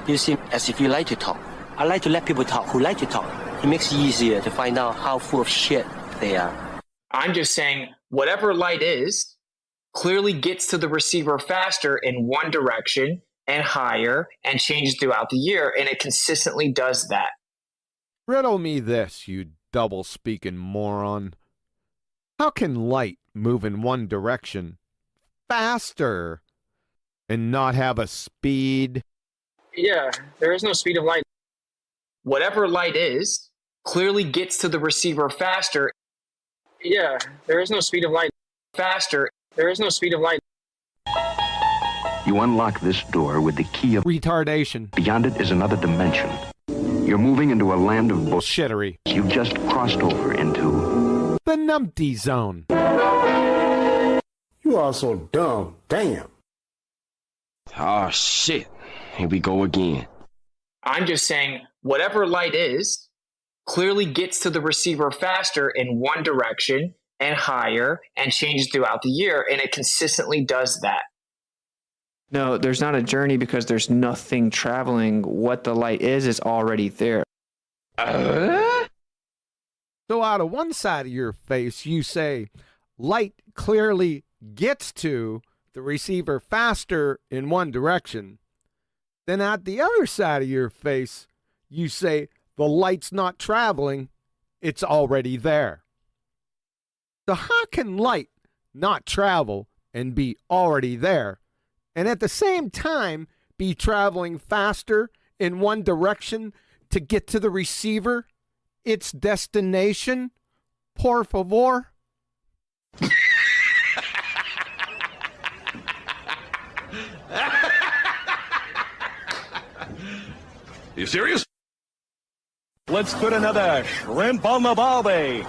You seem as if you like to talk. I like to let people talk who like to talk. It makes it easier to find out how full of shit they are. I'm just saying, whatever light is, clearly gets to the receiver faster in one direction and higher and changes throughout the year, and it consistently does that. Riddle me this, you double-speaking moron. How can light move in one direction faster and not have a speed? Yeah, there is no speed of light. Whatever light is, clearly gets to the receiver faster. Yeah, there is no speed of light. Faster. There is no speed of light. You unlock this door with the key of retardation. Beyond it is another dimension. You're moving into a land of bullshittery. You've just crossed over into the numpty zone. You are so dumb. Damn. Oh, shit. Here we go again. I'm just saying, whatever light is, clearly gets to the receiver faster in one direction and higher and changes throughout the year, and it consistently does that. No, there's not a journey because there's nothing traveling. What the light is already there. So out of one side of your face, you say, light clearly gets to the receiver faster in one direction. Then at the other side of your face, you say, the light's not traveling, it's already there. So how can light not travel and be already there, and at the same time be traveling faster in one direction to get to the receiver, its destination? Por favor? You serious? Let's put another shrimp on the barbie.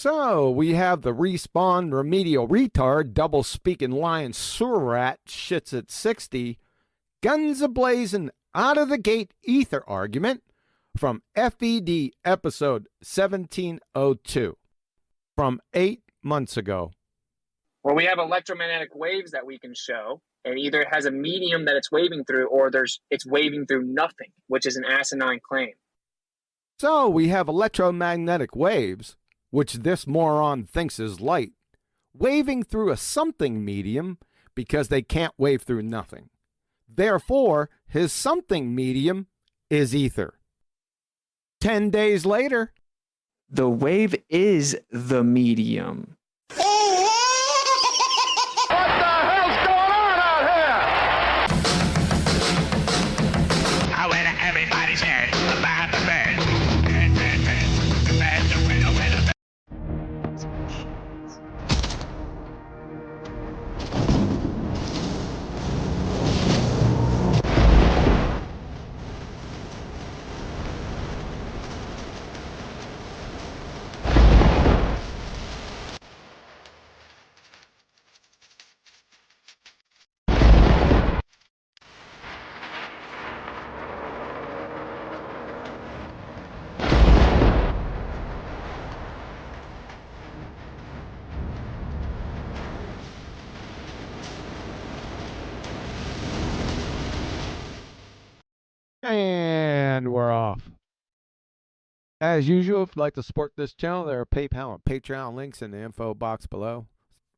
So we have the respawn remedial retard, double-speaking lion sewer rat, shits at 60, guns a-blazing, out-of-the-gate ether argument from FED episode 1702 from 8 months ago. Where we have electromagnetic waves that we can show, and either it has a medium that it's waving through, or it's waving through nothing, which is an asinine claim. So we have electromagnetic waves, which this moron thinks is light, waving through a something medium because they can't wave through nothing. Therefore, his something medium is ether. 10 days later, the wave is the medium. And we're off. As usual, if you'd like to support this channel, there are PayPal and Patreon links in the info box below.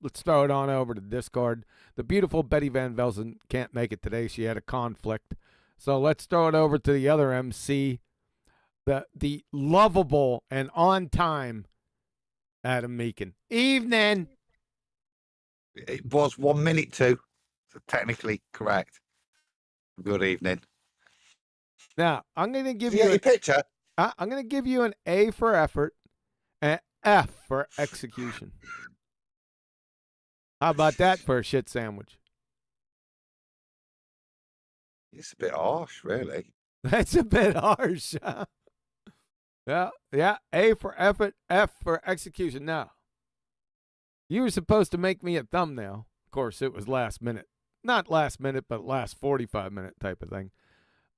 Let's throw it on over to Discord. The beautiful Betty Van Velzen can't make it today. She had a conflict. So let's throw it over to the other MC, the lovable and on-time Adam Meakin. Evening. It was 1 minute to, so technically correct. Good evening. Now, I'm going to give you a picture. I'm going to give you an A for effort and F for execution. How about that for a shit sandwich? It's a bit harsh, really. That's a bit harsh. Huh? Yeah. A for effort, F for execution. Now, you were supposed to make me a thumbnail. Of course, it was last minute. Not last minute, but last 45-minute type of thing.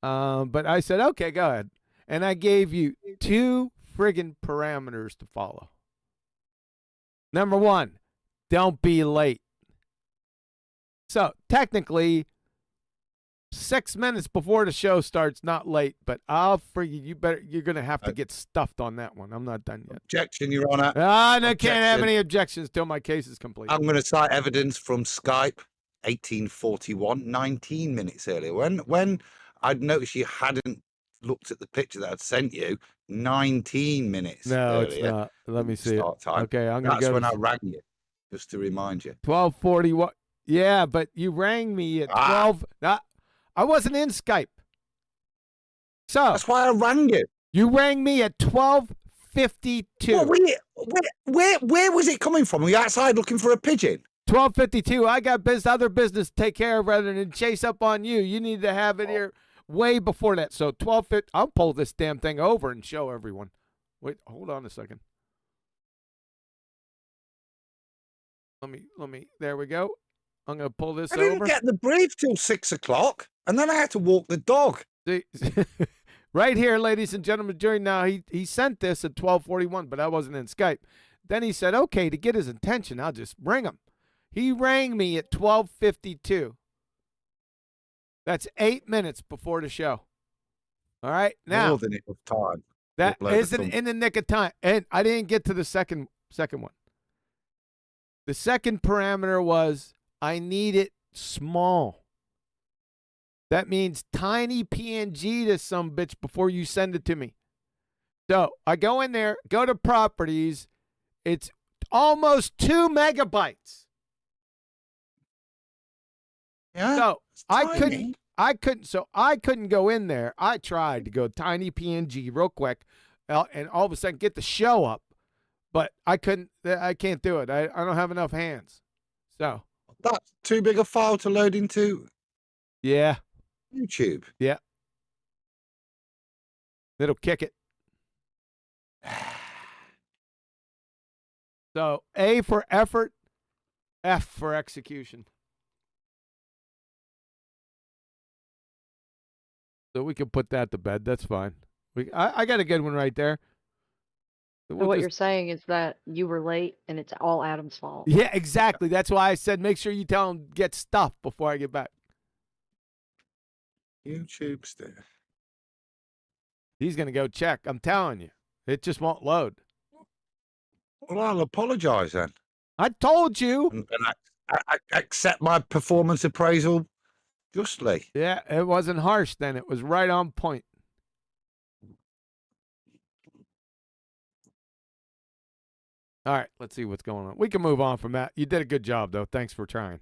But I said, okay, go ahead. And I gave you 2 friggin' parameters to follow. Number 1, don't be late. So technically, 6 minutes before the show starts, not late, but I'll forgive you. You're going to have to get stuffed on that one. I'm not done yet. Objection, Your Honor. I can't have any objections till my case is complete. I'm going to cite evidence from Skype, 1841, 19 minutes earlier. When I'd noticed you hadn't looked at the picture that I'd sent you, 19 minutes No, earlier. it's not. Let me see it. Time. Okay, I'm going to go. That's when I rang you, just to remind you. 12:41. Yeah, but you rang me at 12. I wasn't in Skype. So that's why I rang you. You rang me at 12:52. Well, where was it coming from? Were you outside looking for a pigeon? 12:52. I got other business to take care of rather than chase up on you. You need to have it here way before that. So 12:50. I'll pull this damn thing over and show everyone. Wait, hold on a second. Let me. There we go. I'm going to pull this over. I didn't get the brief till 6 o'clock, and then I had to walk the dog. See, right here, ladies and gentlemen, during now, he sent this at 12:41, but I wasn't in Skype. Then he said, okay, to get his attention, I'll just ring him. He rang me at 12:52. That's 8 minutes before the show. All right, now. More than enough time. That isn't in the nick of time. And I didn't get to the second one. The second parameter was I need it small. That means tiny PNG to some bitch before you send it to me. So I go in there, go to properties. It's almost 2 megabytes. Yeah. So I couldn't go in there. I tried to go tiny PNG real quick and all of a sudden get the show up, but I can't do it. I don't have enough hands. So that's too big a file to load into. Yeah. YouTube. Yeah. It'll kick it. So A for effort, F for execution. So we can put that to bed. That's fine. I got a good one right there. So what you're saying is that you were late and it's all Adam's fault. Yeah, exactly. That's why I said make sure you tell him get stuff before I get back. YouTube stuff. He's going to go check. I'm telling you. It just won't load. Well, I'll apologize then. I told you. And I accept my performance appraisal justly. Yeah, it wasn't harsh then. It was right on point. All right, let's see what's going on. We can move on from that. You did a good job, though. Thanks for trying.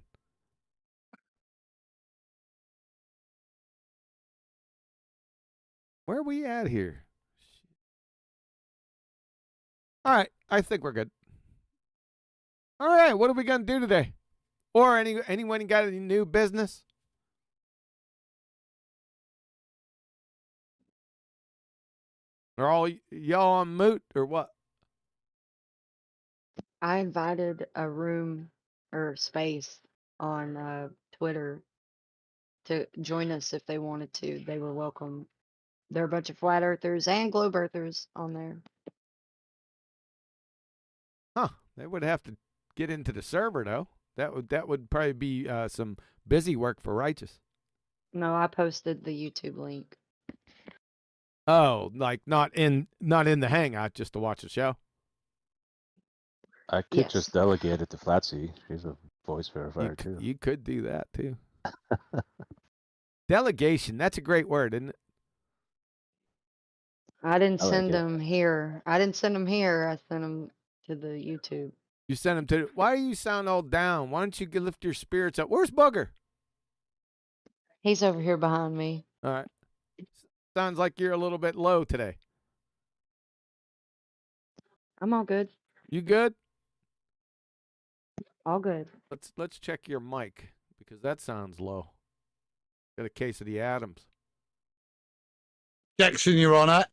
Where are we at here? All right, I think we're good. All right, what are we going to do today? Or anyone got any new business? Are all y'all on moot or what? I invited a room or space on Twitter to join us if they wanted to. They were welcome. There are a bunch of flat earthers and globe earthers on there. Huh. They would have to get into the server though. That would probably be some busy work for Righteous. No, I posted the YouTube link. Oh, like not in the hangout, just to watch the show. I could just delegate it to Flatsy. She's a voice verifier too. You could do that too. Delegation, that's a great word, isn't it? I didn't send them here. I didn't send them here. I sent them to the YouTube. You sent them to. Why do you sound all down? Why don't you lift your spirits up? Where's Booger? He's over here behind me. All right. Sounds like you're a little bit low today. I'm all good. You good? All good. Let's check your mic because that sounds low. Got a case of the Adams. Objection, Your Honor.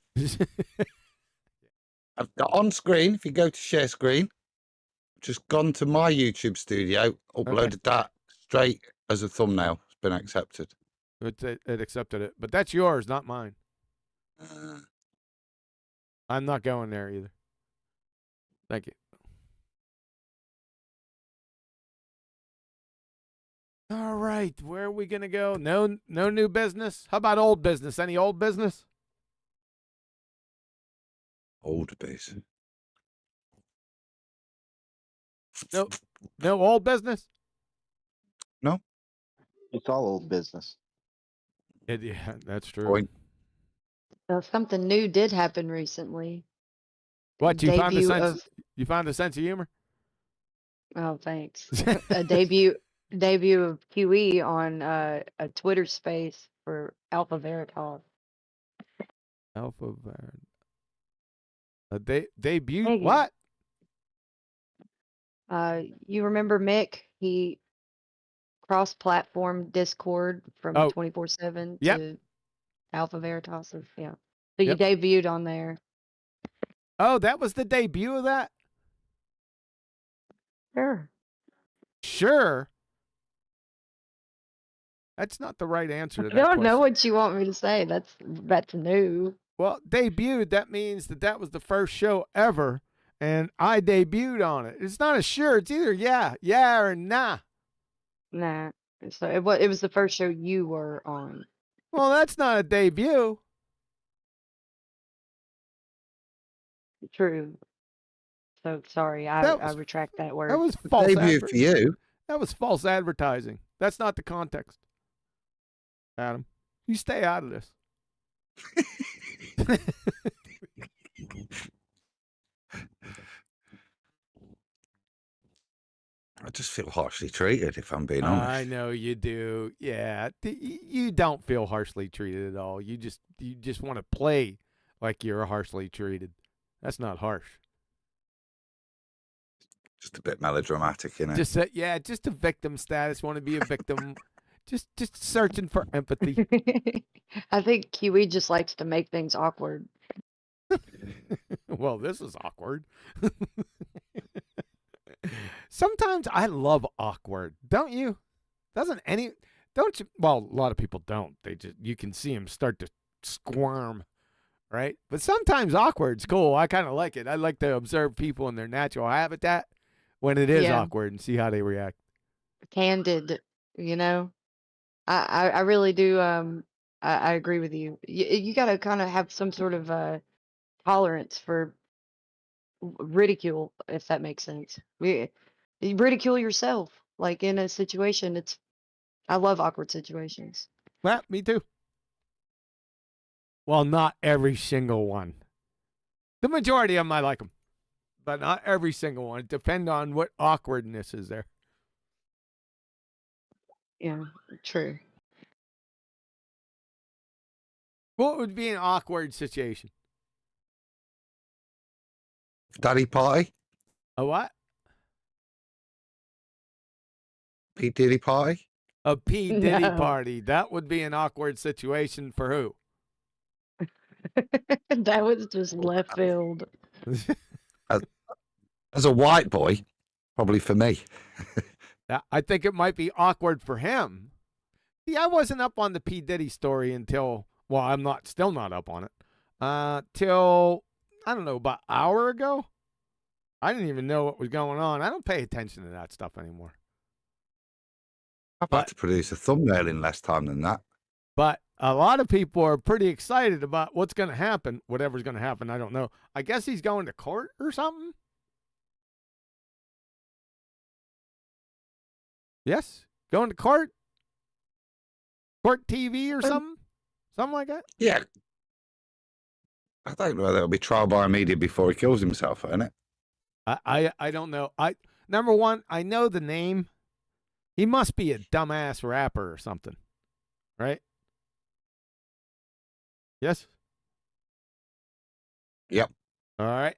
I've got on screen, if you go to share screen, just gone to my YouTube studio, uploaded that straight as a thumbnail. It's been accepted. It accepted it, but that's yours, not mine. I'm not going there either. Thank you. All right, where are we gonna go? No new business. How about old business? Any old business? Old biz. No old business. No. It's all old business. Yeah, that's true. Point. Something new did happen recently. What you found Debut the sense? of You found the sense of humor? oh, thanks. A debut of QE on a Twitter space for Alpha Veritas. Alpha debut. Megan. What? You remember Mick? He cross-platform Discord from Oh. 24/7 Yep. to Alpha Veritas. Yeah. So you Yep. debuted on there. Oh, that was the debut of that? Sure. Sure. That's not the right answer to I that don't know question. what you want me to say. That's new. Well, debuted, that means that was the first show ever, and I debuted on it. It's not a sure. It's either yeah or nah. Nah. So it was the first show you were on. Well, that's not a debut. True. So sorry, I retract that word. That was false Debut for you. That was false advertising. That's not the context. Adam, you stay out of this. I just feel harshly treated, if I'm being honest. I know you do. Yeah, you don't feel harshly treated at all. You just want to play like you're harshly treated. That's not harsh. Just a bit melodramatic, you know. Just just a victim status. Want to be a victim. just searching for empathy. I think QE just likes to make things awkward. Well, this is awkward. Sometimes I love awkward, don't you? Don't you? Well, a lot of people don't. You can see them start to squirm, right? But sometimes awkward's cool. I kind of like it. I like to observe people in their natural habitat when it is awkward and see how they react. Candid, you know. I really do. I agree with you. You got to kind of have some sort of tolerance for ridicule, if that makes sense. You ridicule yourself, like in a situation. I love awkward situations. Well, me too. Well, not every single one. The majority of them I like them, but not every single one. It depends on what awkwardness is there. Yeah, true. What would be an awkward situation? Daddy party? A what? P. Diddy party? A P. Diddy No. party. That would be an awkward situation for who? That was just left field. As a white boy, probably for me. I think it might be awkward for him. See, I wasn't up on the P. Diddy story until, well, I'm still not up on it. Till, I don't know, about an hour ago. I didn't even know what was going on. I don't pay attention to that stuff anymore. I've had to produce a thumbnail in less time than that. But a lot of people are pretty excited about what's going to happen. Whatever's going to happen, I don't know. I guess he's going to court or something. Yes, going to court. Court TV or something? Something like that? Yeah. I don't know. There'll be trial by media before he kills himself, ain't it? I don't know. Number one, I know the name. He must be a dumbass rapper or something, right? Yes? Yep. All right.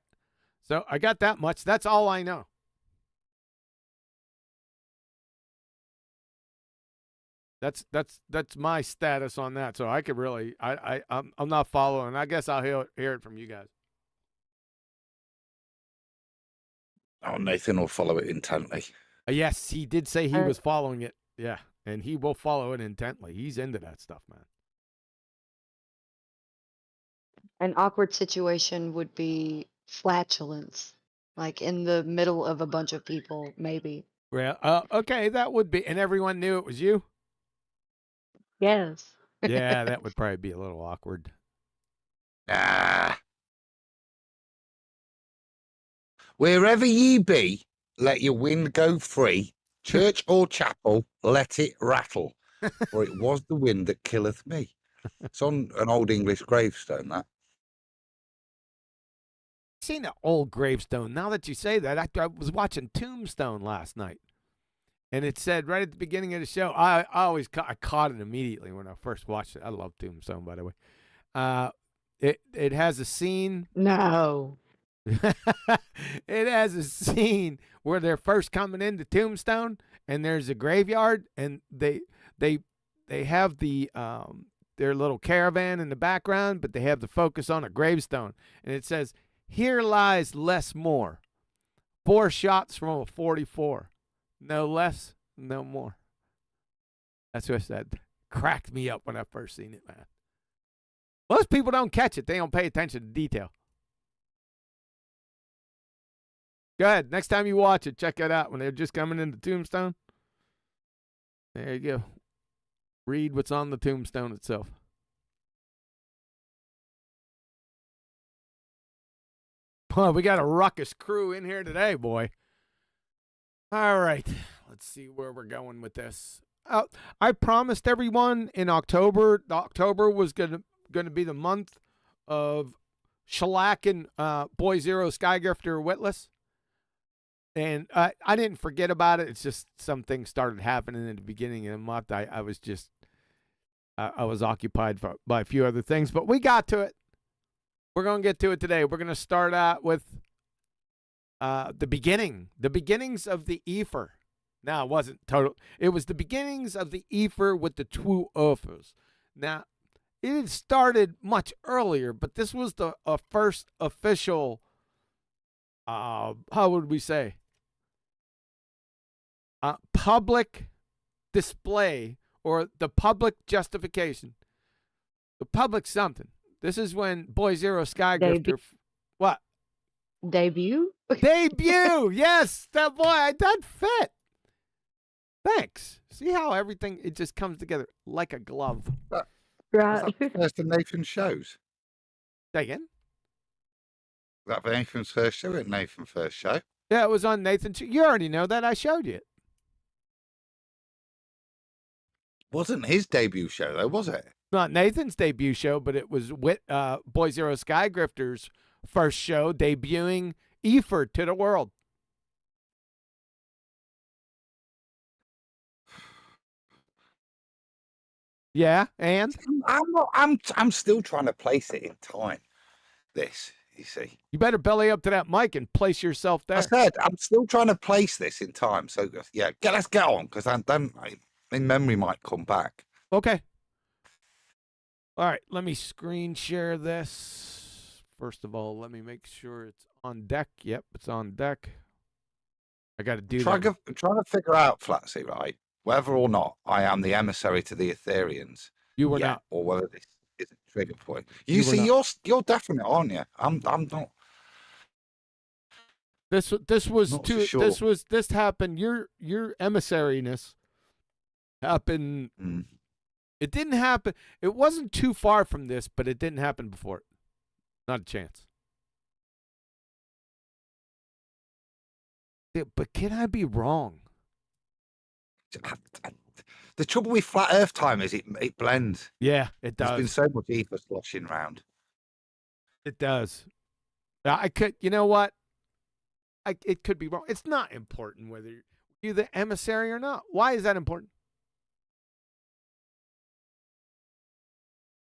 So I got that much. That's all I know. That's my status on that. So I could really I'm not following. I guess I'll hear it from you guys. Oh, Nathan will follow it intently. Yes, he did say he was following it. Yeah, and he will follow it intently. He's into that stuff, man. An awkward situation would be flatulence, like in the middle of a bunch of people, maybe. Well, okay, that would be, and everyone knew it was you. Yes. Yeah, that would probably be a little awkward. Ah. Wherever ye be, let your wind go free. Church or chapel, let it rattle. For it was the wind that killeth me. It's on an old English gravestone, that. Seen an old gravestone. Now that you say that, I was watching Tombstone last night, and it said right at the beginning of the show. I caught it immediately when I first watched it. I love Tombstone, by the way. It has a scene. No. It has a scene where they're first coming into Tombstone, and there's a graveyard, and they have the their little caravan in the background, but they have the focus on a gravestone, and it says, "Here lies Les Moore, 4 shots from a 44, no less, no more." That's what I said. Cracked me up when I first seen it, man. Most people don't catch it. They don't pay attention to detail. Go ahead. Next time you watch it, check it out when they're just coming into Tombstone. There you go. Read what's on the tombstone itself. Well, we got a ruckus crew in here today, boy. All right. Let's see where we're going with this. I promised everyone in October was going to be the month of shellacking Boy Zero Skygrifter Witless. And I didn't forget about it. It's just some things started happening in the beginning of the month. I was just, I was occupied by a few other things, but we got to it. We're going to get to it today. We're going to start out with the beginnings of the Efer. Now, it wasn't total. It was the beginnings of the Efer with the Twoo Erfers. Now, it had started much earlier, but this was the first official, how would we say, public display, or the public justification, the public something. This is when Boy Zero Skygrifter, what? Debut? Debut! Yes, that boy, that fit. Thanks. See how everything, it just comes together like a glove. Right. Was that first of Nathan's shows? Say again? Was that Nathan's first show? At Nathan's first show? Yeah, it was on Nathan's. You already know that. I showed you it. Wasn't his debut show, though, was it? Not Nathan's debut show, but it was Boy Zero Skygrifter's first show, debuting Efers to the world. Yeah, and I'm still trying to place it in time. This, you see. You better belly up to that mic and place yourself there. I said I'm still trying to place this in time. So yeah, let's get on, because my memory might come back. Okay. All right, let me screen share this. First of all, let me make sure it's on deck. Yep, it's on deck. I got to do Trying to figure out, Flatsy, right, whether or not I am the emissary to the Ethereans. You were not, or whether this is a trigger point. You see, you're definite, aren't you? I'm not. This was not too. so sure. This happened. Your emissariness happened. It didn't happen. It wasn't too far from this, but it didn't happen before it. Not a chance. But can I be wrong? The trouble with flat Earth time is it blends. Yeah, it does. There's been so much ether sloshing around. It does. I could. You know what? It could be wrong. It's not important whether you're the emissary or not. Why is that important?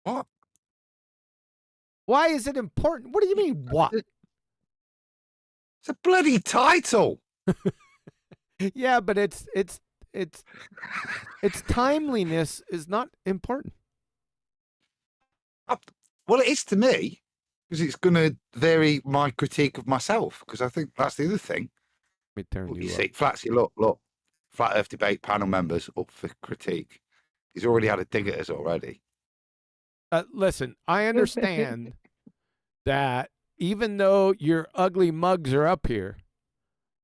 What? Why is it important? What do you mean, what? It's a bloody title. Yeah, but its timeliness is not important. Well, it is to me, because it's going to vary my critique of myself, because I think that's the other thing. Let me turn you see, Flatsy, look. Flat Earth Debate panel members up for critique. He's already had a dig at us already. Listen, I understand that even though your ugly mugs are up here,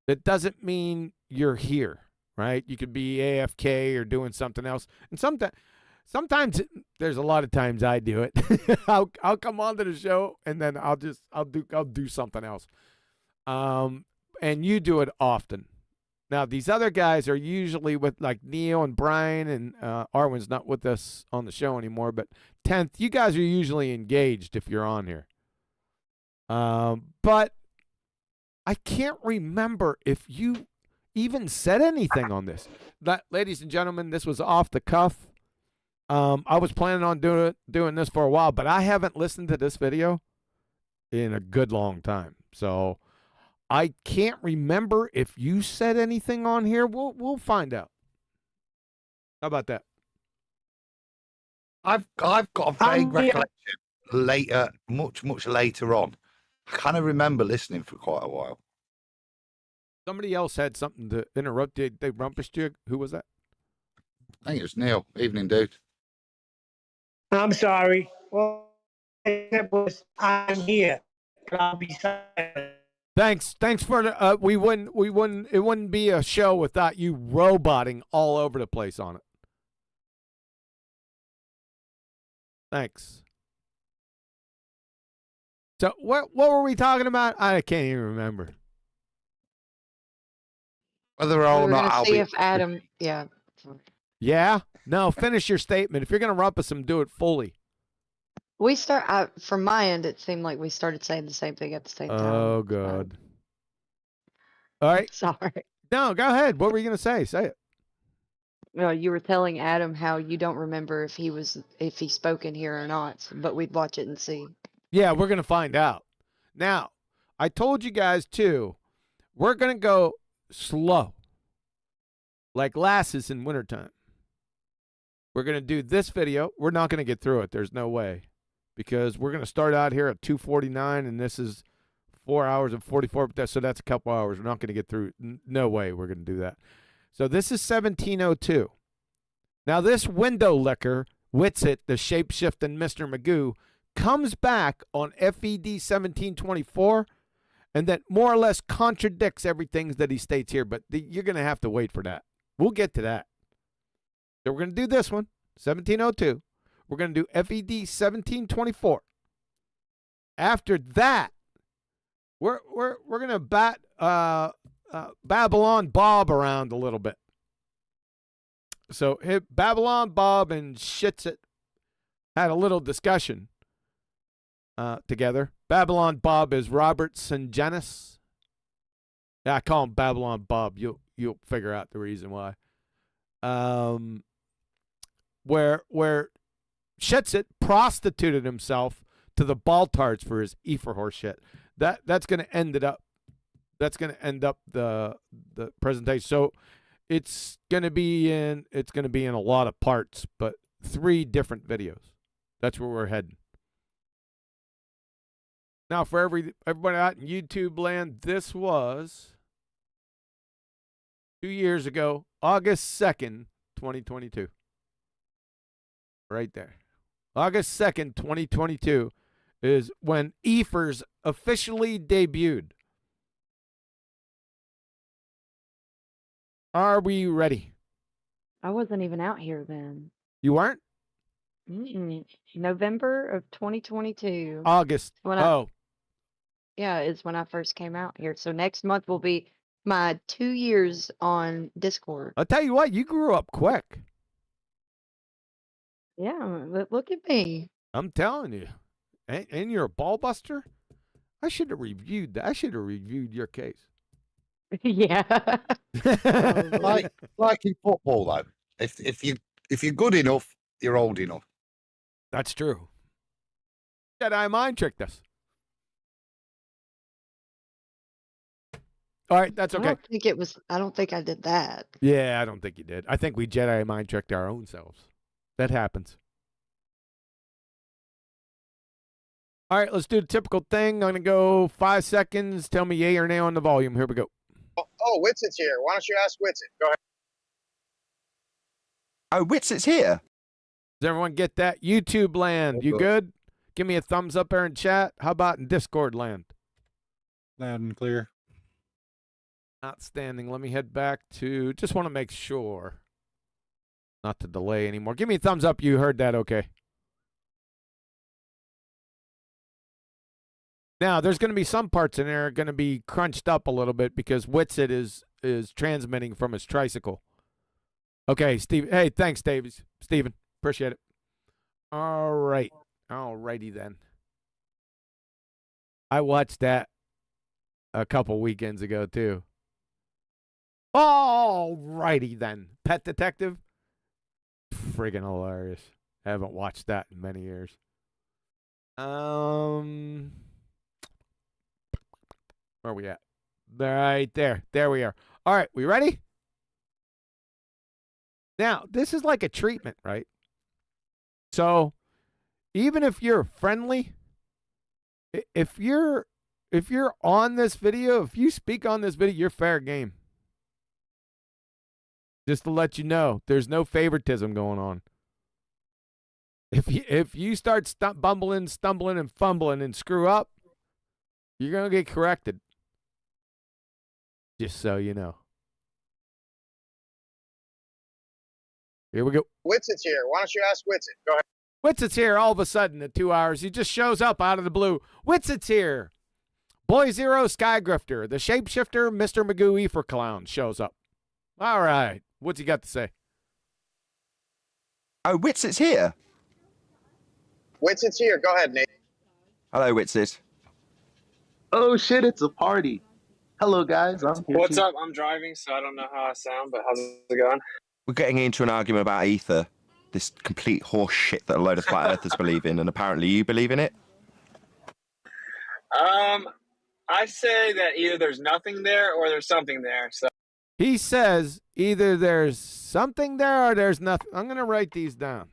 that doesn't mean you're here, right? You could be AFK or doing something else. And Sometimes there's a lot of times I do it. I'll come on to the show and then I'll do something else. And you do it often. Now these other guys are usually with like Neo and Brian, and Arwen's not with us on the show anymore. But 10th, you guys are usually engaged if you're on here. But I can't remember if you even said anything on this. Ladies and gentlemen, this was off the cuff. I was planning on doing this for a while, but I haven't listened to this video in a good long time. So I can't remember if you said anything on here. We'll find out. How about that? I've got a vague recollection later, much later on. I kind of remember listening for quite a while. Somebody else had something to interrupt. Did they rumpushed you? Who was that? I think it was Neil. Evening, dude. I'm sorry. Well, I'm here. I'll be silent. Thanks for the. It wouldn't be a show without you roboting all over the place on it. Thanks. So what were we talking about? I can't even remember. Whether or not I'll see be. if Adam. Yeah. Yeah. No. Finish your statement. If you're gonna rumpus him, do it fully. From my end, it seemed like we started saying the same thing at the same time. Oh, God. All right. Sorry. No, go ahead. What were you going to say? Say it. No, you were telling Adam how you don't remember if he spoke in here or not, but we'd watch it and see. Yeah, we're going to find out. Now, I told you guys, too, we're going to go slow, like lasses in wintertime. We're going to do this video. We're not going to get through it. There's no way. Because we're going to start out here at 2:49, and this is 4 hours and 44. So that's a couple hours. We're not going to get through. No way we're going to do that. So this is 1702. Now this window licker, Witsit, the shape-shifting Mr. Magoo, comes back on FED 1724, and that more or less contradicts everything that he states here. But you're going to have to wait for that. We'll get to that. So we're going to do this one, 1702. We're going to do FED 1724. After that, we're going to bat Babylon Bob around a little bit. So Babylon Bob and Shitsit had a little discussion together. Babylon Bob is Robert Sanjanis. Yeah, I call him Babylon Bob. You'll figure out the reason why. Where Shitsit prostituted himself to the Baltards for his Efers shit. That's going to end up the presentation. So it's going to be in a lot of parts, but 3 different videos. That's where we're heading. Now for everybody out in YouTube land, this was 2 years ago, August 2nd, 2022. Right there. August 2nd, 2022 is when Efers officially debuted. Are we ready? I wasn't even out here then. You weren't? November of 2022. August. Yeah, is when I first came out here. So next month will be my 2 years on Discord. I'll tell you what, you grew up quick. Yeah, look at me. I'm telling you. And you're a ball buster? I should have reviewed that. I should have reviewed your case. Yeah. like in football though. If you're good enough, you're old enough. That's true. Jedi mind tricked us. All right, that's okay. I don't think I did that. Yeah, I don't think you did. I think we Jedi mind tricked our own selves. That happens. All right, let's do the typical thing. I'm going to go 5 seconds. Tell me yay or nay on the volume. Here we go. Oh, Witsit's here. Why don't you ask Witsit? Go ahead. Oh, Witsit's here. Does everyone get that? YouTube land, you good? Give me a thumbs up there in chat. How about in Discord land? Loud and clear. Outstanding. Let me head back to, just want to make sure. Not to delay anymore. Give me a thumbs up. You heard that okay. Now, there's going to be some parts in there going to be crunched up a little bit because Witsit is transmitting from his tricycle. Okay, Steve. Hey, thanks, Steven. Appreciate it. All right. All righty then. I watched that a couple weekends ago, too. All righty then. Pet Detective. Friggin' hilarious. Haven't watched that in many years. Where are we at? Right there. There we are. All right, we ready? Now, this is like a treatment, right? So, even if you're friendly, if you're on this video, if you speak on this video, you're fair game. Just to let you know, there's no favoritism going on. If you start bumbling, stumbling, and fumbling and screw up, you're going to get corrected. Just so you know. Here we go. Witsit's here. Why don't you ask Witsit? Go ahead. Witsit's here all of a sudden at 2 hours. He just shows up out of the blue. Witsit's here. Boy Zero Sky Grifter, the shapeshifter, Mr. Magoo Efer Clown shows up. All right. What's he got to say? Oh, Witsit's here. Witsit's here. Go ahead, Nate. Hello, Witsit. Oh shit, it's a party. Hello guys, I'm here. What's up? I'm driving, so I don't know how I sound, but how's it going? We're getting into an argument about ether, this complete horse shit that a load of flat earthers believe in, and apparently you believe in it. I say that either there's nothing there or there's something there. So He says either there's something there or there's nothing. I'm going to write these down.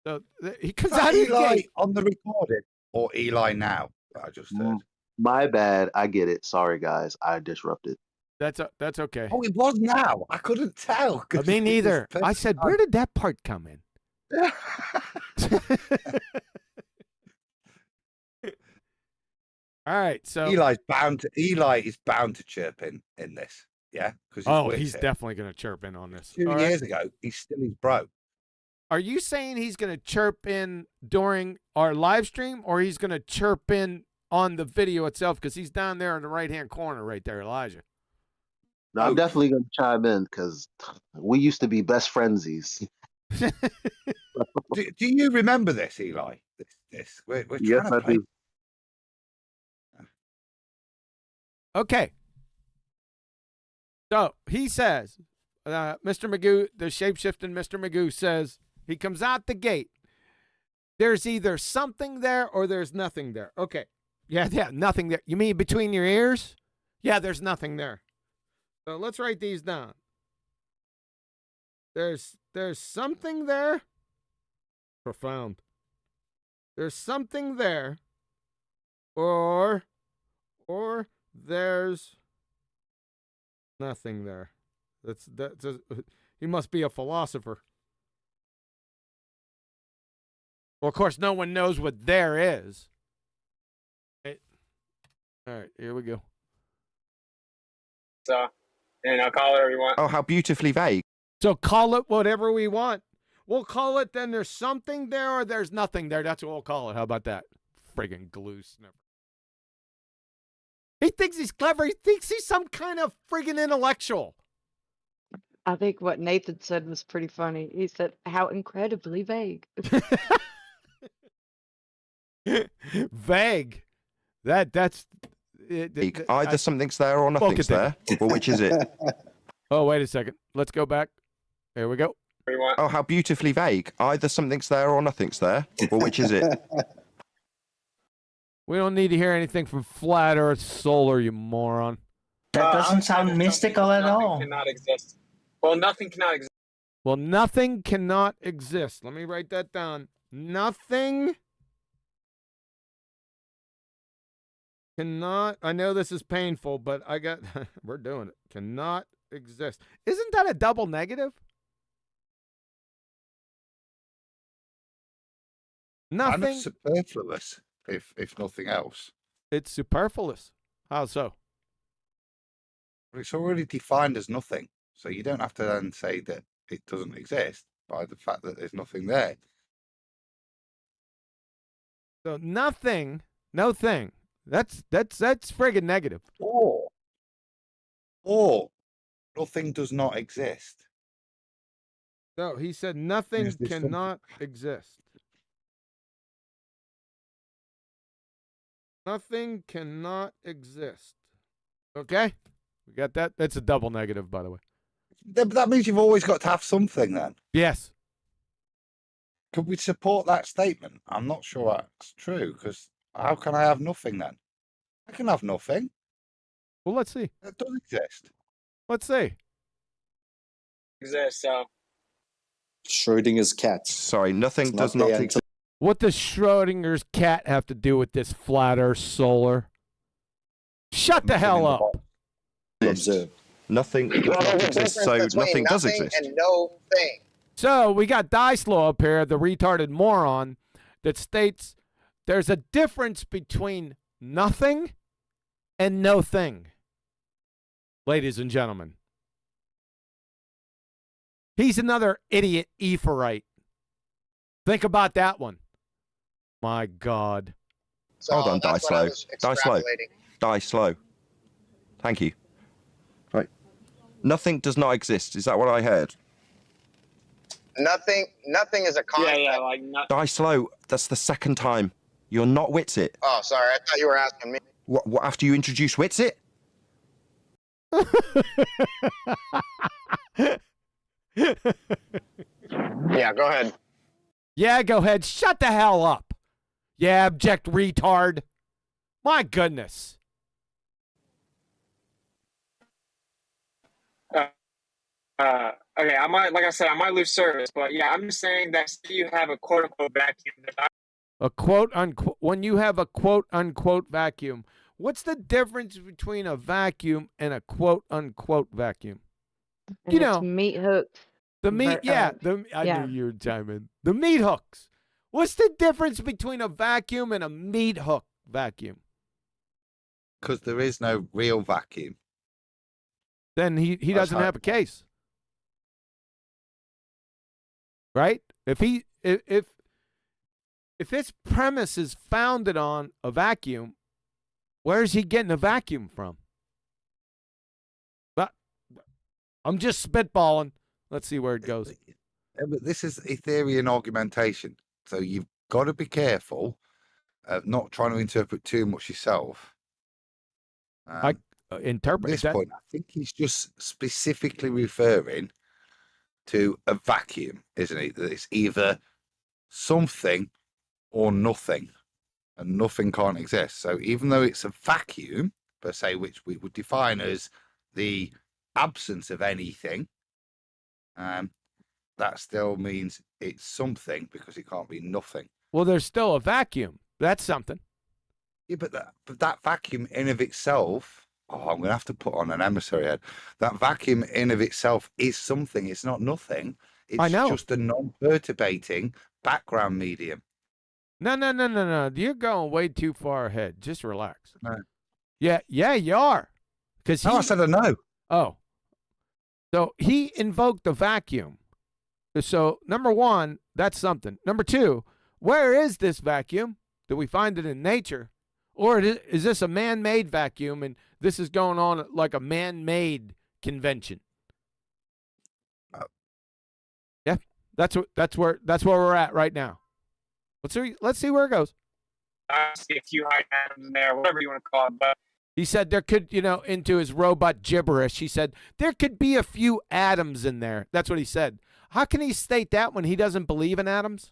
So he comes out of the Eli gate. on the recording or Eli now? I just heard. My bad. I get it. Sorry guys, I disrupted. That's okay. Oh, it was now. I couldn't tell. Me neither. I said, where did that part come in? All right, so Eli is bound to chirp in this, yeah. Because he's definitely going to chirp in on this. 2 years ago, he's still his bro. Are you saying he's going to chirp in during our live stream, or he's going to chirp in on the video itself? Because he's down there in the right-hand corner right there, Elijah. No, I'm definitely going to chime in because we used to be best friendsies. do you remember this, Eli? This we're Yes, trying to play. do. Okay. So he says, Mr. Magoo, the shape-shifting Mr. Magoo says, he comes out the gate. There's either something there or there's nothing there. Okay. Yeah, nothing there. You mean between your ears? Yeah, there's nothing there. So let's write these down. There's something there. Profound. There's something there. Or there's nothing there. He must be a philosopher. Well, of course, no one knows what there is. All right, here we go. So, and I'll call it whatever you want. Oh, how beautifully vague. So call it whatever we want. We'll call it then there's something there or there's nothing there. That's what we'll call it. How about that? Friggin' glue sniffer. He thinks he's clever. He thinks he's some kind of friggin' intellectual. I think what Nathan said was pretty funny. He said, how incredibly vague. Vague. That's it. Either something's there or nothing's there. Well, which is it? Oh, wait a second. Let's go back. There we go. Oh, how beautifully vague. Either something's there or nothing's there. Well, which is it? We don't need to hear anything from Flat Earth Solar, you moron. That doesn't sound mystical at all. Cannot exist. Well, nothing cannot exist. Well, nothing cannot exist. Let me write that down. Nothing cannot. I know this is painful, but we're doing it. Cannot exist. Isn't that a double negative? Nothing. Kind of superfluous, if nothing else. It's superfluous. How so? But it's already defined as nothing, so you don't have to then say that it doesn't exist by the fact that there's nothing there. So nothing, no thing. That's friggin' negative. Or nothing does not exist. No, he said nothing Yes, there's cannot exist. Nothing cannot exist. Okay? We got that? That's a double negative, by the way. That means you've always got to have something then. Yes. Could we support that statement? I'm not sure that's true, because how can I have nothing then? I can have nothing. Well, let's see. It does exist. Let's see. Exists, so. Schrodinger's cat. Sorry, nothing does not exist. What does Schrodinger's cat have to do with this flat earth solar? Shut the hell up. Nothing does not exist, so nothing does exist. And no thing. So we got Dyslow up here, the retarded moron, that states there's a difference between nothing and no thing. Ladies and gentlemen. He's another idiot Eferite. Think about that one. My God. So Hold on, die that's what I slow. was Die slow. extrapolating. Die slow. Thank you. Right. Nothing does not exist. Is that what I heard? Nothing is a concept. Yeah, like not. Die slow. That's the second time. You're not Witsit. Oh, sorry. I thought you were asking me. What after you introduce Witsit? Yeah, go ahead. Yeah, go ahead. Shut the hell up. You abject retard. My goodness. Okay, I might, like I said, I might lose service, but yeah, I'm just saying that you have a quote unquote vacuum. A quote unquote, when you have a quote unquote vacuum, what's the difference between a vacuum and a quote unquote vacuum? And You it's know, meat hooks. the meat, But, yeah, I yeah. knew you would chime in. The meat hooks. What's the difference between a vacuum and a meat hook vacuum? Because there is no real vacuum. Then he doesn't have a case. Right? If his premise is founded on a vacuum, where's he getting a vacuum from? But I'm just spitballing. Let's see where it goes. Yeah, but this is Ethereum augmentation. So you've got to be careful of not trying to interpret too much yourself. I interpret At this that. point, I think he's just specifically referring to a vacuum, isn't he? That it's either something or nothing, and nothing can't exist. So even though it's a vacuum, per se, which we would define as the absence of anything, that still means it's something because it can't be nothing. Well, there's still a vacuum. That's something. Yeah, but that vacuum in of itself, I'm going to have to put on an emissary head. That vacuum in of itself is something. It's not nothing. It's I know. just a non-perturbating background medium. No. You're going way too far ahead. Just relax. No. Yeah, you are. Because I said I know. Oh. So he invoked the vacuum. So, number one, that's something. Number two, where is this vacuum? Do we find it in nature? Or is this a man-made vacuum and this is going on like a man-made convention? Yeah, that's where we're at right now. Let's see where it goes. I see a few high atoms in there, whatever you want to call it, but He said there could, into his robot gibberish, he said there could be a few atoms in there. That's what he said. How can he state that when he doesn't believe in atoms?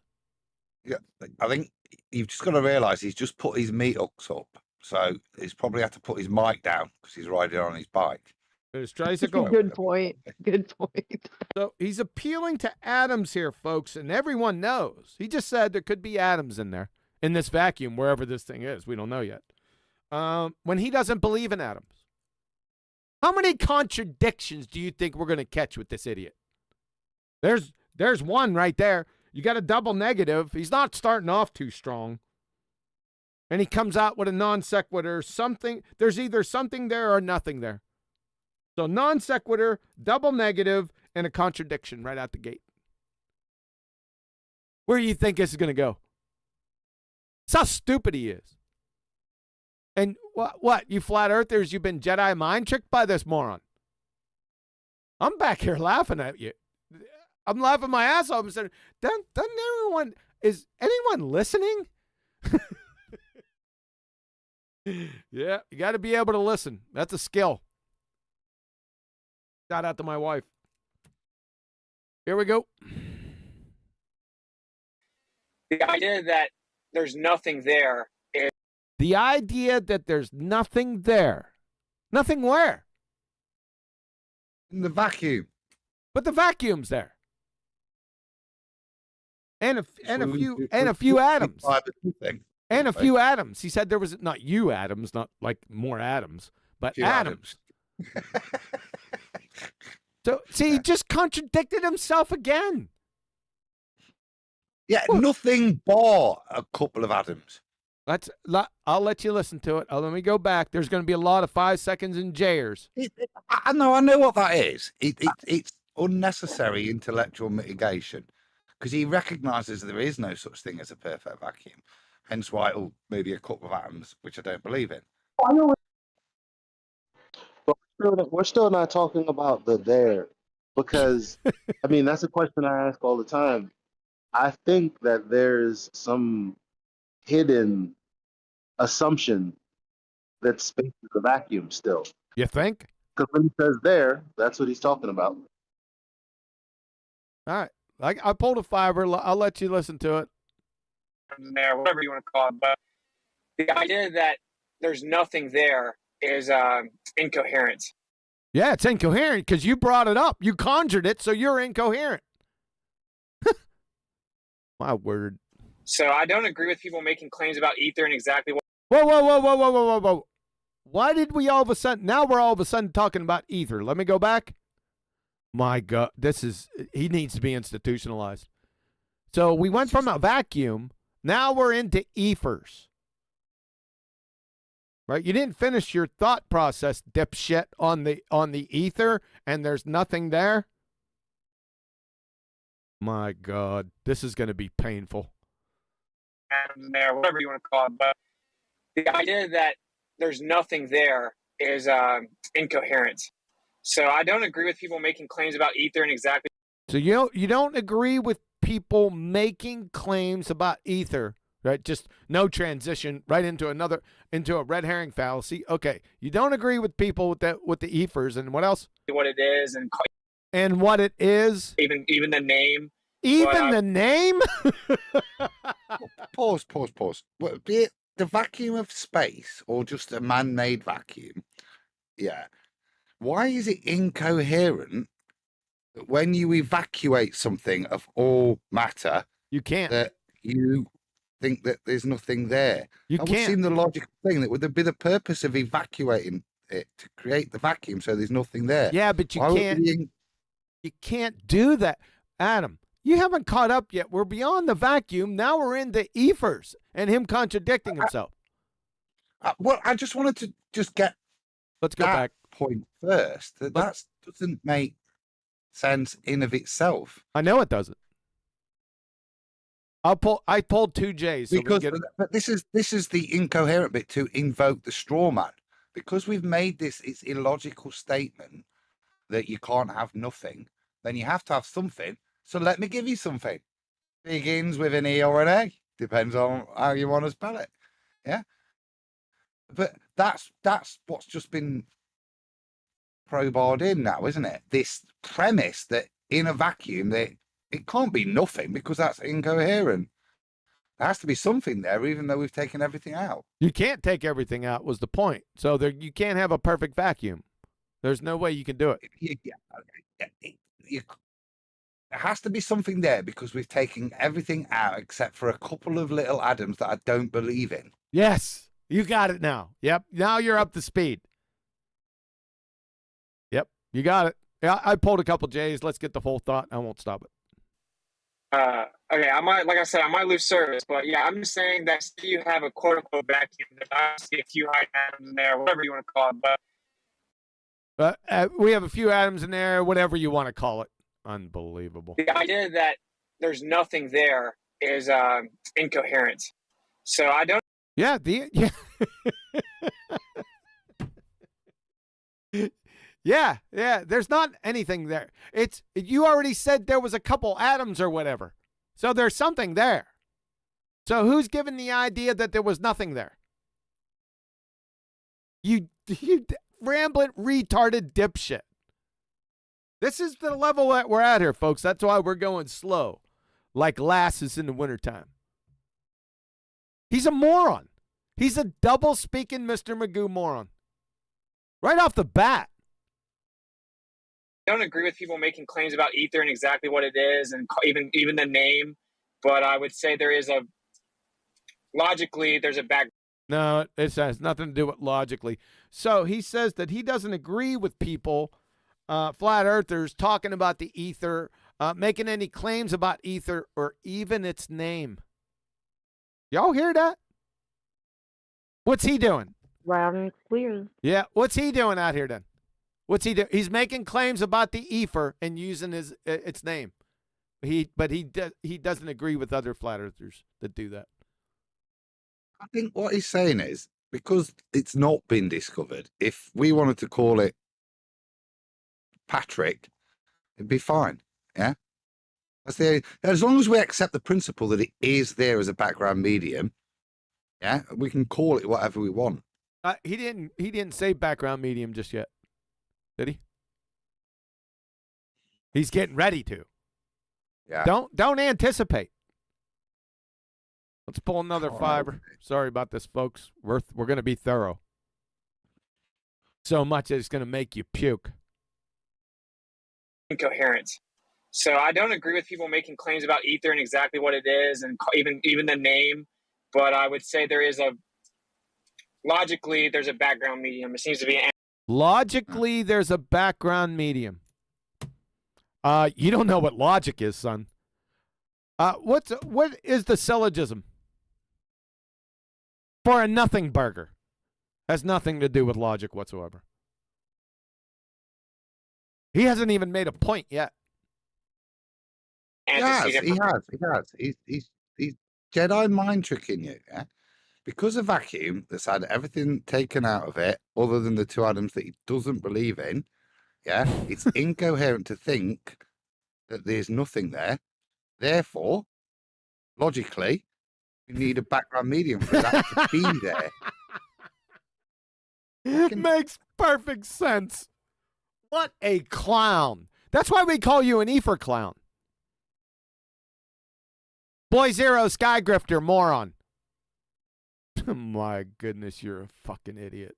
Yeah, I think you've just got to realise he's just put his meat hooks up. So he's probably had to put his mic down because he's riding on his bike. His tricycle. Good point. Good point. So he's appealing to atoms here, folks, and everyone knows. He just said there could be atoms in there, in this vacuum, wherever this thing is. We don't know yet. When he doesn't believe in atoms. How many contradictions do you think we're going to catch with this idiot? There's one right there. You got a double negative. He's not starting off too strong. And he comes out with a non sequitur, something. There's either something there or nothing there. So non sequitur, double negative, and a contradiction right out the gate. Where do you think this is going to go? It's how stupid he is. And what? You flat earthers, you've been Jedi mind tricked by this moron. I'm back here laughing at you. I'm laughing my ass off and saying, is anyone listening? Yeah, you got to be able to listen. That's a skill. Shout out to my wife. Here we go. The idea that there's nothing there is... The idea that there's nothing there. Nothing where? In the vacuum. But the vacuum's there. And a few atoms. And a few atoms. He said there was not you atoms, not like more atoms, but atoms. So see, he just contradicted himself again. Yeah, nothing but a couple of atoms. I'll let you listen to it. Let me go back. There's going to be a lot of 5 seconds in Jayers. I know what that is. It's unnecessary intellectual mitigation because he recognizes there is no such thing as a perfect vacuum. Hence why maybe a couple of atoms, which I don't believe in. But we're still not talking about the there because, I mean, that's a question I ask all the time. I think that there's some hidden assumption that space is a vacuum still. You think? Because when he says there, that's what he's talking about. All right. I pulled a fiber. I'll let you listen to it. There, whatever you want to call it, but the idea that there's nothing there is incoherent. Yeah, it's incoherent because you brought it up. You conjured it, so you're incoherent. My word. So I don't agree with people making claims about ether and exactly what... Whoa. Why did we all of a sudden... Now we're all of a sudden talking about ether. Let me go back. My God, he needs to be institutionalized. So we went from a vacuum. Now we're into Efers. Right? You didn't finish your thought process, dipshit, on the ether, and there's nothing there. My God, this is going to be painful. There, whatever you want to call it, but the idea that there's nothing there is incoherent. So I don't agree with people making claims about ether and exactly... So you don't agree with people making claims about ether, right? Just no transition right into a red herring fallacy. Okay, you don't agree with people with the Efers, and what else? What it is and what it is. Even the name. Even the name. Pause. What, be it the vacuum of space or just a man-made vacuum? Yeah. Why is it incoherent that when you evacuate something of all matter, you can't? That you think that there's nothing there. You That can't. would seem the logical thing. That would be the purpose of evacuating it to create the vacuum, so there's nothing there. Yeah, but you Why would can't. we You can't do that, Adam. You haven't caught up yet. We're beyond the vacuum. Now we're in the Efers and him contradicting himself. Well, I just wanted to get Let's go back. Point first. That doesn't make sense in of itself. I know it doesn't. I pulled 2 J's. So Because but this is the incoherent bit to invoke the straw man. Because we've made this it's illogical statement that you can't have nothing, then you have to have something. So let me give you something. Begins with an E or an A. Depends on how you want to spell it. Yeah. But that's what's just been crowbarred in now, isn't it? This premise that in a vacuum that it can't be nothing because that's incoherent. There has to be something there, even though we've taken everything out. You can't take everything out was the point. So you can't have a perfect vacuum. There's no way you can do it. There has to be something there because we've taken everything out except for a couple of little atoms that I don't believe in. Yes, you got it now. Yep, now you're up to speed. Yep, you got it. Yeah, I pulled a couple J's. Let's get the full thought. I won't stop it. Okay, I might lose service, but yeah, I'm just saying that you have a quote unquote vacuum. There's obviously a few items in there, whatever you want to call it, but We have a few atoms in there, whatever you want to call it. Unbelievable. The idea that there's nothing there is incoherent. So I don't. Yeah. Yeah. Yeah. There's not anything there. You already said there was a couple atoms or whatever. So there's something there. So who's given the idea that there was nothing there? You rambling, retarded dipshit. This is the level that we're at here, folks. That's why we're going slow, like lasses in the wintertime. He's a moron. He's a double-speaking Mr. Magoo moron. Right off the bat. I don't agree with people making claims about ether and exactly what it is, and even the name. But I would say logically, there's a back. No, it has nothing to do with logically. So he says that he doesn't agree with people, flat earthers, talking about the ether, making any claims about ether or even its name. Y'all hear that? What's he doing? Loud and clear. Yeah, what's he doing out here then? What's he doing? He's making claims about the ether and using its name. He doesn't agree with other flat earthers that do that. I think what he's saying is, because it's not been discovered, if we wanted to call it Patrick, it'd be fine. Yeah. As long as we accept the principle that it is there as a background medium, yeah, we can call it whatever we want. He didn't say background medium just yet, did he? He's getting ready to. Yeah. Don't anticipate. Let's pull another fiber. Sorry about this, folks. We're going to be thorough. So much that it's going to make you puke. Incoherent. So I don't agree with people making claims about ether and exactly what it is, and even the name. But I would say logically, there's a background medium. It seems to be. Logically, there's a background medium. You don't know what logic is, son. What is the syllogism? For a nothing burger. Has nothing to do with logic whatsoever. He hasn't even made a point yet. He has. He's Jedi mind tricking you, yeah? Because a vacuum that's had everything taken out of it, other than the two atoms that he doesn't believe in, yeah, it's incoherent to think that there's nothing there. Therefore, logically, we need a background medium for that to be there. It makes perfect sense. What a clown. That's why we call you an Efer clown. Boy Zero Sky Grifter, moron. My goodness, you're a fucking idiot.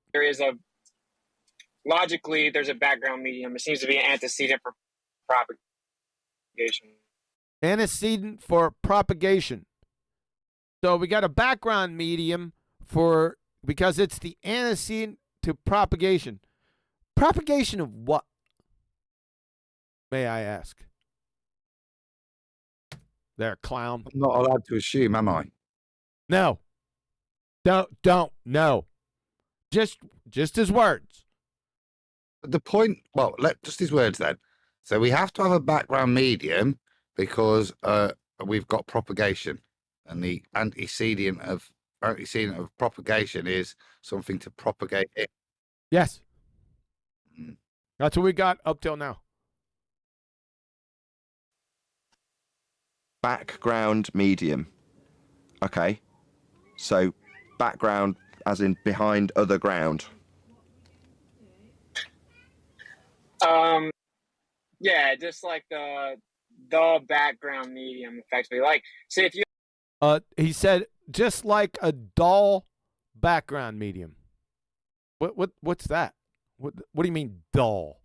Logically, there's a background medium. It seems to be an antecedent for propagation. Antecedent for propagation. So we got a background medium because it's the antecedent to propagation. Propagation of what? May I ask? There, clown. I'm not allowed to assume, am I? No. Don't. No. Just his words. But the point, just his words then. So we have to have a background medium because we've got propagation, and the antecedent of propagation is something to propagate it. Yes. That's what we got up till now. Background medium. Okay. So background as in behind other ground. Yeah, just like the background medium, effectively. Like, say if you. He said just like a dull background medium. What's that? What do you mean dull?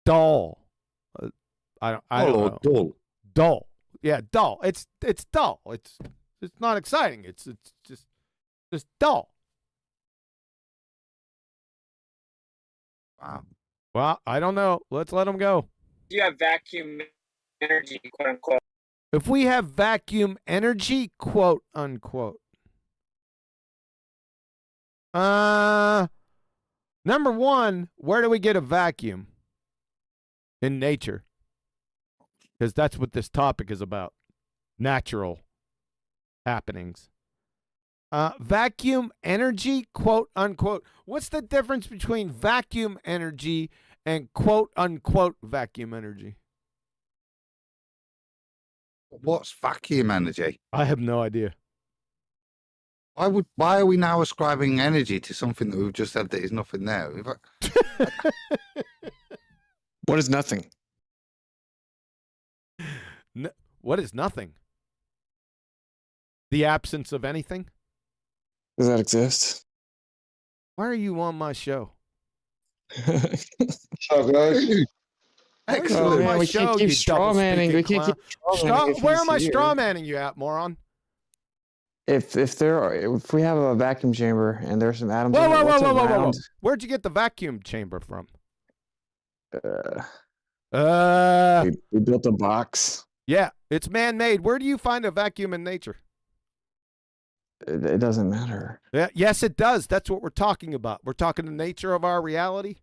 Dull. I don't know. Dull. Dull. Yeah, dull. It's dull. It's not exciting. It's just dull. Wow. Well, I don't know. Let's let him go. You have vacuum energy, quote unquote. If we have vacuum energy, quote unquote. Number one, where do we get a vacuum? in nature. Because that's what this topic is about. Natural happenings. Vacuum energy, quote unquote. What's the difference between vacuum energy and quote unquote vacuum energy? What's vacuum energy? I have no idea. Why are we now ascribing energy to something that we've just said that is nothing there? What is nothing? What is nothing? The absence of anything? Does that exist? Why are you on my show? So, guys. Excellent. Man, we can't keep straw manning. We can't keep straw manning. Where am I straw manning you at, moron? If we have a vacuum chamber and there's some atoms, Whoa. Where'd you get the vacuum chamber from? We built a box. Yeah, it's man-made. Where do you find a vacuum in nature? It doesn't matter. Yeah, yes, it does. That's what we're talking about. We're talking the nature of our reality.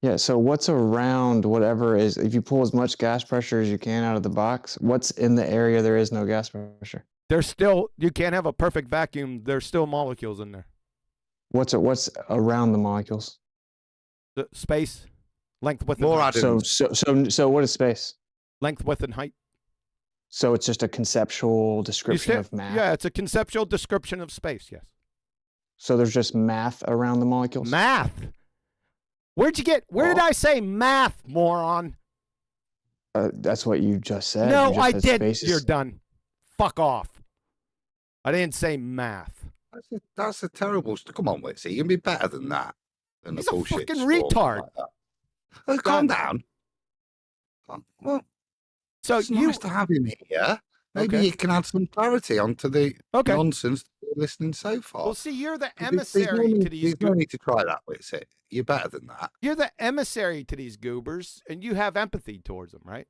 Yeah, so what's around whatever is, if you pull as much gas pressure as you can out of the box, what's in the area there is no gas pressure? There's still, you can't have a perfect vacuum. There's still molecules in there. What's around the molecules? The space, length, width, and height. So what is space? Length, width, and height. So it's just a conceptual description of math? Yeah, it's a conceptual description of space, yes. So there's just math around the molecules? Math? Where did I say math, moron? That's what you just said. No, just I said didn't. spaces. You're done. Fuck off. I didn't say math. That's a terrible. Come on, Witsy. You can be better than that. He's a fucking retard. Like calm down. Well, so it's nice to have him here. Maybe you can add some clarity onto the nonsense that we're listening so far. Well, see, you're the emissary to these. There's no need to try that, Witsy. You're better than that. You're the emissary to these goobers, and you have empathy towards them, right?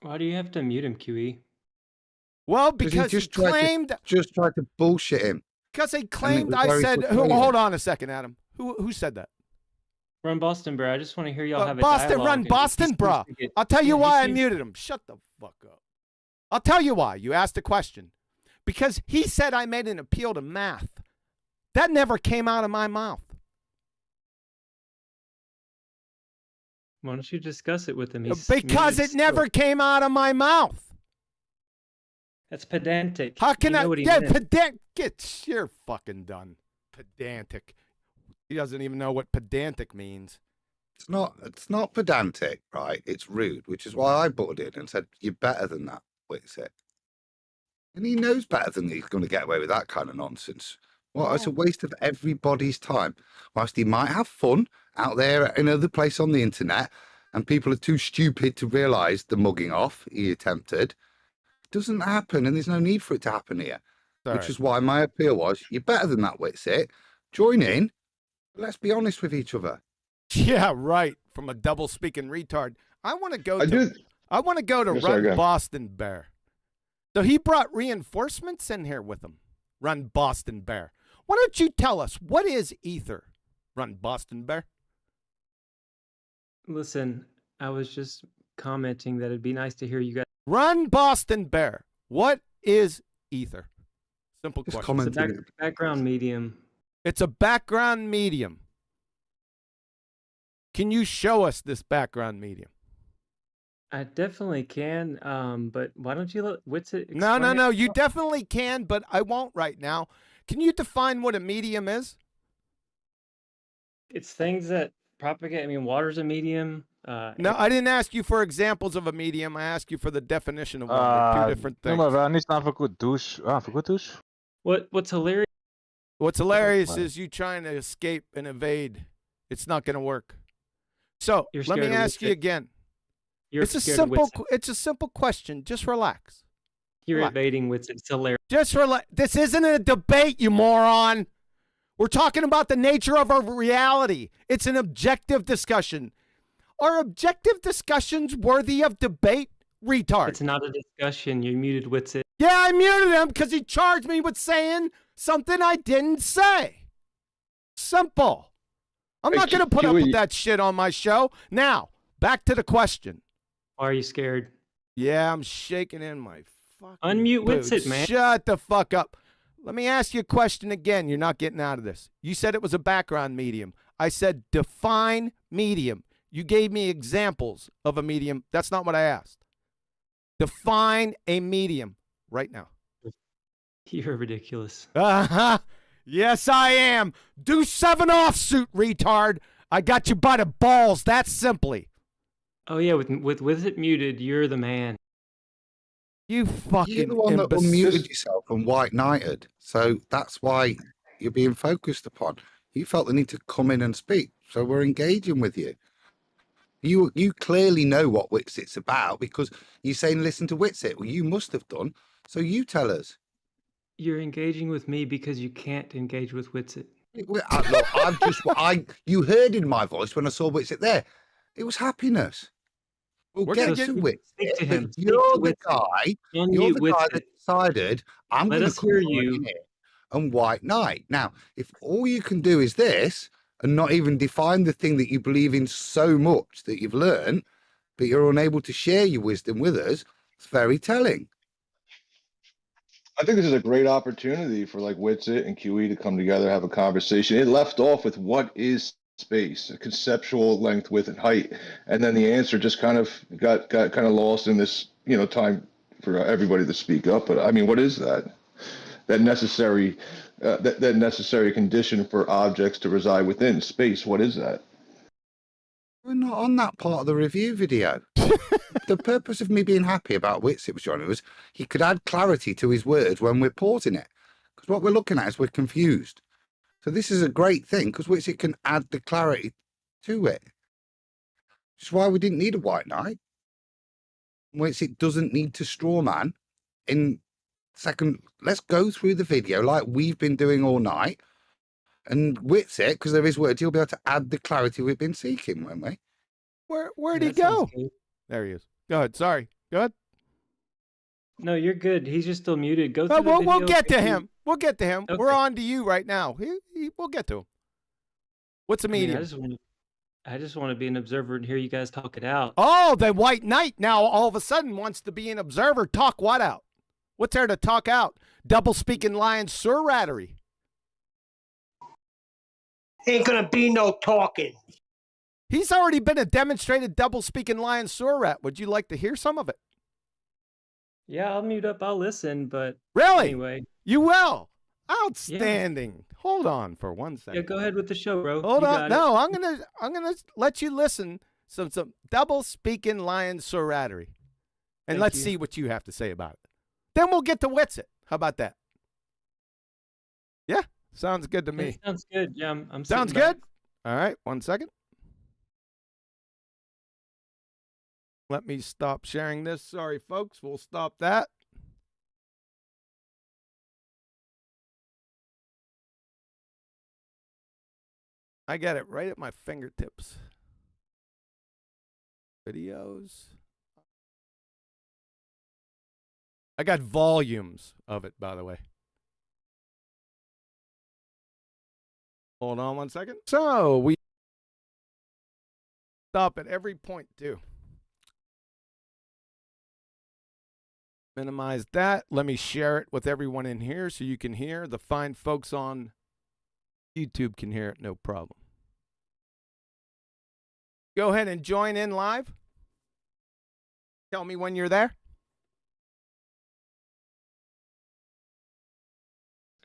Why do you have to mute him, QE? Well, because he claimed. Just tried to bullshit him. Because he claimed I said. Hold on a second, Adam. Who said that? Run Boston, bro. I just want to hear y'all have a Boston, dialogue. run Boston, bro. I'll tell you why I muted him. Shut the fuck up. I'll tell you why. You asked a question. Because he said I made an appeal to math. That never came out of my mouth. Why don't you discuss it with him? Because it never came out of my mouth. That's pedantic. How can I? Yeah, pedantic. You're fucking done. Pedantic. He doesn't even know what pedantic means. It's not pedantic, right? It's rude, which is why I butted in and said, you're better than that, Witsy. And he knows better than he's going to get away with that kind of nonsense. Well, it's a waste of everybody's time. Whilst he might have fun out there in another place on the internet, and people are too stupid to realise the mugging off he attempted, it doesn't happen, and there's no need for it to happen here. Which is why my appeal was, you're better than that, Witsy. Join in. Let's be honest with each other. Yeah, right. From a double-speaking retard. I want to go to Run Boston Bear. So he brought reinforcements in here with him. Run Boston Bear. Why don't you tell us, what is ether? Run Boston Bear. Listen, I was just commenting that it'd be nice to hear you guys. Run Boston Bear. What is ether? Simple question. It's a background medium. It's a background medium. Can you show us this background medium? I definitely can, but why don't you let Witsy explain No. it? You definitely can, but I won't right now. Can you define what a medium is? It's things that propagate. I mean, water's a medium. No, I didn't ask you for examples of a medium. I asked you for the definition of one. They're two different things. Maar we niet staan voor goed douche. Voor goed douche. What's hilarious? What's hilarious is you trying to escape and evade. It's not going to work. So let me ask you again. It's a simple question. Just relax. You're evading Witsy. It's hilarious. Just relax. This isn't a debate, you moron. We're talking about the nature of our reality. It's an objective discussion. Are objective discussions worthy of debate? Retard. It's not a discussion. You muted Witsy. Yeah, I muted him because he charged me with saying something I didn't say. Simple. I'm not going to put up with that shit on my show. Now, back to the question. Why are you scared? Yeah, I'm shaking in my fucking Unmute boots. Witsit, man. Shut the fuck up. Let me ask you a question again. You're not getting out of this. You said it was a background medium. I said define medium. You gave me examples of a medium. That's not what I asked. Define a medium right now. You're ridiculous. Uh-huh. Yes, I am. Do 7 offsuit, retard. I got you by the balls, that simply. Oh yeah, with it muted, you're the man. You fucking You're the one that unmuted yourself and white knighted. So that's why you're being focused upon. You felt the need to come in and speak. So we're engaging with you. You clearly know what Witsit's about because you're saying listen to Witsit. Well, you must have done. So you tell us. You're engaging with me because you can't engage with Witsit. Look, you heard in my voice when I saw Witsit there. It was happiness. We'll get to Witsit. You're the guy. You're the guy that decided I'm going to come in here and white knight. Now, if all you can do is this and not even define the thing that you believe in so much that you've learned, but you're unable to share your wisdom with us, it's very telling. I think this is a great opportunity for like Witsit and QE to come together, have a conversation. It left off with what is space, a conceptual length, width, and height, and then the answer just kind of got kind of lost in this, time for everybody to speak up. But I mean, what is that? That necessary, that necessary condition for objects to reside within space. What is that? We're not on that part of the review video. The purpose of me being happy about Witsit was, Johnny, was he could add clarity to his words when we're pausing it. Because what we're looking at is we're confused. So this is a great thing because Witsit can add the clarity to it. Which is why we didn't need a white knight. Witsit doesn't need to straw man. In second, let's go through the video like we've been doing all night. And Witsit, because there is words, he'll be able to add the clarity we've been seeking, won't we? Where'd he go? There he is. Go ahead. Sorry. Go ahead. No, you're good. He's just still muted. Go through the video. We'll get to him. We'll get to him. Okay. We're on to you right now. We'll get to him. What's a medium? I just want to be an observer and hear you guys talk it out. Oh, the white knight now all of a sudden wants to be an observer. Talk what out? What's there to talk out? Double speaking lion surrattery. Ain't gonna be no talking. He's already been a demonstrated double-speaking lion surrat. Would you like to hear some of it? Yeah, I'll mute up. I'll listen, but really? Anyway. You will? Outstanding. Yeah. Hold on for 1 second. Yeah, go ahead with the show, bro. Hold on. No, I'm gonna let you listen some double-speaking lion surrattery. And let's see what you have to say about it. Then we'll get to Witsit. How about that? Yeah? Sounds good to me. Sounds good. Yeah, I'm sounds good? All right, 1 second. Let me stop sharing this. Sorry, folks. We'll stop that. I got it right at my fingertips. Videos. I got volumes of it, by the way. Hold on 1 second. So we stop at every point too. Minimize that. Let me share it with everyone in here so you can hear. The fine folks on YouTube can hear it, no problem. Go ahead and join in live. Tell me when you're there.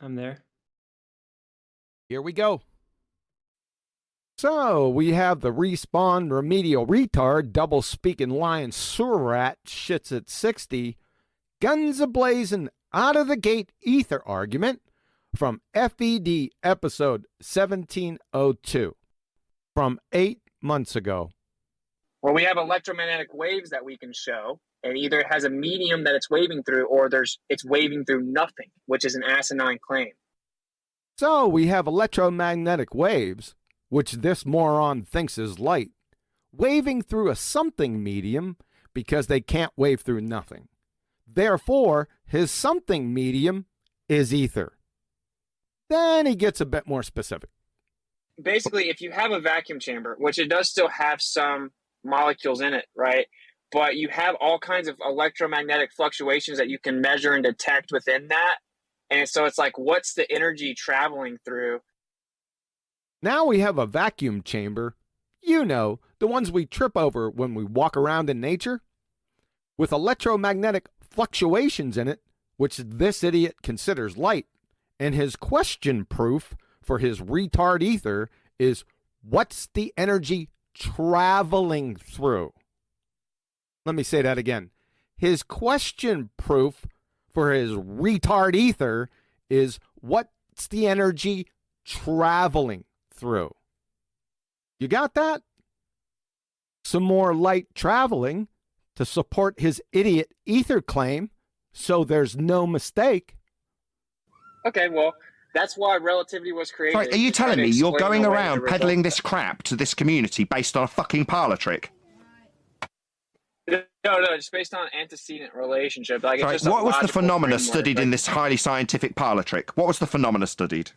I'm there. Here we go. So we have the respawn remedial retard, double speaking lion surrat, shits at 60, guns ablazing out of the gate ether argument from FED episode 1702 from 8 months ago. Well, we have electromagnetic waves that we can show, and either it has a medium that it's waving through, or it's waving through nothing, which is an asinine claim. So we have electromagnetic waves, which this moron thinks is light, waving through a something medium because they can't wave through nothing. Therefore, his something medium is ether. Then he gets a bit more specific. basically, if you have a vacuum chamber, which it does still have some molecules in it, right? But you have all kinds of electromagnetic fluctuations that you can measure and detect within that. And so it's like, what's the energy traveling through? Now we have a vacuum chamber. You know, the ones we trip over when we walk around in nature, with electromagnetic fluctuations in it, which this idiot considers light. And his question proof for his retard ether is, what's the energy traveling through? Let me say that again. His question proof for his retard ether is, what's the energy traveling through? You got that? Some more light traveling to support his idiot ether claim, so there's no mistake. Okay, well, that's why relativity was created. Sorry, are you to try telling to me you're explain going away around the peddling results. this crap to this community based on a fucking parlor trick? No, it's based on antecedent relationship. Like, Sorry, it's just what was the phenomena framework. studied in this highly scientific parlor trick? What was the phenomena studied?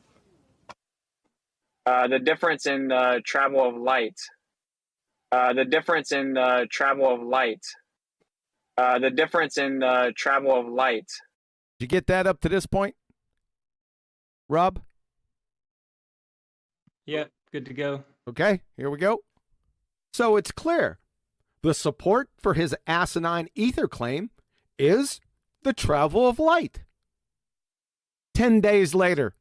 The difference in travel of light. The difference in travel of light. The difference in travel of light. Did you get that up to this point, Rob? Yep, good to go. Okay, here we go. So it's clear. The support for his asinine ether claim is the travel of light. 10 days later.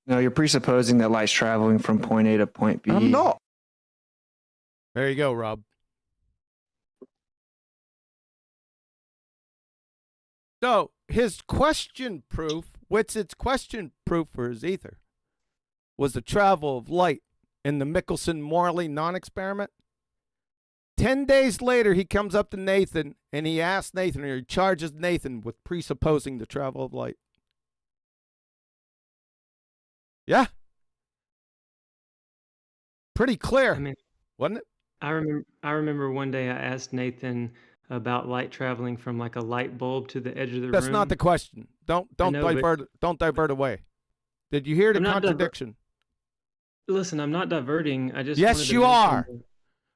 No, you're presupposing that light's traveling from point A to point B. I'm not. There you go, Rob. So his question proof, what's its question proof for his ether, was the travel of light in the Michelson-Morley non-experiment. 10 days later, he comes up to Nathan and he asks Nathan, or he charges Nathan with presupposing the travel of light. Yeah. Pretty clear, I mean, wasn't it? I remember one day I asked Nathan about light traveling from like a light bulb to the edge of the room. That's not the question. Don't divert away. Did you hear the I'm not contradiction? Listen, I'm not diverting. I just Yes, wanted to you mention are.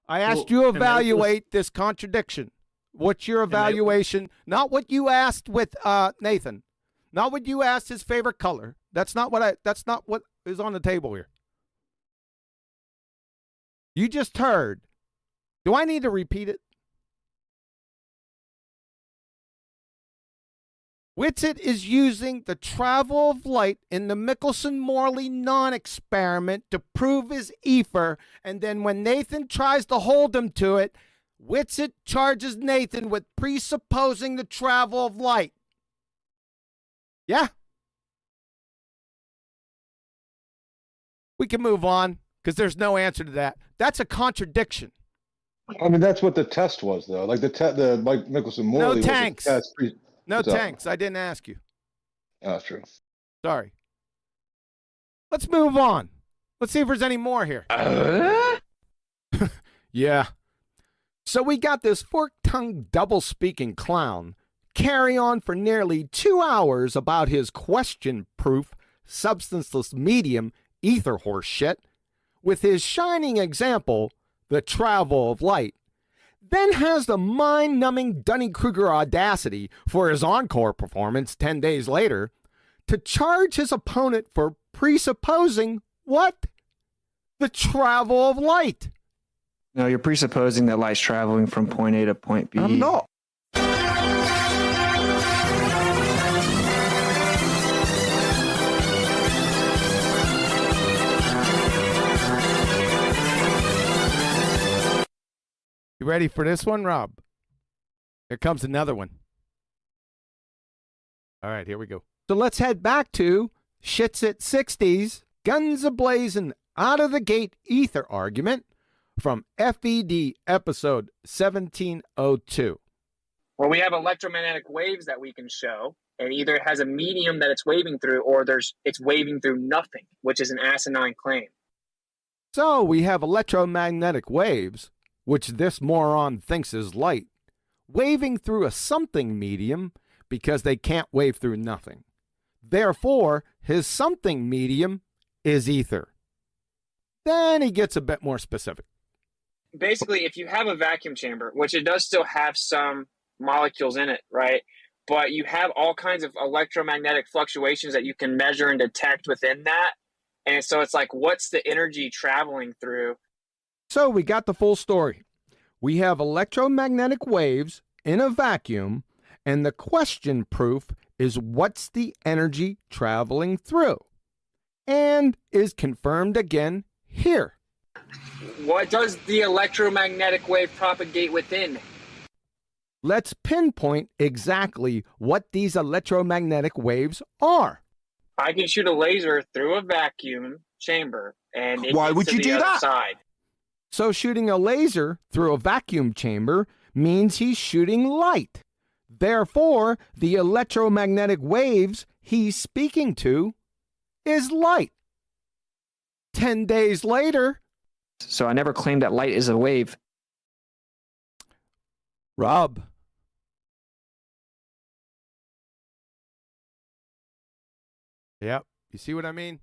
I asked you to am I able to- evaluate this contradiction. What's your evaluation? Not what you asked with Nathan. Not what you asked his favorite color. That's not what is on the table here. You just heard. Do I need to repeat it? Whitsitt is using the travel of light in the Michelson-Morley non-experiment to prove his ether, and then when Nathan tries to hold him to it, Whitsitt charges Nathan with presupposing the travel of light. Yeah? We can move on, because there's no answer to that. That's a contradiction. I mean, that's what the test was, though. Like the Mike Michelson-Morley was a tanks. test. No What's up? tanks. I didn't ask you. Oh, that's true. Sorry. Let's move on. Let's see if there's any more here. Yeah. So we got this fork-tongued, double-speaking clown carry on for nearly 2 hours about his question-proof, substanceless medium ether horse shit, with his shining example, the travel of light. Then has the mind-numbing Dunning-Kruger audacity for his encore performance 10 days later to charge his opponent for presupposing what? The travel of light. No, you're presupposing that light's traveling from point A to point B. I'm not. You ready for this one, Rob? Here comes another one. All right, here we go. So let's head back to Shits at 60s, guns a-blazing, out of the gate ether argument from FED episode 1702. Well, we have electromagnetic waves that we can show, and either it has a medium that it's waving through, or it's waving through nothing, which is an asinine claim. So we have electromagnetic waves, which this moron thinks is light, waving through a something medium because they can't wave through nothing. Therefore, his something medium is ether. Then he gets a bit more specific. Basically, if you have a vacuum chamber, which it does still have some molecules in it, right? But you have all kinds of electromagnetic fluctuations that you can measure and detect within that. And so it's like, what's the energy traveling through? So we got the full story. We have electromagnetic waves in a vacuum, and the question proof is what's the energy traveling through? And is confirmed again here. What does the electromagnetic wave propagate within? Let's pinpoint exactly what these electromagnetic waves are. I can shoot a laser through a vacuum chamber, and it Why gets would to you the do other that? side. So shooting a laser through a vacuum chamber means he's shooting light. Therefore, the electromagnetic waves he's speaking to is light. 10 days later. So I never claimed that light is a wave. Rob. Yep. You see what I mean?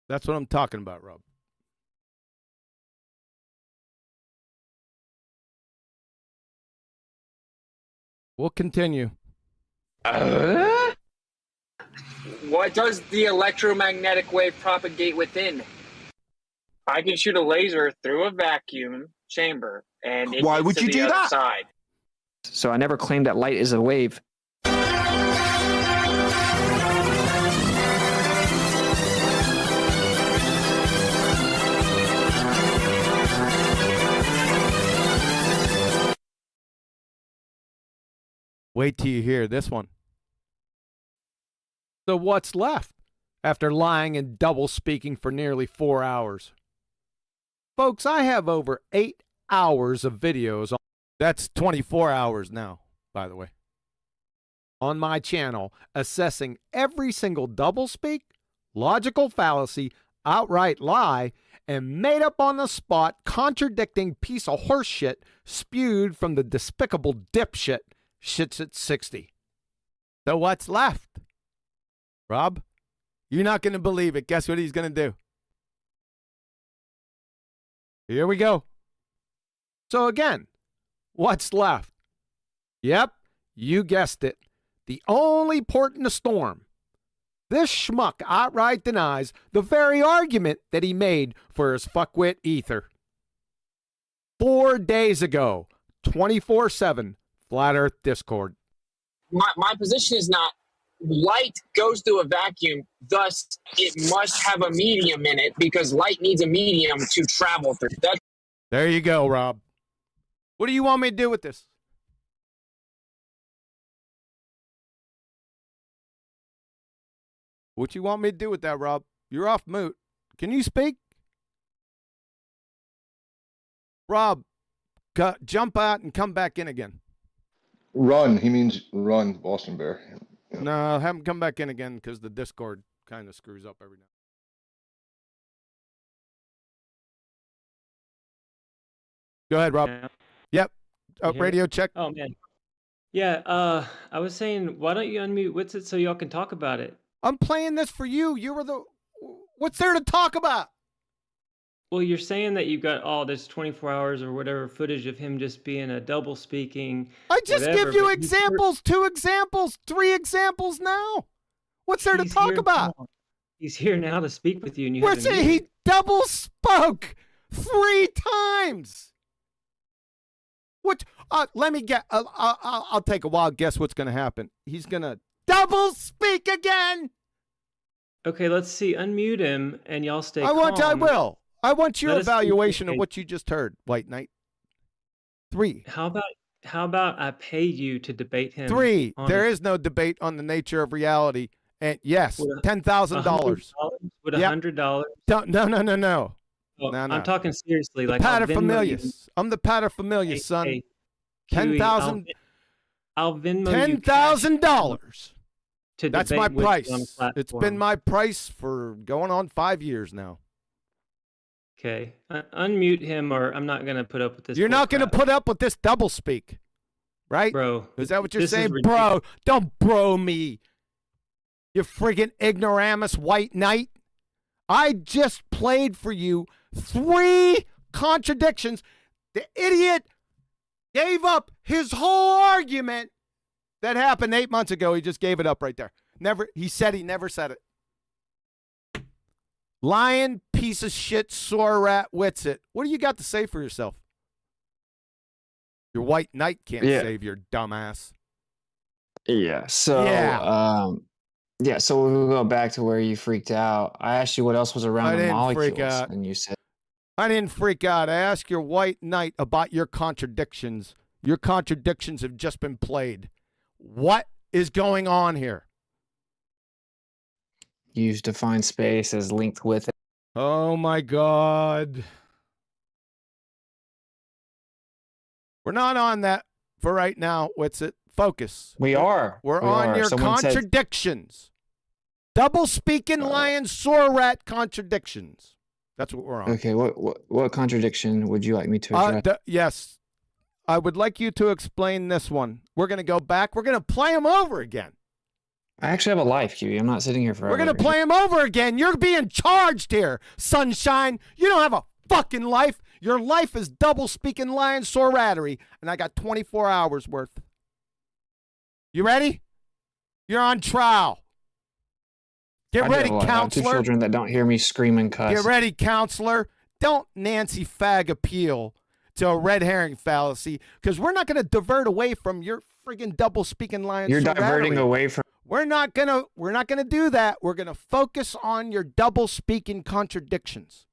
That's what I'm talking about, Rob. We'll continue. What does the electromagnetic wave propagate within? I can shoot a laser through a vacuum chamber, and it Why gets would to you the do other that? side. So I never claimed that light is a wave. Wait till you hear this one. So what's left after lying and double speaking for nearly 4 hours? Folks, I have over 8 hours of videos. That's 24 hours now, by the way. On my channel, assessing every single doublespeak, logical fallacy, outright lie, and made up on the spot contradicting piece of horse shit spewed from the despicable dipshit Shits at 60. So what's left? Rob, you're not going to believe it. Guess what he's going to do? Here we go. So again, what's left? Yep, you guessed it. The only port in the storm. This schmuck outright denies the very argument that he made for his fuckwit ether. 4 days ago, 24/7, Flat Earth Discord. My position is not light goes through a vacuum, thus it must have a medium in it because light needs a medium to travel through. There you go, Rob. What do you want me to do with this? What you want me to do with that, Rob? You're off mute. Can you speak? Rob, jump out and come back in again. Run. He means run, Boston Bear. Yeah. No, have him come back in again because the Discord kind of screws up every now. Go ahead, Rob. Yeah. Yep. You hear me? Radio check. Oh man. Yeah. I was saying, why don't you unmute What's It so y'all can talk about it? I'm playing this for you. You were the. What's there to talk about? Well, you're saying that you got all this 24 hours or whatever footage of him just being a double speaking. I just whatever, give you but examples, 2 examples, 3 examples now. What's there to he's talk here about? now. He's here now to speak with you, and you We're haven't saying muted. he double spoke 3 times. What? Let me get. I'll take a wild guess. What's going to happen? He's going to double speak again. Okay, let's see. Unmute him, and y'all stay I calm. will. I want your Let us see evaluation of okay. what you just heard, White Knight. 3. How about I pay you to debate him? 3. on There it? is no debate on the nature of reality. And yes, Would $10,000. Would Yep. $100? No. Oh, No. I'm talking seriously. The Like I'll Venmo you- paterfamilias. I'm the paterfamilias, son. Hey, Huey, $10,000. I'll Venmo you cash $10,000. to That's debate my with price. you on a It's been platform. my price for going on 5 years now. Okay, unmute him, or I'm not gonna put up with this. You're not going to bullcrap. put up with this double speak, right? Bro. Is that what you're this is saying? ridiculous. Bro, don't bro me. You friggin' ignoramus white knight. I just played for you 3 contradictions. The idiot gave up his whole argument that happened 8 months ago. He just gave it up right there. He never said it. Lion, piece of shit, sore rat, Witsit. What do you got to say for yourself? Your white knight can't save your dumbass. Yeah. So, so we'll go back to where you freaked out. I asked you what else was around the molecules, and you said, I didn't freak out. I asked your white knight about your contradictions. Your contradictions have just been played. What is going on here? you define space as linked with it. Oh my God. We're not on that for right now. What's it? Focus. We are. We're on your Someone contradictions. Double speaking lion, sore rat contradictions. That's what we're on. Okay, what contradiction would you like me to address? Yes. I would like you to explain this one. We're going to go back. We're going to play them over again. I actually have a life, Huey. I'm not sitting here forever. We're going to play them over again. You're being charged here, sunshine. You don't have a fucking life. Your life is double speaking lion sore rattery, and I got 24 hours worth. You ready? You're on trial. Get ready, counselor. I have 2 children that don't hear me scream and cuss. Get ready, counselor. Don't Nancy Fag appeal to a red herring fallacy, because we're not going to divert away from your friggin' double speaking lion. You're diverting away from. We're not gonna do that. We're gonna focus on your double speaking contradictions.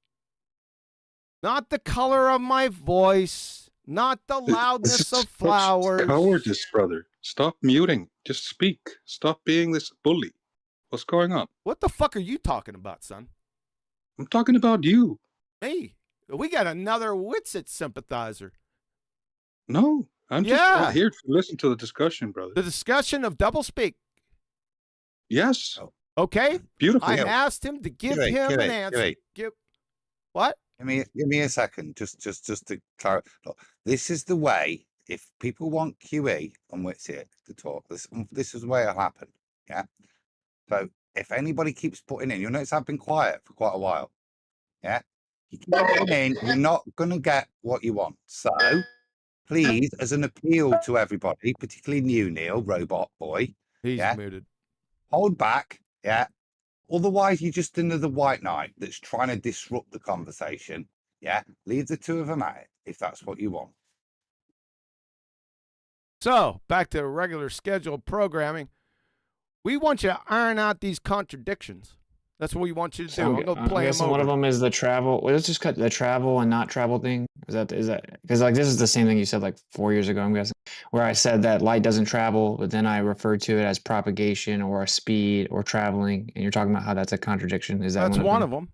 Not the color of my voice, not the loudness of flowers. Cowardice, brother. Stop muting. Just speak. Stop being this bully. What's going on? What the fuck are you talking about, son? I'm talking about you. Me? We got another Witsit sympathizer. No, I'm just here to listen to the discussion, brother. The discussion of doublespeak. Yes. Okay. Beautiful. I asked him to give him an answer. What? Give me a second, just to clarify. Look, this is the way. If people want QE and Witsit to talk, this is the way it'll happen. Yeah. So if anybody keeps putting in, you'll notice I've been quiet for quite a while. Yeah. You keep putting in, you're not gonna get what you want. So please, as an appeal to everybody, particularly new Neil, robot boy. He's muted. Hold back, yeah. Otherwise, you're just another white knight that's trying to disrupt the conversation. Yeah. Leave the 2 of them at it if that's what you want. So back to regular scheduled programming. We want you to iron out these contradictions. That's what we want you to do. I'm gonna play them over. One of them is the travel. Well, let's just cut the travel and not travel thing. Is that because like this is the same thing you said like 4 years ago, I'm guessing, where I said that light doesn't travel, but then I referred to it as propagation or a speed or traveling, and you're talking about how that's a contradiction. Is that that's one of them?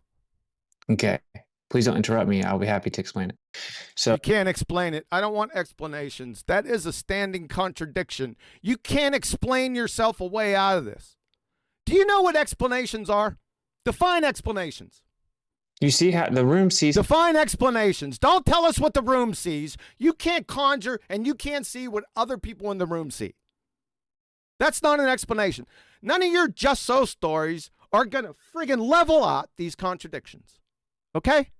Okay. Please don't interrupt me. I'll be happy to explain it. So you can't explain it. I don't want explanations. That is a standing contradiction. You can't explain yourself a way out of this. Do you know what explanations are? Define explanations. You see how the room sees. Define explanations. Don't tell us what the room sees. You can't conjure and you can't see what other people in the room see. That's not an explanation. None of your just so stories are going to friggin' level out these contradictions. Okay?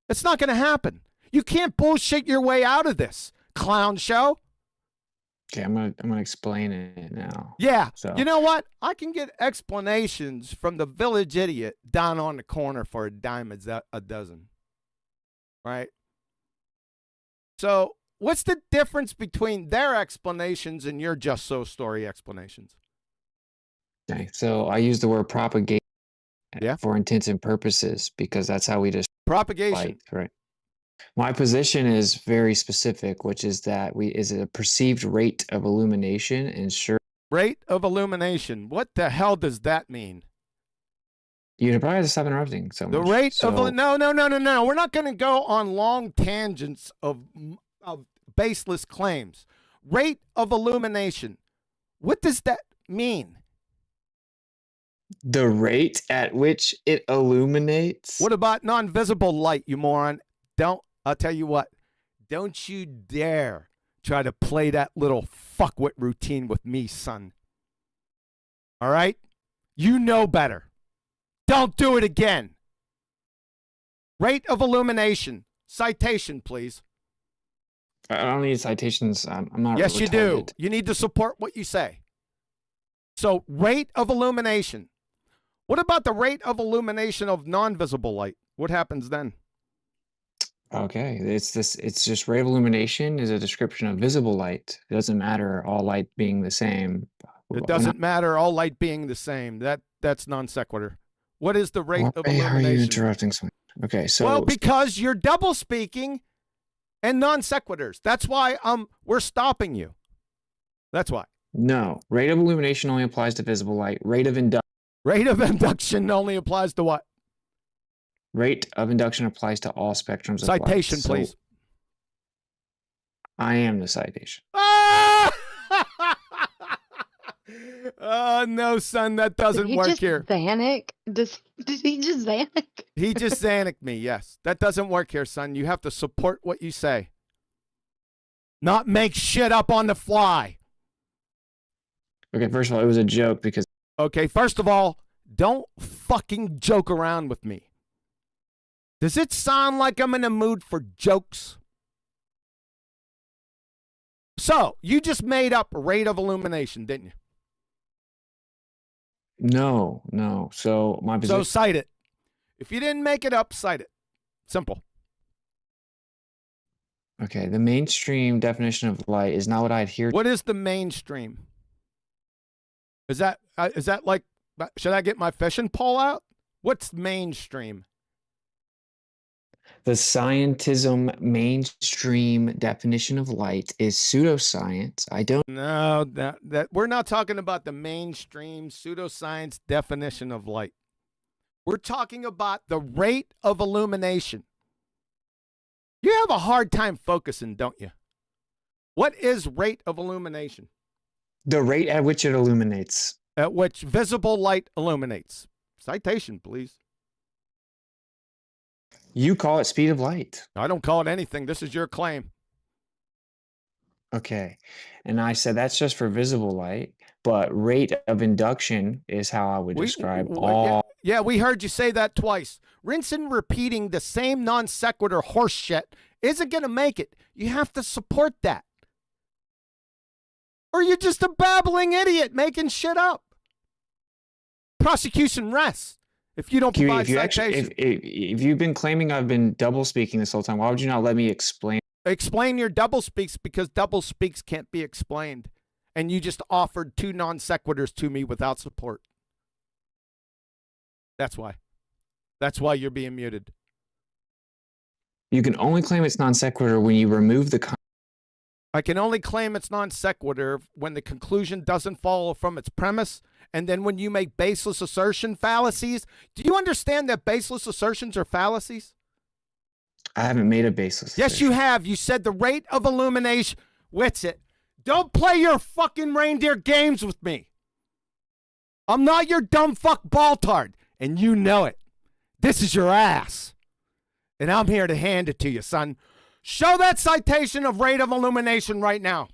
It's not going to happen. You can't bullshit your way out of this clown show. Okay, I'm gonna explain it now. Yeah. So you know what? I can get explanations from the village idiot down on the corner for a dime a dozen. Right? So what's the difference between their explanations and your just so story explanations? Okay, so I use the word propagate for intents and purposes because that's how we just propagation. Light, right. My position is very specific, which is that is a perceived rate of illumination and rate of illumination. What the hell does that mean? You probably have to stop interrupting so much. The rate of no. We're not going to go on long tangents of baseless claims. Rate of illumination. What does that mean? The rate at which it illuminates. What about non-visible light, you moron? I'll tell you what. Don't you dare try to play that little fuckwit routine with me, son. All right? You know better. Don't do it again. Rate of illumination. Citation, please. I don't need citations. I'm not. Yes, you do. retarded. You need to support what you say. So, rate of illumination. What about the rate of illumination of non-visible light? What happens then? Okay, it's just rate of illumination is a description of visible light. It doesn't matter all light being the same. It doesn't matter all light being the same. That's non sequitur. What is the rate of illumination? Why are you interrupting someone? Okay, so well, because you're double speaking and non sequiturs. That's why we're stopping you. That's why. no, rate of illumination only applies to visible light. Rate of induction only applies to what? Rate of induction applies to all spectrums of light. Citation, please. I am the citation. Oh, no, son, that doesn't work here. Did he just Xanac? He just Xanac me, yes. That doesn't work here, son. You have to support what you say. Not make shit up on the fly. Okay, first of all, it was a joke because... Okay, first of all, don't fucking joke around with me. Does it sound like I'm in a mood for jokes? So, you just made up rate of illumination, didn't you? No. So, my position... So, cite it. If you didn't make it up, cite it. Simple. Okay, the mainstream definition of light is not what I adhere to. What is the mainstream? Is that like, should I get my fishing pole out? What's mainstream? The Scientism mainstream definition of light is pseudoscience. No, that we're not talking about the mainstream pseudoscience definition of light. We're talking about the rate of illumination. You have a hard time focusing, don't you? What is rate of illumination? The rate at which it illuminates. At which visible light illuminates. Citation, please. You call it speed of light. I don't call it anything. This is your claim. Okay. And I said that's just for visible light, but rate of induction is how I would describe all. Yeah, we heard you say that twice. Rinsing, repeating the same non sequitur horse shit isn't going to make it. You have to support that. Or you're just a babbling idiot making shit up. Prosecution rests if you don't provide citation. If you've been claiming I've been double speaking this whole time, why would you not let me explain? Explain your double speaks, because double speaks can't be explained. And you just offered two non sequiturs to me without support. That's why. That's why you're being muted. You can only claim it's non sequitur when you remove the... I can only claim it's non sequitur when the conclusion doesn't follow from its premise, and then when you make baseless assertion fallacies. Do you understand that baseless assertions are fallacies? I haven't made a baseless Yes, you have. You said the rate of illumination. What's it? Don't play your fucking reindeer games with me. I'm not your dumb fuck balltard, and you know it. This is your ass, and I'm here to hand it to you, son. Show that citation of rate of illumination right now.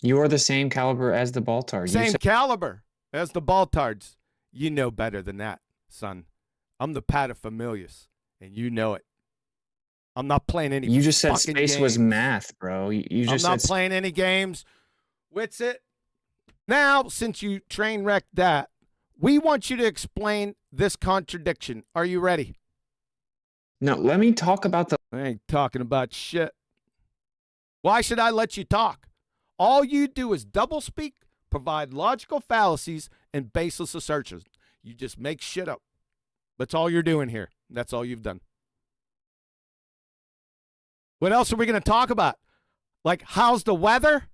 You are the same caliber as the Baltard. Same caliber as the Baltards. You know better than that, son. I'm the paterfamilias, and you know it. I'm not playing any. You just said fucking space games. was math, bro. You just I'm not said playing any games. What's it? Now, since you train wrecked that, we want you to explain this contradiction. Are you ready? No, let me talk about the... I ain't talking about shit. Why should I let you talk? All you do is double speak, provide logical fallacies, and baseless assertions. You just make shit up. That's all you're doing here. That's all you've done. What else are we going to talk about? Like, how's the weather?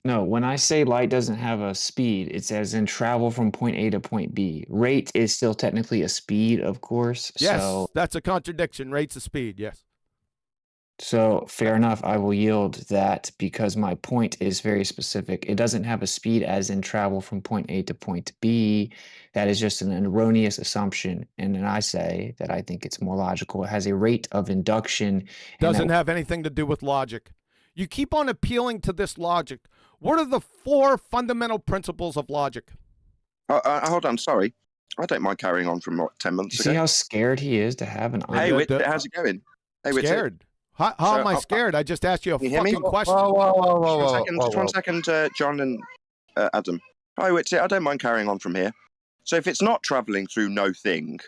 No, when I say light doesn't have a speed, it's as in travel from point A to point B. Rate is still technically a speed, of course. Yes, So, that's a contradiction. Rates of speed, yes. so fair enough. I will yield that because my point is very specific. It doesn't have a speed as in travel from point A to point B. That is just an erroneous assumption. And then I say that I think it's more logical. It has a rate of induction. Doesn't have anything to do with logic. You keep on appealing to this logic. What are the 4 fundamental principles of logic? Hold on, sorry. I don't mind carrying on from 10 months See ago. how scared he is to have an Hey, how's it going? Hey, Scared? How am I scared? I just asked you a fucking question. Just one second, John and Adam. Hi, Witsy. I don't mind carrying on from here. So if it's not travelling through no thing,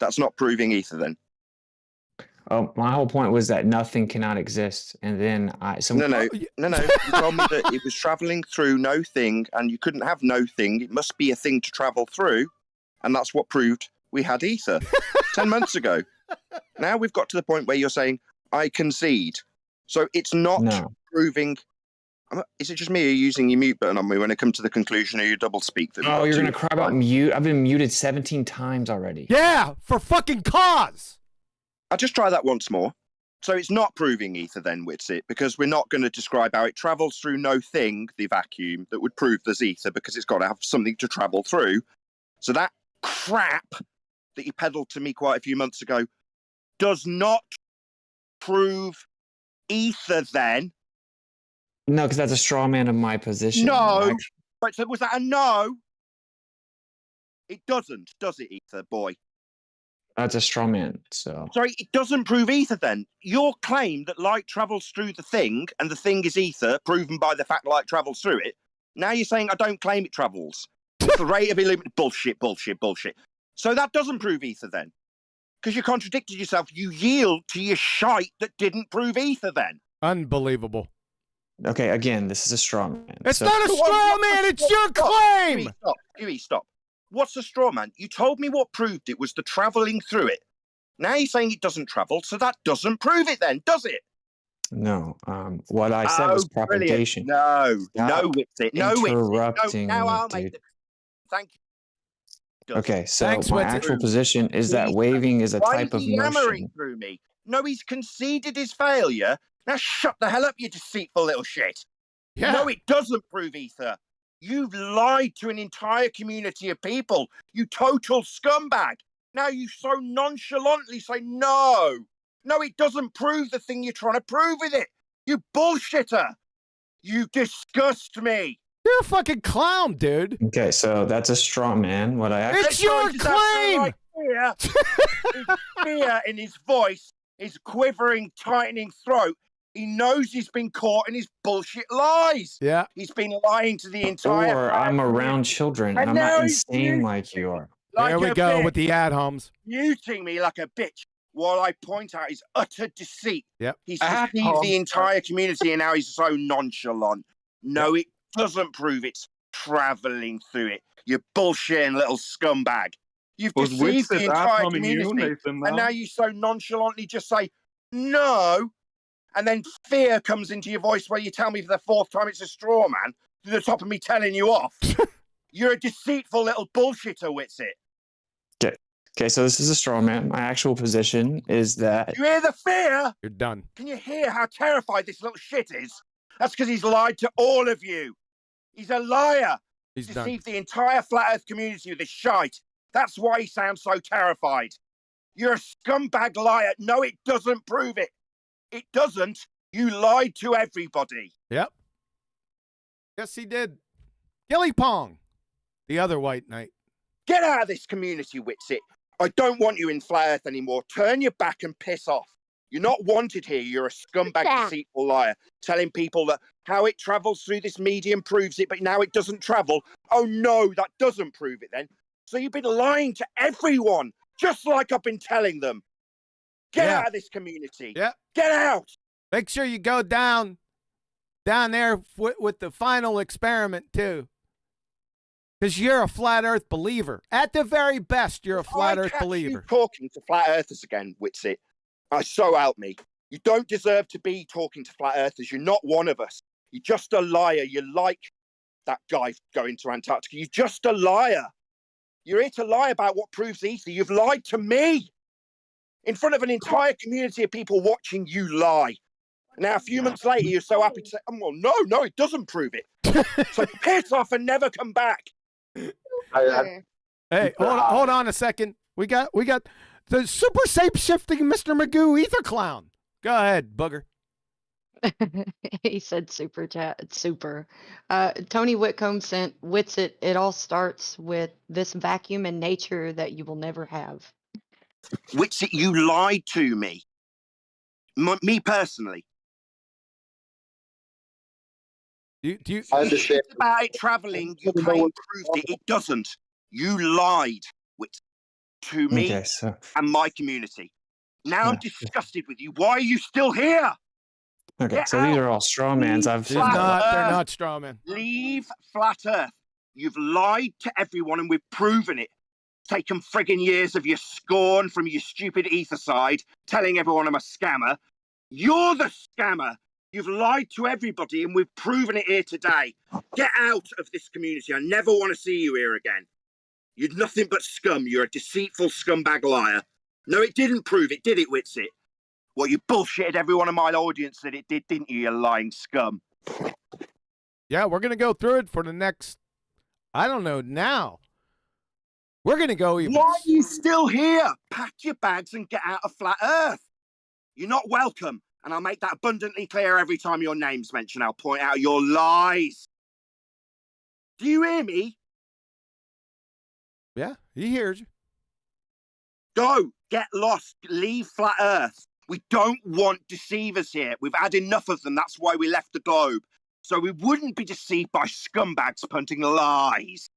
that's not proving ether then? Oh, my whole point was that nothing cannot exist, and then No. You told me that it was travelling through no thing, and you couldn't have no thing. It must be a thing to travel through, and that's what proved we had ether 10 months ago. Now we've got to the point where you're saying, I concede. So it's not proving... Is it just me or using your mute button on me when it comes to the conclusion, or you double speak? Oh, you're going to cry about mute? I've been muted 17 times already. Yeah, for fucking cause! I'll just try that once more. So it's not proving ether then, Witsit, because we're not going to describe how it travels through no thing, the vacuum, that would prove there's ether, because it's got to have something to travel through. So that crap that you peddled to me quite a few months ago does not prove ether then. No, because that's a straw man of my position. No. Right, so was that a no? It doesn't, does it, ether boy? That's a straw man, so... Sorry, it doesn't prove ether then. Your claim that light travels through the thing, and the thing is ether, proven by the fact light travels through it, now you're saying I don't claim it travels. It's the rate of illumination. Bullshit. So that doesn't prove ether then. Because you contradicted yourself. You yield to your shite that didn't prove ether then. Unbelievable. Okay, again, this is a straw man. It's not a straw man, it's your claim! Huey, stop. What's a straw man? You told me what proved it was the travelling through it. Now you're saying it doesn't travel, so that doesn't prove it then, does it? No. What I said was propagation. Brilliant. No, it's it. No, interrupting now I'll me, make dude. Thank you. Okay, so Thanks, my Witsit. actual position is that waving is a type of Why is he hammering motion. through me? No, he's conceded his failure. Now shut the hell up, you deceitful little shit. Yeah. No, it doesn't prove ether. You've lied to an entire community of people. You total scumbag. Now you so nonchalantly say no. No, it doesn't prove the thing you're trying to prove with it. You bullshitter. You disgust me. You're a fucking clown, dude. Okay, so that's a straw man. What I actually... It's your claim! His fear in his voice, his quivering, tightening throat. He knows he's been caught in his bullshit lies. Yeah. He's been lying to the entire... Or I'm around children. And I'm now not he's insane like you are. There we go with the ad homs. Muting me like a bitch while I point out his utter deceit. Yep. He's deceived the entire community and now he's so nonchalant. No, it doesn't prove it's travelling through it. You bullshitting little scumbag. You've deceived the entire community. And now you so nonchalantly just say, no. And then fear comes into your voice where you tell me for the fourth time it's a straw man to the top of me telling you off. You're a deceitful little bullshitter, Witsit. Okay, so this is a straw man. My actual position is that... You hear the fear? You're done. Can you hear how terrified this little shit is? That's because he's lied to all of you. He's a liar. He's deceived the entire flat earth community with his shite. That's why he sounds so terrified. You're a scumbag liar. No, it doesn't prove it. It doesn't. You lied to everybody. Yep. Yes, he did. Gilly Pong, the other white knight. Get out of this community, Witsit. I don't want you in flat earth anymore. Turn your back and piss off. You're not wanted here. You're a scumbag, deceitful liar, telling people that how it travels through this medium proves it, but now it doesn't travel. Oh, no, that doesn't prove it then. So you've been lying to everyone, just like I've been telling them. Get out of this community. Yeah. Get out. Make sure you go down there with the final experiment, too. Because you're a flat earth believer. At the very best, you're a flat earth believer. You talking to flat earthers again, Witsit. So help me. You don't deserve to be talking to flat earthers. You're not one of us. You're just a liar. You're like that guy going to Antarctica. You're just a liar. You're here to lie about what proves ether. You've lied to me. In front of an entire community of people watching you lie. Now, a few months later, you're so happy to say, oh, well, no, it doesn't prove it. So piss off and never come back. Hey, hold on a second. We got the super shape-shifting Mr. Magoo ether clown. Go ahead, booger. He said super chat. It's super. Tony Whitcomb sent Witsit. It all starts with this vacuum in nature that you will never have. Witsit, you lied to me. Me personally. Do you I understand. Shit about it traveling, you claim proved it. It doesn't. You lied to me Okay, so and my community. Now I'm disgusted with you. Why are you still here? okay, Get so these out. are all straw mans. I've They're said not. They're Earth. not straw men. Leave flat Earth. You've lied to everyone, and we've proven it. Taken friggin' years of your scorn from your stupid ether side, telling everyone I'm a scammer. You're the scammer. You've lied to everybody, and we've proven it here today. Get out of this community. I never want to see you here again. You're nothing but scum. You're a deceitful scumbag liar. No, it didn't prove it, did it, Witsit? Well, you bullshitted everyone in my audience that it did, didn't you, you lying scum? Yeah, we're gonna go through it for the next. I don't know now. We're gonna go even. Why are you still here? Pack your bags and get out of flat Earth. You're not welcome, and I'll make that abundantly clear every time your name's mentioned. I'll point out your lies. Do you hear me? Yeah, he hears you. Go, get lost, leave flat Earth. We don't want deceivers here. We've had enough of them. That's why we left the globe. So we wouldn't be deceived by scumbags punting lies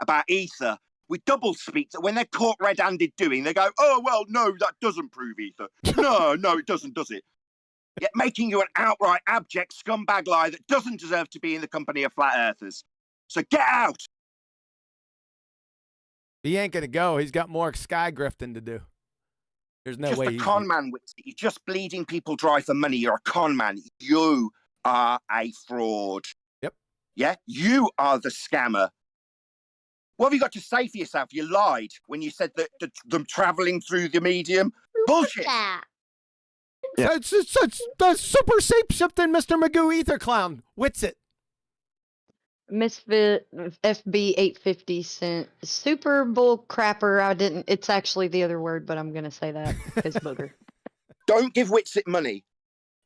about ether. We double speak that when they're caught red-handed doing, they go, oh, well, no, that doesn't prove ether. No, it doesn't, does it? Yet making you an outright abject scumbag liar that doesn't deserve to be in the company of flat earthers. So get out. He ain't gonna go. He's got more sky grifting to do. There's no Just way. a con man, Witzy. You're just bleeding people dry for money. You're a con man. You are a fraud. Yep. Yeah? You are the scammer. What have you got to say for yourself? You lied when you said that them traveling through the medium. Bullshit. Yeah. That's super shape shifting, Mr. Magoo Ether Clown. Witsit. Misfit FB 850 sent Super Bull Crapper. I didn't. It's actually the other word, but I'm gonna say that because booger. Don't give Witsit money.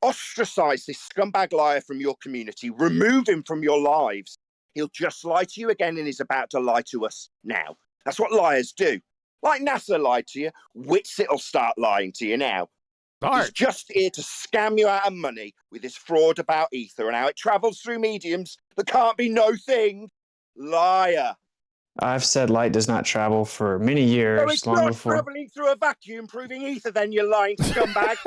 Ostracize this scumbag liar from your community. Remove him from your lives. He'll just lie to you again, and he's about to lie to us now. That's what liars do. Like NASA lied to you, Witsit will start lying to you now. He's just here to scam you out of money with his fraud about ether and how it travels through mediums that can't be no thing. Liar. I've said light does not travel for many years, So it's long not before. traveling through a vacuum proving ether then, you lying scumbag.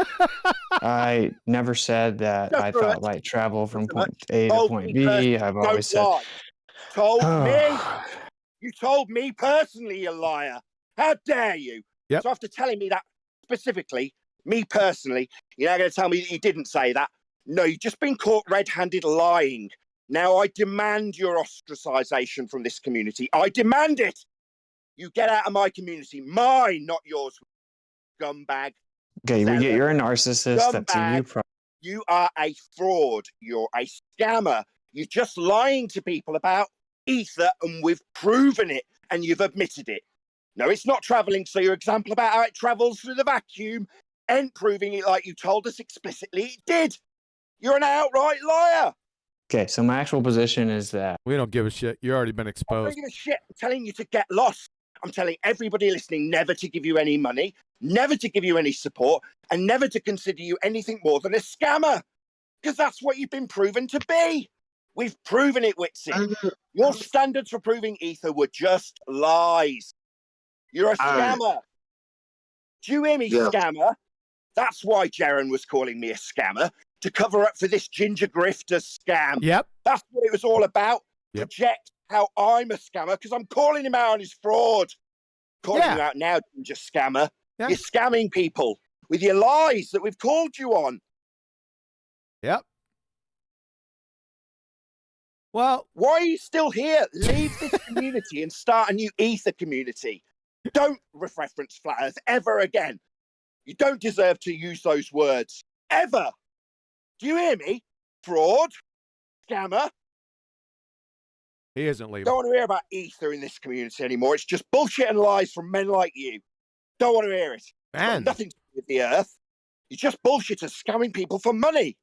I never said that I thought light travel from point A to point B. I've always said. Lie. Told me. You told me personally, you liar. How dare you? Yep. So after telling me that specifically, me personally, you're now going to tell me that you didn't say that? No, you've just been caught red-handed lying. Now I demand your ostracization from this community. I demand it. You get out of my community. Mine, not yours, scumbag. Okay, you're a narcissist. That's a you problem. You are a fraud. You're a scammer. You're just lying to people about ether, and we've proven it, and you've admitted it. No, it's not traveling, so your example about how it travels through the vacuum ain't proving it like you told us explicitly it did. You're an outright liar. Okay, so my actual position is that we don't give a shit. You've already been I exposed. don't give a shit. I'm telling you to get lost. I'm telling everybody listening never to give you any money, never to give you any support, and never to consider you anything more than a scammer. Because that's what you've been proven to be. We've proven it, Witzy. Your standards for proving ether were just lies. You're a scammer. Do you hear me, scammer? That's why Jaren was calling me a scammer, to cover up for this ginger grifter scam. Yep. That's what it was all about. Project how I'm a scammer, because I'm calling him out on his fraud. Calling you out now, ginger scammer. You're scamming people with your lies that we've called you on. Yep. Well, why are you still here? Leave this community and start a new ether community. Don't reference flat earth ever again. You don't deserve to use those words. Ever. Do you hear me? Fraud. Scammer. He isn't leaving. Don't want to hear about ether in this community anymore. It's just bullshit and lies from men like you. Don't want to hear it. It's got nothing to do with the earth. You're just bullshitters scamming people for money.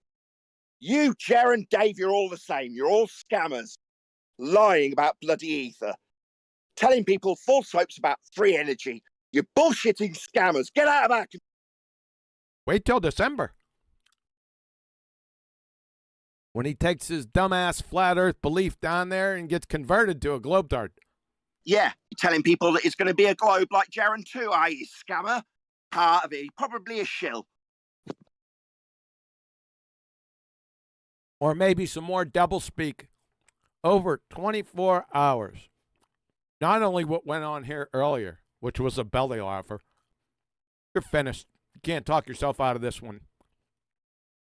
You, Jer and Dave, you're all the same. You're all scammers. Lying about bloody ether. Telling people false hopes about free energy. You're bullshitting scammers. Get out of our... Wait till December, when he takes his dumbass flat earth belief down there and gets converted to a globe-tard. Yeah, you're telling people that it's going to be a globe like Jaren too, are you, scammer? Part of it. He's probably a shill. Or maybe some more doublespeak over 24 hours. Not only what went on here earlier, which was a belly laugher. You're finished. You can't talk yourself out of this one.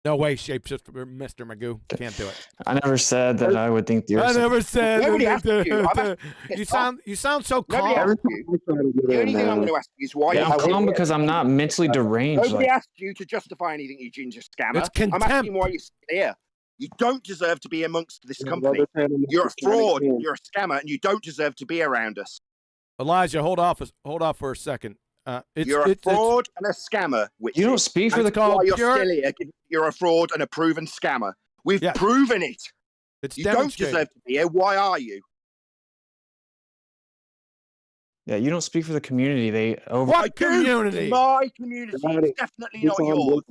No way, shapeshifter, Mr. Magoo. Can't do it. I never said that I would think the I Earth's... never said Nobody asked you. You sound so Nobody calm. asked you. The only thing I'm going to ask you is why Yeah, I'm calm because I'm not mentally deranged. Nobody Like, asked you to justify anything, you ginger scammer. It's contempt. I'm asking why you're here. You don't deserve to be amongst this company. You're a fraud. You're a scammer, and you don't deserve to be around us. Elijah, hold off for a second. You're a fraud and a scammer. Which you don't speak for the call. You're pure... still here. You're a fraud and a proven scammer. We've proven it. It's you don't deserve to be here. Why are you? yeah, you don't speak for the community. They over. What community? My community. It's definitely not yours.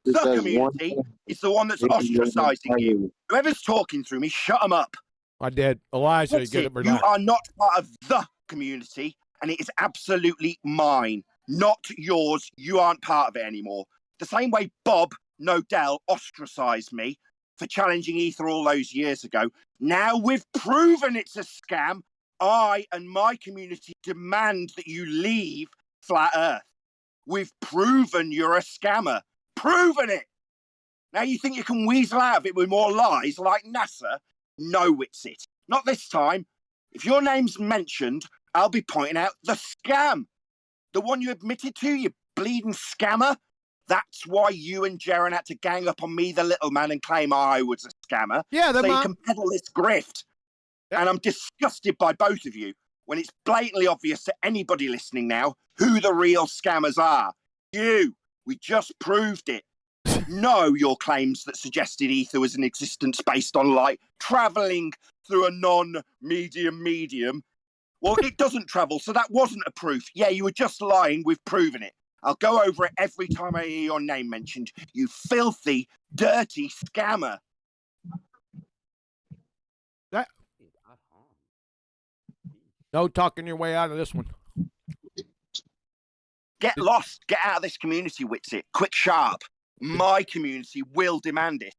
The community is the one that's ostracizing you. Whoever's talking through me, shut them up. I did. Elijah, you are not part of the community, and it is absolutely mine, not yours. You aren't part of it anymore. The same way Bob Nodell ostracized me for challenging ether all those years ago. Now we've proven it's a scam. I and my community demand that you leave Flat Earth. We've proven you're a scammer. Proven it. Now you think you can weasel out of it with more lies like NASA? No, it's it. Not this time. If your name's mentioned, I'll be pointing out the scam. The one you admitted to, you bleeding scammer. That's why you and Jaren had to gang up on me, the little man, and claim I was a scammer. Yeah, so you can peddle this grift. Yeah. And I'm disgusted by both of you when it's blatantly obvious to anybody listening now who the real scammers are. You. We just proved it. No, your claims that suggested ether was an existence based on light travelling through a non-medium. Well, it doesn't travel, so that wasn't a proof. Yeah, you were just lying. We've proven it. I'll go over it every time I hear your name mentioned. You filthy, dirty scammer. No talking your way out of this one. Get lost. Get out of this community, Witsit. Quick, sharp. My community will demand it.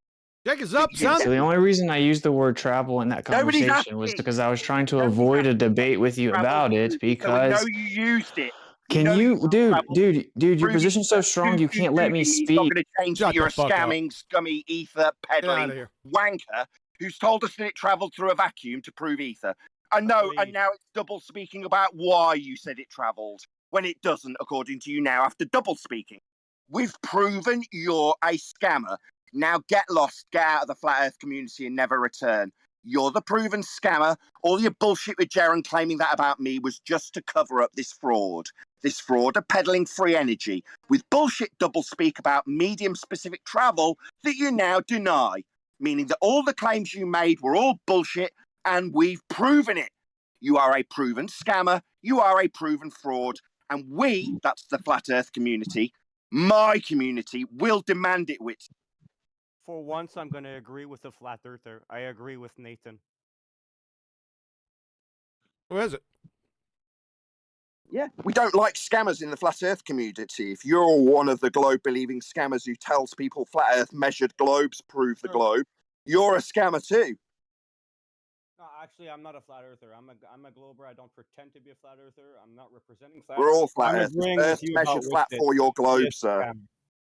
Check us up, son. So the only reason I used the word travel in that conversation was because I was trying to avoid a debate with you about it because... So you used it. Can you, dude, your position's so strong you can't let me speak. Not going to change that you're a scamming, scummy, ether peddling wanker who's told us that it travelled through a vacuum to prove ether. I know, and now it's double speaking about why you said it travelled when it doesn't, according to you now, after double speaking. We've proven you're a scammer. Now get lost, get out of the Flat Earth community and never return. You're the proven scammer. All your bullshit with Jaren claiming that about me was just to cover up this fraud. This fraud of peddling free energy with bullshit doublespeak about medium-specific travel that you now deny, meaning that all the claims you made were all bullshit and we've proven it. You are a proven scammer. You are a proven fraud. And we, that's the Flat Earth community, my community, will demand it with. For once, I'm going to agree with the Flat Earther. I agree with Nathan. Who is it? Yeah, we don't like scammers in the Flat Earth community. If you're one of the globe-believing scammers who tells people Flat Earth measured globes prove the globe, you're a scammer too. No, actually, I'm not a Flat Earthher. I'm a glober. I don't pretend to be a Flat Earther. I'm not representing Flat We're all Earth. Flat Earth. Earth's measured flat for your globe, sir.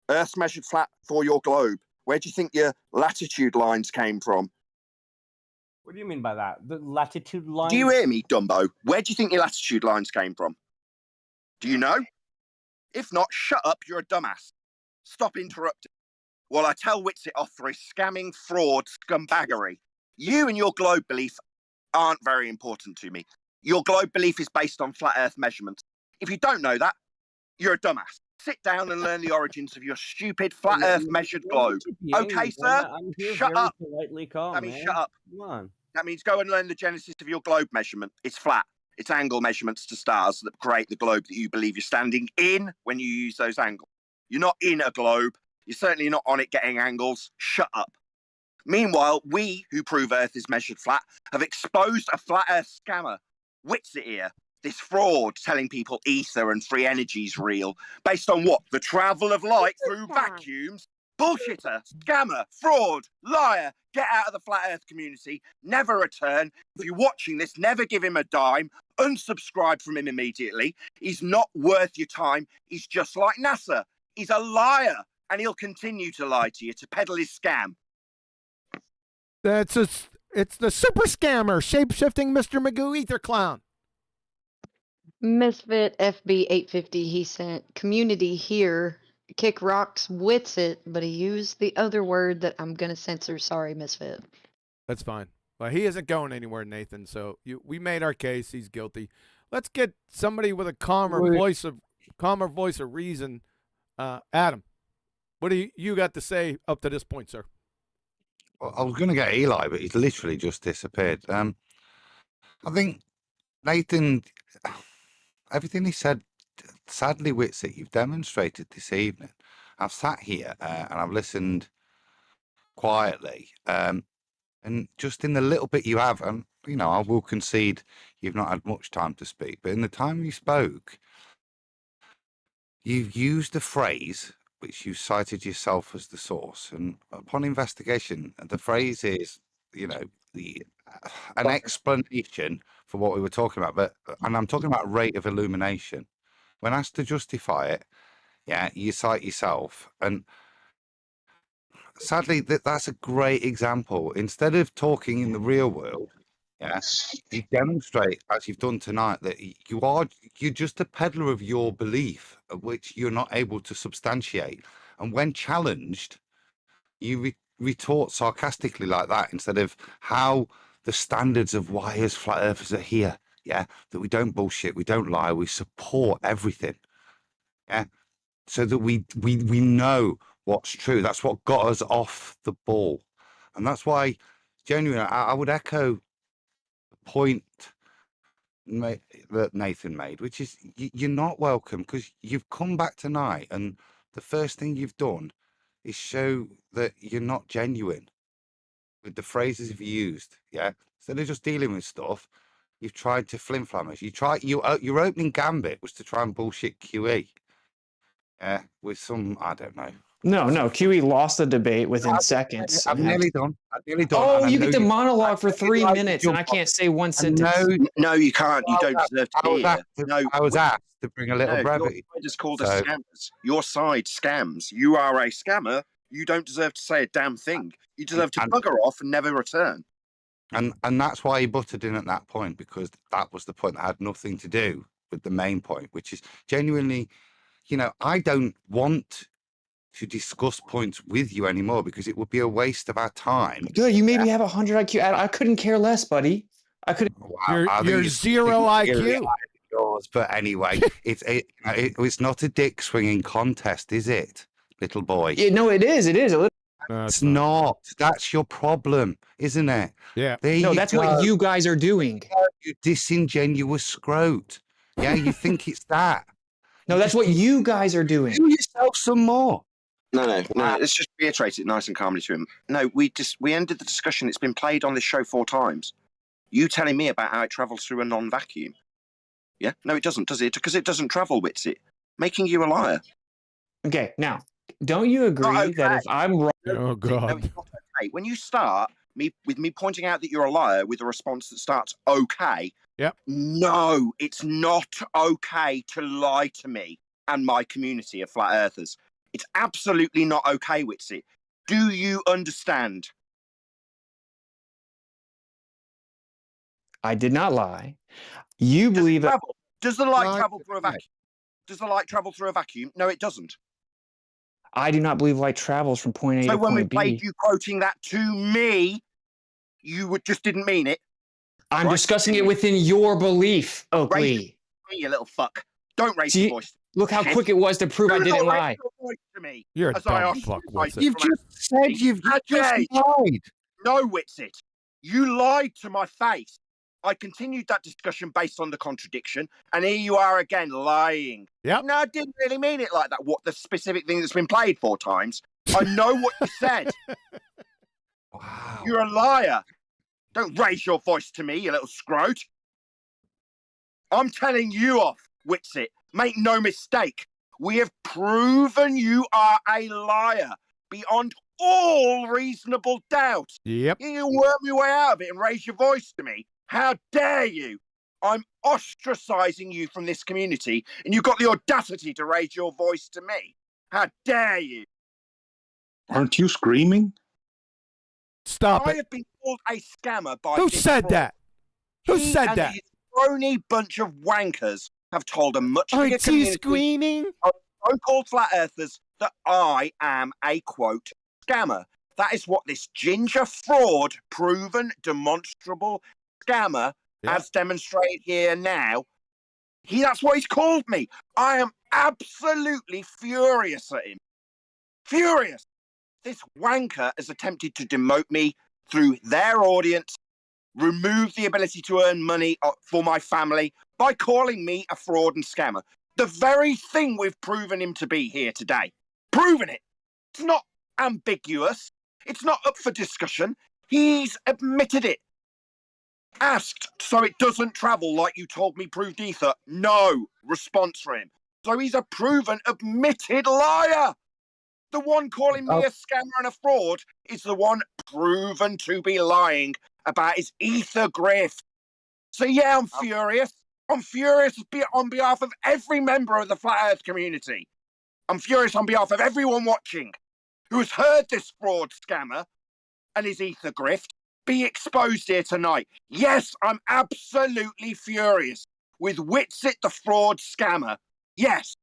Earth's measured flat for your globe. Where do you think your latitude lines came from? What do you mean by that? The latitude lines? Do you hear me, Dumbo? Where do you think your latitude lines came from? Do you know? If not, shut up, you're a dumbass. Stop interrupting. Well, I tell Witsit off for his scamming, fraud, scumbaggery. You and your globe belief aren't very important to me. Your globe belief is based on Flat Earth measurements. If you don't know that, you're a dumbass. Sit down and learn the origins of your stupid flat Earth measured globe. Okay, sir? I'm here Shut very up. politely calm, That means man. shut up. Come on. That means go and learn the genesis of your globe measurement. It's flat. It's angle measurements to stars that create the globe that you believe you're standing in when you use those angles. You're not in a globe. You're certainly not on it getting angles. Shut up. Meanwhile, we, who prove Earth is measured flat, have exposed a flat Earth scammer. Witsit here. This fraud telling people ether and free energy is real. Based on what? The travel of light through vacuums? Bullshitter, scammer, fraud, liar. Get out of the flat Earth community. Never return. If you're watching this, never give him a dime. Unsubscribe from him immediately. He's not worth your time. He's just like NASA. He's a liar. And he'll continue to lie to you to peddle his scam. It's the super scammer, shape-shifting Mr. Magoo Ether Clown. Misfit FB850, he sent community here. Kick rocks wits it, but he used the other word that I'm gonna censor. Sorry, Misfit. That's fine. But he isn't going anywhere, Nathan. So we made our case. He's guilty. Let's get somebody with a calmer voice of reason. Adam, what do you got to say up to this point, sir? Well, I was going to get Eli, but he's literally just disappeared. I think Nathan, everything he said, sadly, Witsit, you've demonstrated this evening. I've sat here and I've listened quietly. And just in the little bit you have, and I will concede you've not had much time to speak, but in the time you spoke, you've used a phrase which you cited yourself as the source, and upon investigation, the phrase is, an explanation for what we were talking about. And I'm talking about rate of illumination. When asked to justify it, you cite yourself, and sadly, that's a great example. Instead of talking in the real world, you demonstrate, as you've done tonight, that you're just a peddler of your belief, which you're not able to substantiate. And when challenged, you retort sarcastically like that, instead of how the standards of why us flat earthers are here. That we don't bullshit, we don't lie, we support everything. So that we know what's true. That's what got us off the ball. And that's why, genuinely, I would echo the point that Nathan made, which is you're not welcome, because you've come back tonight and the first thing you've done is show that you're not genuine with the phrases you've used. Instead of just dealing with stuff, you've tried to flim-flam us. Your opening gambit was to try and bullshit QE. With some, I don't know. No, QE lost the debate within seconds. I'm nearly done. Oh, you get to monologue for 3 minutes and I can't say one sentence. No, you can't. You don't deserve to be here. I was asked to bring a little brevity. Your side is called us scammers. Your side scams. You are a scammer. You don't deserve to say a damn thing. You deserve to bugger off and never return. And that's why he butted in at that point, because that was the point that had nothing to do with the main point, which is genuinely, I don't want to discuss points with you anymore, because it would be a waste of our time. Good, you maybe have 100 IQ. I couldn't care less, buddy. I could. You're zero IQ. Yours, but anyway, it's not a dick swinging contest, is it, little boy? No, it is. It is a little. No, it's not. That's your problem, isn't it? Yeah. No, that's what you guys are doing. You disingenuous scrote. You think it's that. No, that's what you guys are doing. Do yourself some more. No. Let's just reiterate it nice and calmly to him. No, we ended the discussion. It's been played on this show 4 times. You telling me about how it travels through a non-vacuum. No, it doesn't, does it? Because it doesn't travel, Witsit. Making you a liar. Okay, now, don't you agree that if I'm wrong... Oh, God. No, it's not okay. When you start with me pointing out that you're a liar with a response that starts okay, no, it's not okay to lie to me and my community of flat earthers. It's absolutely not okay, Witsit. Do you understand? I did not lie. You believe that... Does the light travel through a vacuum? Does the light travel through a vacuum? No, it doesn't. I do not believe light travels from point A to point B. So when we played you quoting that to me, you just didn't mean it. I'm discussing it within your belief, Oakley. You little fuck. Don't raise your voice. Look how quick it was to prove I Do didn't not raise lie. your voice to me You're a as I dumb ostracize fuck, you Witsit. You've from just said you've How just dare you? lied. No, Witsit. You lied to my face. I continued that discussion based on the contradiction, and here you are again lying. Yep. No, I didn't really mean it like that. What the specific thing that's been played 4 times? I know what you said. Wow. You're a liar. Don't raise your voice to me, you little scrote. I'm telling you off, Witsit. Make no mistake. We have proven you are a liar beyond all reasonable doubt. Yep. You worm your way out of it and raise your voice to me. How dare you? I'm ostracizing you from this community, and you've got the audacity to raise your voice to me. How dare you? Aren't you screaming? Stop I it. have been called a scammer by Who this said fraud. that? Who He said and that? his crony bunch of wankers have told a much bigger Aren't you community screaming? of so-called flat earthers that I am a, quote, scammer. That is what this ginger fraud, proven, demonstrable scammer has demonstrated here now. That's what he's called me. I am absolutely furious at him. Furious. This wanker has attempted to demote me through their audience, remove the ability to earn money for my family by calling me a fraud and scammer. The very thing we've proven him to be here today. Proven it. It's not ambiguous. It's not up for discussion. He's admitted it. Asked, so it doesn't travel like you told me proved ether. No response for him. So he's a proven, admitted liar. The one calling me a scammer and a fraud is the one proven to be lying about his ether grift. So yeah, I'm furious. I'm furious on behalf of every member of the Flat Earth community. I'm furious on behalf of everyone watching who has heard this fraud scammer and his ether grift be exposed here tonight. Yes, I'm absolutely furious with Witsit the fraud scammer. Yes.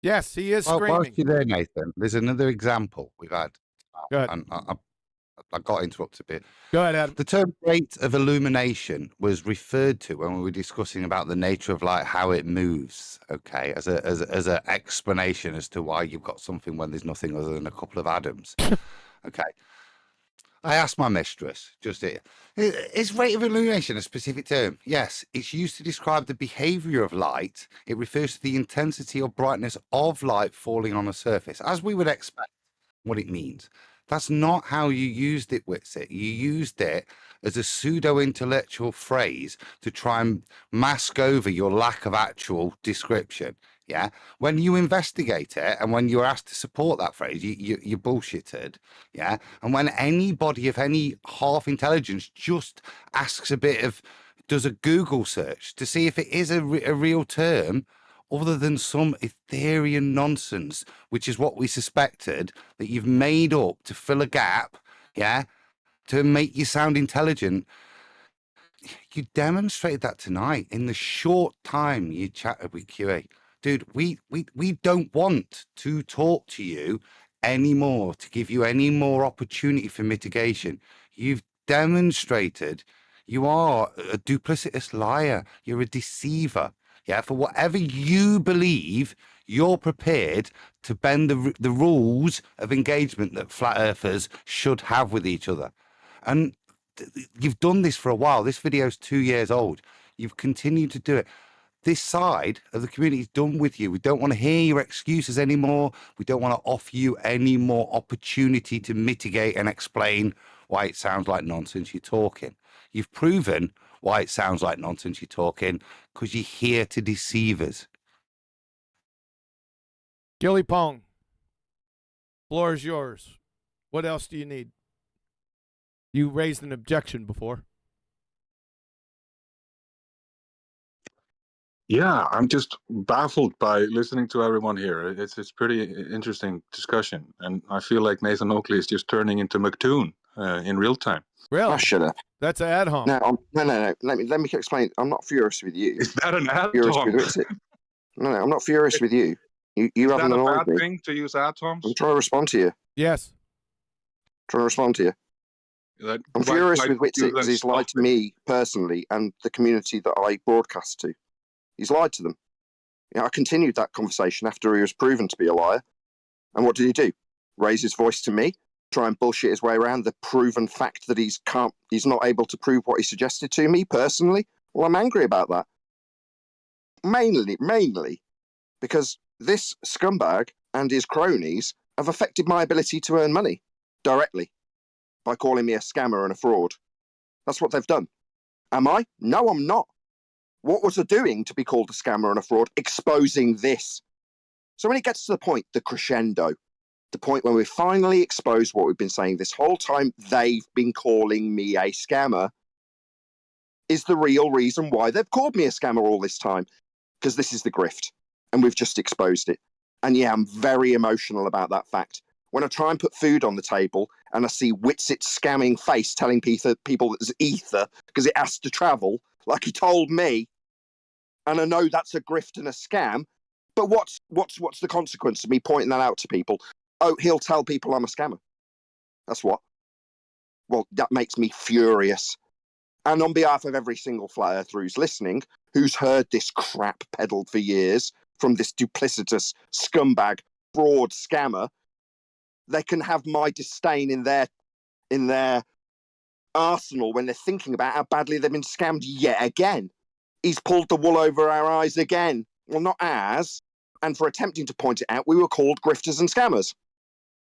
Yes, he is Well, screaming. whilst you're there, Nathan, there's another example we've had. Go ahead. And I got interrupted a bit. Go ahead, Adam. The term rate of illumination was referred to when we were discussing about the nature of light, how it moves, okay, as a explanation as to why you've got something when there's nothing other than a couple of atoms. Okay. I asked my mistress, is rate of illumination a specific term? Yes, it's used to describe the behavior of light. It refers to the intensity or brightness of light falling on a surface, as we would expect what it means. That's not how you used it, Witsit. You used it as a pseudo-intellectual phrase to try and mask over your lack of actual description. Yeah, when you investigate it and when you're asked to support that phrase, you bullshitted. Yeah, and when anybody of any half intelligence just asks does a Google search to see if it is a real term, other than some Ethereum nonsense, which is what we suspected that you've made up to fill a gap, yeah, to make you sound intelligent. You demonstrated that tonight in the short time you chatted with QA. Dude, we don't want to talk to you anymore, to give you any more opportunity for mitigation. You've demonstrated you are a duplicitous liar. You're a deceiver. Yeah, for whatever you believe, you're prepared to bend the rules of engagement that flat earthers should have with each other. And you've done this for a while. This video is 2 years old. You've continued to do it. This side of the community is done with you. We don't want to hear your excuses anymore. We don't want to offer you any more opportunity to mitigate and explain why it sounds like nonsense you're talking. You've proven why it sounds like nonsense you're talking, because you're here to deceive us. Gilly Pong, floor is yours. What else do you need? You raised an objection before. Yeah, I'm just baffled by listening to everyone here. It's pretty interesting discussion, and I feel like Nathan Oakley is just turning into McToon in real time. Really? Oh, shut up. That's an ad hoc. No, no. Let me explain. I'm not furious with you. Is that an ad Furious hoc? with Witsit. No, I'm not furious with you. You haven't Is that a annoyed bad me. thing to use atoms? I'm trying to respond to you. Yes. Trying to respond to you. I'm furious with Witsit because he's lied to me personally and the community that I broadcast to. He's lied to them. You know, I continued that conversation after he was proven to be a liar. And what did he do? Raise his voice to me, try and bullshit his way around the proven fact that he's not able to prove what he suggested to me personally. Well, I'm angry about that. Mainly because this scumbag and his cronies have affected my ability to earn money directly by calling me a scammer and a fraud. That's what they've done. Am I? No, I'm not. What was I doing to be called a scammer and a fraud? Exposing this. So when it gets to the point, the crescendo, the point when we finally expose what we've been saying this whole time, they've been calling me a scammer, is the real reason why they've called me a scammer all this time. Because this is the grift, and we've just exposed it. And yeah, I'm very emotional about that fact. When I try and put food on the table and I see Witsit's scamming face telling people that there's ether because it has to travel, like he told me, and I know that's a grift and a scam, but what's the consequence of me pointing that out to people? Oh, he'll tell people I'm a scammer. That's what. Well, that makes me furious. And on behalf of every single flat earther who's listening, who's heard this crap peddled for years from this duplicitous scumbag, fraud scammer, they can have my disdain in their arsenal when they're thinking about how badly they've been scammed yet again. He's pulled the wool over our eyes again. Well, not ours. And for attempting to point it out, we were called grifters and scammers.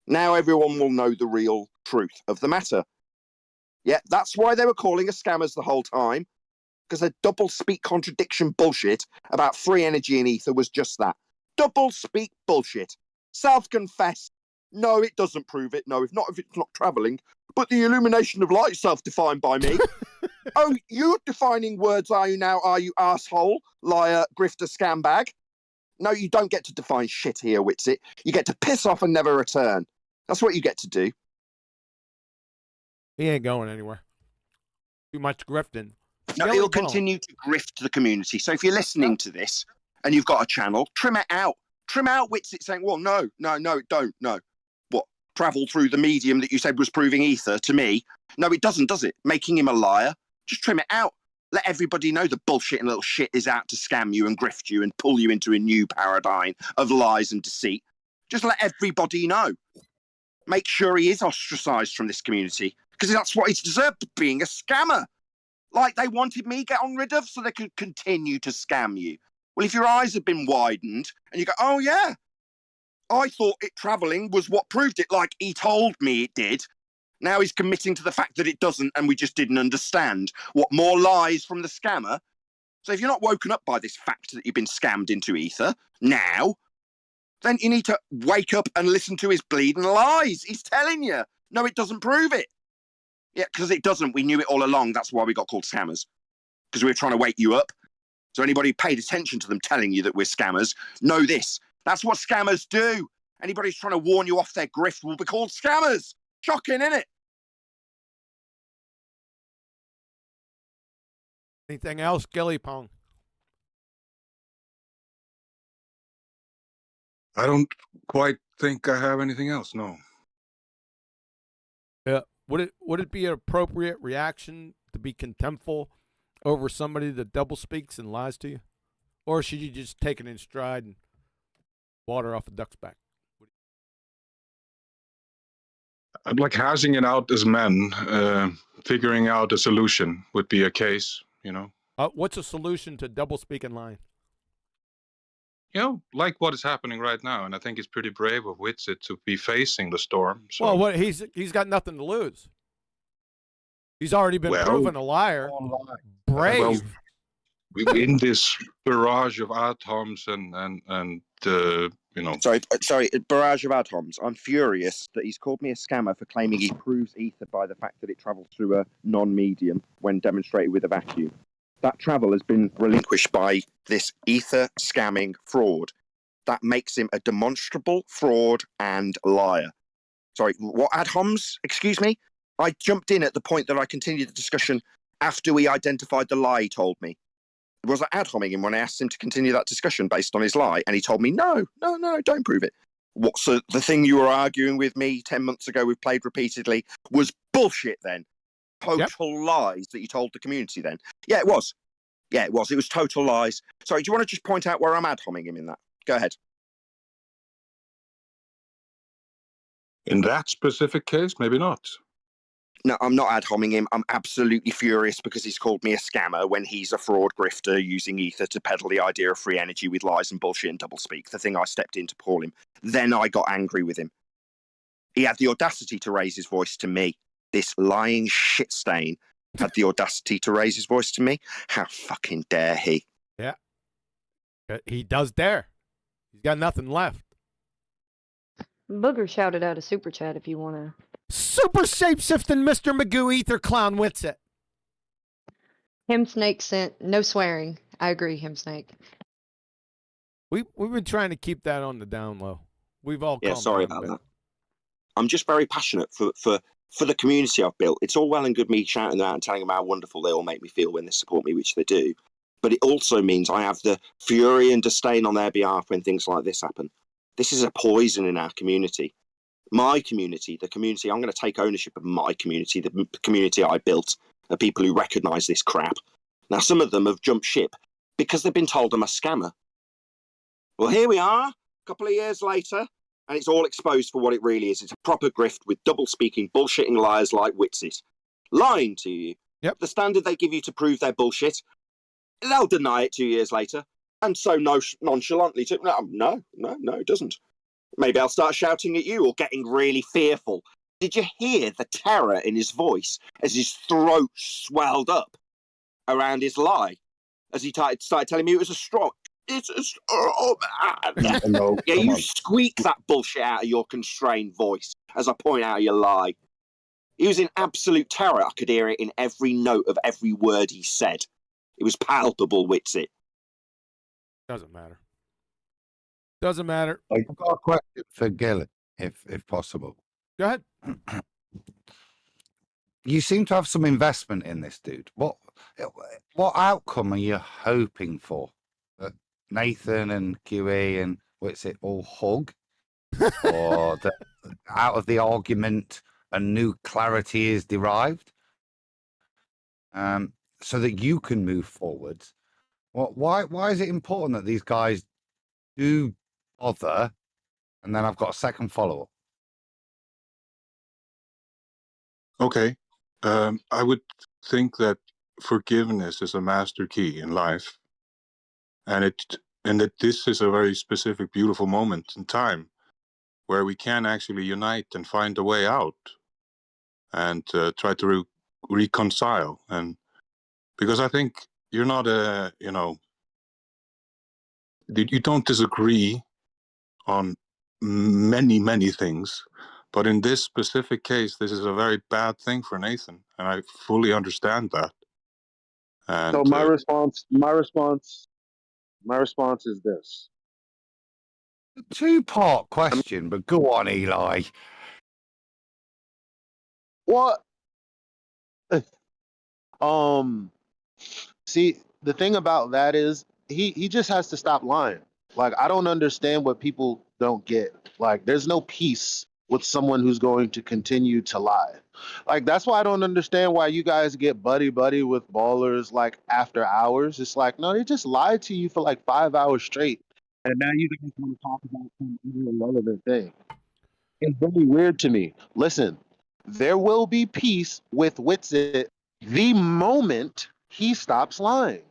Now everyone will know the real truth of the matter. Yeah, that's why they were calling us scammers the whole time, because their double-speak contradiction bullshit about free energy and ether was just that. Double-speak bullshit. Self-confess. No, it doesn't prove it. No, if it's not travelling. But the illumination of light is self-defined by me. Oh, you're defining words, are you now? Are you asshole, liar, grifter, scambag? No, you don't get to define shit here, Witsit. You get to piss off and never return. That's what you get to do. He ain't going anywhere. Too much grifting. No, he'll continue to grift the community. So if you're listening to this and you've got a channel, trim it out. Trim out Witsit saying, well, no, it don't, no. What? Travel through the medium that you said was proving ether to me? No, it doesn't, does it? Making him a liar? Just trim it out. Let everybody know the bullshit and little shit is out to scam you and grift you and pull you into a new paradigm of lies and deceit. Just let everybody know. Make sure he is ostracised from this community, because that's what he's deserved, being a scammer. Like they wanted me get on rid of so they could continue to scam you. Well, if your eyes have been widened and you go, oh yeah, I thought it travelling was what proved it, like he told me it did. Now he's committing to the fact that it doesn't and we just didn't understand. What, more lies from the scammer? So if you're not woken up by this fact that you've been scammed into ether now, then you need to wake up and listen to his bleeding lies. He's telling you. No, it doesn't prove it. Yeah, because it doesn't. We knew it all along. That's why we got called scammers. Because we were trying to wake you up. So anybody who paid attention to them telling you that we're scammers, know this. That's what scammers do. Anybody who's trying to warn you off their grift will be called scammers. Shocking, isn't it? Anything else, Gilly Pong? I don't quite think I have anything else, no. Yeah. Would it be an appropriate reaction to be contemptful over somebody that double speaks and lies to you? Or should you just take it in stride and water off a duck's back? I'd like hashing it out as men, figuring out a solution would be a case, you know. What's a solution to double speak and lying? You know, like what is happening right now, and I think it's pretty brave of Witsit to be facing the storm. So. Well, what he's got nothing to lose. He's already been proven a liar. Brave. Well, in this barrage of atoms and you know. Sorry, barrage of atoms. I'm furious that he's called me a scammer for claiming he proves ether by the fact that it travels through a non-medium when demonstrated with a vacuum. That travel has been relinquished by this ether scamming fraud. That makes him a demonstrable fraud and liar. Sorry, what ad homs? Excuse me? I jumped in at the point that I continued the discussion after we identified the lie he told me. Was I ad homing him when I asked him to continue that discussion based on his lie? And he told me, no, don't prove it. So the thing you were arguing with me 10 months ago, we've played repeatedly, was bullshit then. Total lies that you told the community then. Yeah, it was. Yeah, it was. It was total lies. Sorry, do you want to just point out where I'm ad homing him in that? Go ahead. In that specific case, maybe not. No, I'm not ad homing him. I'm absolutely furious because he's called me a scammer when he's a fraud grifter using ether to peddle the idea of free energy with lies and bullshit and doublespeak, the thing I stepped in to call him. Then I got angry with him. He had the audacity to raise his voice to me. This lying shit stain had the audacity to raise his voice to me. How fucking dare he? Yeah. He does dare. He's got nothing left. Booger shouted out a super chat if you want to. Super shape-shifting Mr. Magoo Ether Clown Witsit. Him Snake sent no swearing. I agree, Him Snake. We've been trying to keep that on the down low. We've all Yeah, calmed sorry down a about bit. that. I'm just very passionate for the community I've built. It's all well and good me shouting them out and telling them how wonderful they all make me feel when they support me, which they do. But it also means I have the fury and disdain on their behalf when things like this happen. This is a poison in our community. My community, the community, I'm going to take ownership of my community, the community I built, are people who recognise this crap. Now, some of them have jumped ship because they've been told I'm a scammer. Well, here we are, a couple of years later, and it's all exposed for what it really is. It's a proper grift with double-speaking, bullshitting liars like Witsit. Lying to you. Yep. The standard they give you to prove their bullshit, they'll deny it 2 years later. And so nonchalantly, no, it doesn't. Maybe I'll start shouting at you or getting really fearful. Did you hear the terror in his voice as his throat swelled up around his lie? As he started telling me it was a straw. It's a straw, man. No, Yeah, come you on. squeak that bullshit out of your constrained voice as I point out your lie. He was in absolute terror. I could hear it in every note of every word he said. It was palpable, Witsit. Doesn't matter. Doesn't matter. I've got a question for Gillen, if possible. Go ahead. You seem to have some investment in this dude. What outcome are you hoping for? That Nathan and QE and what's it all hug, or that out of the argument a new clarity is derived, so that you can move forward? Why is it important that these guys do bother? And then I've got a second follow-up. Okay. I would think that forgiveness is a master key in life, and that this is a very specific, beautiful moment in time where we can actually unite and find a way out and try to reconcile. And because I think you're not you don't disagree on many things, but in this specific case, this is a very bad thing for Nathan, and I fully understand that. And So my response is this. Two-part question, but go on, Eli. What? See, the thing about that is he just has to stop lying. Like, I don't understand what people don't get. Like, there's no peace with someone who's going to continue to lie. Like, that's why I don't understand why you guys get buddy with ballers like after hours. It's like, no, they just lied to you for like 5 hours straight, and now you guys want to talk about some irrelevant thing. It's very weird to me. Listen, there will be peace with Witsit the moment he stops lying.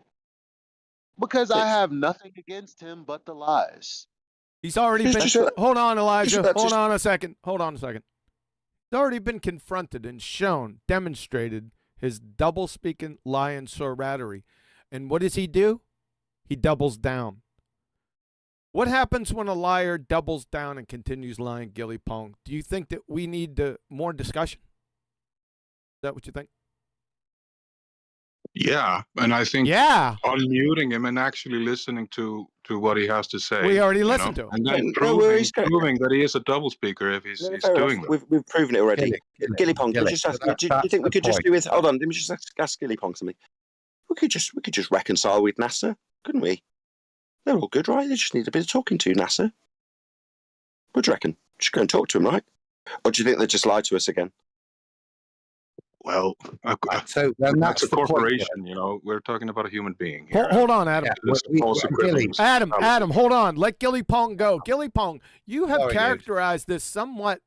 Because I have nothing against him but the lies. He's already been. Hold on, Elijah. Hold on a second. He's already been confronted and shown, demonstrated his double-speaking, lying sorrattery. And what does he do? He doubles down. What happens when a liar doubles down and continues lying, Gilly Pong? Do you think that we need more discussion? Is that what you think? yeah, and I think unmuting him and actually listening to what he has to say. We already listened to him. And then proving that he is a double speaker if he's doing that. We've proven it already. Gilly Pong, do you think we could just do with? Hold on, let me just ask Gilly Pong something. We could just reconcile with NASA, couldn't we? They're all good, right? They just need a bit of talking to, NASA. What do you reckon? Just go and talk to them, right? Or do you think they just lied to us again? Well, so then that's a the point. corporation, you know. We're talking about a human being here. Hold on, Adam. Gilly. Hold on. Let Gilly Pong go. Gilly Pong, you have Sorry, characterized this somewhat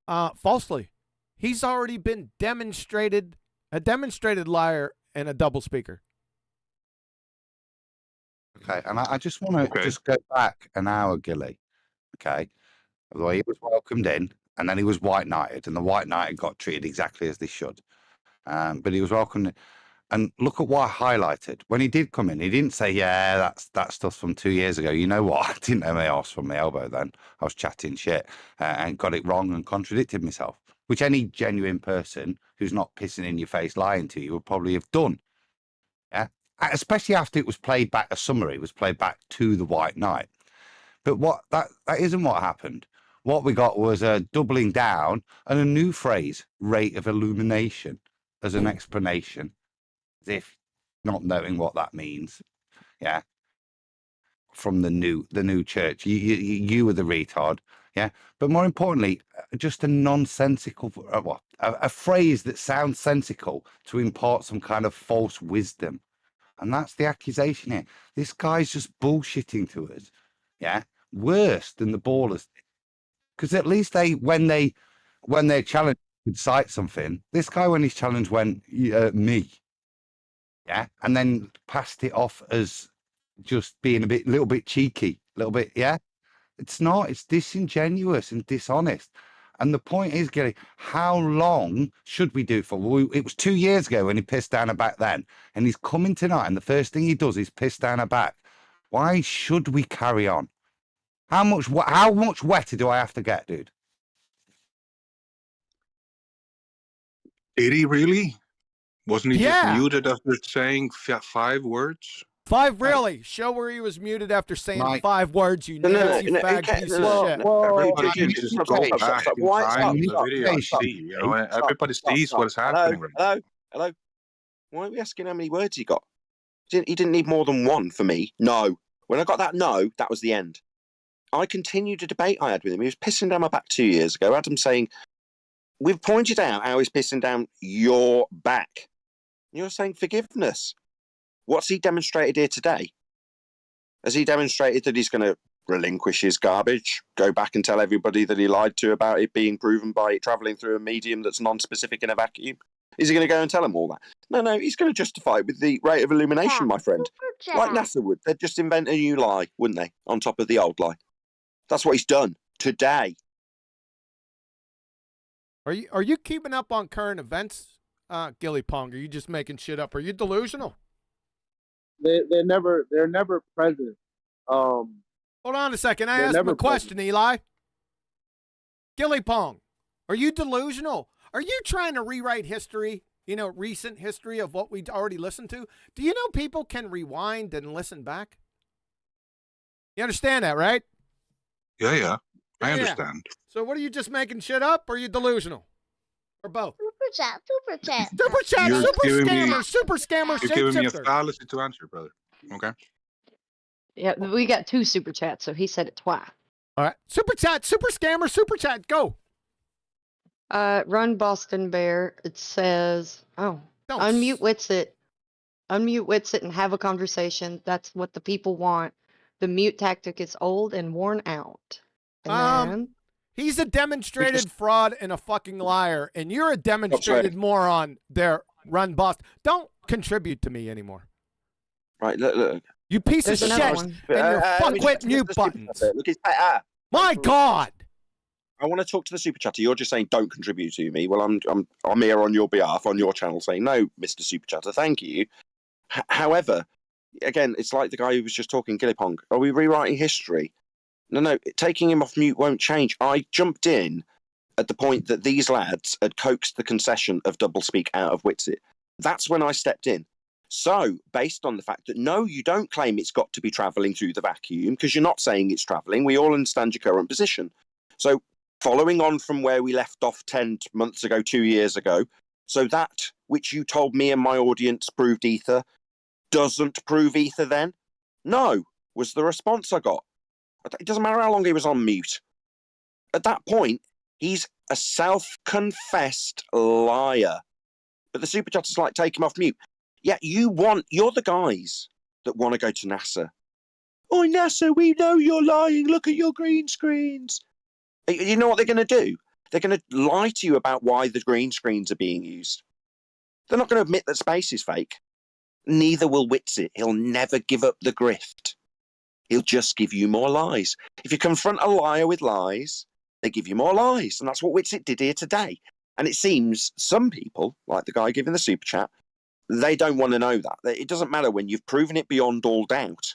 falsely. He's already been a demonstrated liar and a double speaker. Okay, and I just want to just go back an hour, Gilly. Okay, the way he was welcomed in, and then he was white knighted, and the white knighted got treated exactly as they should. But he was welcomed, and look at what I highlighted when he did come in. He didn't say, "Yeah, that stuff's from 2 years ago." You know what? I didn't know my arse from my elbow then. I was chatting shit and got it wrong and contradicted myself, which any genuine person who's not pissing in your face lying to you would probably have done. Yeah, especially after it was played back, a summary was played back to the White Knight. But that isn't what happened. What we got was a doubling down and a new phrase, rate of illumination, as an explanation, as if not knowing what that means. Yeah, from the new church. You were the retard. Yeah, but more importantly, just a nonsensical, a phrase that sounds sensical to impart some kind of false wisdom. And that's the accusation here. This guy's just bullshitting to us. Yeah, worse than the ballers. Because at least when they're challenged, could cite something. This guy, when he's challenged, went me. Yeah, and then passed it off as just being a little bit cheeky, a little bit. Yeah, it's not. It's disingenuous and dishonest. And the point is, Gilly, how long should we do for? Well, it was 2 years ago when he pissed down her back then, and he's coming tonight, and the first thing he does is piss down her back. Why should we carry on? How much wetter do I have to get, dude? Did he really? Wasn't he Yeah. just muted after saying 5 words? 5 really? Show where he was muted after saying 5 words, you Nazi fag piece of shit. Everybody can just go back in time to the video and see. You know, everybody sees what's happening. Hello. Why are we asking how many words he got? He didn't need more than 1 for me. No. When I got that no, that was the end. I continued a debate I had with him. He was pissing down my back 2 years ago. Adam saying, we've pointed out how he's pissing down your back. You're saying forgiveness. What's he demonstrated here today? Has he demonstrated that he's going to relinquish his garbage, go back and tell everybody that he lied to about it being proven by it travelling through a medium that's non-specific in a vacuum? Is he going to go and tell them all that? No, he's going to justify it with the rate of illumination, my friend. Like NASA would. They'd just invent a new lie, wouldn't they, on top of the old lie? That's what he's done today. Are you keeping up on current events, Gilly Pong? Are you just making shit up? Are you delusional? They're never present. Hold on a second. I asked him a question, Eli. Gilly Pong, are you delusional? Are you trying to rewrite history? You know, recent history of what we already listened to? Do you know people can rewind and listen back? You understand that, right? Yeah. I understand. So what are you just making shit up, or are you delusional? Or both? Super chat. Super scammer, You're giving me a fallacy to answer, brother. Okay. Yeah, we got 2 super chats, so he said it twice. All right. Super chat, super scammer, super chat, go. Run Boston Bear. It says, unmute Witsit. Unmute Witsit and have a conversation. That's what the people want. The mute tactic is old and worn out. And then, he's a demonstrated fraud and a fucking liar, and you're a demonstrated moron there, Run Boston. Don't contribute to me anymore. Right, look. You piece of shit, and your fuckwit mute buttons. Look, it's better. My God. I want to talk to the super chatter. You're just saying don't contribute to me. Well, I'm here on your behalf on your channel saying no, Mr. Super Chatter, thank you. However, again, it's like the guy who was just talking, Gillipong. Are we rewriting history? No, taking him off mute won't change. I jumped in at the point that these lads had coaxed the concession of doublespeak out of Witsit. That's when I stepped in. So, based on the fact that, no, you don't claim it's got to be travelling through the vacuum, because you're not saying it's travelling, we all understand your current position. So, following on from where we left off 10 months ago, 2 years ago, so that which you told me and my audience proved ether doesn't prove ether then? No, was the response I got. It doesn't matter how long he was on mute. At that point, he's a self-confessed liar. But the super chatters like take him off mute. Yeah, you're the guys that want to go to NASA. Oh, NASA, we know you're lying. Look at your green screens. You know what they're going to do? They're going to lie to you about why the green screens are being used. They're not going to admit that space is fake. Neither will Witsit. He'll never give up the grift. He'll just give you more lies. If you confront a liar with lies, they give you more lies. And that's what Witsit did here today. And it seems some people, like the guy giving the super chat, they don't want to know that. It doesn't matter when you've proven it beyond all doubt.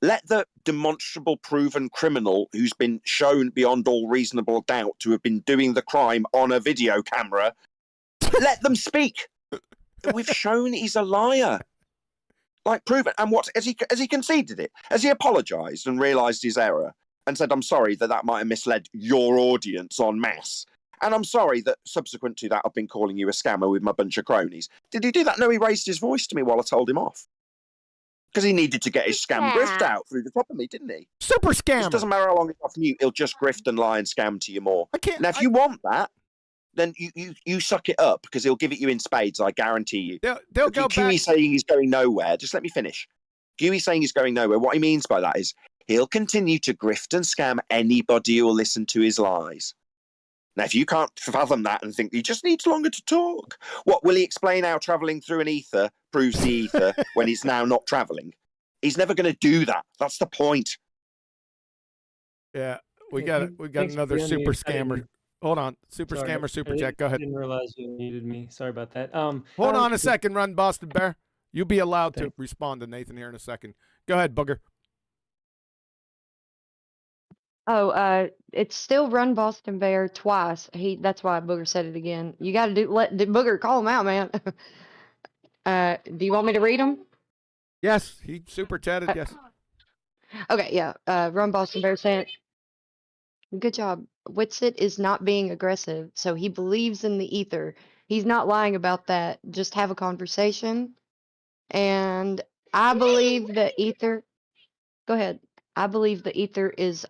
Let the demonstrable proven criminal who's been shown beyond all reasonable doubt to have been doing the crime on a video camera, let them speak. We've shown he's a liar. Like, prove it. And what, has he conceded it? Has he apologised and realised his error and said, I'm sorry that might have misled your audience en masse? And I'm sorry that subsequent to that, I've been calling you a scammer with my bunch of cronies. Did he do that? No, he raised his voice to me while I told him off. Because he needed to get his scam grift out through the top of me, didn't he? Super scam. It doesn't matter how long he's off mute, he'll just grift and lie and scam to you more. Now, if you want that, then you suck it up, because he'll give it you in spades, I guarantee you. They'll go Huey back. saying he's going nowhere. Just let me finish. Huey saying he's going nowhere. What he means by that is he'll continue to grift and scam anybody who will listen to his lies. Now, if you can't fathom that and think he just needs longer to talk, what will he explain how travelling through an ether proves the ether when he's now not travelling? He's never going to do that. That's the point. Yeah, we got another super scammer. Hold on, super scammer, super chat. Go ahead. I didn't realize you muted me. Sorry about that. Hold on a second, Run Boston Bear. You'll be allowed to respond to Nathan here in a second. Go ahead, Booger. Oh, it's still Run Boston Bear twice. That's why Booger said it again. You got to let Booger call him out, man. Do you want me to read them? Yes, he super chatted. Yes. Okay, yeah. Run Boston Bear saying, good job. Witsit is not being aggressive, so he believes in the ether. He's not lying about that. Just have a conversation. And I believe the ether. Go ahead. I believe the ether is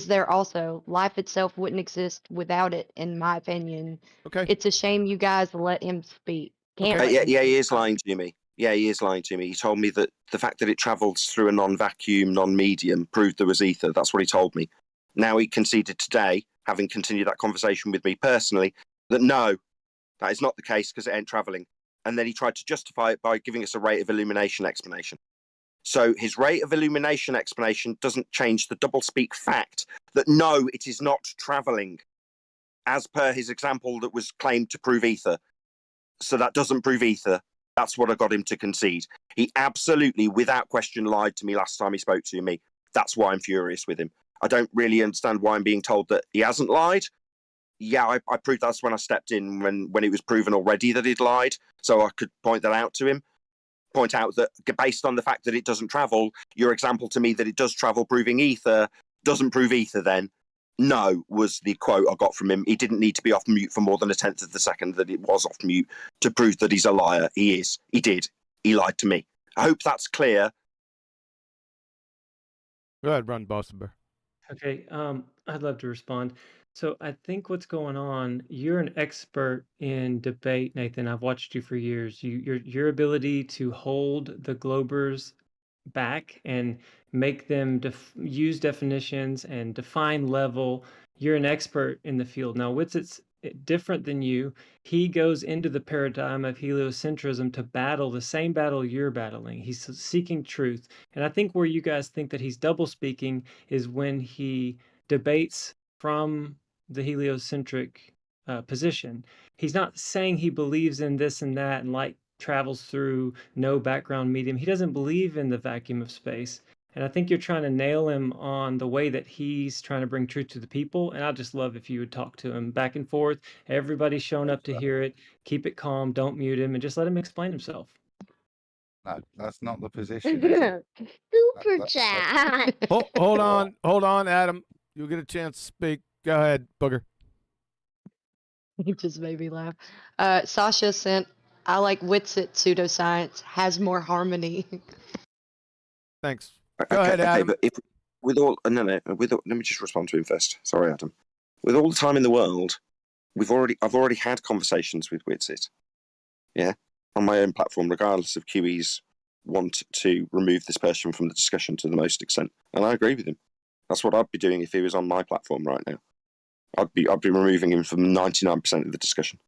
there also. Life itself wouldn't exist without it, in my opinion. Okay. It's a shame you guys let him speak. Yeah, he is lying to me. Yeah, he is lying to me. He told me that the fact that it travels through a non-vacuum, non-medium proved there was ether. That's what he told me. Now he conceded today, having continued that conversation with me personally, that no, that is not the case because it ain't travelling. And then he tried to justify it by giving us a rate of illumination explanation. So his rate of illumination explanation doesn't change the doublespeak fact that no, it is not travelling, as per his example that was claimed to prove ether. So that doesn't prove ether. That's what I got him to concede. He absolutely, without question, lied to me last time he spoke to me. That's why I'm furious with him. I don't really understand why I'm being told that he hasn't lied. Yeah, I proved that's when I stepped in, when it was proven already that he'd lied. So I could point that out to him. Point out that based on the fact that it doesn't travel, your example to me that it does travel proving ether doesn't prove ether then. No, was the quote I got from him. He didn't need to be off mute for more than a tenth of the second that it was off mute to prove that he's a liar. He is. He did. He lied to me. I hope that's clear. Go ahead, Run Boston Bear. Okay, I'd love to respond. So I think what's going on, you're an expert in debate, Nathan. I've watched you for years. Your ability to hold the Globers back and make them use definitions and define level. You're an expert in the field. Now, Witsit's different than you. He goes into the paradigm of heliocentrism to battle the same battle you're battling. He's seeking truth. And I think where you guys think that he's double speaking is when he debates from the heliocentric position. He's not saying he believes in this and that and light travels through no background medium. He doesn't believe in the vacuum of space. And I think you're trying to nail him on the way that he's trying to bring truth to the people. And I'd just love if you would talk to him back and forth. Everybody's shown up to hear it. Keep it calm. Don't mute him and just let him explain himself. No, that's not the position. Super chat. Hold on, Adam. You'll get a chance to speak. Go ahead, Booger. He just made me laugh. Sasha sent, I like Witsit pseudoscience, has more harmony. Thanks. Go ahead, Adam. But let me just respond to him first. Sorry, Adam. With all the time in the world, I've already had conversations with Witsit. Yeah, on my own platform, regardless of QE's want to remove this person from the discussion to the most extent. And I agree with him. That's what I'd be doing if he was on my platform right now. I'd be removing him from 99% of the discussion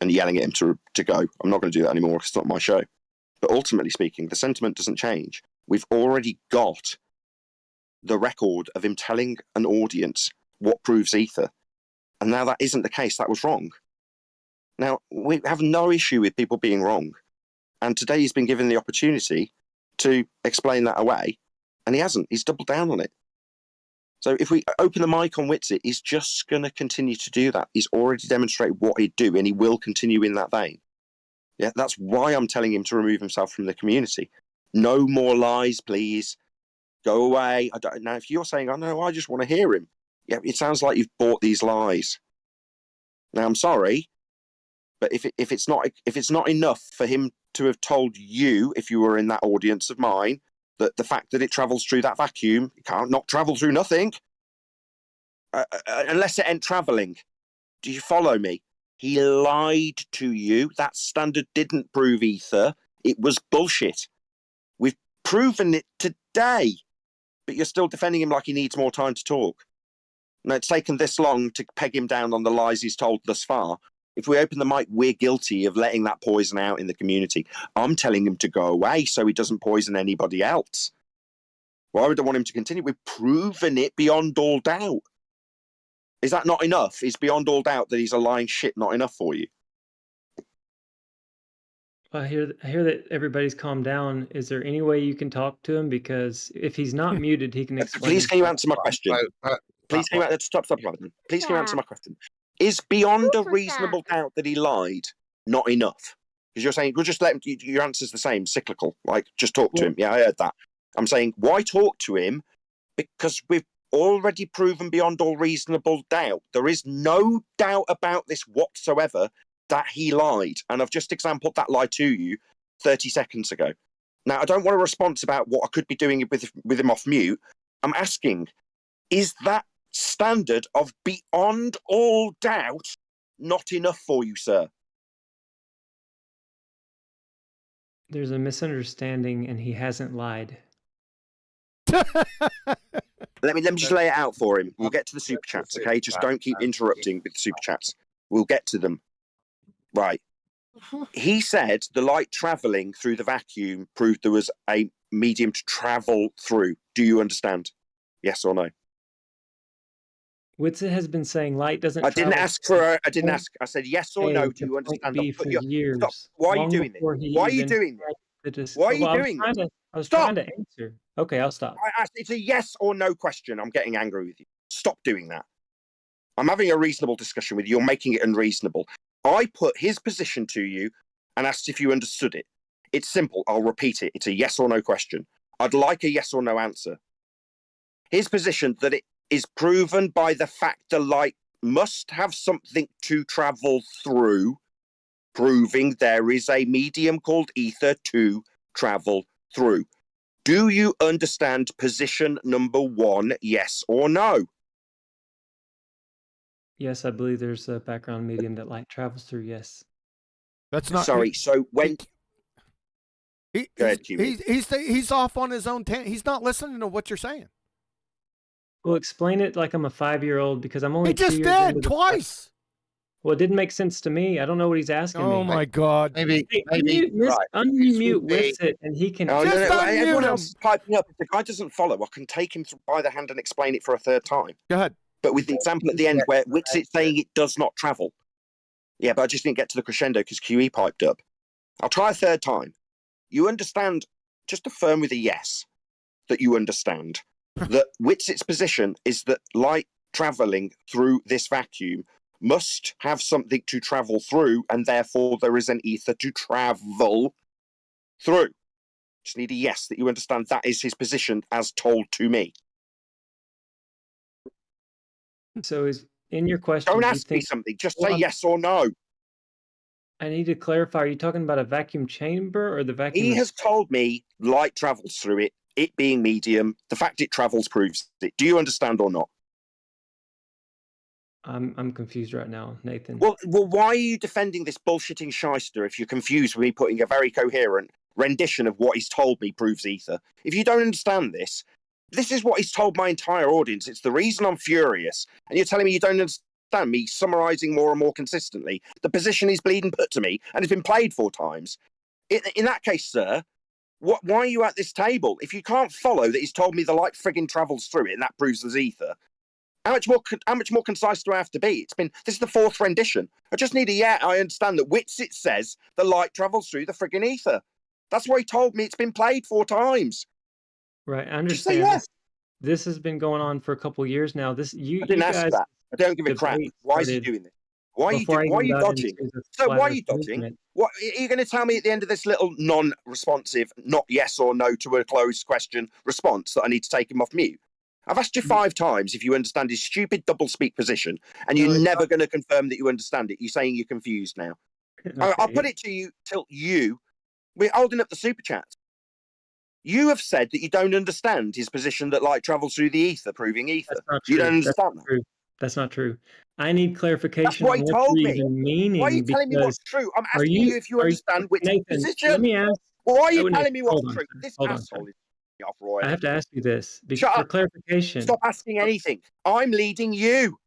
and yelling at him to go. I'm not going to do that anymore because it's not my show. But ultimately speaking, the sentiment doesn't change. We've already got the record of him telling an audience what proves ether. And now that isn't the case. That was wrong. Now, we have no issue with people being wrong. And today he's been given the opportunity to explain that away, and he hasn't. He's doubled down on it. So if we open the mic on Witsit, he's just going to continue to do that. He's already demonstrated what he'd do, and he will continue in that vein. Yeah, that's why I'm telling him to remove himself from the community. No more lies, please. Go away. Now, if you're saying, "Oh no, I just want to hear him," yeah, it sounds like you've bought these lies. Now, I'm sorry, but if it's not enough for him to have told you, if you were in that audience of mine, that the fact that it travels through that vacuum, it can't not travel through nothing, unless it ain't traveling. Do you follow me? He lied to you. That standard didn't prove ether. It was bullshit. We've proven it today, but you're still defending him like he needs more time to talk. Now, it's taken this long to peg him down on the lies he's told thus far. If we open the mic, we're guilty of letting that poison out in the community. I'm telling him to go away so he doesn't poison anybody else. Why would I want him to continue? We've proven it beyond all doubt. Is that not enough? Is beyond all doubt that he's a lying shit not enough for you? I hear that everybody's calmed down. Is there any way you can talk to him? Because if he's not muted, he can explain. Please, can you answer my question? Please, can you stop. Please, can you answer my question? Is beyond a reasonable doubt that he lied not enough? Because you're saying, we'll just let him, your answer's the same, cyclical, like just talk to him. Yeah, I heard that. I'm saying, why talk to him? Because we've already proven beyond all reasonable doubt. There is no doubt about this whatsoever that he lied. And I've just exampled that lie to you 30 seconds ago. Now, I don't want a response about what I could be doing with him off mute. I'm asking, is that standard of beyond all doubt not enough for you, sir? There's a misunderstanding, and he hasn't lied. Let me just lay it out for him. We'll get to the super chats, okay? Just don't keep interrupting with the super chats. We'll get to them. Right. He said the light traveling through the vacuum proved there was a medium to travel through. Do you understand? Yes or no? Witsit has been saying light doesn't. I didn't ask. I said yes or no. Do you understand? For years. Stop. Why are you doing this? Why are you doing this? Why are you doing this? I was trying to answer. Okay, I'll stop. It's a yes or no question. I'm getting angry with you. Stop doing that. I'm having a reasonable discussion with you. You're making it unreasonable. I put his position to you and asked if you understood it. It's simple. I'll repeat it. It's a yes or no question. I'd like a yes or no answer. His position that it is proven by the fact the light must have something to travel through, proving there is a medium called ether to travel through. Do you understand position number one, yes or no? Yes, I believe there's a background medium that light travels through, yes. That's not... Sorry, so when... Go ahead, he's off on his own... He's not listening to what you're saying. Well, explain it like I'm a 5-year-old because I'm only He just did twice. Well, it didn't make sense to me. I don't know what he's asking me. Oh my God! Maybe unmute Witsit, and he can. Oh, everyone else is piping up. If the guy doesn't follow, I can take him by the hand and explain it for a third time. Go ahead. But with the example at the end where Witsit's saying it does not travel. Yeah, but I just didn't get to the crescendo because QE piped up. I'll try a third time. You understand? Just affirm with a yes that you understand that Witsit's position is that light traveling through this vacuum must have something to travel through, and therefore there is an ether to travel through. Just need a yes that you understand that is his position as told to me. So is in your question. Don't ask me something, just say yes or no. I need to clarify, are you talking about a vacuum chamber or the vacuum? He has told me light travels through it being medium. The fact it travels proves it. Do you understand or not? I'm confused right now, Nathan. Well, why are you defending this bullshitting shyster if you're confused with me putting a very coherent rendition of what he's told me proves ether? If you don't understand this, this is what he's told my entire audience. It's the reason I'm furious. And you're telling me you don't understand me summarizing more and more consistently the position he's bleeding put to me and it's been played 4 times. In that case, sir, why are you at this table? If you can't follow that he's told me the light frigging travels through it and that proves there's ether, how much more concise do I have to be? This is the 4th rendition. I just need I understand that Whitsitt says the light travels through the friggin' ether. That's what he told me. It's been played 4 times. Right, I Just say understand. yes. This has been going on for a couple years now. I didn't ask guys that. I don't give a crap. debate Why is he started doing this? Why are you before I even got dodging? into the So flat why are Earth you dodging? movement. What are you going to tell me at the end of this little non-responsive, not yes or no to a closed question response that I need to take him off mute? I've asked you 5 times if you understand his stupid double-speak position, and you're never going to confirm that you understand it. You're saying you're confused now. I'll put it to you till we're holding up the super chat. You have said that you don't understand his position that light travels through the ether, proving ether. That's not You true. don't understand that. True. That's not true. I need clarification That's what on he what told you're me. even meaning. Why are you telling me what's true? I'm asking you if you understand which Nathan, position. let me ask. Why are you Nathan, telling me what's hold on, true? sir. This Hold on, asshole sir. is me off, Roy. I have to ask you this Shut for up. clarification. Stop asking anything. I'm leading you.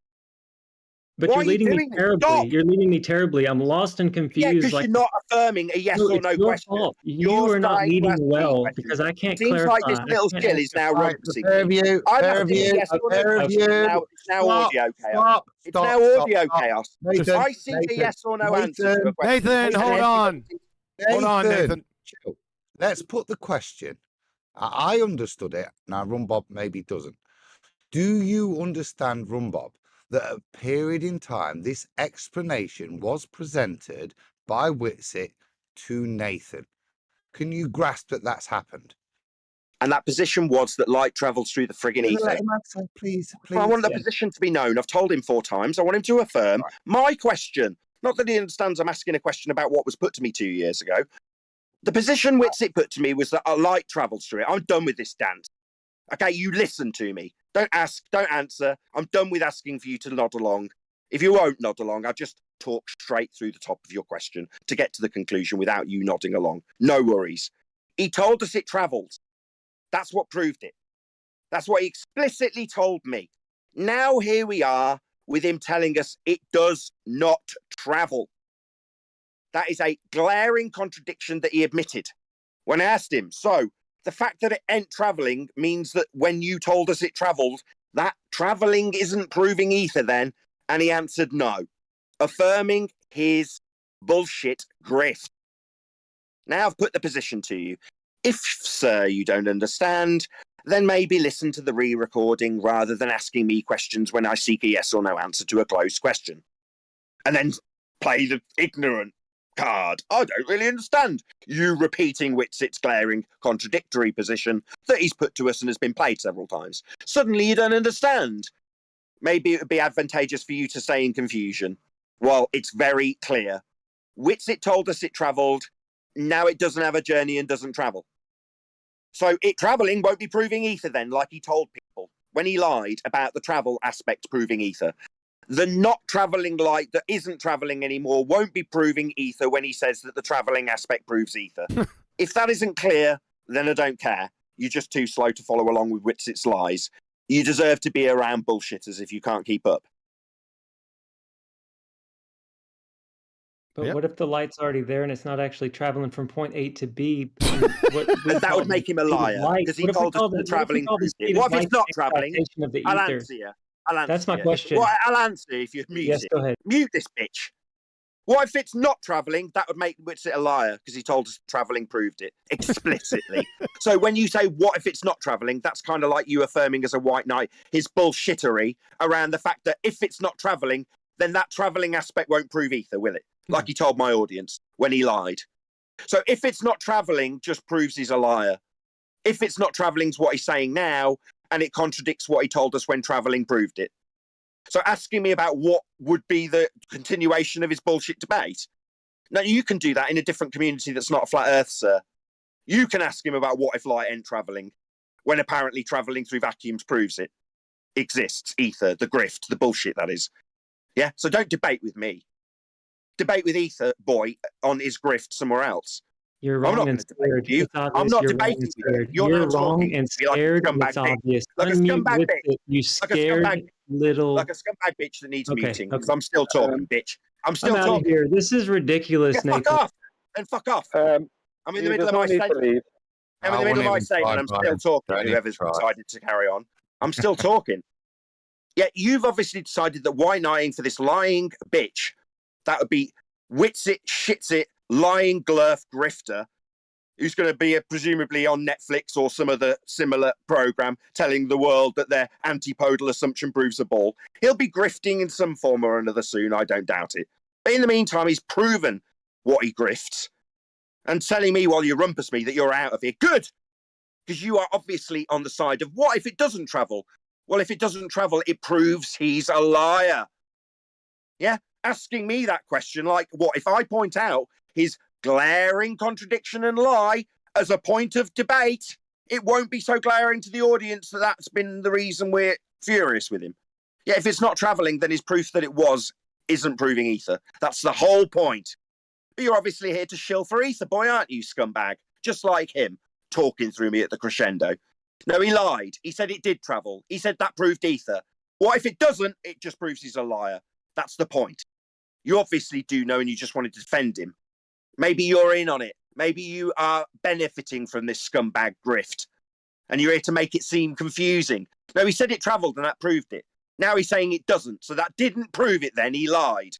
But Why you're are you leading me doing this? terribly. Stop. You're leading me terribly. I'm lost and confused. Yeah, because you're not affirming a yes or it's no your question. fault. You You're are not starting to leading ask me well questions. because I can't Seems clarify. like this little I can't skill is now Right, rumpusing pair of me. you, I'm pair of asking a you, yes or no pair of question. you. It's now Stop, audio chaos. stop, It's stop, now stop, audio stop. chaos. Nathan, I seek a Nathan, yes or no answer to a question. Nathan, hold on. Hold on, Nathan. Chill. Let's put the question. I understood it. Now, Rumbob maybe doesn't. Do you understand, Rumbob, that at a period in time, this explanation was presented by Whitsitt to Nathan? Can you grasp that that's happened? And that position was that light travels through the friggin' ether. Let him answer, please. Well, I want the position to be known. I've told him 4 times. I want him to affirm my question. Not that he understands I'm asking a question about what was put to me 2 years ago. The position Whitsitt put to me was that a light travels through it. I'm done with this dance. Okay, you listen to me. Don't ask, don't answer. I'm done with asking for you to nod along. If you won't nod along, I'll just talk straight through the top of your question to get to the conclusion without you nodding along. No worries. He told us it travels. That's what proved it. That's what he explicitly told me. Now here we are with him telling us it does not travel. That is a glaring contradiction that he admitted when I asked him. So the fact that it ain't traveling means that when you told us it traveled, that traveling isn't proving ether then. And he answered no, affirming his bullshit grift. Now I've put the position to you. If, sir, you don't understand, then maybe listen to the re-recording rather than asking me questions when I seek a yes or no answer to a closed question. And then play the ignorant card. I don't really understand. You repeating Whitsitt's glaring contradictory position that he's put to us and has been played several times. Suddenly you don't understand. Maybe it would be advantageous for you to say in confusion. Well, it's very clear. Whitsitt told us it travelled. Now it doesn't have a journey and doesn't travel. So it travelling won't be proving ether then, like he told people when he lied about the travel aspect proving ether. The not travelling light that isn't travelling anymore won't be proving ether when he says that the travelling aspect proves ether. If that isn't clear, then I don't care. You're just too slow to follow along with Whitsitt's lies. You deserve to be around bullshitters if you can't keep up. But what if the light's already there and it's not actually traveling from point A to B? That would make him a liar because he told us the travelling proved it. What if it's not travelling? I'll answer you. That's my question. Well, I'll answer if you mute Yes, it. go ahead. Mute this bitch. What if it's not travelling? That would make Whitsitt a liar because he told us travelling proved it explicitly. So when you say, what if it's not travelling? That's kind of like you affirming as a white knight his bullshittery around the fact that if it's not travelling, then that travelling aspect won't prove ether, will it? Like he told my audience when he lied. So if it's not travelling, just proves he's a liar. If it's not travelling is what he's saying now, and it contradicts what he told us when travelling proved it. So asking me about what would be the continuation of his bullshit debate. Now, you can do that in a different community that's not Flat Earth, sir. You can ask him about what if light ain't travelling, when apparently travelling through vacuums proves it. Exists, ether, the grift, the bullshit that is. Yeah, so don't debate with me. Debate with Ether Boy on his grift somewhere else. You're I'm wrong not and going to debate with scared. you. It's I'm obvious not you're wrong debating and with you. scared. You're You're now wrong talking and to me like a scared, and scumbag it's bitch. obvious. Like a Unmute scumbag with bitch. it, you Like a scared scumbag, little. like a scumbag bitch that needs Okay, muting. Because okay. I'm still talking, bitch. I'm I'm still out of talking. here. This is Yeah, ridiculous, fuck Nathan. off. And fuck off. I'm in the middle of my statement. I'm in the middle of my statement. I'm still talking. Whoever's decided to carry on, I'm still talking. Yet you've obviously decided that why knighting for this lying bitch, that would be wits it, shits it, lying glurf grifter, who's going to be presumably on Netflix or some other similar program telling the world that their antipodal assumption proves a ball. He'll be grifting in some form or another soon, I don't doubt it. But in the meantime, he's proven what he grifts. And telling me while you rumpus me that you're out of here. Good! Because you are obviously on the side of what if it doesn't travel? Well, if it doesn't travel, it proves he's a liar. Yeah? Asking me that question, like, what if I point out his glaring contradiction and lie as a point of debate? It won't be so glaring to the audience that that's been the reason we're furious with him. Yeah, if it's not traveling, then his proof that it isn't proving Ether. That's the whole point. But you're obviously here to shill for Ether Boy, aren't you, scumbag? Just like him, talking through me at the crescendo. No, he lied. He said it did travel. He said that proved Ether. What if it doesn't? It just proves he's a liar. That's the point. You obviously do know and you just wanted to defend him. Maybe you're in on it. Maybe you are benefiting from this scumbag grift. And you're here to make it seem confusing. No, he said it travelled and that proved it. Now he's saying it doesn't. So that didn't prove it then. He lied.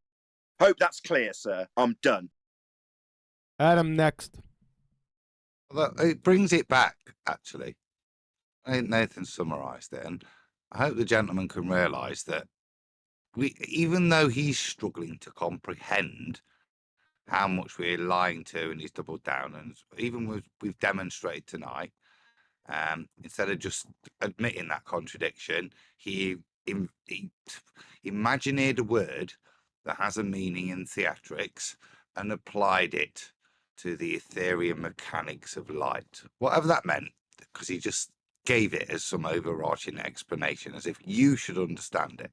Hope that's clear, sir. I'm done. Adam, next. Well, it brings it back, actually. I think Nathan summarised it, and I hope the gentleman can realise that even though he's struggling to comprehend how much we're lying to, and he's doubled down, and even we've demonstrated tonight, instead of just admitting that contradiction, he imagineered a word that has a meaning in theatrics and applied it to the ethereal mechanics of light, whatever that meant, because he just gave it as some overarching explanation, as if you should understand it.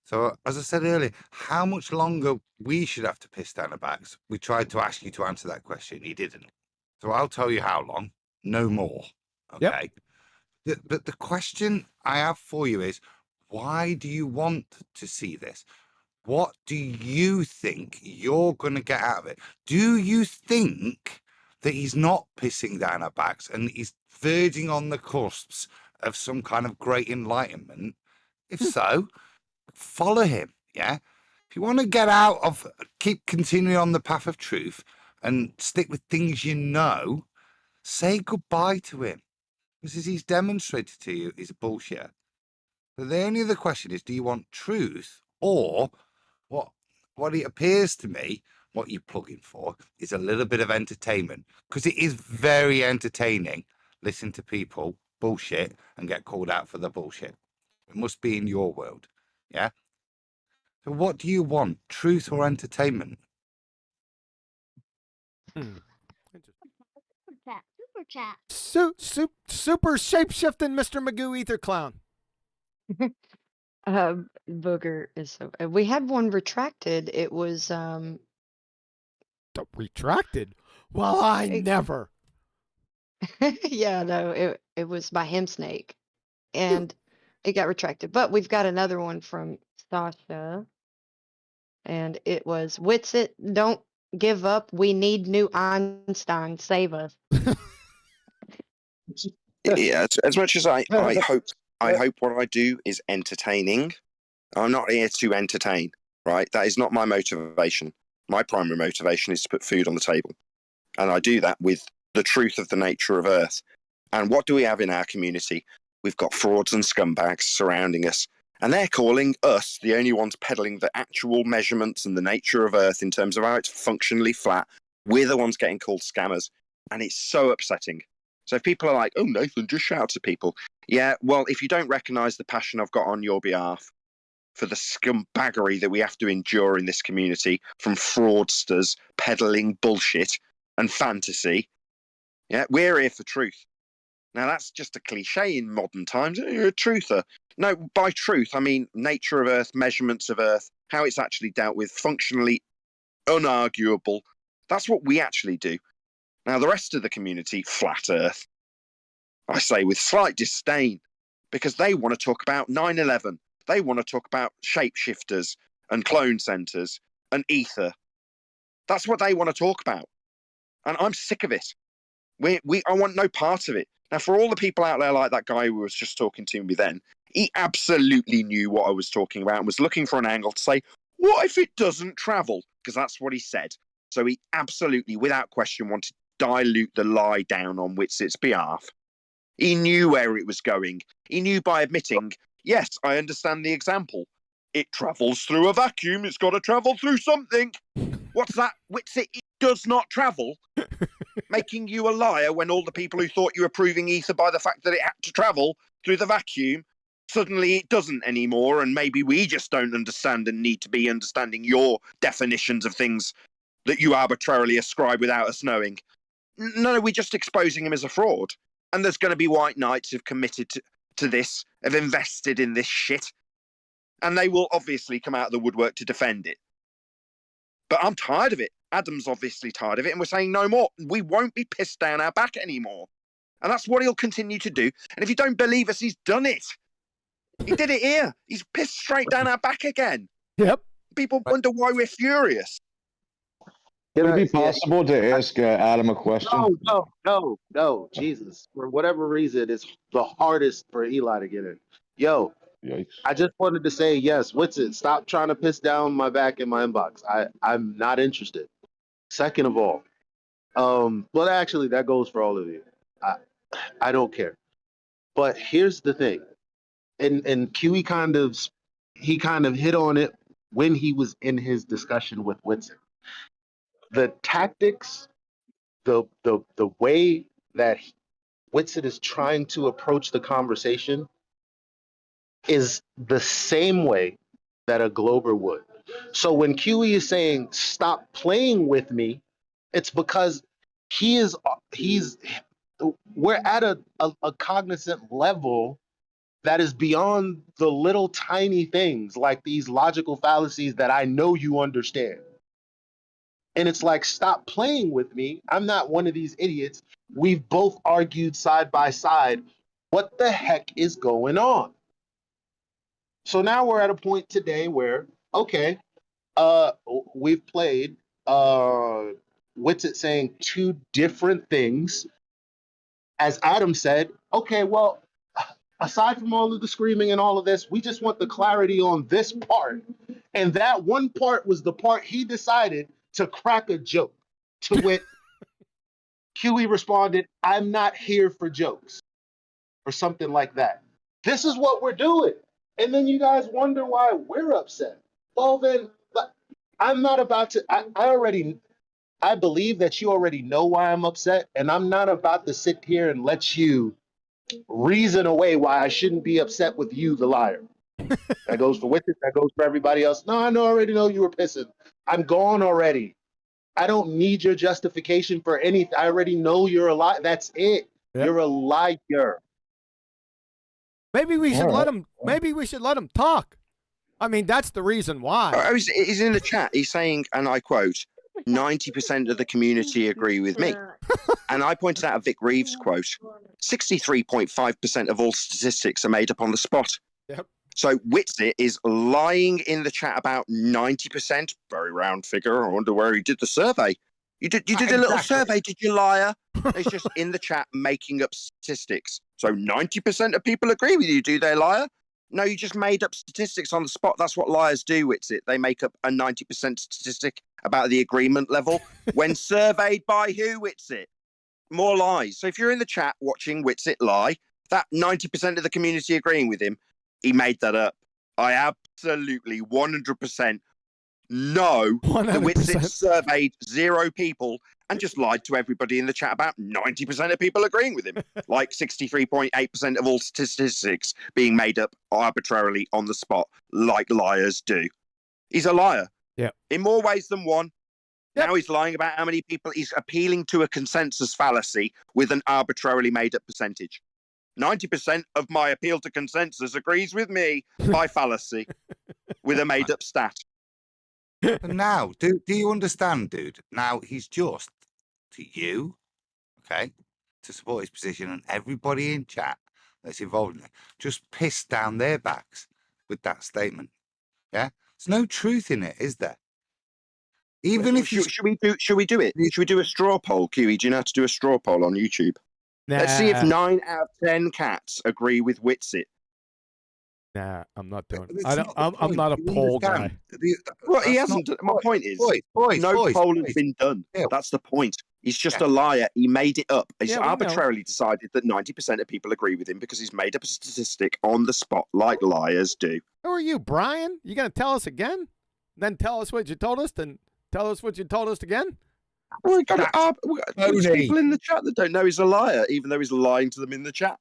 So, as I said earlier, how much longer we should have to piss down our backs? We tried to ask you to answer that question. You didn't. So I'll tell you how long. No more. Okay. Yep. But the question I have for you is, why do you want to see this? What do you think you're going to get out of it? Do you think that he's not pissing down our backs and he's verging on the cusps of some kind of great enlightenment? If so, follow him. Yeah. If you want to get out of, keep continuing on the path of truth and stick with things you know, say goodbye to him. Because he's demonstrated to you he's a bullshit. But the only other question is, do you want truth, or what it appears to me, what you're plugging for, is a little bit of entertainment? Because it is very entertaining. Listen to people bullshit and get called out for the bullshit. It must be in your world. Yeah. So what do you want, truth or entertainment? Superchat. Super shape-shifting Mr. Magoo Ether Clown. Booger is so. We had one retracted. It was retracted. Well, I never. Yeah, no, it was by Him Snake, and it got retracted. But we've got another one from Sasha, and it was Witsit, don't give up. We need new Einstein. Save us. Yeah, as much as I hope what I do is entertaining, I'm not here to entertain, right? That is not my motivation. My primary motivation is to put food on the table. And I do that with the truth of the nature of Earth. And what do we have in our community? We've got frauds and scumbags surrounding us. And they're calling us the only ones peddling the actual measurements and the nature of Earth in terms of how it's functionally flat. We're the ones getting called scammers. And it's so upsetting. So if people are like, oh, Nathan, just shout to people. Yeah, well, if you don't recognise the passion I've got on your behalf for the scumbaggery that we have to endure in this community from fraudsters peddling bullshit and fantasy, yeah, we're here for truth. Now, that's just a cliche in modern times. You're a truther. No, by truth, I mean nature of Earth, measurements of Earth, how it's actually dealt with, functionally unarguable. That's what we actually do. Now, the rest of the community, flat Earth, I say with slight disdain, because they want to talk about 9/11. They want to talk about shapeshifters and clone centers and ether. That's what they want to talk about. And I'm sick of it. I want no part of it. Now, for all the people out there like that guy who was just talking to me then, he absolutely knew what I was talking about and was looking for an angle to say, what if it doesn't travel? Because that's what he said. So he absolutely, without question, wanted to dilute the lie down on Whitsit's behalf. He knew where it was going. He knew by admitting, yes, I understand the example. It travels through a vacuum. It's got to travel through something. What's that, Whitsit? It does not travel. Making you a liar when all the people who thought you were proving ether by the fact that it had to travel through the vacuum, suddenly it doesn't anymore, and maybe we just don't understand and need to be understanding your definitions of things that you arbitrarily ascribe without us knowing. No, we're just exposing him as a fraud. And there's going to be white knights who've committed to this, have invested in this shit. And they will obviously come out of the woodwork to defend it. But I'm tired of it. Adam's obviously tired of it, and we're saying no more. We won't be pissed down our back anymore. And that's what he'll continue to do. And if you don't believe us, he's done it. He did it here. He's pissed straight down our back again. Yep. People wonder why we're furious. Would it be possible to ask Adam a question? No. Jesus. For whatever reason, it's the hardest for Eli to get in. Yo, Yikes. I just wanted to say, yes, Whitsit, stop trying to piss down my back in my inbox. I'm not interested. Second of all, well, actually, that goes for all of you. I don't care. But here's the thing. And Q, kind of hit on it when he was in his discussion with Whitsit. The tactics, the way that Whitsit is trying to approach the conversation is the same way that a Glober would. So when QE is saying, stop playing with me, it's because we're at a cognizant level that is beyond the little tiny things like these logical fallacies that I know you understand. And it's like, stop playing with me. I'm not one of these idiots. We've both argued side by side. What the heck is going on? So now we're at a point today where, okay, we've played Whitsit saying two different things. As Adam said, okay, well, aside from all of the screaming and all of this, we just want the clarity on this part. And that one part was the part he decided to crack a joke, to which QE responded, I'm not here for jokes, or something like that. This is what we're doing. And then you guys wonder why we're upset. Well, then, I'm not about to, I believe that you already know why I'm upset, and I'm not about to sit here and let you reason away why I shouldn't be upset with you, the liar. That goes for Whitsit, that goes for everybody else. No, I already know you were pissing. I'm gone already. I don't need your justification for anything. I already know you're a liar. That's it. Yep. You're a liar. Maybe we should let him. Maybe we should let him talk. I mean, that's the reason why. He's in the chat. He's saying, and I quote, 90% of the community agree with me. And I pointed out a Vic Reeves quote. 63.5% of all statistics are made up on the spot. Yep. So Whitsit is lying in the chat about 90%. Very round figure. I wonder where he did the survey. You did a little survey, did you, liar? It's just in the chat making up statistics. So 90% of people agree with you, do they, liar? No, you just made up statistics on the spot. That's what liars do, Whitsit. They make up a 90% statistic about the agreement level. When surveyed by who, Whitsit? More lies. So if you're in the chat watching Whitsit lie, that 90% of the community agreeing with him, he made that up. I absolutely 100% know that Whitsit surveyed 0 people and just lied to everybody in the chat about 90% of people agreeing with him. Like 63.8% of all statistics being made up arbitrarily on the spot, like liars do. He's a liar. Yeah. In more ways than one. Yep. Now he's lying about how many people. He's appealing to a consensus fallacy with an arbitrarily made up percentage. 90% of my appeal to consensus agrees with me by fallacy with a made-up stat. But now, do you understand, dude? Now he's just to you, okay, to support his position, and everybody in chat that's involved in it just pissed down their backs with that statement. Yeah, there's no truth in it, is there? Even if you should we do it? Should we do a straw poll, QE? Do you know how to do a straw poll on YouTube? Nah. Let's see if 9 out of 10 cats agree with Witsit. Nah, I'm not doing it. I'm not a poll guy. Well, he hasn't. My point is, no poll has been done. That's the point. He's just a liar. He made it up. He's arbitrarily decided that 90% of people agree with him because he's made up a statistic on the spot, like liars do. Who are you, Brian? You gonna tell us again? Then tell us what you told us, then tell us what you told us again? Well, we got there's people in the chat that don't know he's a liar, even though he's lying to them in the chat.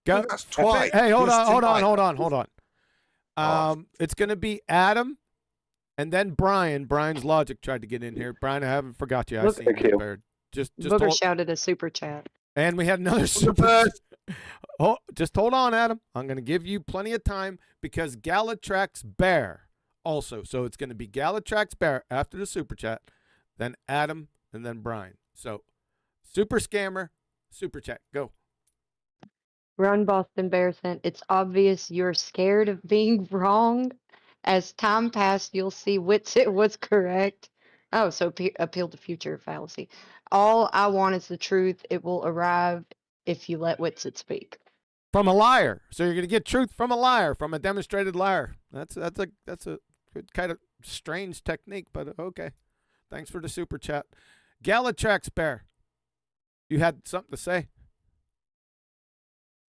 Go. That's twice. Hey, hold on. It's gonna be Adam, and then Brian. Brian's logic tried to get in here. Brian, I haven't forgot you. I see you, Bird. Just Booger shouted a super chat. And we had another super. Just hold on, Adam. I'm gonna give you plenty of time because Galatrax Bear also. So it's gonna be Galatrax Bear after the super chat, then Adam, and then Brian. So, super scammer, super chat, go. Run Boston Bear sent, it's obvious you're scared of being wrong. As time passed, you'll see Witsit was correct. Oh, so appeal to future fallacy. All I want is the truth. It will arrive if you let Witsit speak. From a liar. So you're going to get truth from a liar, from a demonstrated liar. That's a kind of strange technique, but okay. Thanks for the super chat. Galatrax Bear, you had something to say?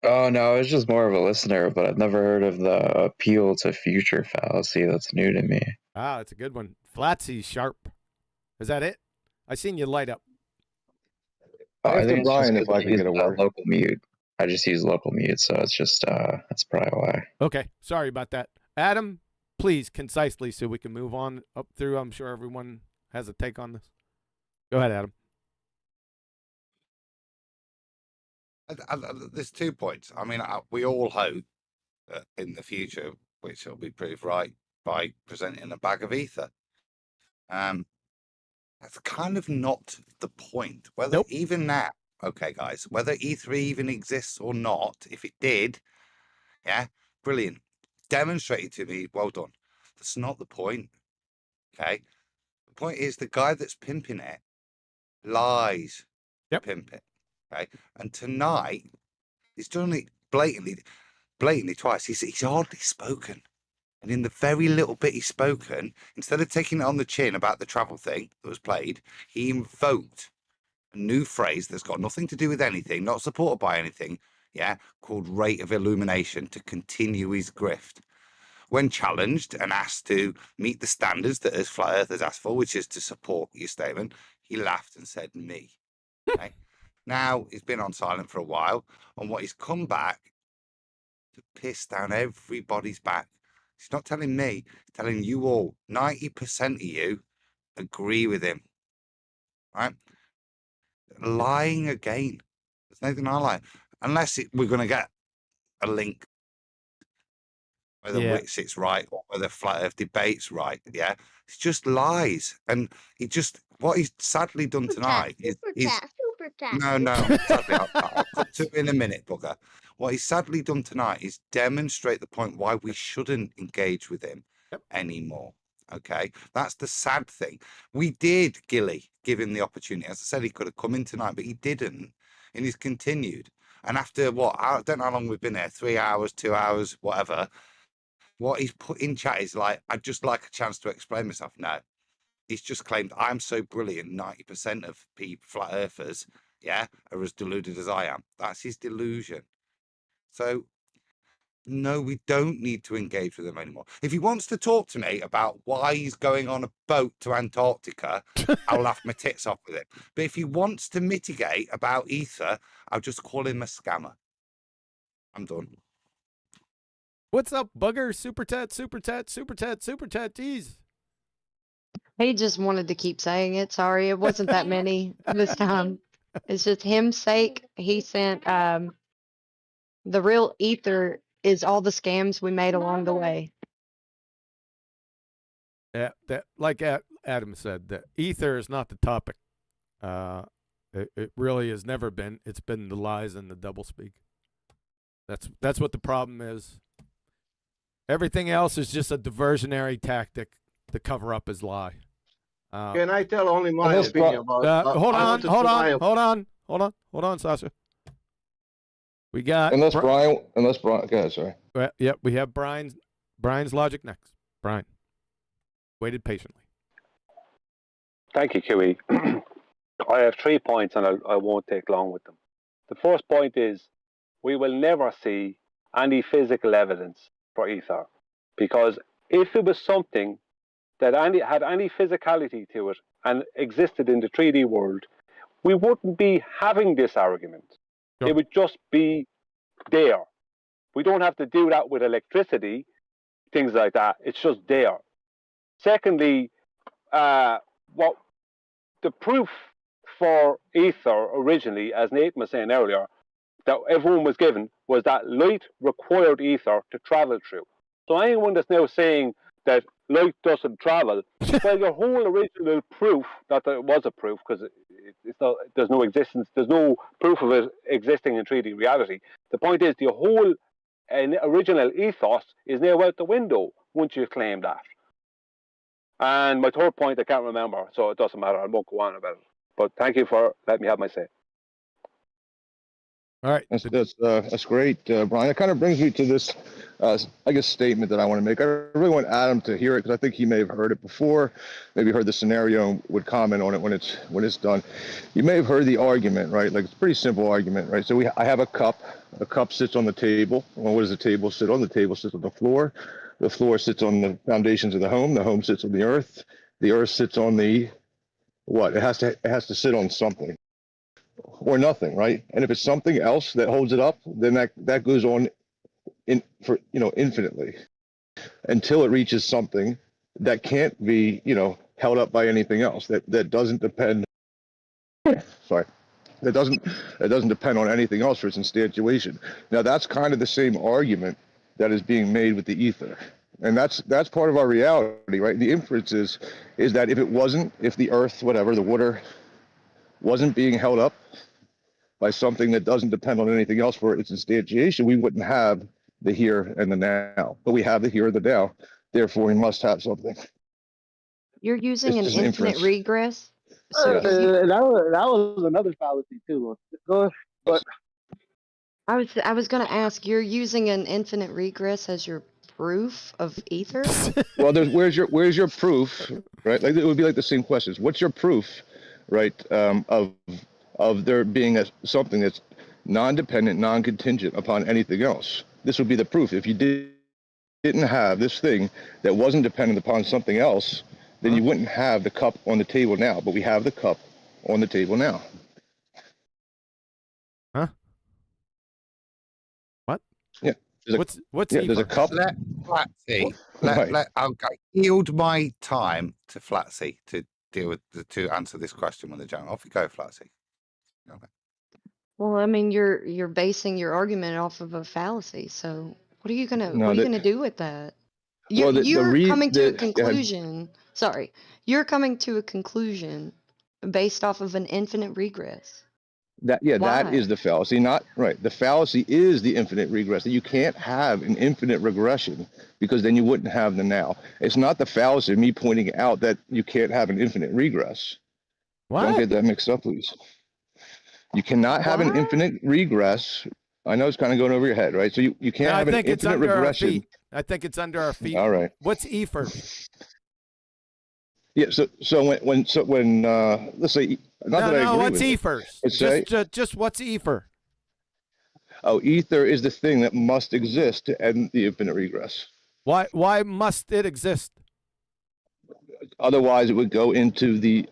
Oh, no, I was just more of a listener, but I've never heard of the appeal to future fallacy. That's new to me. Ah, that's a good one. Flatsy Sharp. Is that it? I seen you light up. I think Brian, if I could get a local mute. I just use local mute, so it's just, that's probably why. Okay, sorry about that. Adam, please, concisely, so we can move on up through. I'm sure everyone has a take on this. Go ahead, Adam. There's 2 points. I mean, we all hope that in the future, which will be proved right by presenting a bag of ether. That's kind of not the point. Whether even now, okay, guys, whether ether even exists or not, if it did, yeah, brilliant. Demonstrated to me, well done. That's not the point. Okay. The point is the guy that's pimping it lies to pimp it. Okay. And tonight, he's done it blatantly twice. He's hardly spoken. And in the very little bit he's spoken, instead of taking it on the chin about the travel thing that was played, he invoked a new phrase that's got nothing to do with anything, not supported by anything, yeah, called rate of illumination to continue his grift. When challenged and asked to meet the standards that as Flat Earthers asked for, which is to support your statement, he laughed and said, me. Okay? Now he's been on silent for a while, and what he's come back to piss down everybody's back. He's not telling me, he's telling you all. 90% of you agree with him. Right? Lying again. There's nothing I like. Unless we're going to get a link whether Witsit's right or whether Flat Earth debate's right. Yeah. It's just lies. And what he's sadly done tonight is no, sadly, I'll come to it in a minute, bugger. What he's sadly done tonight is demonstrate the point why we shouldn't engage with him anymore. Okay, that's the sad thing. We did, Gilly, give him the opportunity. As I said, he could have come in tonight, but he didn't, and he's continued. And after what, I don't know how long we've been there, 3 hours, 2 hours, whatever. What he's put in chat is like, I'd just like a chance to explain myself. No, he's just claimed I'm so brilliant. 90% of people, Flat Earthers, yeah, are as deluded as I am. That's his delusion. So, no, we don't need to engage with him anymore. If he wants to talk to me about why he's going on a boat to Antarctica, I'll laugh my tits off with it. But if he wants to mitigate about ether, I'll just call him a scammer. I'm done. What's up, bugger? Super chat. Jeez. He just wanted to keep saying it. Sorry, it wasn't that many this time. It's just him's sake. He sent the real ether is all the scams we made along the way. Like Adam said, the ether is not the topic. It really has never been. It's been the lies and the doublespeak. That's what the problem is. Everything else is just a diversionary tactic to cover up his lie. Can I tell only my opinion about? Hold on, Sasha. We got Unless Brian, go ahead, sorry. Yep, we have Brian's logic next. Brian waited patiently. Thank you, QE. I have 3 points, and I won't take long with them. The first point is we will never see any physical evidence for ether, because if it was something that had any physicality to it and existed in the 3D world, we wouldn't be having this argument. Sure. It would just be there. We don't have to do that with electricity, things like that. It's just there. Secondly, what the proof for ether originally, as Nathan was saying earlier, that everyone was given was that light required ether to travel through. So anyone that's now saying that light doesn't travel, well, your whole original proof that there was a proof, because there's no existence, there's no proof of it existing in 3D reality. The point is, the whole original ethos is now out the window once you claim that. And my third point, I can't remember, so it doesn't matter. I won't go on about it. But thank you for letting me have my say. All right. That's great, Brian. It kind of brings me to this, I guess, statement that I want to make. I really want Adam to hear it because I think he may have heard it before, maybe heard the scenario and would comment on it when it's done. You may have heard the argument, right? Like, it's a pretty simple argument, right? So I have a cup. The cup sits on the table. Well, what does the table sit on? The table sits on the floor. The floor sits on the foundations of the home. The home sits on the earth. The earth sits on the what? It has to sit on something. Or nothing, right? And if it's something else that holds it up, then that goes on infinitely until it reaches something that can't be, held up by anything else. That doesn't depend. Sorry, that doesn't depend on anything else for its instantiation. Now that's kind of the same argument that is being made with the ether, and that's part of our reality, right? The inference is that if the earth, whatever, the water, wasn't being held up by something that doesn't depend on anything else for its instantiation, we wouldn't have the here and the now. But we have the here and the now. Therefore, we must have something. You're using an infinite regress? So that was another fallacy too. Go ahead. But I was going to ask, you're using an infinite regress as your proof of ether? Well, where's your proof, right? Like, it would be like the same questions. What's your proof, right, of there being something that's non-dependent, non-contingent upon anything else? This would be the proof. If you didn't have this thing that wasn't dependent upon something else, then you wouldn't have the cup on the table now. But we have the cup on the table now. Huh? What? Yeah. What's there's a cup. Let Flatsy. I'll yield my time to Flatsy to deal with to answer this question with the gentleman. Off you go, Flatsy. Okay. Well, I mean, you're basing your argument off of a fallacy. So what are you gonna do with that? You're coming to a conclusion. Sorry, you're coming to a conclusion based off of an infinite regress. That is the fallacy, not right. The fallacy is the infinite regress. That you can't have an infinite regression because then you wouldn't have the now. It's not the fallacy of me pointing out that you can't have an infinite regress. What? Don't get that mixed up, please. You cannot have an infinite regress. I know it's kind of going over your head, right? So you can't have an infinite regression. I think it's under our feet. All right. What's Efers? Yeah. So when let's say what's Efers? Just what's ether? Oh, ether is the thing that must exist to end the infinite regress. Why must it exist? Otherwise, it would go into to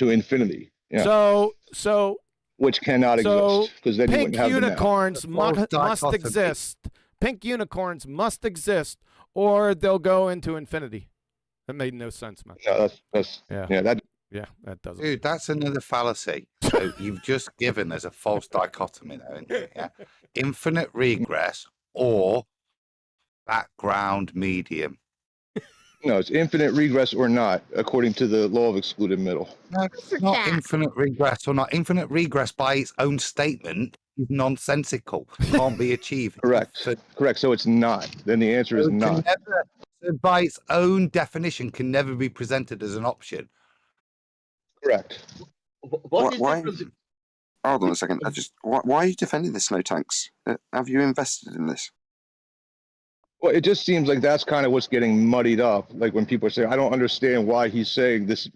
infinity. Yeah. So which cannot exist because then you wouldn't have unicorns must exist. Pink unicorns must exist, or they'll go into infinity. That made no sense, man. No, that's Yeah, that doesn't. Dude, that's another fallacy. So you've just given us a false dichotomy there, isn't it? Yeah? Infinite regress or background medium. No, it's infinite regress or not, according to the law of excluded middle. No, it's not infinite regress or not. Infinite regress by its own statement is nonsensical. Can't be achieved. Correct. Correct. So it's not. Then the answer is not. So by its own definition, can never be presented as an option. Correct. Why? Hold on a second. Why are you defending this, No Tanks? Have you invested in this? Well, it just seems like that's kind of what's getting muddied up. Like when people say, "I don't understand why he's saying this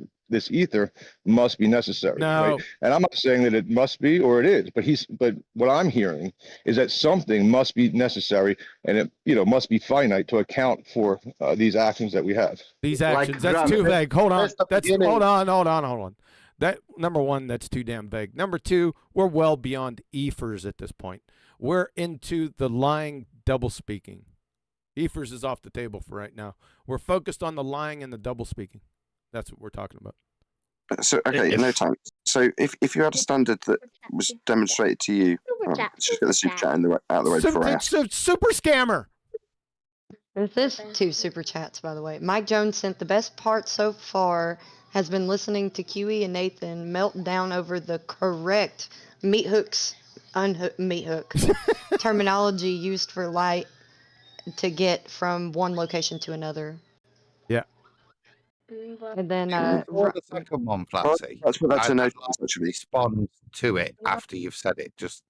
ether must be necessary." No. Right? And I'm not saying that it must be or it is, but what I'm hearing is that something must be necessary, and it must be finite to account for these actions that we have. These actions. That's too vague. Hold on. Hold on. That number one, that's too damn vague. Number two, we're well beyond Efers at this point. We're into the lying double speaking. Efers is off the table for right now. We're focused on the lying and the double speaking. That's what we're talking about. So okay, No Tanks. So if you had a standard that was demonstrated to you, let's just get the super chat out of the way before I ask. It's a super scammer. This is 2 super chats, by the way. Mike Jones sent the best part so far has been listening to QE and Nathan melt down over the correct meat hooks, meat hook terminology used for light to get from one location to another. Yeah. And then the second one, Flatsy. That's what that's a note. Actually, respond to it after you've said it. Just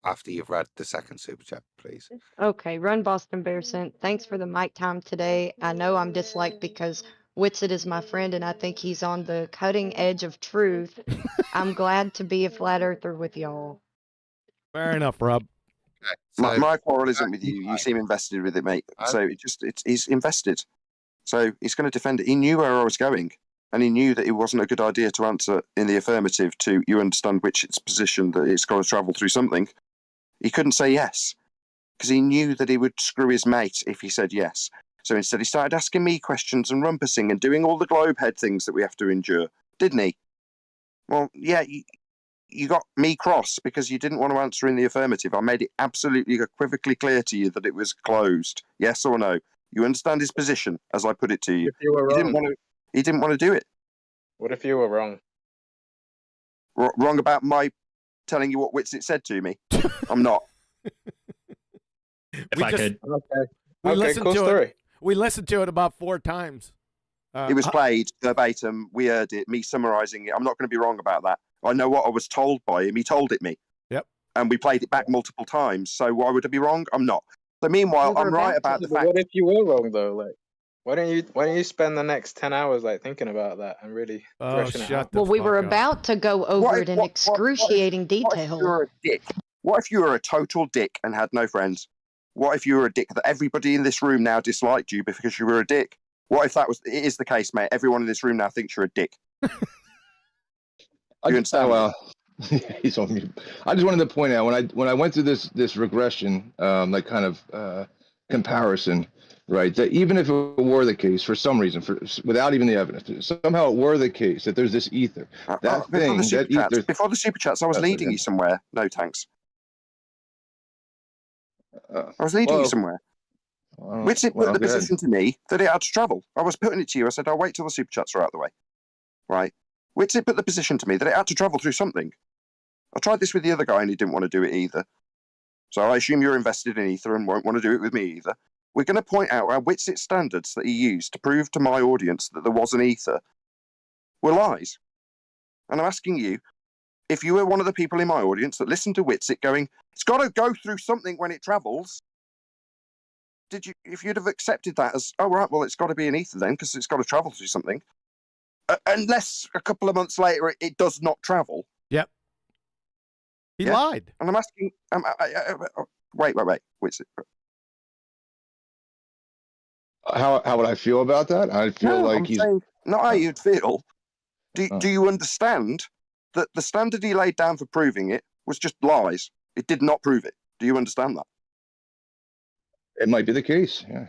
after you've read the second super chat, please. Okay, Run Boston Bear sent. Thanks for the mic time today. I know I'm disliked because Witsit is my friend and I think he's on the cutting edge of truth. I'm glad to be a flat earther with y'all. Fair enough, Rob. Okay, My quarrel isn't with you. You seem invested with it, mate. So he's invested. So he's going to defend it. He knew where I was going, and he knew that it wasn't a good idea to answer in the affirmative to you understand which its position that it's got to travel through something. He couldn't say yes because he knew that he would screw his mate if he said yes. So instead, he started asking me questions and rumpusing and doing all the globe head things that we have to endure, didn't he? Well, yeah. You got me cross because you didn't want to answer in the affirmative. I made it absolutely equivocally clear to you that it was closed. Yes or no? You understand his position as I put it to you. If you were wrong. He didn't want to do it. What if you were wrong? Wrong about my telling you what Witsit said to me? I'm not. If I could. Okay, cool story. We listened to it about 4 times. It was played verbatim. We heard it. Me summarising it. I'm not going to be wrong about that. I know what I was told by him. He told it me. Yep. And we played it back multiple times. So why would I be wrong? I'm not. So meanwhile, I'm right about the fact. What if you were wrong though? Like, why don't you spend the next 10 hours like thinking about that and really threshing it out? Well, we were about to go over it in excruciating detail. What if you were a dick? What if you were a total dick and had no friends? What if you were a dick that everybody in this room now disliked you because you were a dick? What if it is the case, mate? Everyone in this room now thinks you're a dick. You understand? Well, he's on mute. I just wanted to point out when I went through this regression, like kind of comparison, right? That even if it were the case for some reason, without even the evidence, somehow it were the case that there's this ether. Before the super chats, I was leading you somewhere. No tanks. I was leading you somewhere. Which it put the position to me that it had to travel. I was putting it to you. I said, I'll wait till the super chats are out of the way. Right. Which it put the position to me that it had to travel through something. I tried this with the other guy and he didn't want to do it either. So I assume you're invested in ether and won't want to do it with me either. We're going to point out our Witsit standards that he used to prove to my audience that there was an ether were lies. And I'm asking you, if you were one of the people in my audience that listened to Witsit going, it's got to go through something when it travels, if you'd have accepted that as, oh, right, well, it's got to be an ether then because it's got to travel through something. Unless a couple of months later it does not travel. Yep. He lied. And I'm asking, wait. Witsit. How would I feel about that? I feel like he's saying, not how you'd feel. Do you understand that the standard he laid down for proving it was just lies? It did not prove it. Do you understand that? It might be the case. Yeah,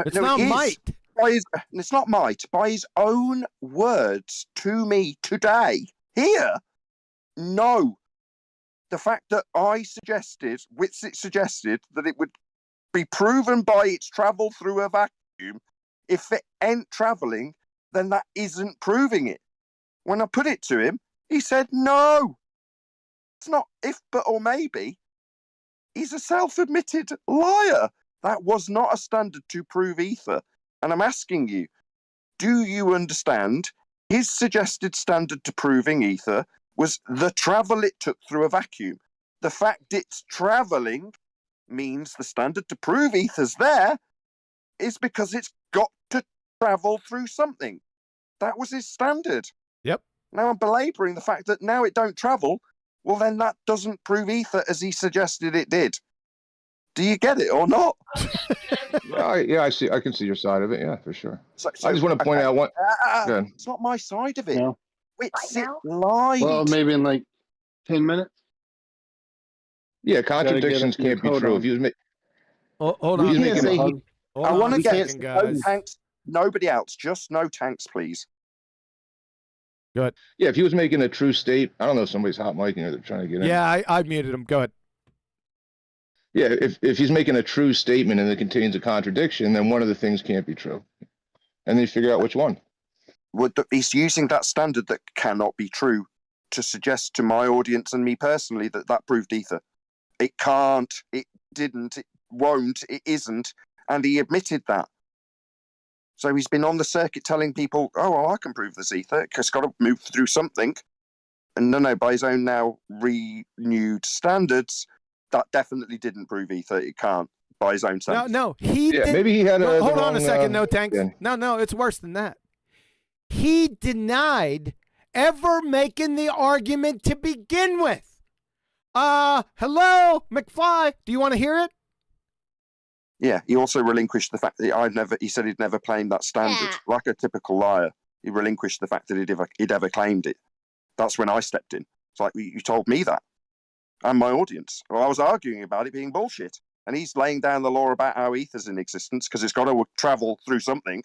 it's not might. it's not might, by his own words to me today, here, no. The fact that Whitsitt suggested that it would be proven by its travel through a vacuum, if it ain't travelling, then that isn't proving it. When I put it to him, he said, no. It's not if, but, or maybe. He's a self-admitted liar. That was not a standard to prove ether. And I'm asking you, do you understand his suggested standard to proving ether was the travel it took through a vacuum? The fact it's travelling means the standard to prove ether's there is because it's got to travel through something. That was his standard. Yep. Now I'm belaboring the fact that now it don't travel. Well, then that doesn't prove ether as he suggested it did. Do you get it or not? Yeah, I see. I can see your side of it. Yeah, for sure. So, I just want to point out one. It's not my side of it. No. Whitsitt lied. Well, maybe in like 10 minutes. Yeah, contradictions can't be true. If he was hold on. I want to get guys. Tanks. Nobody else. Just no Tanks, please. Good. Yeah, if he was making a true state, I don't know if somebody's hot micing or they're trying to get in. Yeah, I muted him. Go ahead. Yeah, if he's making a true statement and it contains a contradiction, then one of the things can't be true. And then you figure out which one. He's using that standard that cannot be true to suggest to my audience and me personally that proved ether. It can't, it didn't, it won't, it isn't, and he admitted that. So he's been on the circuit telling people, oh, well, I can prove this ether, it's got to move through something. And no, by his own now renewed standards, that definitely didn't prove ether. It can't, by his own standards. No, he did. Maybe he had a. Hold on a second, no Tanks. No, it's worse than that. He denied ever making the argument to begin with. Hello, McFly. Do you want to hear it? Yeah, he also relinquished the fact that he said he'd never claimed that standard. Like a typical liar, he relinquished the fact that he'd ever claimed it. That's when I stepped in. It's like, you told me that. And my audience. Well, I was arguing about it being bullshit. And he's laying down the law about how ether's in existence because it's got to travel through something.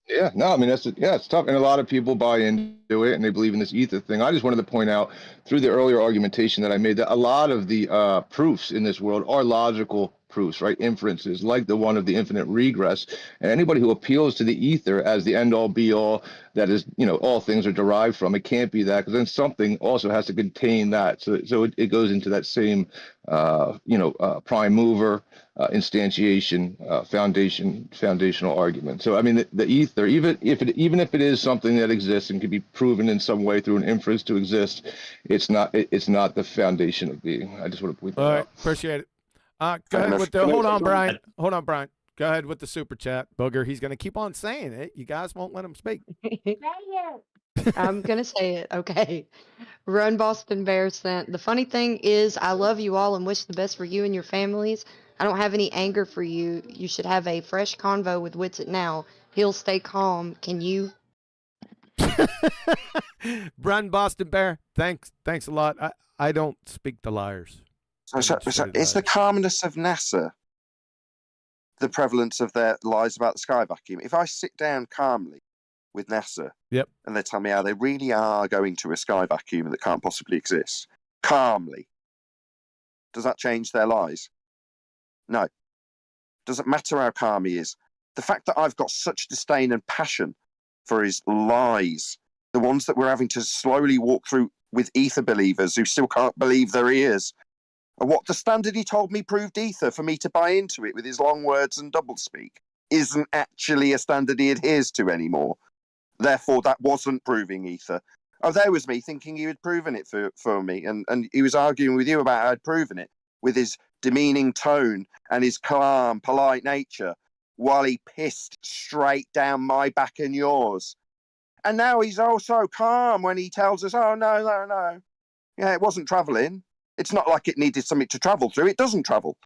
Yeah, no, I mean, it's tough. And a lot of people buy into it and they believe in this ether thing. I just wanted to point out through the earlier argumentation that I made that a lot of the proofs in this world are logical proofs, right? Inferences like the one of the infinite regress. And anybody who appeals to the ether as the end all be all, that is, all things are derived from, it can't be that, because then something also has to contain that. So it goes into that same, prime mover, instantiation, foundational argument. So I mean, the ether, even if it is something that exists and can be proven in some way through an inference to exist, it's not the foundation of being. I just want to point that out. All right, appreciate it. Go ahead with hold on, Brian. Go ahead with the super chat, Booger. He's going to keep on saying it. You guys won't let him speak. I'm going to say it. Okay. Run Boston Bear sent. The funny thing is, I love you all and wish the best for you and your families. I don't have any anger for you. You should have a fresh convo with Whitsitt now. He'll stay calm. Can you? Run Boston Bear. Thanks a lot. I don't speak to liars. So is the calmness of NASA the prevalence of their lies about the sky vacuum? If I sit down calmly with NASA, yep, and they tell me how they really are going to a sky vacuum that can't possibly exist, calmly, does that change their lies? No. Doesn't matter how calm he is. The fact that I've got such disdain and passion for his lies, the ones that we're having to slowly walk through with ether believers who still can't believe their ears, and what the standard he told me proved ether for me to buy into it with his long words and doublespeak isn't actually a standard he adheres to anymore. Therefore, that wasn't proving ether. Oh, there was me thinking he had proven it for me, and he was arguing with you about how I'd proven it with his demeaning tone and his calm, polite nature, while he pissed straight down my back and yours. And now he's also calm when he tells us, oh, no. Yeah, it wasn't travelling. It's not like it needed something to travel through. It doesn't travel.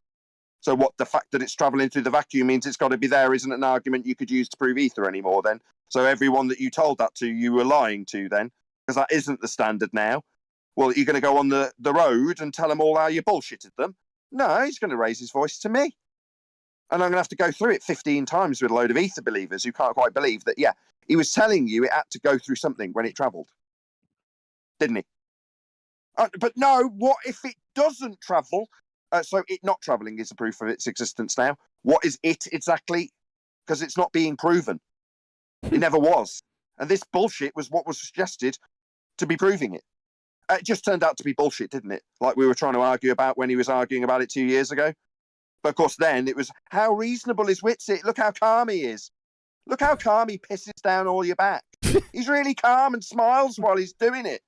So what, the fact that it's travelling through the vacuum means it's got to be there isn't an argument you could use to prove ether anymore then. So everyone that you told that to, you were lying to then, because that isn't the standard now. Well, you're going to go on the road and tell them all how you bullshitted them? No, he's going to raise his voice to me. And I'm going to have to go through it 15 times with a load of ether believers who can't quite believe that, yeah, he was telling you it had to go through something when it travelled. Didn't he? But no, what if it doesn't travel? So it not travelling is a proof of its existence now. What is it exactly? Because it's not being proven. It never was. And this bullshit was what was suggested to be proving it. It just turned out to be bullshit, didn't it? Like we were trying to argue about when he was arguing about it 2 years ago. But of course, then it was, how reasonable is Whitsitt? Look how calm he is. Look how calm he pisses down all your back. He's really calm and smiles while he's doing it.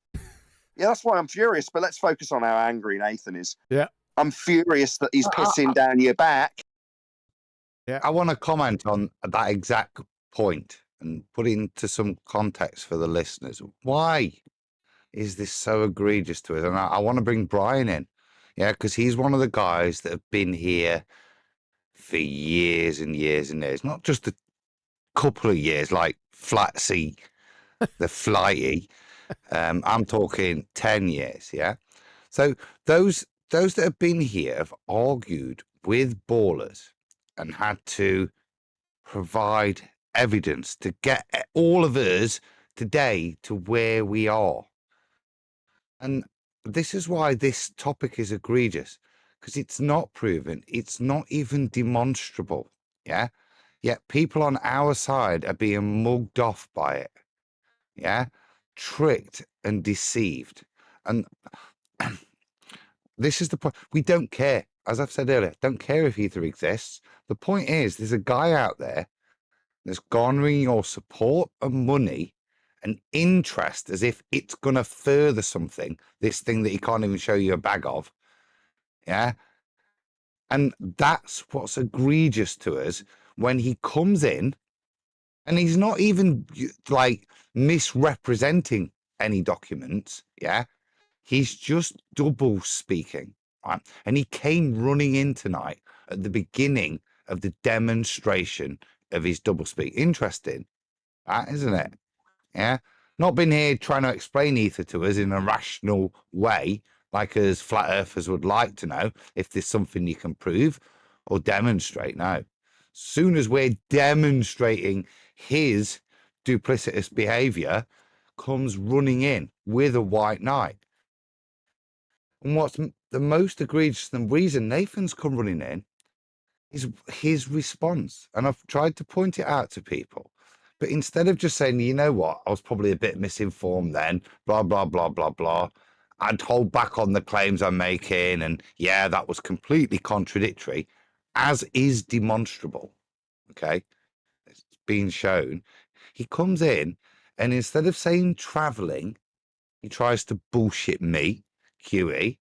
Yeah, that's why I'm furious. But let's focus on how angry Nathan is. Yeah. I'm furious that he's pissing down your back. Yeah. I want to comment on that exact point and put it into some context for the listeners. Why is this so egregious to us? And I want to bring Brian in. Yeah, because he's one of the guys that have been here for years and years and years. Not just a couple of years like Flatsy, the Flighty. I'm talking 10 years, yeah? So those that have been here have argued with ballers and had to provide evidence to get all of us today to where we are. And this is why this topic is egregious, because it's not proven. It's not even demonstrable, yeah? Yet people on our side are being mugged off by it, yeah? Tricked and deceived. And this is the point. We don't care. As I've said earlier, don't care if ether exists. The point is, there's a guy out there that's garnering your support and money and interest as if it's going to further something, this thing that he can't even show you a bag of. Yeah. And that's what's egregious to us when he comes in and he's not even like misrepresenting any documents. Yeah. He's just double speaking. Right? And he came running in tonight at the beginning of the demonstration of his double speak. Interesting, right, isn't it? Yeah. Not been here trying to explain ether to us in a rational way, like as flat earthers would like to know if there's something you can prove or demonstrate. No. Soon as we're demonstrating his duplicitous behavior, comes running in with a white knight. And what's the most egregious, the reason Nathan's come running in is his response. And I've tried to point it out to people. But instead of just saying, you know what, I was probably a bit misinformed then, blah, blah, blah, blah, blah, I'd hold back on the claims I'm making. And yeah, that was completely contradictory, as is demonstrable. Okay. It's been shown. He comes in and instead of saying traveling, he tries to bullshit me, QE.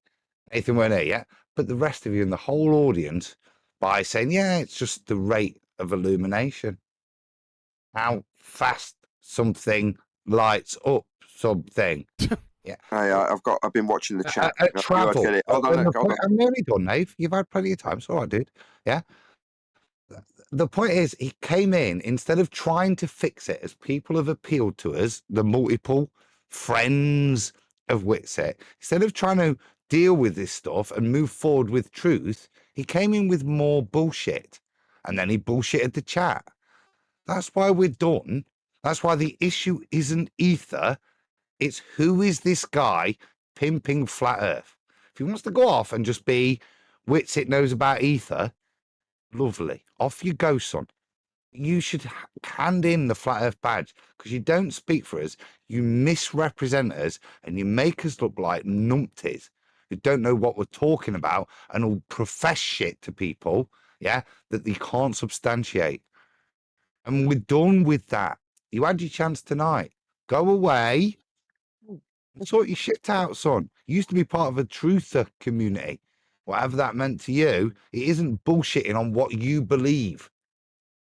Nathan won't hear yet, but the rest of you in the whole audience by saying, yeah, it's just the rate of illumination. How fast something lights up something. Yeah. I've been watching the chat. Travel. Hold on. I'm nearly done, Nave. You've had plenty of time. So I did. Yeah. The point is, he came in instead of trying to fix it, as people have appealed to us, the multiple friends of Whitsitt, instead of trying to deal with this stuff and move forward with truth, he came in with more bullshit. And then he bullshitted the chat. That's why we're done. That's why the issue isn't ether. It's who is this guy pimping flat earth? If he wants to go off and just be Whitsitt knows about ether, lovely. Off you go, son. You should hand in the flat earth badge because you don't speak for us. You misrepresent us and you make us look like numpties who don't know what we're talking about and will profess shit to people, yeah, that they can't substantiate. And we're done with that. You had your chance tonight. Go away. Sort your shit out, son. You used to be part of a truther community. Whatever that meant to you, it isn't bullshitting on what you believe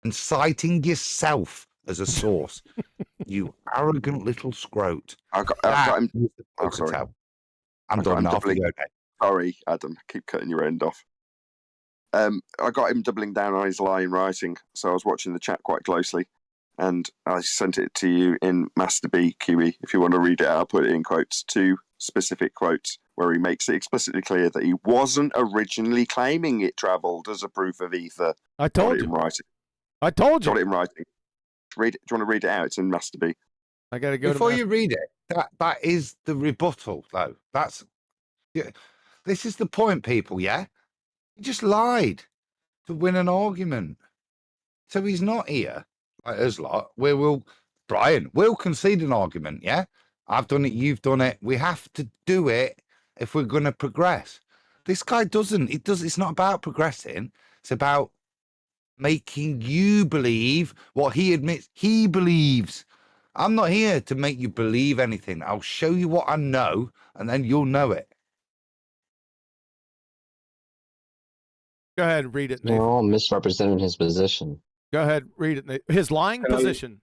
and citing yourself as a source. You arrogant little scrote. I've got him. Oh, sorry. I'm done now. Okay. Sorry, Adam. I keep cutting your end off. I got him doubling down on his lying writing, so I was watching the chat quite closely, and I sent it to you in Master B, QE. If you want to read it out, I'll put it in quotes. 2 specific quotes where he makes it explicitly clear that he wasn't originally claiming it travelled as a proof of ether. I told you. I told you. Got it in writing. Read it. Do you want to read it out? It's in Master B. I got to go before you read it. That is the rebuttal, though. This is the point, people. Yeah, he just lied to win an argument. So he's not here like us lot. Brian, we'll concede an argument. Yeah, I've done it. You've done it. We have to do it if we're going to progress. This guy doesn't. It does. It's not about progressing. It's about making you believe what he admits he believes. I'm not here to make you believe anything. I'll show you what I know, and then you'll know it. Go ahead and read it, Nathan. They're all misrepresenting his position. Go ahead, read it, Nathan. His lying position.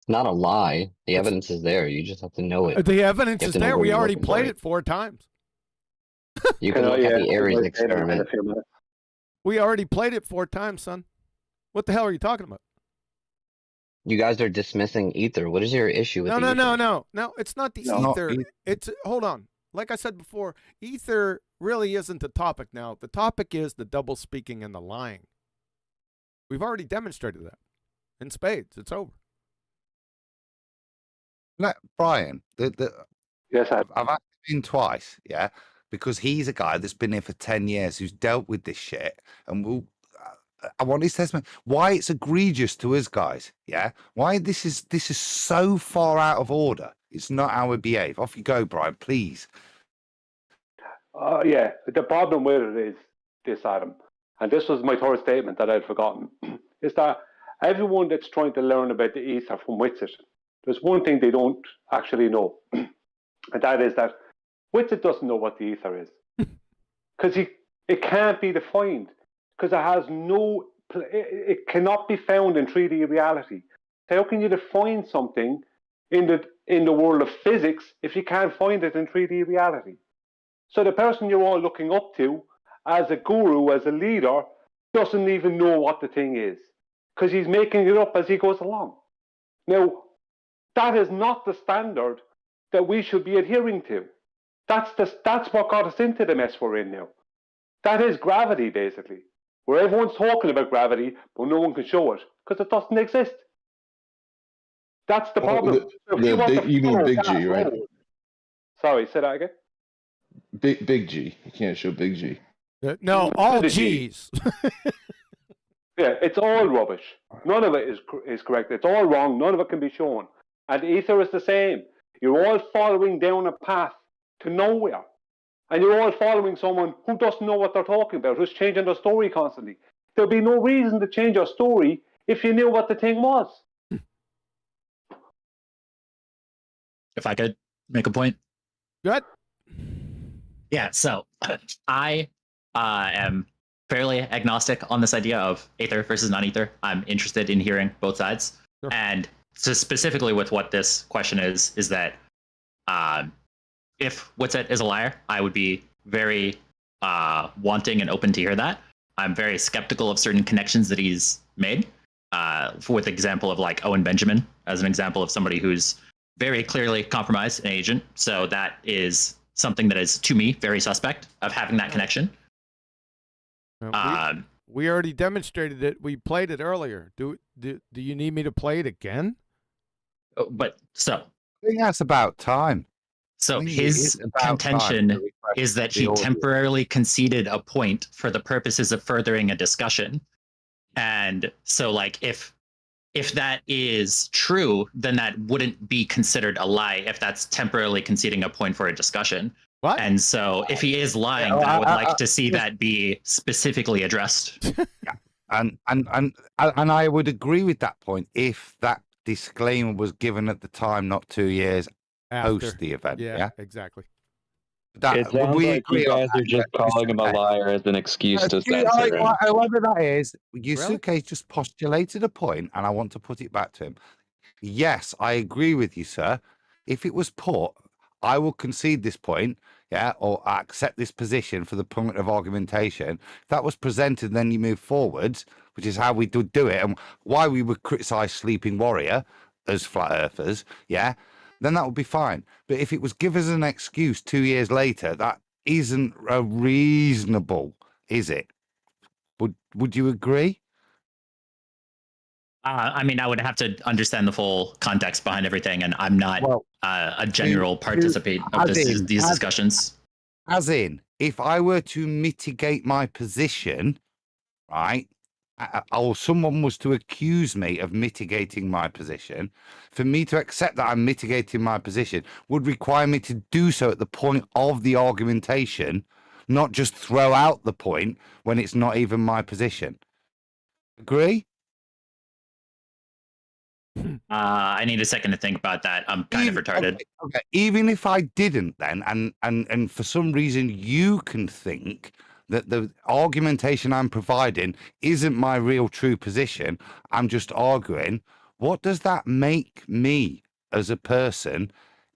Not a lie. The evidence is there. You just have to know it. The evidence is there. We already played it 4 times. You can look at the Aries experiment. We already played it 4 times, son. What the hell are you talking about? You guys are dismissing ether. What is your issue with No, ether? No, it's not the ether. It's hold on. Like I said before, ether really isn't the topic now. The topic is the double speaking and the lying. We've already demonstrated that in spades. It's over. No, Brian, yes, I've asked him twice, yeah, because he's a guy that's been here for 10 years who's dealt with this shit, and I want his testament. Why it's egregious to us guys, yeah? Why this is so far out of order. It's not how we behave. Off you go, Brian, please. Yeah, the problem with it is this, Adam, and this was my third statement that I'd forgotten, is that everyone that's trying to learn about the ether from Witsit, there's one thing they don't actually know, and that is that Witsit doesn't know what the ether is, because it can't be defined, because it cannot be found in 3D reality. So how can you define something in the world of physics if you can't find it in 3D reality? So the person you're all looking up to as a guru, as a leader, doesn't even know what the thing is, because he's making it up as he goes along. Now, that is not the standard that we should be adhering to. That's what got us into the mess we're in now. That is gravity, basically, where everyone's talking about gravity, but no one can show it, because it doesn't exist. That's the problem. You mean Big G, right? Sorry, say that again? Big G. You can't show Big G. No, all G's. Yeah, it's all rubbish. None of it is correct. It's all wrong. None of it can be shown. And ether is the same. You're all following down a path to nowhere. And you're all following someone who doesn't know what they're talking about, who's changing their story constantly. There'd be no reason to change your story if you knew what the thing was. If I could make a point. Good. Yeah, so I am fairly agnostic on this idea of ether versus non-ether. I'm interested in hearing both sides. Sure. And so specifically with what this question is that if Witsit is a liar, I would be very wanting and open to hear that. I'm very skeptical of certain connections that he's made. With example of like Owen Benjamin as an example of somebody who's very clearly compromised, an agent. So that is something that is, to me, very suspect of having that connection. We already demonstrated it. We played it earlier. Do you need me to play it again? But so I think that's about time. So his contention is that he temporarily conceded a point for the purposes of furthering a discussion. And so like if that is true, then that wouldn't be considered a lie if that's temporarily conceding a point for a discussion. What? And so if he is lying, then I would like to see that be specifically addressed. Yeah. And I would agree with that point if that disclaimer was given at the time, not 2 years post the event. Yeah, exactly. It sounds like you guys are just calling him a liar as an excuse to censor him. However that is, Yusuke just postulated a point, and I want to put it back to him. Yes, I agree with you, sir. If it was put, I will concede this point, yeah, or accept this position for the point of argumentation. If that was presented, then you move forwards, which is how we do it, and why we would criticize Sleeping Warrior as flat earthers, yeah. then that would be fine. But if it was give us an excuse 2 years later, that isn't reasonable, is it? Would you agree? I mean, I would have to understand the full context behind everything, and I'm not a general participant of these discussions. As in, if I were to mitigate my position, right, or someone was to accuse me of mitigating my position, for me to accept that I'm mitigating my position would require me to do so at the point of the argumentation, not just throw out the point when it's not even my position. Agree? I need a second to think about that. I'm kind of retarded. Okay. Even if I didn't then, and for some reason you can think that the argumentation I'm providing isn't my real true position, I'm just arguing, what does that make me as a person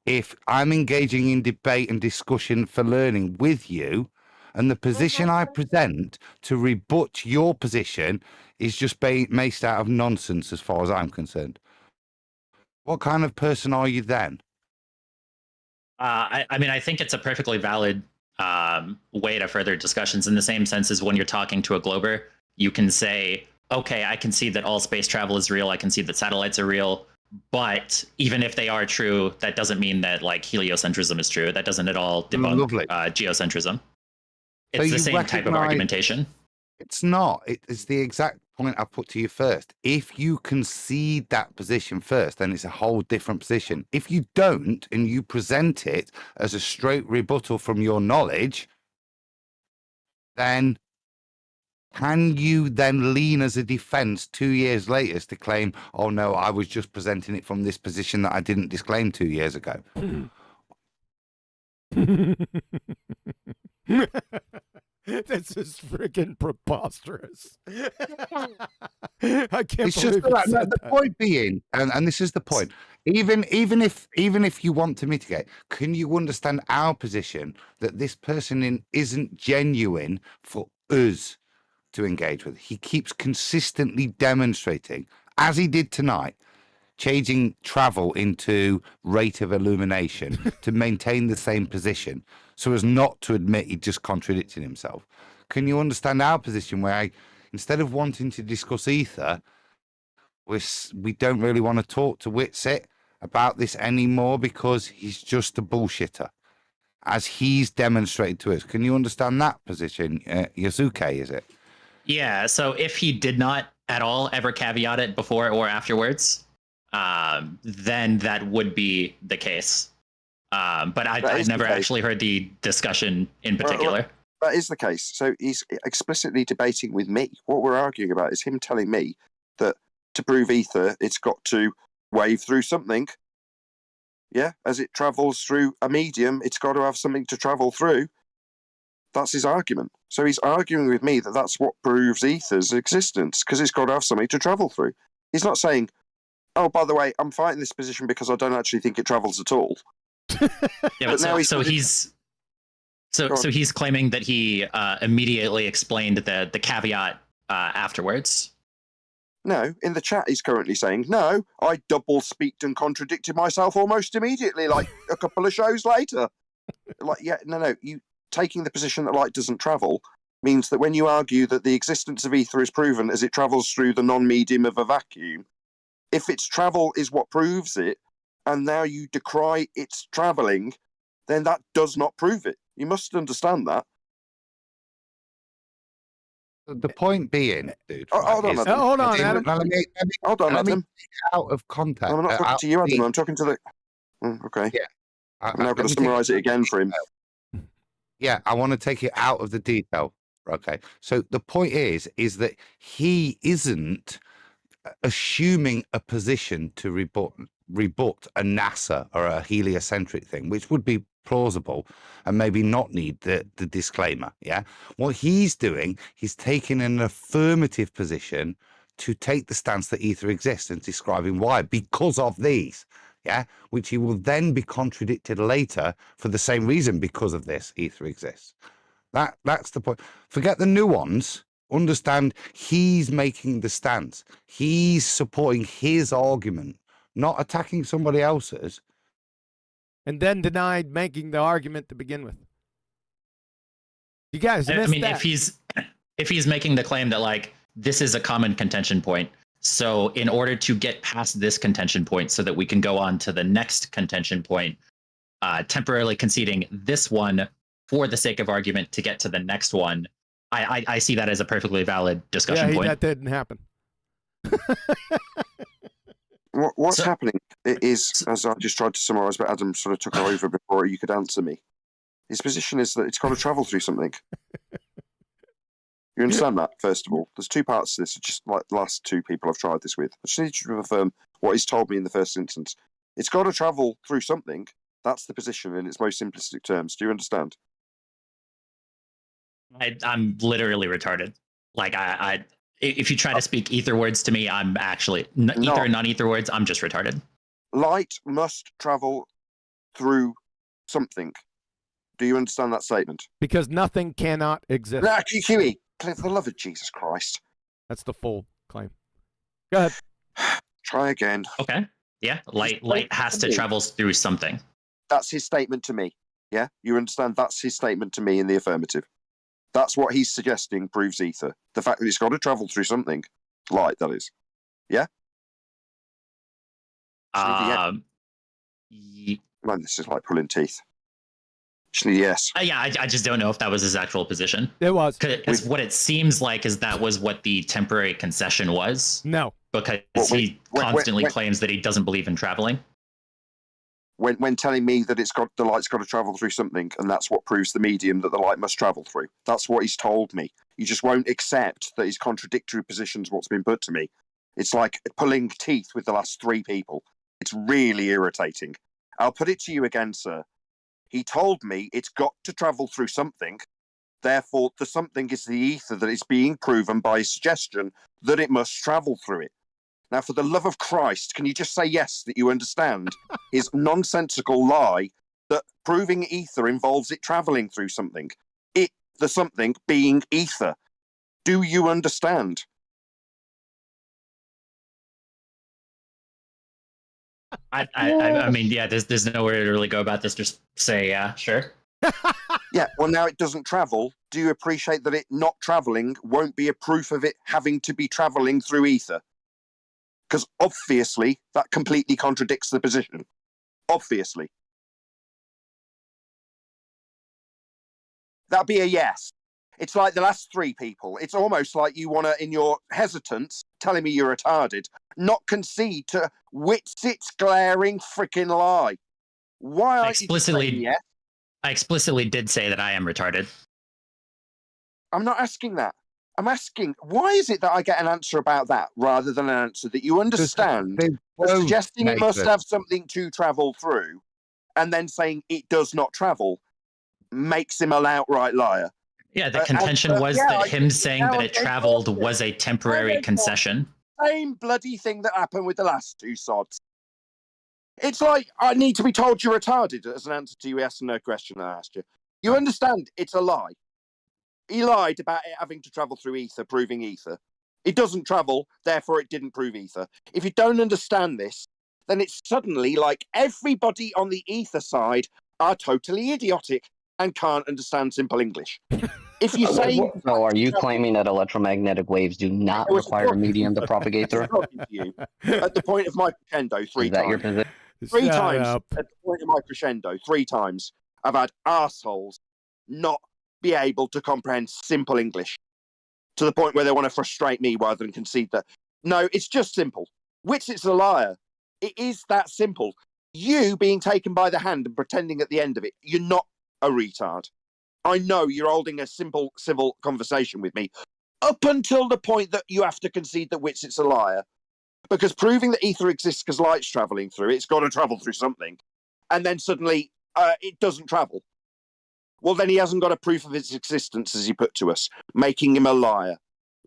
if I'm engaging in debate and discussion for learning with you, and the position I present to rebut your position is just based out of nonsense as far as I'm concerned? What kind of person are you then? I mean, I think it's a perfectly valid way to further discussions, in the same sense as when you're talking to a glober, you can say, okay, I can see that all space travel is real. I can see that satellites are real. But even if they are true, that doesn't mean that like heliocentrism is true. That doesn't at all debunk geocentrism. It's the same type of argumentation. It's not. It's the exact point I put to you first. If you concede that position first, then it's a whole different position. If you don't, and you present it as a straight rebuttal from your knowledge, then can you then lean as a defense 2 years later to claim, oh no, I was just presenting it from this position that I didn't disclaim 2 years ago? This is freaking preposterous. I can't It's believe just you that, said the that. point being, and this is the point. Even if you want to mitigate, can you understand our position that this person isn't genuine for us to engage with? He keeps consistently demonstrating, as he did tonight, changing travel into rate of illumination to maintain the same position, so as not to admit he just contradicted himself. Can you understand our position where instead of wanting to discuss ether, we don't really want to talk to Witsit about this anymore because he's just a bullshitter, as he's demonstrated to us? Can you understand that position, Yasuke, is it? Yeah, so if he did not at all ever caveat it before or afterwards, then that would be the case. But I've never actually heard the discussion in particular. That is the case. So he's explicitly debating with me. What we're arguing about is him telling me that to prove ether, it's got to wave through something. Yeah, as it travels through a medium, it's got to have something to travel through. That's his argument. So he's arguing with me that that's what proves ether's existence, because it's got to have something to travel through. He's not saying, oh, by the way, I'm fighting this position because I don't actually think it travels at all. Yeah, but so he's claiming that he immediately explained the caveat afterwards. No, in the chat he's currently saying, no, I double-speaked and contradicted myself almost immediately, like a couple of shows later. Like, yeah, no, you taking the position that light doesn't travel means that when you argue that the existence of ether is proven as it travels through the non-medium of a vacuum, if its travel is what proves it, and now you decry its travelling, then that does not prove it. You must understand that. The point being, dude. Hold on, Adam. Hold on, Adam. Hold on, Adam. Out of context. I'm not talking to you, Adam. I'm talking to the... Okay. Yeah. I'm now going to summarise it again for him. Yeah, I want to take it out of the detail. Okay. So the point is that he isn't assuming a position to rebut a NASA or a heliocentric thing, which would be plausible and maybe not need the disclaimer. Yeah. What he's doing, he's taking an affirmative position to take the stance that ether exists and describing why, because of these. Yeah, which he will then be contradicted later for the same reason, because of this ether exists. That's the point. Forget the nuance. Understand he's making the stance. He's supporting his argument, not attacking somebody else's. and then denied making the argument to begin with. You guys missed that. if he's making the claim that like this is a common contention point, so in order to get past this contention point so that we can go on to the next contention point, temporarily conceding this one for the sake of argument to get to the next one, I see that as a perfectly valid discussion point. That didn't happen. What's happening is, as I just tried to summarise, but Adam sort of took over before you could answer me. His position is that it's got to travel through something. You understand that, first of all? There's two parts to this, just like the last two people I've tried this with. I just need you to affirm what he's told me in the first instance. It's got to travel through something. That's the position in its most simplistic terms. Do you understand? I'm literally retarded. Like, if you try to speak ether words to me, I'm actually ether and non-ether words. I'm just retarded. Light must travel through something. Do you understand that statement? Because nothing cannot exist. Huey, for the love of Jesus Christ. That's the full claim. Go ahead. Try again. Okay. Yeah. Light has to travel through something. That's his statement to me. Yeah. You understand? That's his statement to me in the affirmative. That's what he's suggesting proves ether. The fact that it's got to travel through something. Light, that is. Yeah? Man, this is like pulling teeth. Yes. Yeah, I just don't know if that was his actual position. It was. Because what it seems like is that was what the temporary concession was. No. Because he constantly claims that he doesn't believe in traveling. When telling me that the light's got to travel through something, and that's what proves the medium that the light must travel through. That's what he's told me. You just won't accept that his contradictory position's what's been put to me. It's like pulling teeth with the last three people. It's really irritating. I'll put it to you again, sir. He told me it's got to travel through something. Therefore, the something is the ether that is being proven by his suggestion that it must travel through it. Now, for the love of Christ, can you just say yes, that you understand his nonsensical lie that proving ether involves it travelling through something? The something being ether. Do you understand? I mean, yeah, there's nowhere to really go about this. Just say, yeah, sure. Yeah, well, now it doesn't travel. Do you appreciate that it not travelling won't be a proof of it having to be travelling through ether? Because obviously that completely contradicts the position. Obviously. That'd be a yes. It's like the last three people. It's almost like you want to, in your hesitance, telling me you're retarded, not concede to Whitsit's glaring freaking lie. Why are you saying yes? I explicitly did say that I am retarded. I'm not asking that. I'm asking, why is it that I get an answer about that rather than an answer that you understand, suggesting it must have something to travel through, and then saying it does not travel makes him an outright liar? Yeah, the contention was that him saying that it traveled was a temporary concession. Same bloody thing that happened with the last two sods. It's like, I need to be told you're retarded as an answer to your yes and no question I asked you. You understand it's a lie. He lied about it having to travel through ether, proving ether. It doesn't travel, therefore it didn't prove ether. If you don't understand this, then it's suddenly like everybody on the ether side are totally idiotic and can't understand simple English. If you say... So are you claiming that electromagnetic waves do not require a medium to propagate through? At the point of my crescendo, three times. Is that your position? Three times, at the point of my crescendo, 3 times, I've had arseholes not be able to comprehend simple English to the point where they want to frustrate me rather than concede that. No, it's just simple. Whitsit's a liar. It is that simple. You being taken by the hand and pretending at the end of it, you're not a retard. I know you're holding a simple civil conversation with me up until the point that you have to concede that Whitsit's a liar. Because proving that ether exists because light's travelling through it's got to travel through something. And then suddenly it doesn't travel. Well, then he hasn't got a proof of its existence, as he put to us, making him a liar,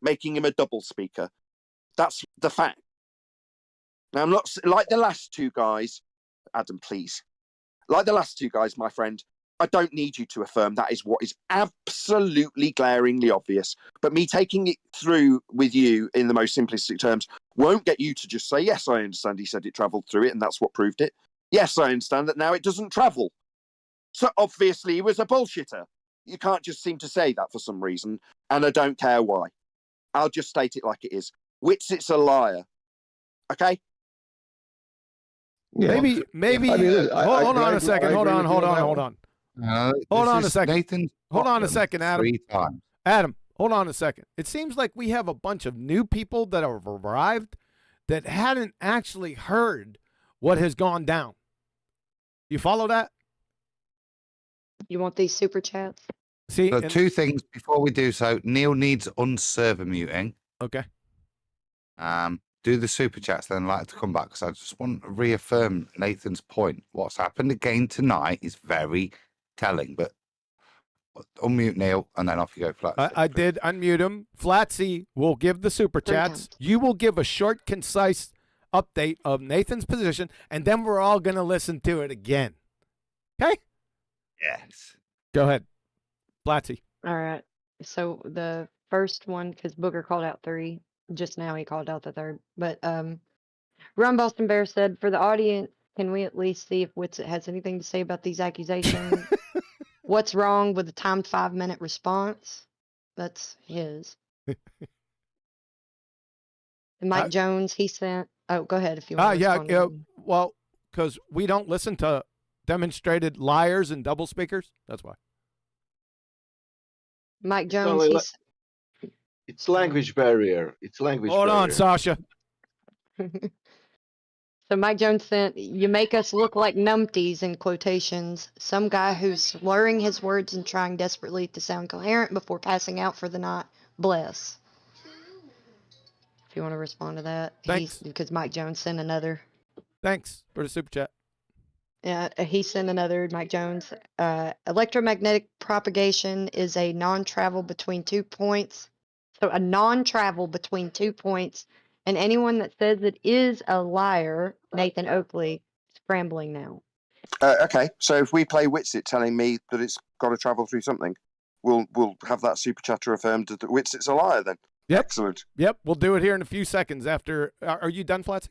making him a double speaker. That's the fact. Now, I'm not like the last two guys. Adam, please. Like the last two guys, my friend, I don't need you to affirm that is what is absolutely glaringly obvious. But me taking it through with you in the most simplistic terms won't get you to just say, yes, I understand he said it travelled through it and that's what proved it. Yes, I understand that now it doesn't travel. So obviously he was a bullshitter. You can't just seem to say that for some reason, and I don't care why. I'll just state it like it is. Witsit's a liar. Okay? Yeah. Maybe. I mean, hold on a second. Hold on a second. Nathan. Hold on a second, Adam. 3 times. Adam, hold on a second. It seems like we have a bunch of new people that have arrived that hadn't actually heard what has gone down. You follow that? You want these super chats? See, so 2 things before we do so. Neil needs unserver muting. Okay. Do the super chats, then I'd like to come back because I just want to reaffirm Nathan's point. What's happened again tonight is very telling. But unmute Neil, and then off you go, Flatsy. I did unmute him. Flatsy will give the super chats. You will give a short, concise update of Nathan's position, and then we're all going to listen to it again. Okay? Yes. Go ahead, Flatsy. All right. So the first one, because Booger called out 3. Just now he called out the 3rd. But Ron Boston Bear said, for the audience, can we at least see if Witsit has anything to say about these accusations? What's wrong with the timed 5-minute response? That's his. And Mike Jones, he sent. Oh, go ahead if you want to respond. Well, because we don't listen to demonstrated liars and double speakers. That's why. Mike Jones, it's language barrier. It's language Hold barrier. on, Sasha. So Mike Jones sent, you make us look like numpties in quotations. Some guy who's slurring his words and trying desperately to sound coherent before passing out for the night. Bless. If you want to respond to that. Thanks. Because Mike Jones sent another. Thanks for the super chat. Yeah, he sent another, Mike Jones. Electromagnetic propagation is a non-travel between 2 points. So a non-travel between 2 points. And anyone that says it is a liar, Nathan Oakley, scrambling now. Okay, so if we play Witsit telling me that it's got to travel through something, we'll have that super chatter affirmed that Witsit's a liar then. Yep. Excellent. Yep, we'll do it here in a few seconds after. Are you done, Flatsy?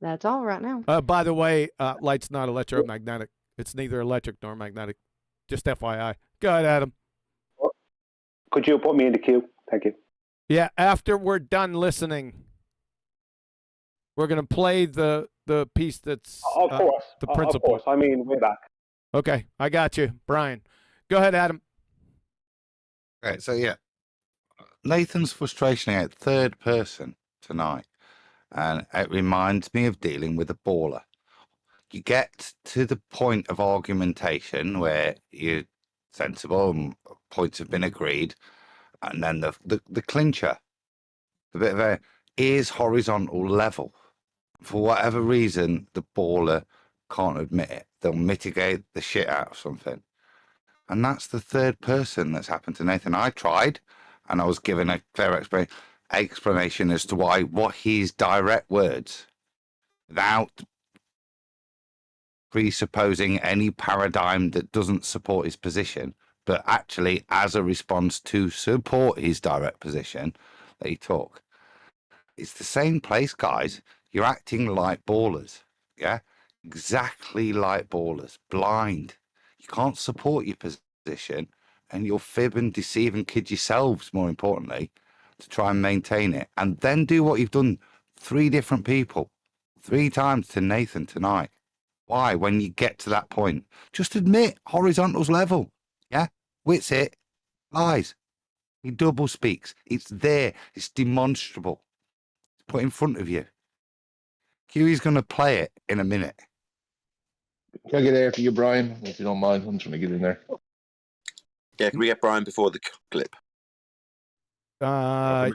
That's all right now. By the way, light's not electromagnetic. It's neither electric nor magnetic. Just FYI. Go ahead, Adam. Could you put me in the queue? Thank you. Yeah, after we're done listening, we're going to play the piece that's of course. The principle. Of course. I mean, way back. Okay, I got you, Brian. Go ahead, Adam. Right, so yeah, Nathan's frustration at 3rd person tonight, and it reminds me of dealing with a baller. You get to the point of argumentation where you're sensible and points have been agreed, and then the clincher, the bit of a is horizontal level. For whatever reason, the baller can't admit it. They'll mitigate the shit out of something. And that's the 3rd person that's happened to Nathan. I tried, and I was given a clear explanation as to what his direct words, without presupposing any paradigm that doesn't support his position, but actually as a response to support his direct position that he took. It's the same place, guys. You're acting like ballers, yeah? Exactly like ballers, blind. You can't support your position, and you'll fib and deceive and kid yourselves, more importantly, to try and maintain it. And then do what you've done 3 different people, 3 times to Nathan tonight. Why? When you get to that point, just admit horizontal's level, yeah? Witsit lies. He double speaks. It's there. It's demonstrable. It's put in front of you. Huey's going to play it in a minute. Can I get after you, Brian, if you don't mind? I'm trying to get in there. Yeah, can we get Brian before the clip? No,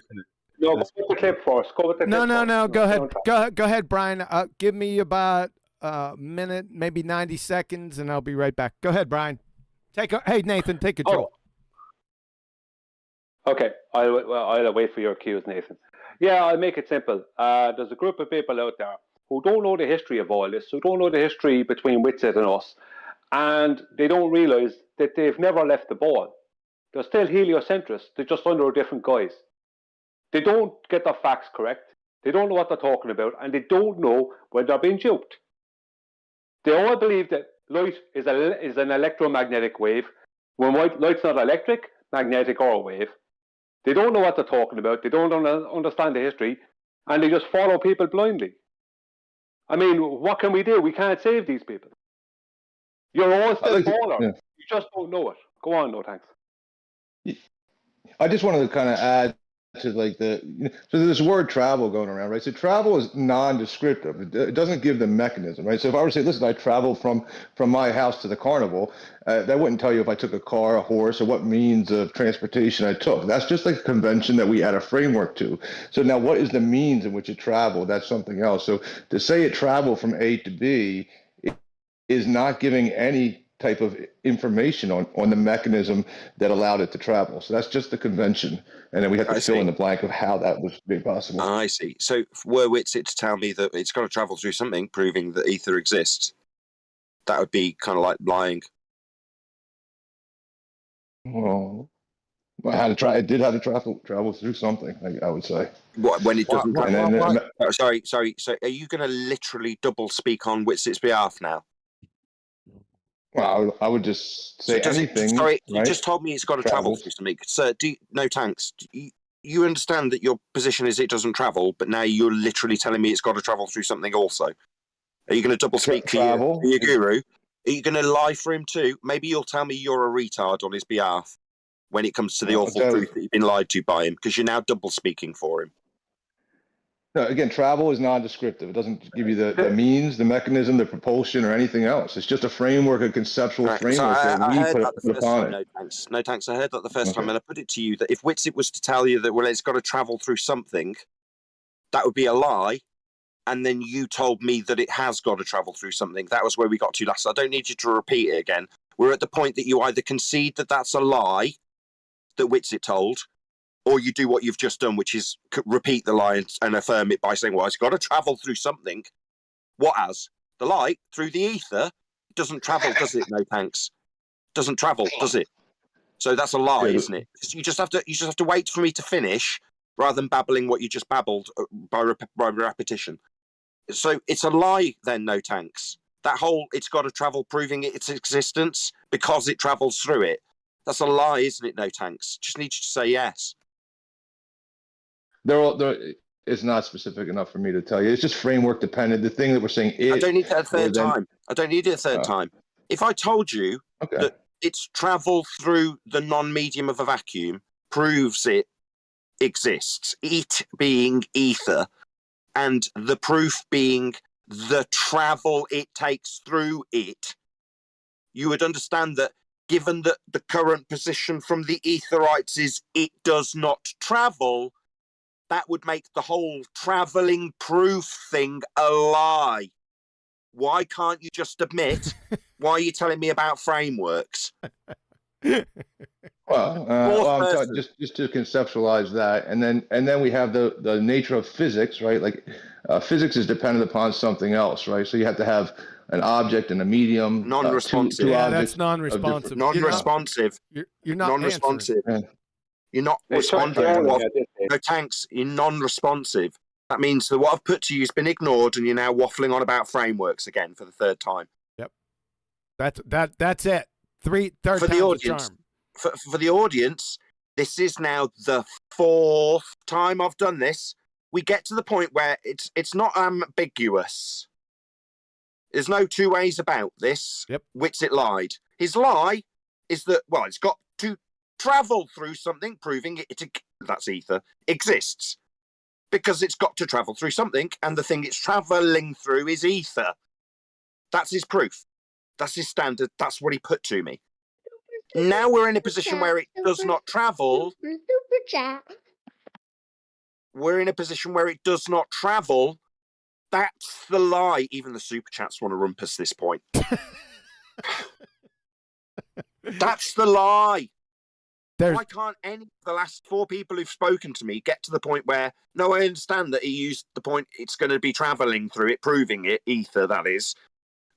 go with the clip first. Go with the clip No. Go ahead. Go ahead, Brian. Give me about a minute, maybe 90 seconds, and I'll be right back. Go ahead, Brian. Hey, Nathan, take control. Okay, I'll wait for your cues, Nathan. Yeah, I'll make it simple. There's a group of people out there who don't know the history of all this, who don't know the history between Witsit and us, and they don't realise that they've never left the ball. They're still heliocentrists. They're just under a different guise. They don't get their facts correct. They don't know what they're talking about, and they don't know when they're being duped. They all believe that light is an electromagnetic wave. When light's not electric, magnetic, or a wave. They don't know what they're talking about. They don't understand the history, and they just follow people blindly. I mean, what can we do? We can't save these people. You're all still baller. Yeah. You just don't know it. Go on, no thanks. I just wanted to kind of add to like so there's this word travel going around, right? So travel is non-descriptive. It doesn't give the mechanism, right? So if I were to say, listen, I traveled from my house to the carnival, that wouldn't tell you if I took a car, a horse, or what means of transportation I took. That's just like a convention that we add a framework to. So now what is the means in which it traveled? That's something else. So to say it traveled from A to B is not giving any type of information on the mechanism that allowed it to travel. So that's just the convention. And then we have to fill in the blank of how that was made possible. I see. So were Whitsitt to tell me that it's got to travel through something, proving that ether exists, that would be kind of like lying. Well, it did have to travel through something, I would say. What, when it doesn't travel? Sorry. So are you going to literally double speak on Whitsitt's behalf now? Well, I would just say anything. Sorry, right? You just told me it's got to travel through something. Sir, no tanks. You understand that your position is it doesn't travel, but now you're literally telling me it's got to travel through something also. Are you going to double speak to your guru? Are you going to lie for him too? Maybe you'll tell me you're a retard on his behalf when it comes to the awful truth that you've been lied to by him, because you're now double speaking for him. No, again, travel is non-descriptive. It doesn't give you the means, the mechanism, the propulsion, or anything else. It's just a framework, a conceptual framework that we put upon it. No thanks. I heard that the first time, and I put it to you that if Whitsitt was to tell you that, well, it's got to travel through something, that would be a lie. And then you told me that it has got to travel through something. That was where we got to last. I don't need you to repeat it again. We're at the point that you either concede that that's a lie that Whitsitt told, or you do what you've just done, which is repeat the lie and affirm it by saying, well, it's got to travel through something. What has? The light through the ether? It doesn't travel, does it? No thanks. Doesn't travel, does it? So that's a lie, isn't it? You just have to wait for me to finish rather than babbling what you just babbled by repetition. So it's a lie then, no tanks. That whole it's got to travel proving its existence because it travels through it. That's a lie, isn't it, no tanks? Just need you to say yes. It's not specific enough for me to tell you. It's just framework dependent. The thing that we're saying is... I don't need that a third time. I don't need it a third time. If I told you that it's travel through the non-medium of a vacuum proves it exists, it being ether, and the proof being the travel it takes through it, you would understand that given that the current position from the etherites is it does not travel, that would make the whole traveling proof thing a lie. Why can't you just admit? Why are you telling me about frameworks? Well, I'm just to conceptualize that, and then we have the nature of physics, right? Like physics is dependent upon something else, right? So you have to have an object and a medium. Non-responsive. That's non-responsive. Non-responsive. You're not non-responsive. You're not responding. No tanks. You're non-responsive. That means that what I've put to you has been ignored, and you're now waffling on about frameworks again for the third time. Yep. That's it. Third for the audience. For the audience, this is now the fourth time I've done this. We get to the point where it's not ambiguous. There's no two ways about this. Yep. Whitsitt lied. His lie is that, well, it's got to travel through something, proving that's ether, exists. Because it's got to travel through something, and the thing it's travelling through is ether. That's his proof. That's his standard. That's what he put to me. Now we're in a position where it does not travel. We're in a position where it does not travel. That's the lie. Even the super chats want to rumpus this point. That's the lie. Why can't any of the last four people who've spoken to me get to the point where, no, I understand that he used the point it's going to be travelling through it, proving it, ether, that is,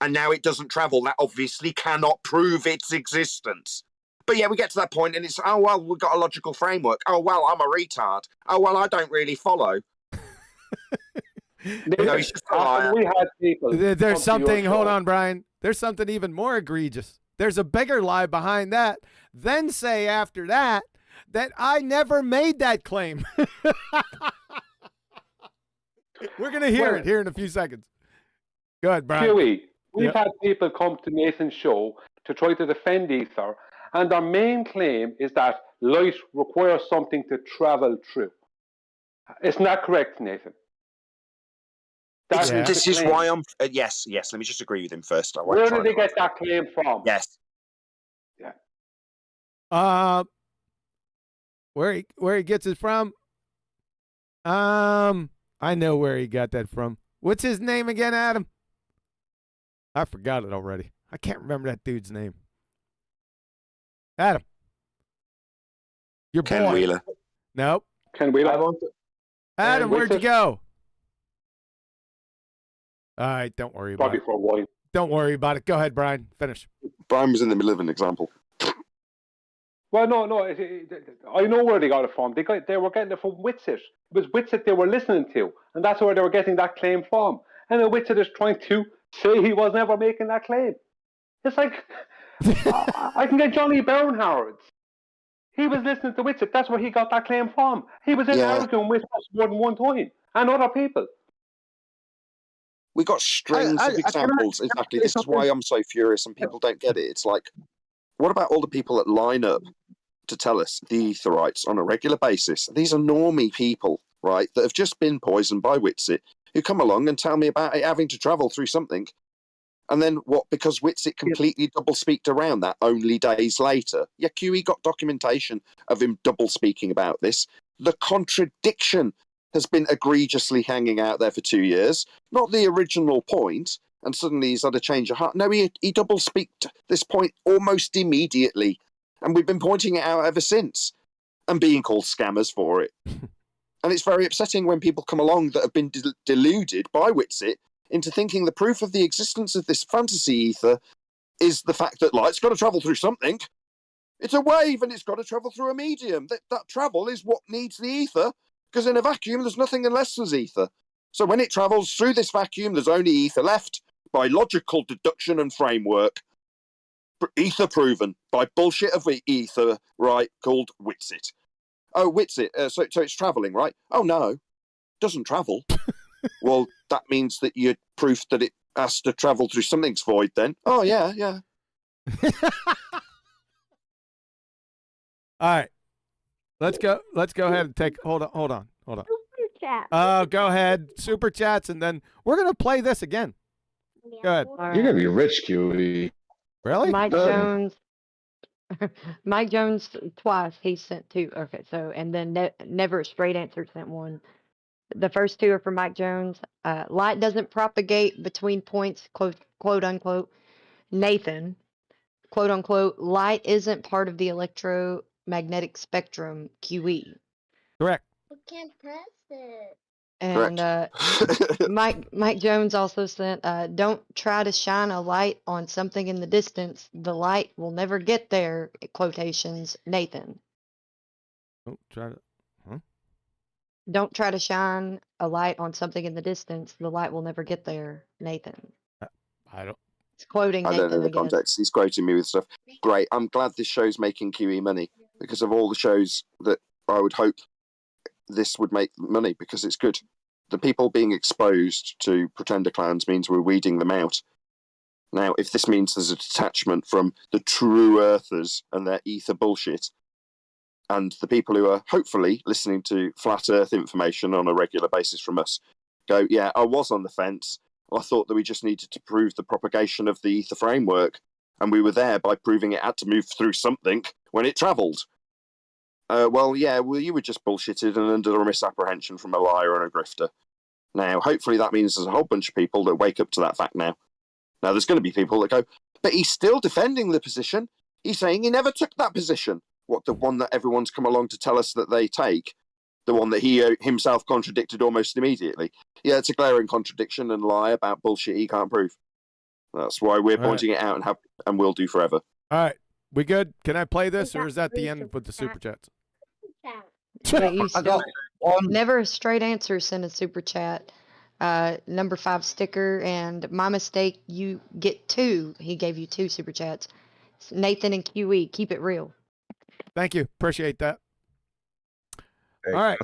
and now it doesn't travel. That obviously cannot prove its existence. But yeah, we get to that point and it's, oh, well, we've got a logical framework. Oh, well, I'm a retard. Oh, well, I don't really follow. There's we had people. There's something. Hold on, Brian. There's something even more egregious. There's a bigger lie behind that. Then say after that I never made that claim. We're gonna hear it here in a few seconds. Go ahead, Brian. Huey, we've had people come to Nathan's show to try to defend ether, and their main claim is that light requires something to travel through. Isn't that correct, Nathan? This is why I'm. Yes. Let me just agree with him first. Where did they get that claim from? Yes. Yeah. Where he gets it from? I know where he got that from. What's his name again, Adam? I forgot it already. I can't remember that dude's name. Adam. Your boy. Ken Wheeler. Nope. Ken Wheeler. Adam, where'd you go? All right, don't worry about it. For a while. Don't worry about it. Go ahead, Brian. Finish. Brian was in the middle of an example. Well, no. I know where they got it from. They were getting it from Witsit. It was Witsit they were listening to, and that's where they were getting that claim from. And then Witsit is trying to say he was never making that claim. It's like, I can get Johnny Bernhardt. He was listening to Witsit. That's where he got that claim from. He was in arguing with us more than one time, and other people. We got strings of examples. Exactly. This is why I'm so furious and people don't get it. It's like, what about all the people that line up to tell us the etherites on a regular basis? These are normie people, right, that have just been poisoned by Witsit, who come along and tell me about it having to travel through something. And then what, because Witsit completely double-speaked around that only days later? Yeah, QE got documentation of him double-speaking about this. The contradiction has been egregiously hanging out there for 2 years. Not the original point, and suddenly he's had a change of heart. No, he double-speaked this point almost immediately, and we've been pointing it out ever since, and being called scammers for it. And it's very upsetting when people come along that have been deluded by Witsit into thinking the proof of the existence of this fantasy ether is the fact that light's got to travel through something. It's a wave, and it's got to travel through a medium. That travel is what needs the ether, because in a vacuum, there's nothing unless there's ether. So when it travels through this vacuum, there's only ether left by logical deduction and framework. Ether proven by bullshit of ether, right, called Witsit. Oh, Witsit, so it's travelling, right? Oh, no, doesn't travel. Well, that means that you're proof that it has to travel through something's void then. Oh, yeah. All right. Let's go ahead and take hold on. Superchat. Go ahead. Super chats, and then we're gonna play this again. Go ahead. You're gonna be rich, QE. Really? Mike Jones. Mike Jones twice. He sent two. Okay, so and then never a straight answer sent one. The first two are for Mike Jones. Light doesn't propagate between points, quote unquote. Nathan, quote unquote. Light isn't part of the electromagnetic spectrum. QE. Correct. We can't press it. And Mike Jones also sent, don't try to shine a light on something in the distance. The light will never get there. Quotations, Nathan. Don't try to shine a light on something in the distance. The light will never get there, Nathan. I don't. It's quoting Nathan. I don't know the context. He's quoting me with stuff. Great. I'm glad this show's making QE money, because of all the shows that I would hope this would make money, because it's good. The people being exposed to pretender clowns means we're weeding them out. Now, if this means there's a detachment from the true earthers and their ether bullshit, and the people who are hopefully listening to flat earth information on a regular basis from us go, yeah, I was on the fence. I thought that we just needed to prove the propagation of the ether framework, and we were there by proving it had to move through something when it travelled. You were just bullshitted and under a misapprehension from a liar and a grifter. Now, hopefully that means there's a whole bunch of people that wake up to that fact now. Now, there's going to be people that go, but he's still defending the position. He's saying he never took that position. What, the one that everyone's come along to tell us that they take? The one that he himself contradicted almost immediately? Yeah, it's a glaring contradiction and lie about bullshit he can't prove. That's why we're pointing it out and will do forever. All right. We good? Can I play this, or is that the end with the super chats? But you still, never a straight answer. Send a super chat. number 5 sticker, and my mistake, you get 2. He gave you 2 super chats. Nathan and QE, keep it real. Thank you. Appreciate that. Hey, all right.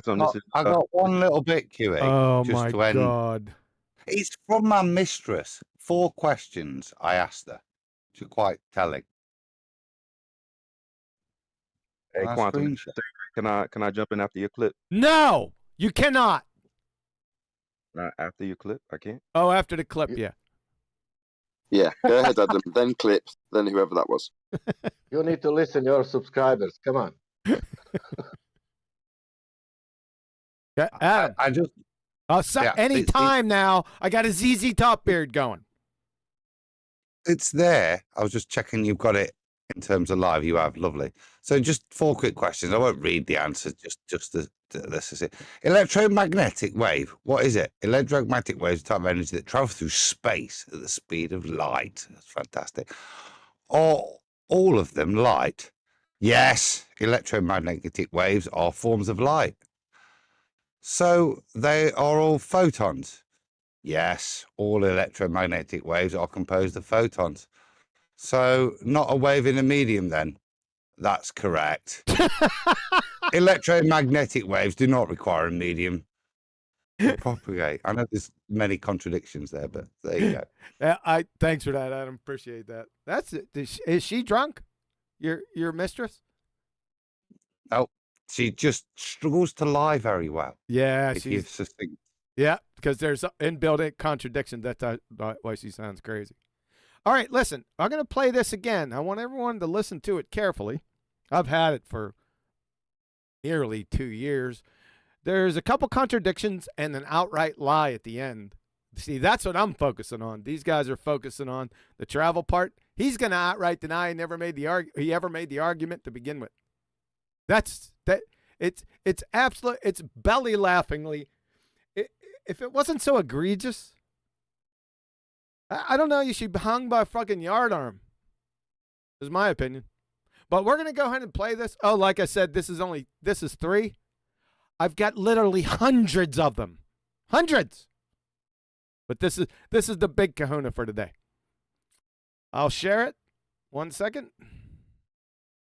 I got one little bit, QE. Oh, just my to end. God. It's from my mistress. 4 questions I asked her. Which are quite telling. Hey, Quantum, can I jump in after your clip? No, you cannot. After your clip, I can't. Oh, after the clip, yeah. Yeah, go ahead, Adam. Then clips. Then whoever that was. You need to listen to your subscribers. Come on. Yeah, Adam. I just. Any time now. I got a ZZ Top beard going. It's there. I was just checking you've got it in terms of live. You have. Lovely. So just 4 quick questions. I won't read the answers. This is it. Electromagnetic wave. What is it? Electromagnetic waves are a type of energy that travel through space at the speed of light. That's fantastic. Are all of them light? Yes. Electromagnetic waves are forms of light. So they are all photons. Yes, all electromagnetic waves are composed of photons. So not a wave in a medium then? That's correct. Electromagnetic waves do not require a medium to propagate. I know there's many contradictions there, but there you go. Thanks for that, Adam. Appreciate that. That's it. Is she drunk? Your mistress? Oh, she just struggles to lie very well. Yeah, she's succinct. Yeah, because there's inbuilt contradiction. That's why she sounds crazy. All right, listen. I'm going to play this again. I want everyone to listen to it carefully. I've had it for nearly 2 years. There's a couple contradictions and an outright lie at the end. See, that's what I'm focusing on. These guys are focusing on the travel part. He's going to outright deny he ever made the argument to begin with. It's absolute. It's belly laughingly. If it wasn't so egregious, I don't know. You should be hung by a fucking yardarm. Is my opinion. But we're gonna go ahead and play this. Oh, like I said, this is 3. I've got literally hundreds of them, hundreds. But this is the big kahuna for today. I'll share it. 1 second,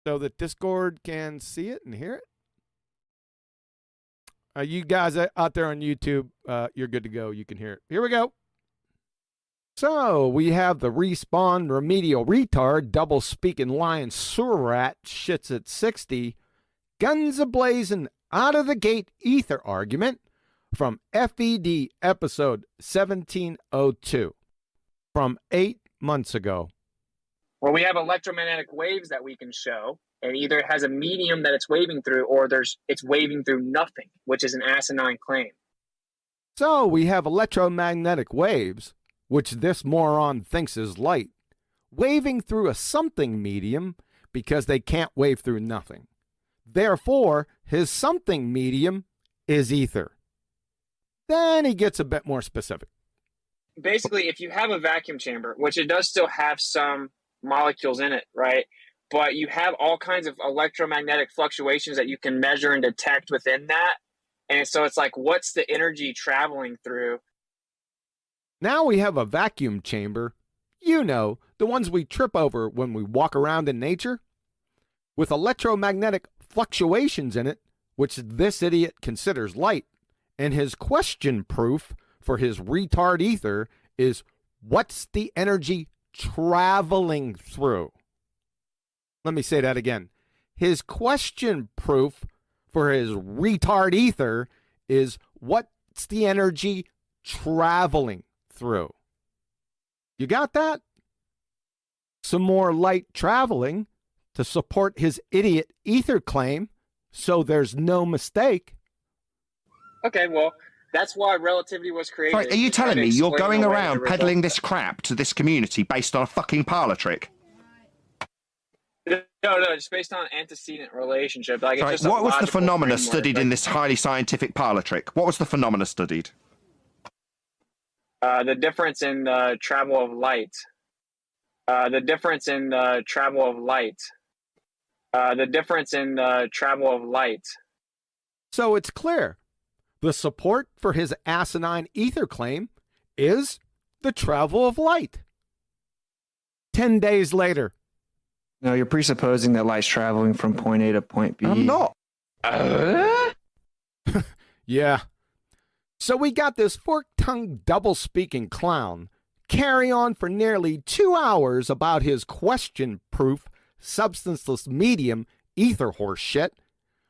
so that Discord can see it and hear it. You guys out there on YouTube, you're good to go. You can hear it. Here we go. So we have the Respawn Remedial Retard, Double Speaking Lion Surat, Shits at 60, Guns a-Blazing, Out of the Gate Ether Argument from FED episode 1702 from 8 months ago. Well, we have electromagnetic waves that we can show. It either has a medium that it's waving through, or it's waving through nothing, which is an asinine claim. So we have electromagnetic waves, which this moron thinks is light, waving through a something medium because they can't wave through nothing. Therefore, his something medium is ether. Then he gets a bit more specific. Basically, if you have a vacuum chamber, which it does still have some molecules in it, right? But you have all kinds of electromagnetic fluctuations that you can measure and detect within that. And so it's like, what's the energy traveling through? Now we have a vacuum chamber, the ones we trip over when we walk around in nature, with electromagnetic fluctuations in it, which this idiot considers light. And his question proof for his retard ether is, what's the energy traveling through? Let me say that again. His question proof for his retard ether is, what's the energy traveling through? You got that? Some more light traveling to support his idiot ether claim, so there's no mistake. Okay, well, that's why relativity was created. Sorry, are you telling me you're going around peddling this crap to this community based on a fucking parlor trick? No, just based on antecedent relationship. Like, Sorry, it's just what was the phenomena framework. studied in this highly scientific parlor trick? What was the phenomena studied? The difference in travel of light. The difference in travel of light. The difference in travel of light. So it's clear. The support for his asinine ether claim is the travel of light. 10 days later. No, you're presupposing that light's traveling from point A to point B. I'm not. Yeah. So we got this fork-tongued, double-speaking clown carry on for nearly 2 hours about his question-proof, substanceless medium ether horse shit,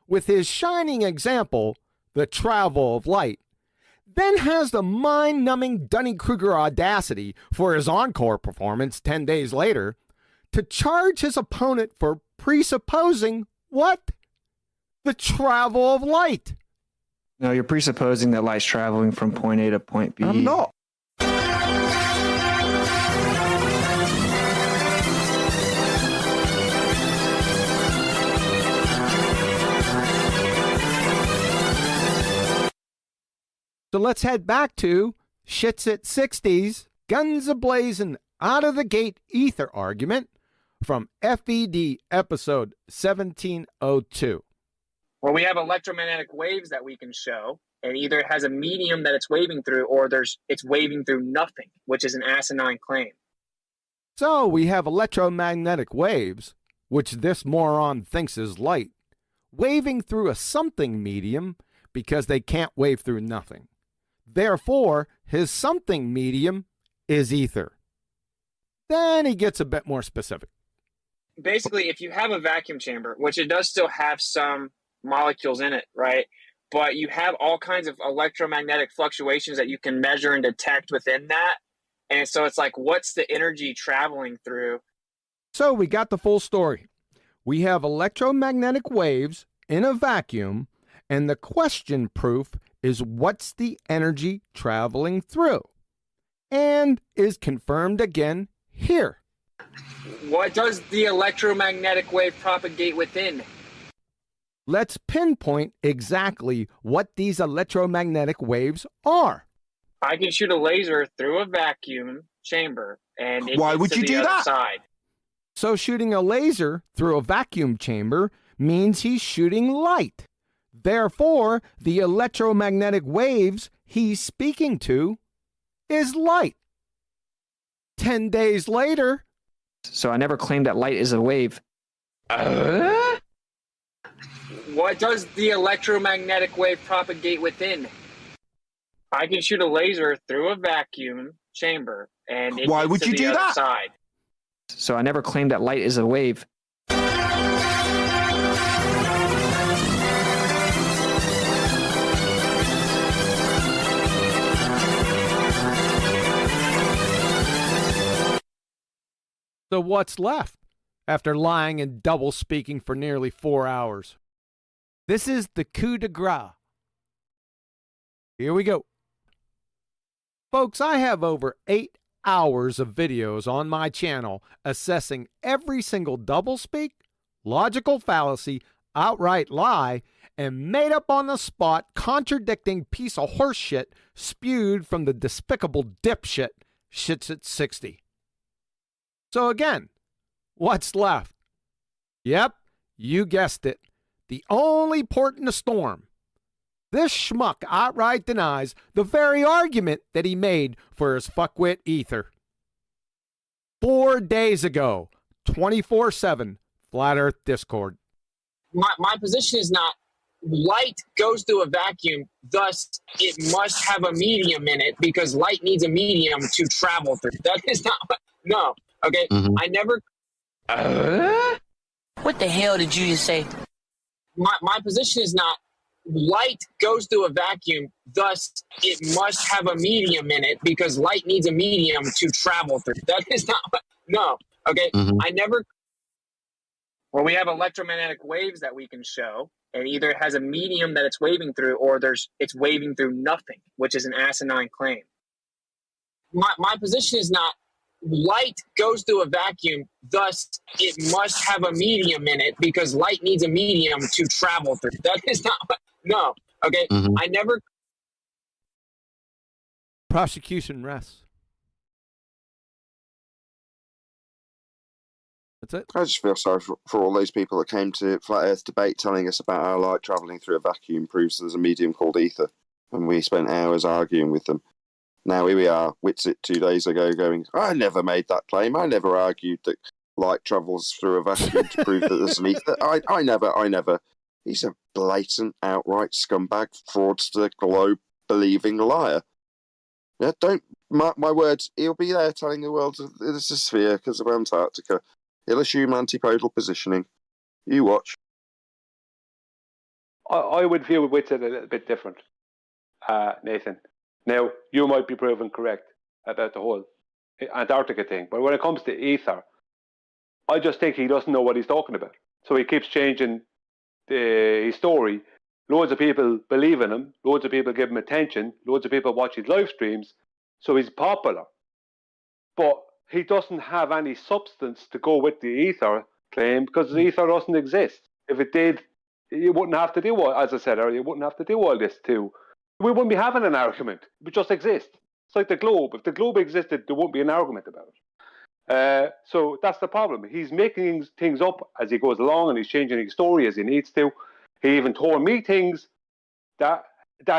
with his shining example, the travel of light, then has the mind-numbing Dunning-Kruger audacity for his encore performance 10 days later to charge his opponent for presupposing what? The travel of light. No, you're presupposing that light's traveling from point A to point B. I'm not. So let's head back to Shits at 60s, guns a-blazing, out of the gate ether argument from FED episode 1702. Well, we have electromagnetic waves that we can show, and either it has a medium that it's waving through, or it's waving through nothing, which is an asinine claim. So we have electromagnetic waves, which this moron thinks is light, waving through a something medium because they can't wave through nothing. Therefore, his something medium is ether. Then he gets a bit more specific. Basically, if you have a vacuum chamber, which it does still have some molecules in it, right? But you have all kinds of electromagnetic fluctuations that you can measure and detect within that. And so it's like, what's the energy traveling through? So we got the full story. We have electromagnetic waves in a vacuum, and the question proof is what's the energy traveling through? And is confirmed again here. What does the electromagnetic wave propagate within? Let's pinpoint exactly what these electromagnetic waves are. I can shoot a laser through a vacuum chamber, and it Why gets would to you the do other that? side. So shooting a laser through a vacuum chamber means he's shooting light. Therefore, the electromagnetic waves he's speaking to is light. 10 days later. So I never claimed that light is a wave. What does the electromagnetic wave propagate within? I can shoot a laser through a vacuum chamber, and it Why gets would to you the do other that? side. So I never claimed that light is a wave. So what's left after lying and double speaking for nearly 4 hours? This is the coup de grace. Here we go. Folks, I have over 8 hours of videos on my channel assessing every single doublespeak, logical fallacy, outright lie, and made up on the spot contradicting piece of horseshit spewed from the despicable dipshit Shits at 60. So again, what's left? Yep, you guessed it. The only port in the storm. This schmuck outright denies the very argument that he made for his fuckwit ether. 4 days ago, 24/7, Flat Earth Discord. My position is not light goes through a vacuum, thus it must have a medium in it because light needs a medium to travel through. That is not no. Okay, I never. What the hell did you just say? My position is not light goes through a vacuum, thus it must have a medium in it because light needs a medium to travel through. That is not no. Okay, I never. Well, we have electromagnetic waves that we can show, and either it has a medium that it's waving through, or it's waving through nothing, which is an asinine claim. My position is not light goes through a vacuum, thus it must have a medium in it because light needs a medium to travel through. That is not no. Okay, I never. Prosecution rests. That's it. I just feel sorry for all those people that came to Flat Earth debate telling us about how light travelling through a vacuum proves there's a medium called ether. and we spent hours arguing with them. Now here we are, Witsit 2 days ago going, I never made that claim. I never argued that light travels through a vacuum to prove that there's an ether. I never. He's a blatant, outright scumbag, fraudster, globe-believing liar. Yeah, don't mark my words. He'll be there telling the world it's a sphere because of Antarctica. He'll assume antipodal positioning. You watch. I would view Witsit a little bit different, Nathan. Now, you might be proven correct about the whole Antarctica thing, but when it comes to ether, I just think he doesn't know what he's talking about. So he keeps changing his story. Loads of people believe in him. Loads of people give him attention. Loads of people watch his live streams. So he's popular. But he doesn't have any substance to go with the ether claim because the ether doesn't exist. If it did, you wouldn't have to do all, as I said earlier, you wouldn't have to do all this too. We wouldn't be having an argument. It would just exist. It's like the globe. If the globe existed, there wouldn't be an argument about it. So that's the problem. He's making things up as he goes along, and he's changing his story as he needs to. He even told me things that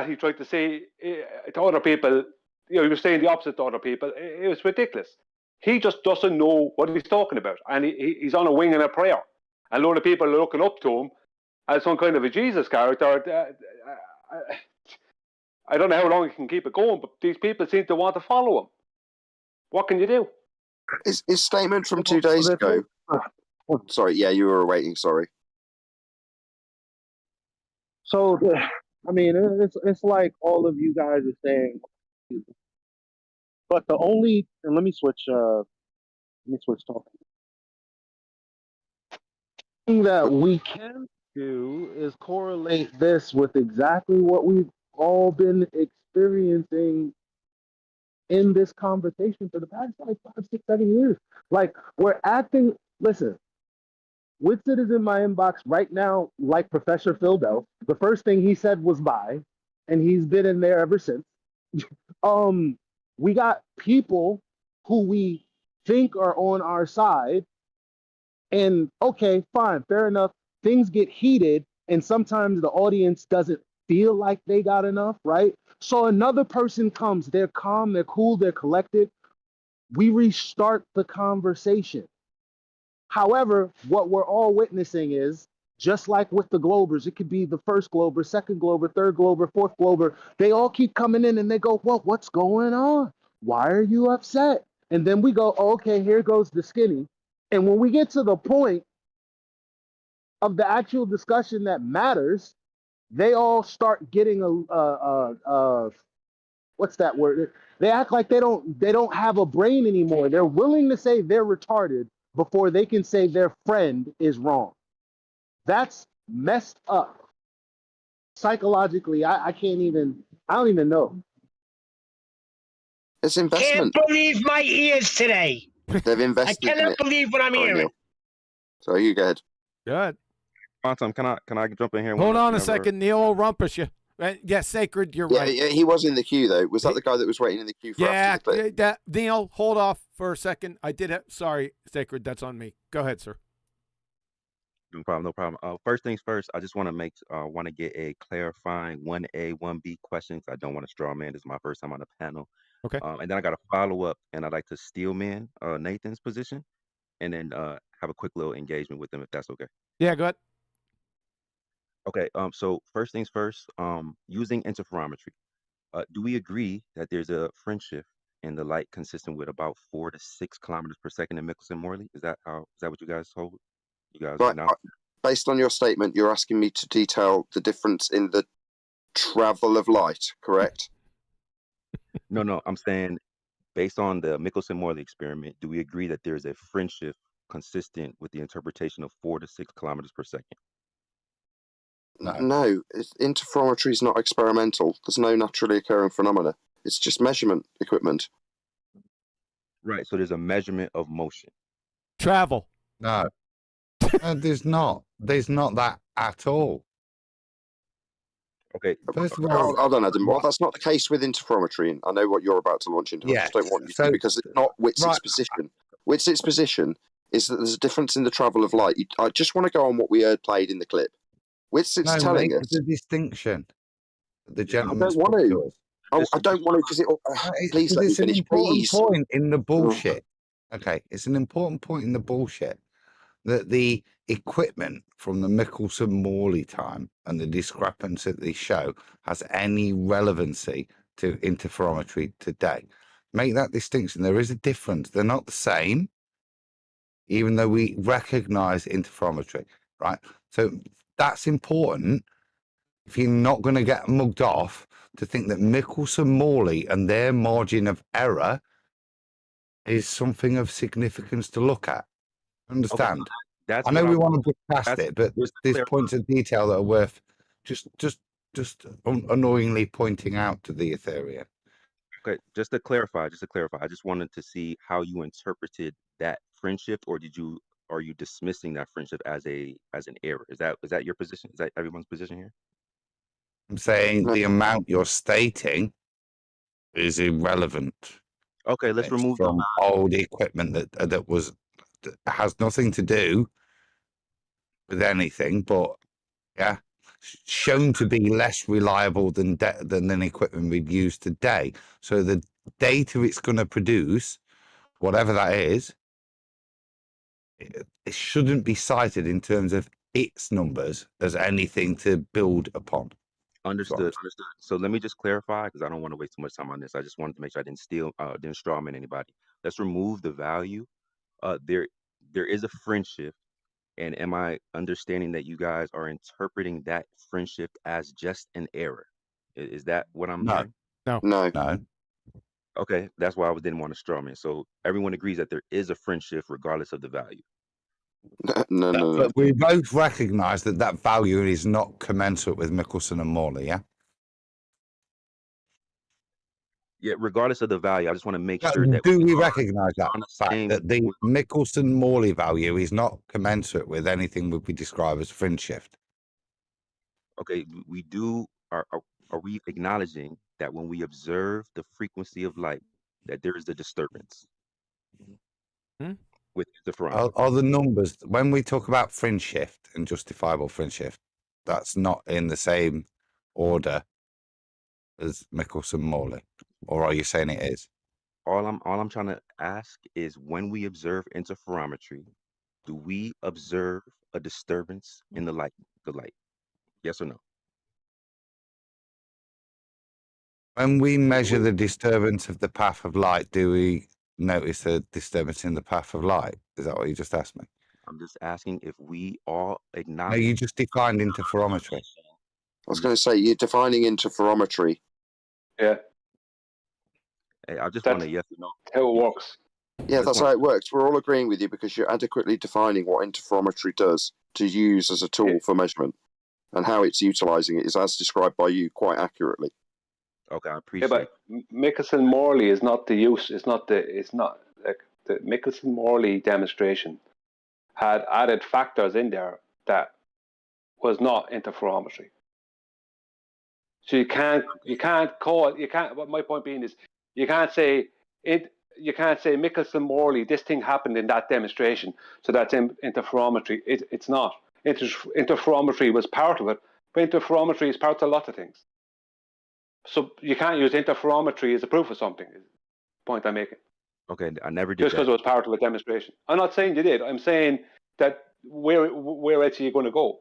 he tried to say to other people. He was saying the opposite to other people. It was ridiculous. He just doesn't know what he's talking about, and he's on a wing and a prayer. And a lot of people are looking up to him as some kind of a Jesus character. I don't know how long he can keep it going, but these people seem to want to follow him. What can you do? His statement from 2 days ago. Sorry, yeah, you were waiting. Sorry. So, I mean, it's like all of you guys are saying, but the only, and let me switch talking. The thing that we can do is correlate this with exactly what we've all been experiencing in this conversation for the past like 5, 6, 7 years. Like, we're acting, listen, Witsit is in my inbox right now like Professor Phil Bell. The first thing he said was bye, and he's been in there ever since. We got people who we think are on our side, and okay, fine, fair enough. Things get heated, and sometimes the audience doesn't feel like they got enough, right? So another person comes, they're calm, they're cool, they're collected. We restart the conversation. However, what we're all witnessing is, just like with the Globers, it could be the first Glober, second Glober, third Glober, fourth Glober. They all keep coming in and they go, well, what's going on? Why are you upset? And then we go, oh, okay, here goes the skinny. And when we get to the point of the actual discussion that matters, they all start getting what's that word? They act like they don't have a brain anymore. They're willing to say they're retarded before they can say their friend is wrong. That's messed up. Psychologically, I don't even know. It's investment. Can't believe my ears today. They've invested. I cannot believe what I'm hearing. So you go ahead. Good. Quantum, can I jump in here? Hold on a second, Neil will rumpus you. Yes, Sacred, you're right. Yeah, he was in the queue though. Was that the guy that was waiting in the queue for? Yeah, Neil, hold off for a second. I did it. Sorry, Sacred, that's on me. Go ahead, sir. No problem. First things first, I just want to get a clarifying 1A, 1B questions. I don't want to straw man. This is my first time on the panel. Okay. And then I got a follow up, and I'd like to steel man Nathan's position, and then have a quick little engagement with them if that's okay. Yeah, go ahead. Okay. So first things first. Using interferometry, do we agree that there's a fringe shift in the light consistent with about 4 to 6 kilometers per second in Michelson-Morley? Is that what you guys hold? You guys right. Based on your statement, you're asking me to detail the difference in the travel of light, correct? No. I'm saying, based on the Michelson-Morley experiment, do we agree that there's a fringe shift consistent with the interpretation of 4 to 6 kilometers per second? No, interferometry is not experimental. There's no naturally occurring phenomena. It's just measurement equipment. Right. So there's a measurement of motion. Travel. No. There's not. There's not that at all. Okay. First of all, hold on, Adam. Well, that's not the case with interferometry. And I know what you're about to launch into. I just don't want you to, because it's not Witsit's position. Witsit's position is that there's a difference in the travel of light. I just want to go on what we heard played in the clip. Witsit's telling us the distinction. the gentleman's I don't want put to. to us. I don't want to because please let me It's an finish, important please. point in the bullshit. Okay, it's an important point in the bullshit that the equipment from the Michelson-Morley time and the discrepancy that they show has any relevancy to interferometry today. Make that distinction. There is a difference. They're not the same, even though we recognize interferometry, right? So that's important. If you're not going to get mugged off to think that Michelson-Morley and their margin of error is something of significance to look at. Understand? Okay, that's I know what we I want to get past it, but there's points of detail that are worth just annoyingly pointing out to the Ethereum. Okay, just to clarify, I just wanted to see how you interpreted that friendship, or are you dismissing that friendship as an error? Is that your position? Is that everyone's position here? I'm saying the amount you're stating is irrelevant. Okay, let's remove from old equipment that has nothing to do with anything, but yeah, shown to be less reliable than the equipment we'd use today. So the data it's going to produce, whatever that is, it shouldn't be cited in terms of its numbers as anything to build upon. Understood. So let me just clarify, because I don't want to waste too much time on this. I just wanted to make sure I didn't strawman anybody. Let's remove the value. There is a friendship, and am I understanding that you guys are interpreting that friendship as just an error? Is that what I'm hearing? No. Okay, that's why I didn't want to strawman. So everyone agrees that there is a friendship regardless of the value. No. But we both recognise that value is not commensurate with Michelson and Morley, yeah? Yeah, regardless of the value, I just want to make sure that we recognise that fact that the Michelson-Morley value is not commensurate with anything would be described as fringe shift? Okay, we do. Are we acknowledging that when we observe the frequency of light, that there is a disturbance with the interferometry? Are the numbers, when we talk about fringe shift and justifiable fringe shift, that's not in the same order as Michelson-Morley, or are you saying it is? All I'm trying to ask is, when we observe interferometry, do we observe a disturbance in the light? Yes or no? When we measure the disturbance of the path of light, do we notice a disturbance in the path of light? Is that what you just asked me? I'm just asking if we all acknowledge. No, you just defined interferometry. I was going to say, you're defining interferometry. Yeah. Hey, I just want to yes or no. How it works. Yeah, that's how it works. We're all agreeing with you because you're adequately defining what interferometry does to use as a tool for measurement, and how it's utilizing it is as described by you quite accurately. Okay, I appreciate. Yeah, but Michelson-Morley is not the use. It's not like the Michelson-Morley demonstration had added factors in there that was not interferometry. So you can't. What my point being is, you can't say Michelson-Morley. This thing happened in that demonstration, so that's interferometry. It's not. Interferometry was part of it, but interferometry is part of a lot of things. So you can't use interferometry as a proof of something. Is the point I'm making. Okay, I never did just because it was part of a demonstration. I'm not saying you did. I'm saying that where else are you going to go?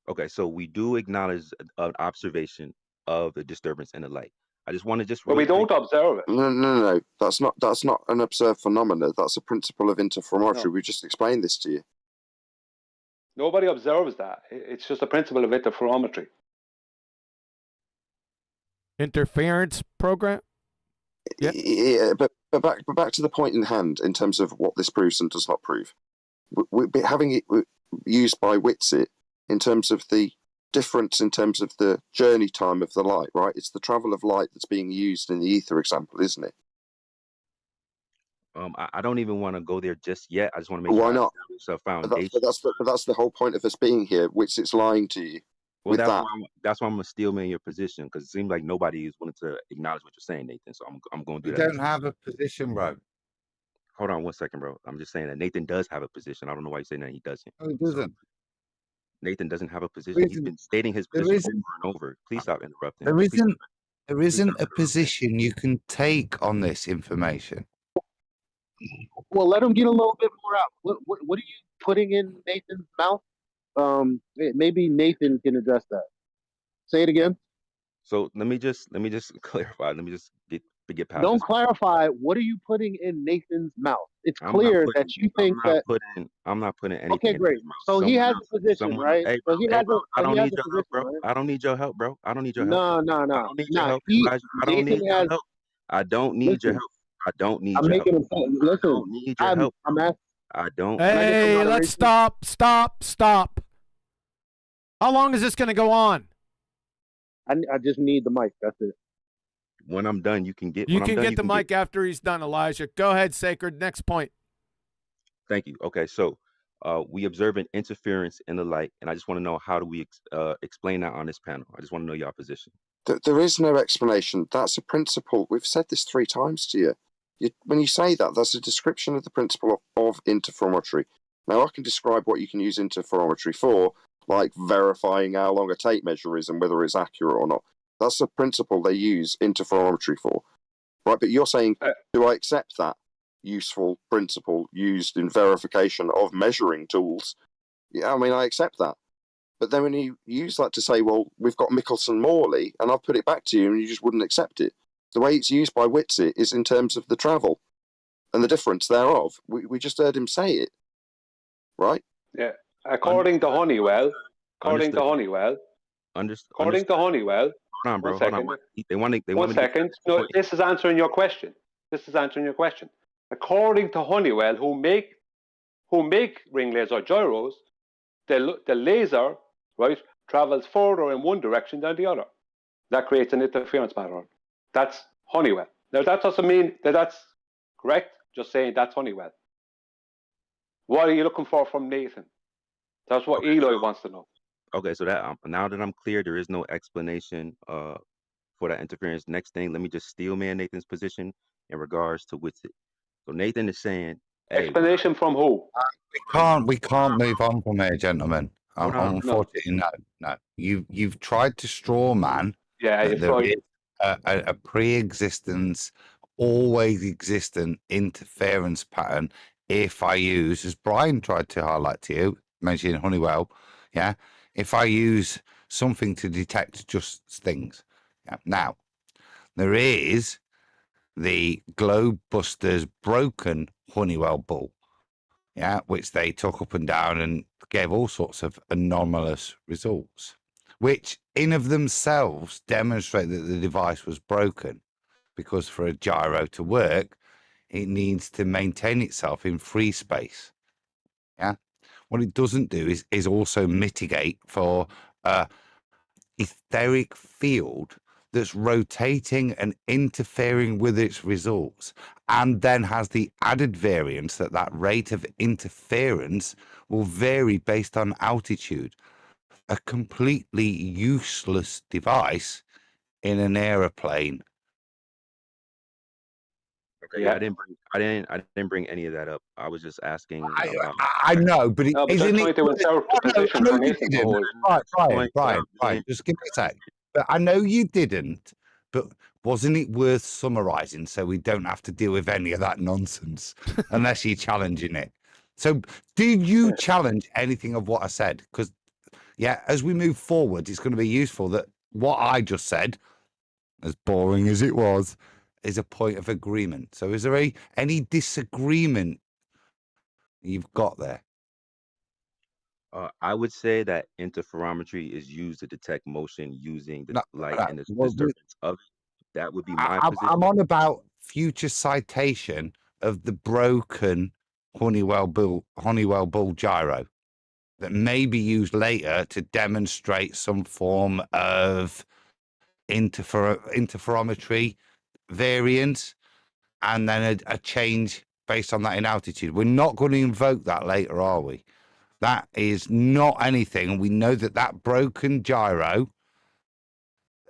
Okay, so we do acknowledge an observation of the disturbance in the light. I just want to just. But we don't observe it. No. That's not an observed phenomenon. That's a principle of interferometry. We just explained this to you. Nobody observes that. It's just a principle of interferometry. Interference program. Yeah, but back to the point in hand in terms of what this proves and does not prove. We're having it used by Witsit in terms of the difference in terms of the journey time of the light, right? It's the travel of light that's being used in the ether example, isn't it? I don't even want to go there just yet. I just want to make sure. Why not? A foundation. But that's the whole point of us being here. Witsit's lying to you. Well, that's why I'm gonna steelman your position, because it seems like nobody is willing to acknowledge what you're saying, Nathan. So I'm going to do that. You don't have a position, bro. Hold on 1 second, bro. I'm just saying that Nathan does have a position. I don't know why you're saying that he doesn't. No, he doesn't. Nathan doesn't have a position. He's been stating his There position isn't. over and over. Please stop interrupting. There Please stop isn't. There isn't a position you can take on this information. Well, let him get a little bit more out. What are you putting in Nathan's mouth? Maybe Nathan can address that. Say it again. So let me just clarify. Let me just get past Don't this. clarify. What are you putting in Nathan's mouth? It's clear that you think that. I'm not putting anything. Okay, in great. his mouth. So he has else, a position, someone, right? Hey, So bro, hey, bro, I don't need your help, bro. Right? I don't need your help, bro. I don't need your help. No. I don't need your help, Elijah. I don't need your help. I don't need your help. I don't need your help. Listen, I don't need your help. I'm asking. I don't. Hey, let's stop. How long is this going to go on? I just need the mic. That's it. When I'm done, you can get. You can get the mic after he's done, Elijah. Go ahead, Sacred. Next point. Thank you. Okay, so we observe an interference in the light, and I just want to know how do we explain that on this panel? I just want to know your position. There is no explanation. That's a principle. We've said this 3 times to you. When you say that, that's a description of the principle of interferometry. Now, I can describe what you can use interferometry for, like verifying how long a tape measure is and whether it's accurate or not. That's the principle they use interferometry for. Right, but you're saying, do I accept that useful principle used in verification of measuring tools? Yeah, I mean, I accept that. But then when you use that to say, well, we've got Michelson-Morley, and I've put it back to you, and you just wouldn't accept it. The way it's used by Whitsitt is in terms of the travel and the difference thereof. We just heard him say it, right? Yeah. According to Honeywell. Hold on, bro. Hold on. One second. No, this is answering your question. According to Honeywell, who make ring laser gyros, the laser, right, travels further in one direction than the other. That creates an interference pattern. That's Honeywell. Now that doesn't mean that that's correct. Just saying that's Honeywell. What are you looking for from Nathan? That's what Eloy wants to know. Okay, so that now that I'm clear, there is no explanation for that interference. Next thing, let me just steel man Nathan's position in regards to Whitsitt. So Nathan is saying, hey, explanation from who? We can't move on from here, gentlemen. Unfortunately, no. You've tried to straw man. Yeah, there is a pre-existence, always existent interference pattern. If I use, as Brian tried to highlight to you, mentioning Honeywell, yeah. If I use something to detect just things. Yeah. Now, there is the BALLBUSTERS broken Honeywell bull, yeah, which they took up and down and gave all sorts of anomalous results, which in of themselves demonstrate that the device was broken, because for a gyro to work, it needs to maintain itself in free space. Yeah. What it doesn't do is also mitigate for etheric field that's rotating and interfering with its results, and then has the added variance that rate of interference will vary based on altitude. A completely useless device in an aeroplane. Okay, yeah, I didn't bring any of that up. I was just asking. I know, but isn't it? Brian, just give me a sec. But I know you didn't. But wasn't it worth summarising so we don't have to deal with any of that nonsense unless you're challenging it? So, did you challenge anything of what I said? Because, yeah, as we move forward, it's going to be useful that what I just said, as boring as it was, is a point of agreement. So is there any disagreement you've got there? I would say that interferometry is used to detect motion using the light and the disturbance of it. That would be my position. I'm on about future citation of the broken Honeywell bull gyro that may be used later to demonstrate some form of interferometry variance, and then a change based on that in altitude. We're not going to invoke that later, are we? That is not anything, and we know that broken gyro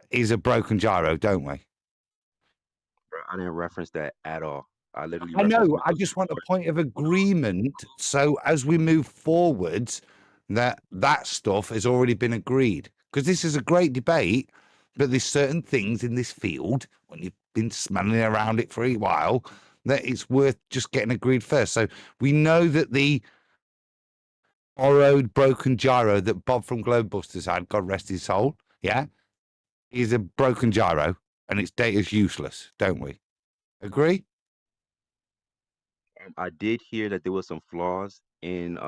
is a broken gyro, don't we? I didn't reference that at all. I literally. I know. I just want a point of agreement. So as we move forwards, that stuff has already been agreed. Because this is a great debate, but there's certain things in this field, when you've been smelling around it for a while, that it's worth just getting agreed first. So we know that the borrowed broken gyro that Bob from Globebusters had, God rest his soul, yeah, is a broken gyro, and its data's useless, don't we? Agree? I did hear that there was some flaws in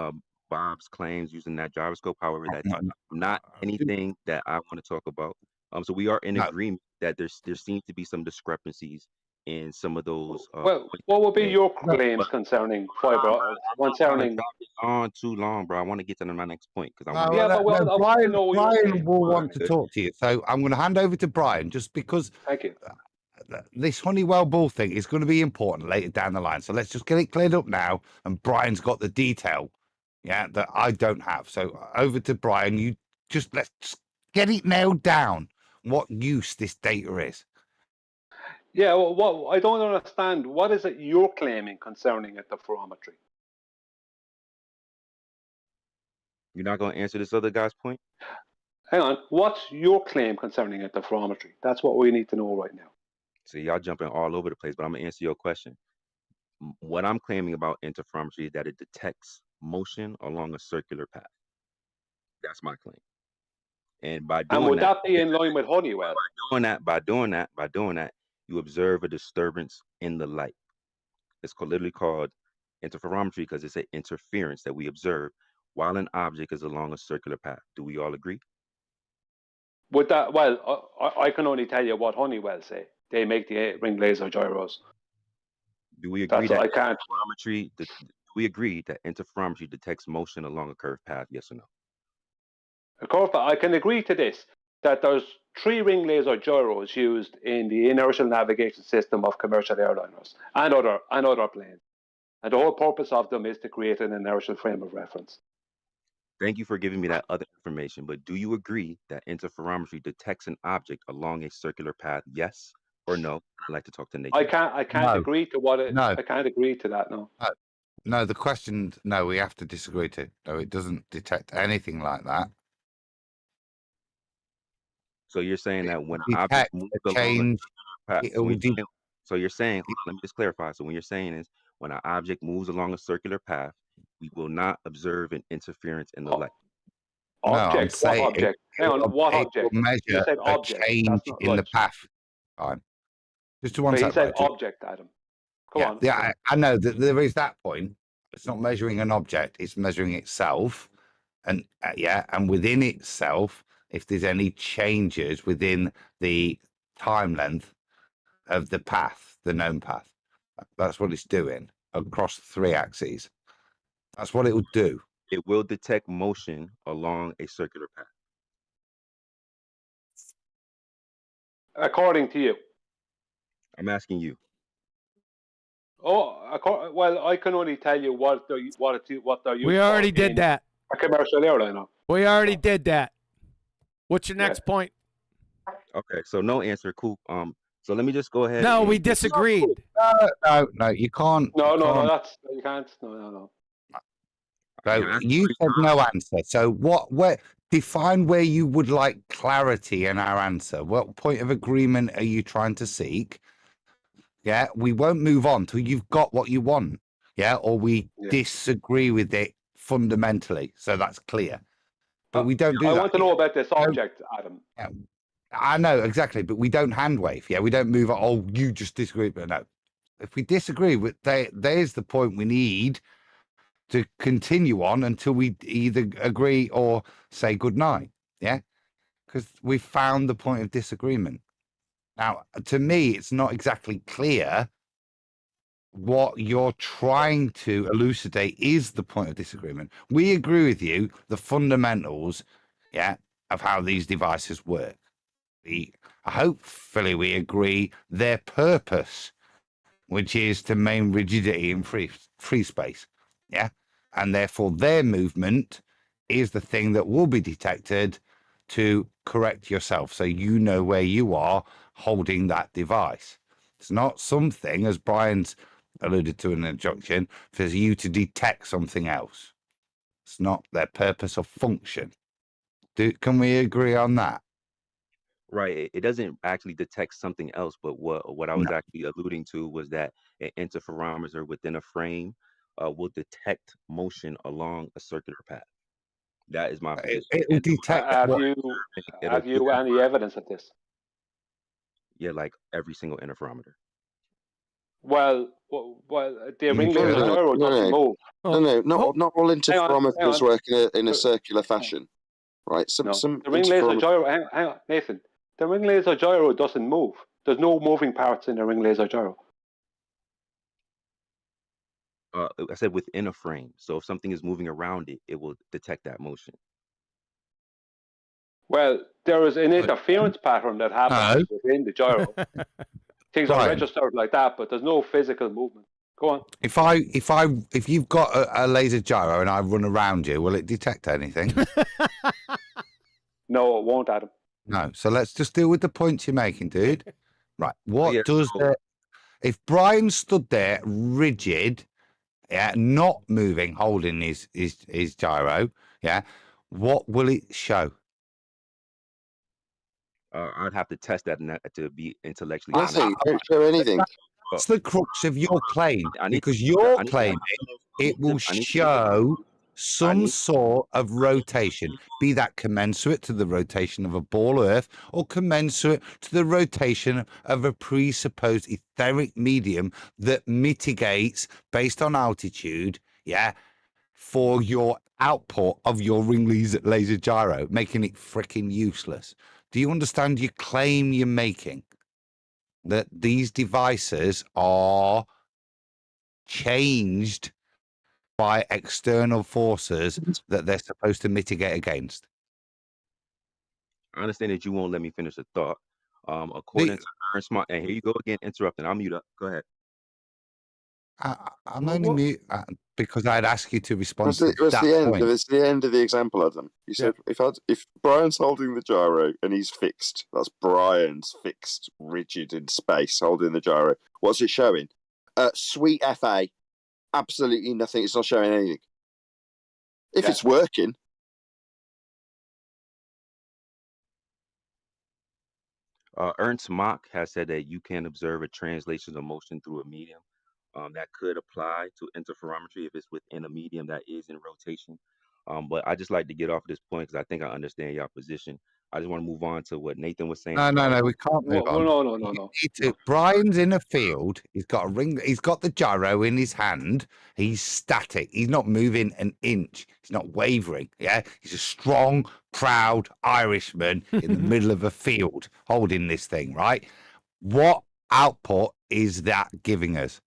Bob's claims using that gyroscope. However, that's not anything that I want to talk about. So we are in agreement that there seems to be some discrepancies in some of those. Well, what would be your claims concerning fiber? Concerning on too long, bro. I want to get to my next point because Brian will want to talk to you. So I'm going to hand over to Brian just because. Thank you. This Honeywell ball thing is going to be important later down the line. So let's just get it cleared up now. And Brian's got the detail, yeah, that I don't have. So over to Brian. You let's get it nailed down. What use this data is? Yeah, well, what I don't understand. What is it you're claiming concerning interferometry? You're not going to answer this other guy's point? Hang on. What's your claim concerning interferometry? That's what we need to know right now. See, y'all jumping all over the place, but I'm going to answer your question. What I'm claiming about interferometry is that it detects motion along a circular path. That's my claim. And by doing would that be in line with Honeywell? By doing that, you observe a disturbance in the light. It's literally called interferometry because it's an interference that we observe while an object is along a circular path. Do we all agree? Would that? Well, I can only tell you what Honeywell say. They make the 8-ring laser gyros. Do we agree that I can't. Interferometry? Do we agree that interferometry detects motion along a curved path? Yes or no? A curved path. I can agree to this. That there's 3-ring laser gyros used in the inertial navigation system of commercial airliners and other planes, and the whole purpose of them is to create an inertial frame of reference. Thank you for giving me that other information, but do you agree that interferometry detects an object along a circular path? Yes or no? I'd like to talk to Nate. I can't agree to what it. No. I can't agree to that. No. No, the question. No, we have to disagree to. No, it doesn't detect anything like that. So you're saying that when an object moves along a path, so you're saying, let me just clarify. So when you're saying is when an object moves along a circular path, we will not observe an interference in the light. Object. What object? Hang on. What object? Measure You said a object. change in the path. Fine. Just to one But sec. He said object, Adam. Come on. Yeah, I know that there is that point. It's not measuring an object; it's measuring itself, and and within itself, if there's any changes within the time length of the path, the known path, that's what it's doing across 3 axes. That's what it will do. It will detect motion along a circular path. According to you. I'm asking you. Oh, well, I can only tell you what they're used. We already did that. A commercial airliner. We already did that. What's your next point? Okay, so no answer. Cool. So let me just go ahead. No, we disagreed. No, you can't. No, you can't. No. So you said no answer. So where define where you would like clarity in our answer. What point of agreement are you trying to seek? Yeah, we won't move on till you've got what you want. Yeah, or we disagree with it fundamentally. So that's clear. But we don't do that. I want to know about this object, Adam. Yeah, I know exactly, but we don't hand wave. Yeah, we don't move. Oh, you just disagree. But no, if we disagree with there's the point we need to continue on until we either agree or say goodnight. Yeah, because we found the point of disagreement. Now, to me, it's not exactly clear what you're trying to elucidate is the point of disagreement. We agree with you, the fundamentals, of how these devices work. Hopefully we agree their purpose, which is to maintain rigidity in free space. Yeah. And therefore their movement is the thing that will be detected to correct yourself. So you know where you are holding that device. It's not something, as Brian's alluded to in the introduction, for you to detect something else. It's not their purpose or function. Can we agree on that? Right. It doesn't actually detect something else, but what I was actually alluding to was that an interferometer within a frame will detect motion along a circular path. That is my position. It will detect. Have you any evidence of this? Yeah, like every single interferometer. Well, the ring laser gyro doesn't move. Not all interferometers work in a circular fashion, right? Some the ring laser gyro. Hang on, Nathan. The ring laser gyro doesn't move. There's no moving parts in the ring laser gyro. I said within a frame. So if something is moving around it, it will detect that motion. Well, there is an interference pattern that happens within the gyro. Things are registered like that, but there's no physical movement. Go on. If you've got a laser gyro and I run around you, will it detect anything? No, it won't, Adam. No. So let's just deal with the points you're making, dude. Right. What does if Brian stood there rigid, not moving, holding his gyro, what will it show? I'd have to test that to be intellectually honest. honest. Don't show anything. That's the crux of your claim, because you're claiming it will show some sort of rotation, be that commensurate to the rotation of a ball Earth or commensurate to the rotation of a presupposed etheric medium that mitigates based on altitude, for your output of your ring laser gyro, making it freaking useless. Do you understand your claim you're making? That these devices are changed by external forces that they're supposed to mitigate against. I understand that you won't let me finish the thought. According to Ernst, and here you go again, interrupting. I'll mute up. Go ahead. I'm only mute because I'd ask you to respond to that point. It's the end of the example, Adam. You said if Brian's holding the gyro and he's fixed, that's Brian's fixed, rigid in space, holding the gyro. What's it showing? Sweet FA. Absolutely nothing. It's not showing anything. If it's working. Ernst Mach has said that you can observe a translation of motion through a medium. That could apply to interferometry if it's within a medium that is in rotation. But I just like to get off this point because I think I understand your position. I just want to move on to what Nathan was saying. No, we can't move on. No. Brian's in a field. He's got a ring. He's got the gyro in his hand. He's static. He's not moving an inch. He's not wavering. He's a strong, proud Irishman in the middle of a field holding this thing, right? What output is that giving us?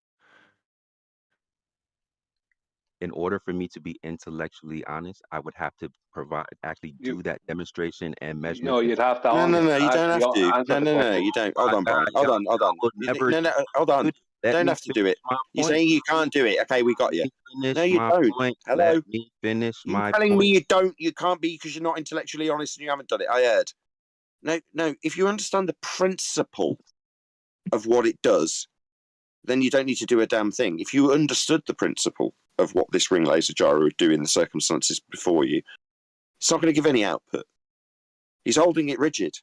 In order for me to be intellectually honest, I would have to do that demonstration and measurement. No, you'd have to. No, you don't have to. No, you don't. Hold on, Brian. Hold on. Hold on. You don't have to do it. You're saying you can't do it. Okay, we got you. No, you don't. Hello. Let me finish my telling me you don't. You can't be because you're not intellectually honest and you haven't done it. I heard. No. If you understand the principle of what it does, then you don't need to do a damn thing. If you understood the principle of what this ring laser gyro would do in the circumstances before you, it's not going to give any output. He's holding it rigid.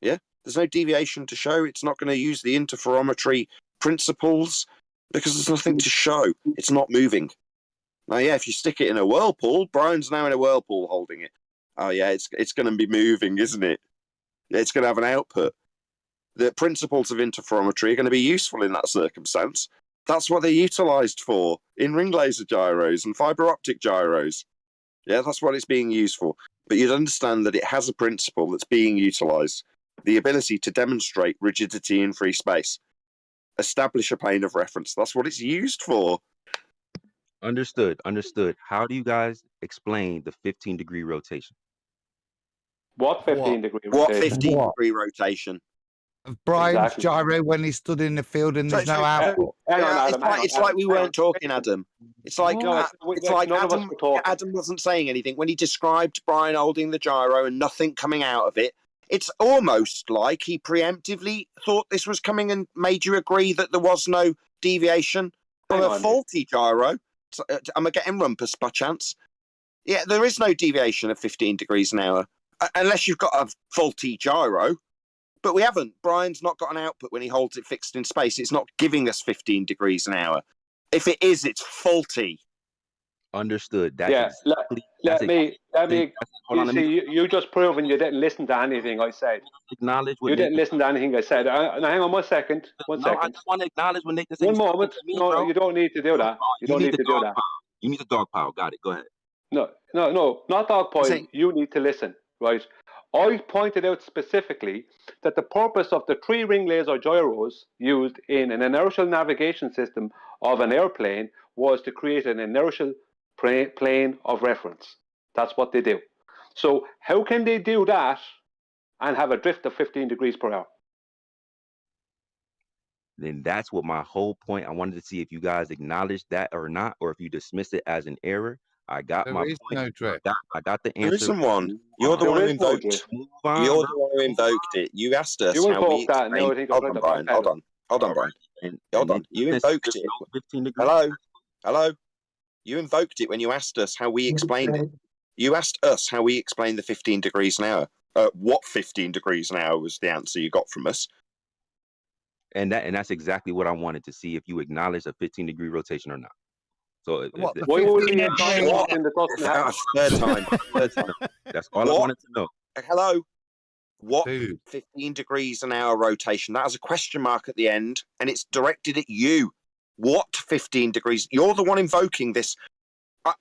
There's no deviation to show. It's not going to use the interferometry principles because there's nothing to show. It's not moving. Now, if you stick it in a whirlpool, Brian's now in a whirlpool holding it. Oh, it's going to be moving, isn't it? It's going to have an output. The principles of interferometry are going to be useful in that circumstance. That's what they're utilized for in ring laser gyros and fiber optic gyros. That's what it's being used for. But you'd understand that it has a principle that's being utilized. The ability to demonstrate rigidity in free space. Establish a plane of reference. That's what it's used for. Understood. How do you guys explain the 15-degree rotation? What 15-degree rotation? What 15-degree rotation? Of Brian's gyro when he stood in the field and there's no output. It's like we weren't talking, Adam. It's like Adam wasn't saying anything when he described Brian holding the gyro and nothing coming out of it. It's almost like he preemptively thought this was coming and made you agree that there was no deviation from a faulty gyro. Am I getting rumpus by chance? Yeah, there is no deviation of 15 degrees an hour, unless you've got a faulty gyro. But we haven't. Brian's not got an output when he holds it fixed in space. It's not giving us 15 degrees an hour. If it is, it's faulty. Understood. That's Yeah, exactly, let me. hold on, You just proven you didn't listen to anything I said. Acknowledge what You didn't Nathan listen to anything I said. Now, hang on 1 second. I just want to acknowledge what Nathan said. One moment. Me, No, bro. you don't need to do that. You don't need to do that. You need the dog pile. Got it. Go ahead. No, not dog pile. You need to listen, right? I pointed out specifically that the purpose of the 3 ring laser gyros used in an inertial navigation system of an airplane was to create an inertial plane of reference. That's what they do. So how can they do that and have a drift of 15 degrees per hour? Then that's what my whole point. I wanted to see if you guys acknowledge that or not, or if you dismiss it as an error. I got my point. No drift. I got the answer. There isn't one. You're the one who invoked it. You're the one who invoked it. You asked us how we explain. Hold on, Brian. Hold on, Brian. Hold on. You invoked it. Hello. You invoked it when you asked us how we explained it. You asked us how we explained the 15 degrees an hour. What 15 degrees an hour was the answer you got from us? And that's exactly what I wanted to see, if you acknowledge a 15-degree rotation or not. So why would we acknowledge something that doesn't happen? Third time. That's all I wanted to know. Hello. What 15 degrees an hour rotation? That has a question mark at the end, and it's directed at you. What 15 degrees? You're the one invoking this.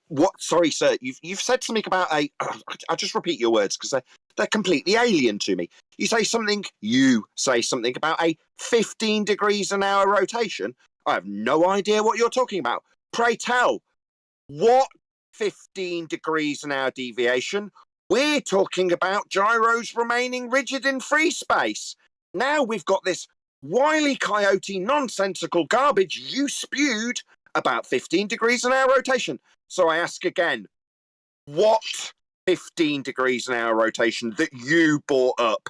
What? Sorry, sir. You've said something about I'll just repeat your words because they're completely alien to me. You say something about a 15 degrees an hour rotation. I have no idea what you're talking about. Pray tell, what 15 degrees an hour deviation? We're talking about gyros remaining rigid in free space. Now we've got this Wile E. Coyote nonsensical garbage you spewed about 15 degrees an hour rotation. So I ask again, what 15 degrees an hour rotation that you brought up?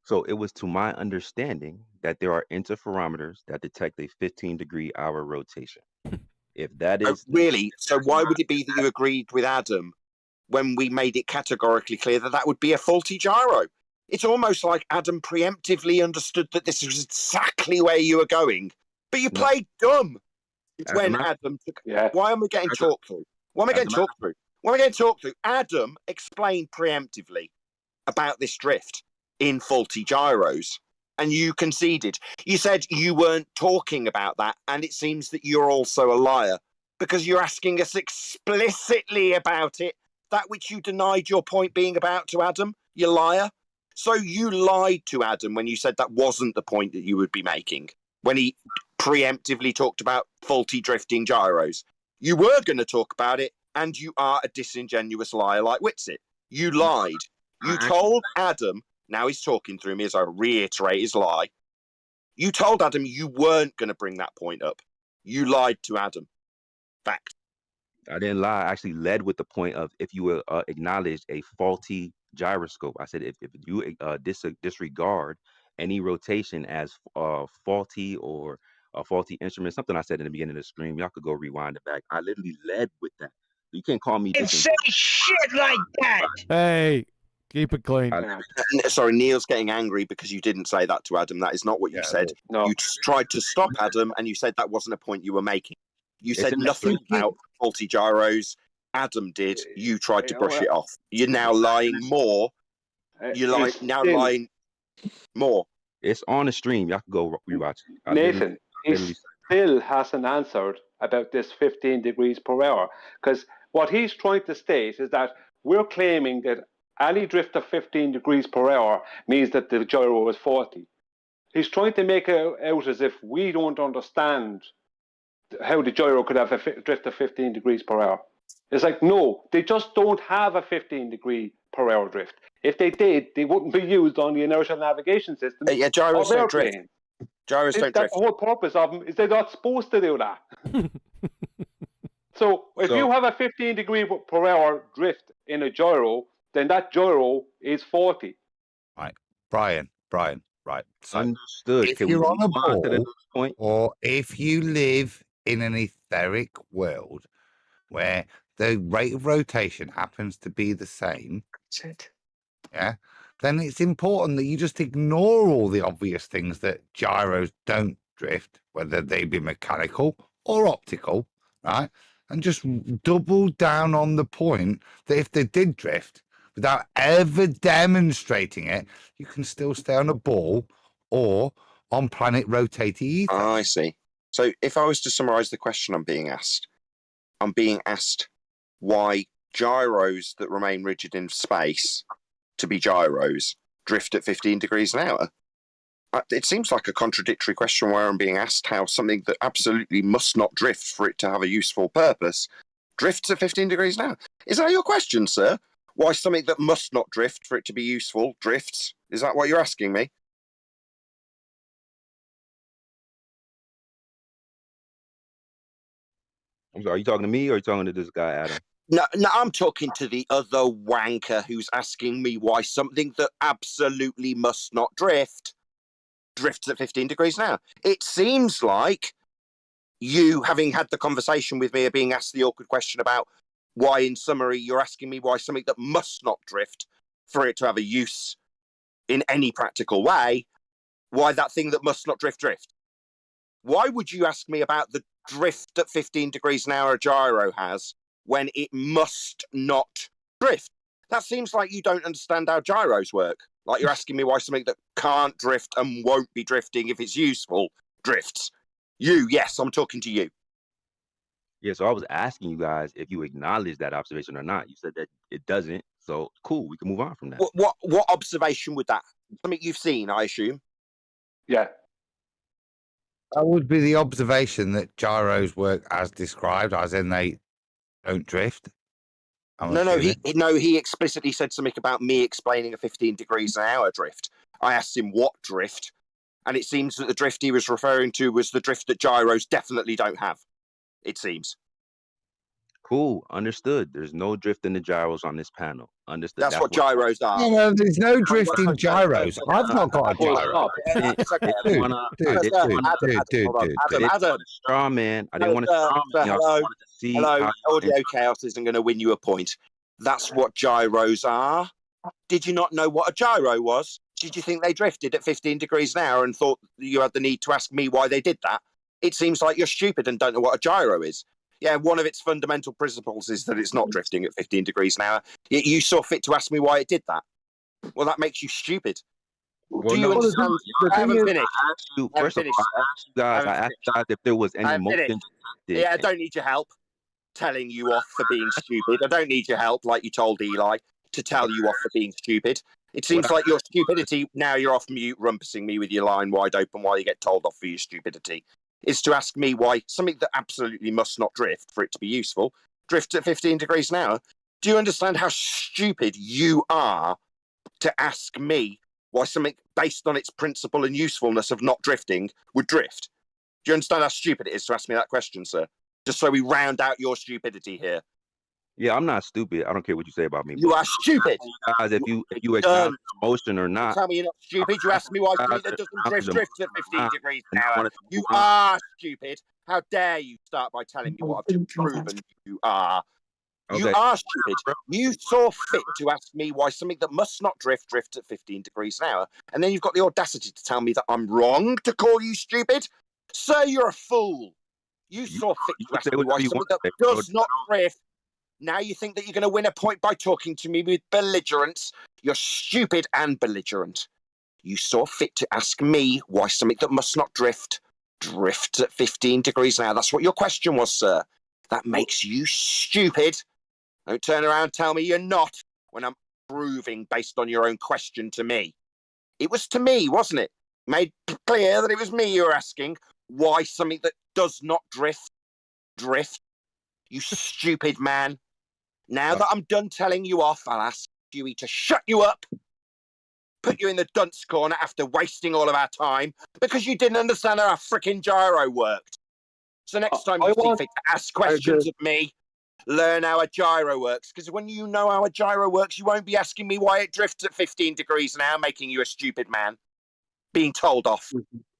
So it was to my understanding that there are interferometers that detect a 15-degree-hour rotation. If that is really, so why would it be that you agreed with Adam when we made it categorically clear that that would be a faulty gyro? It's almost like Adam preemptively understood that this was exactly where you were going, but you played dumb. When Adam took, why am I getting talked through? What am I getting talked through? Adam explained preemptively about this drift in faulty gyros, and you conceded. You said you weren't talking about that, and it seems that you're also a liar because you're asking us explicitly about it, that which you denied your point being about to Adam, you liar. So you lied to Adam when you said that wasn't the point that you would be making, when he preemptively talked about faulty drifting gyros. You were going to talk about it, and you are a disingenuous liar like Witsit. You lied. You told Adam, now he's talking through me as I reiterate his lie. You told Adam you weren't going to bring that point up. You lied to Adam. Fact. I didn't lie. I actually led with the point of if you acknowledged a faulty gyroscope. I said if you disregard any rotation as faulty or a faulty instrument, something I said in the beginning of the stream, y'all could go rewind it back. I literally led with that. You can't call me. And say shit like that. Hey, keep it clean. Sorry, Neil's getting angry because you didn't say that to Adam. That is not what you said. No. You tried to stop Adam, and you said that wasn't a point you were making. You said nothing about faulty gyros. Adam did. You tried to brush it off. You're now lying more. You're lying more. It's on the stream. Y'all can go rewatch it. Nathan, he still hasn't answered about this 15 degrees per hour, because what he's trying to state is that we're claiming that any drift of 15 degrees per hour means that the gyro is faulty. He's trying to make it out as if we don't understand how the gyro could have a drift of 15 degrees per hour. It's like, no, they just don't have a 15 degree per hour drift. If they did, they wouldn't be used on the inertial navigation system. Yeah, gyros don't drift. Gyros don't drift. The whole purpose of them is they're not supposed to do that. So if you have a 15 degree per hour drift in a gyro, then that gyro is faulty. Right, Brian, right. So understood. if you're on a ball, or if you live in an etheric world where the rate of rotation happens to be the same, yeah, then it's important that you just ignore all the obvious things that gyros don't drift, whether they be mechanical or optical, right? And just double down on the point that if they did drift, without ever demonstrating it, you can still stay on a ball or on planet rotating ether. I see. So if I was to summarize the question I'm being asked why gyros that remain rigid in space to be gyros drift at 15 degrees an hour. It seems like a contradictory question where I'm being asked how something that absolutely must not drift for it to have a useful purpose drifts at 15 degrees an hour. Is that your question, sir? Why something that must not drift for it to be useful drifts? Is that what you're asking me? I'm sorry, are you talking to me or are you talking to this guy, Adam? No, I'm talking to the other wanker who's asking me why something that absolutely must not drift drifts at 15 degrees an hour. It seems like you, having had the conversation with me, are being asked the awkward question about why, in summary, you're asking me why something that must not drift for it to have a use in any practical way, why that thing that must not drift. Why would you ask me about the drift at 15 degrees an hour a gyro has when it must not drift? That seems like you don't understand how gyros work. Like you're asking me why something that can't drift and won't be drifting if it's useful drifts. Yes, I'm talking to you. Yeah, so I was asking you guys if you acknowledge that observation or not. You said that it doesn't. So cool, we can move on from that. What observation would that? Something you've seen, I assume. Yeah. That would be the observation that gyros work as described, as in they don't drift. He explicitly said something about me explaining a 15 degrees an hour drift. I asked him what drift, and it seems that the drift he was referring to was the drift that gyros definitely don't have. It seems. Cool, understood. There's no drift in the gyros on this panel. Understood. That's what gyros are. No, there's no drift in gyros. I've not got a gyro. Adam. Straw man. I didn't want to straw man. Hello. Audio chaos isn't going to win you a point. That's what gyros are. Did you not know what a gyro was? Did you think they drifted at 15 degrees an hour and thought you had the need to ask me why they did that? It seems like you're stupid and don't know what a gyro is. Yeah, one of its fundamental principles is that it's not drifting at 15 degrees an hour. Yet you saw fit to ask me why it did that. Well, that makes you stupid. Well, do you understand? I haven't finished. I asked you guys if there was any motion. Yeah, I don't need your help telling you off for being stupid. I don't need your help, like you told Eli, to tell you off for being stupid. It seems like your stupidity, now you're off mute, rumpusing me with your line wide open while you get told off for your stupidity, is to ask me why something that absolutely must not drift for it to be useful drifts at 15 degrees an hour. Do you understand how stupid you are to ask me why something based on its principle and usefulness of not drifting would drift? Do you understand how stupid it is to ask me that question, sir? Just so we round out your stupidity here. Yeah, I'm not stupid. I don't care what you say about me. You are stupid. Guys, if you acknowledge emotion or not. Tell me you're not stupid. You asked me why something that doesn't drift at 15 degrees an hour. You are stupid. How dare you start by telling me what I've just proven you are. You are stupid. You saw fit to ask me why something that must not drift drifts at 15 degrees an hour. And then you've got the audacity to tell me that I'm wrong to call you stupid? Sir, you're a fool. You saw fit to ask me why something that does not drift. Now you think that you're going to win a point by talking to me with belligerence. You're stupid and belligerent. You saw fit to ask me why something that must not drift drifts at 15 degrees an hour. That's what your question was, sir. That makes you stupid. Don't turn around and tell me you're not when I'm proving based on your own question to me. It was to me, wasn't it? Made clear that it was me you were asking why something that does not drift. You stupid man. Now that I'm done telling you off, I'll ask Dewey to shut you up, put you in the dunce corner after wasting all of our time because you didn't understand how a frickin' gyro worked. So next time you see fit to ask questions of me, learn how a gyro works, because when you know how a gyro works, you won't be asking me why it drifts at 15 degrees an hour, making you a stupid man, being told off.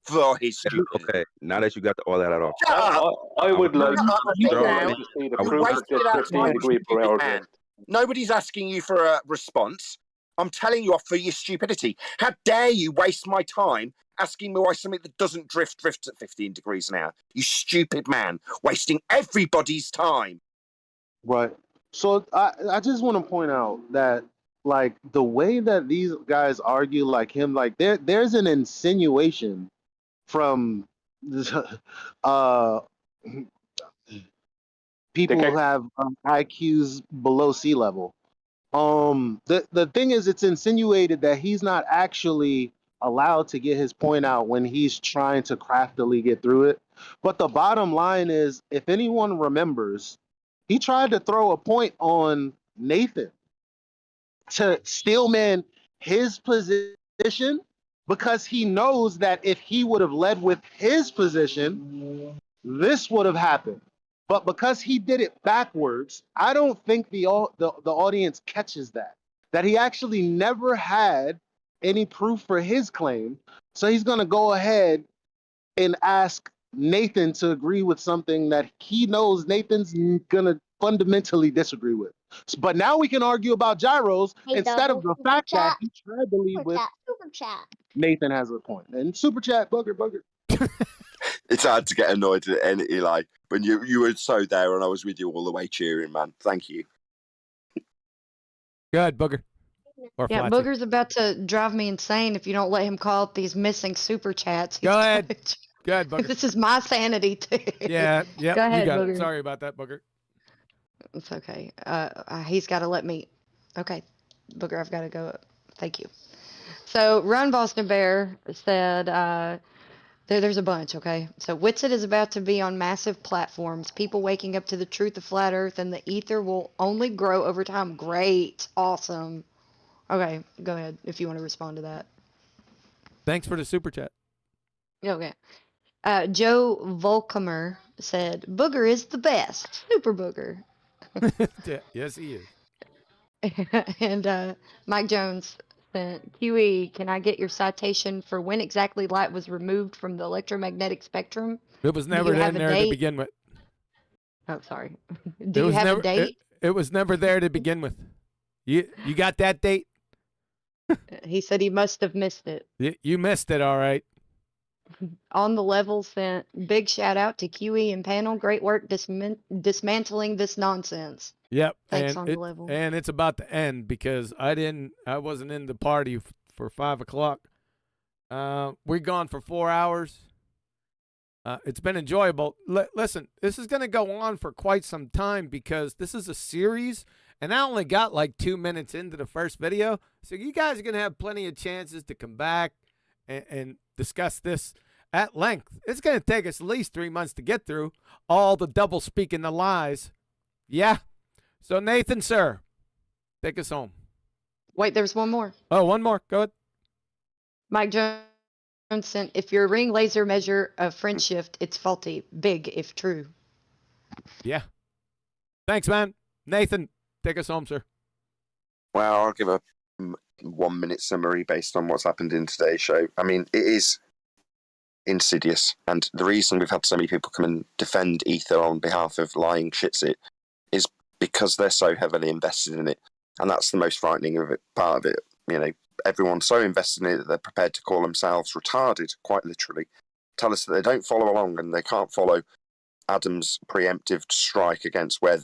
for his stupidity. Okay, now that you got all that off. Shut up. I would like Shut up, sit down. to see the You proof of wasted this that 15 time, degree per stupid hour man. drift. Nobody's asking you for a response. I'm telling you off for your stupidity. How dare you waste my time asking me why something that doesn't drift drifts at 15 degrees an hour? You stupid man, wasting everybody's time. Right. So I just want to point out that like the way that these guys argue like him, like there's an insinuation from uh people who have IQs below sea level. The thing is, it's insinuated that he's not actually allowed to get his point out when he's trying to craftily get through it. But the bottom line is, if anyone remembers, he tried to throw a point on Nathan to steelman his position because he knows that if he would have led with his position, this would have happened. But because he did it backwards, I don't think the audience catches that he actually never had any proof for his claim. So he's going to go ahead and ask Nathan to agree with something that he knows Nathan's going to fundamentally disagree with. But now we can argue about gyros instead of the fact that he tried to lead with Super chat. Nathan has a point. And super chat, bugger. It's hard to get annoyed at any, Eli, when you were so there and I was with you all the way cheering, man. Thank you. Go ahead, Booger. Or Yeah, Flatsy. Booger's about to drive me insane if you don't let him call up these missing super chats. Go ahead. Go ahead, Booger. This is my sanity too. Yeah. Go ahead, you got Booger. it. Sorry about that, Booger. It's okay. He's got to let me. Okay, Booger, I've got to go. Thank you. So, Run Boston Bear said, there's a bunch, okay? So, Witsit is about to be on massive platforms. People waking up to the truth of flat Earth and the ether will only grow over time. Great. Awesome. Okay, go ahead if you want to respond to that. Thanks for the super chat. Okay. Joe Volkamer said, Booger is the best. Super Booger. Yeah, yes, he is. And Mike Jones sent, QE, can I get your citation for when exactly light was removed from the electromagnetic spectrum? It was never in there to begin with. Oh, sorry. Do you have a date? It was never there to begin with. You got that date? He said he must have missed it. You missed it, all right. On the Level sent, big shout out to QE and panel. Great work dismantling this nonsense. Yep. Thanks, On the Level. And it's about to end because I wasn't in the party for 5 o'clock. We're gone for 4 hours. It's been enjoyable. Listen, this is going to go on for quite some time because this is a series, and I only got like 2 minutes into the first video. So you guys are going to have plenty of chances to come back and discuss this at length. It's going to take us at least 3 months to get through all the double speaking the lies. Yeah. So Nathan, sir, take us home. Wait, there's one more. Oh, one more. Go ahead. Mike Jones sent, if your ring laser measure of French shift, it's faulty. Big if true. Yeah. Thanks, man. Nathan, take us home, sir. Well, I'll give a 1 minute summary based on what's happened in today's show. I mean, it is insidious, and the reason we've had so many people come and defend Ether on behalf of lying shitsit is because they're so heavily invested in it, and that's the most frightening of it, part of it. You know, everyone's so invested in it that they're prepared to call themselves retarded, quite literally. Tell us that they don't follow along and they can't follow Adam's preemptive strike against where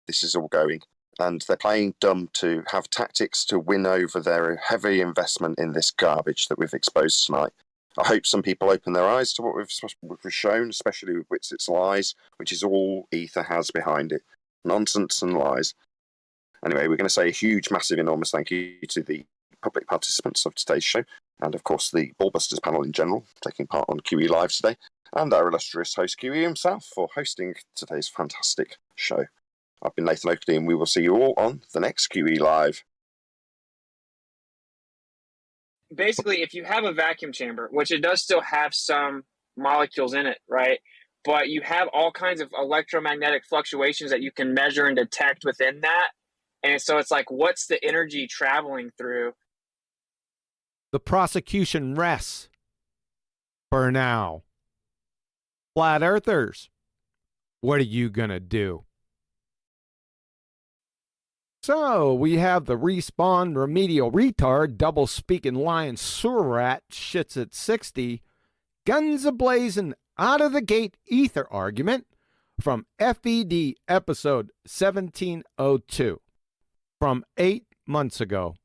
this is all going. And they're playing dumb to have tactics to win over their heavy investment in this garbage that we've exposed tonight. I hope some people open their eyes to what we've shown, especially with Witsit's lies, which is all Ether has behind it. Nonsense and lies. Anyway, we're going to say a huge, massive, enormous thank you to the public participants of today's show, and of course the Ballbusters panel in general, taking part on QE Live today, and our illustrious host QE himself for hosting today's fantastic show. I've been Nathan Oakley, and we will see you all on the next QE Live. Basically, if you have a vacuum chamber, which it does still have some molecules in it, right? But you have all kinds of electromagnetic fluctuations that you can measure and detect within that. And so it's like, what's the energy traveling through? The prosecution rests. For now. Flat Earthers, what are you going to do? So, we have the respawn remedial retard, double-speaking lion sewer rat, shits at 60, guns a-blazing, out-of-the-gate ether argument from FED episode 1702 from 8 months ago.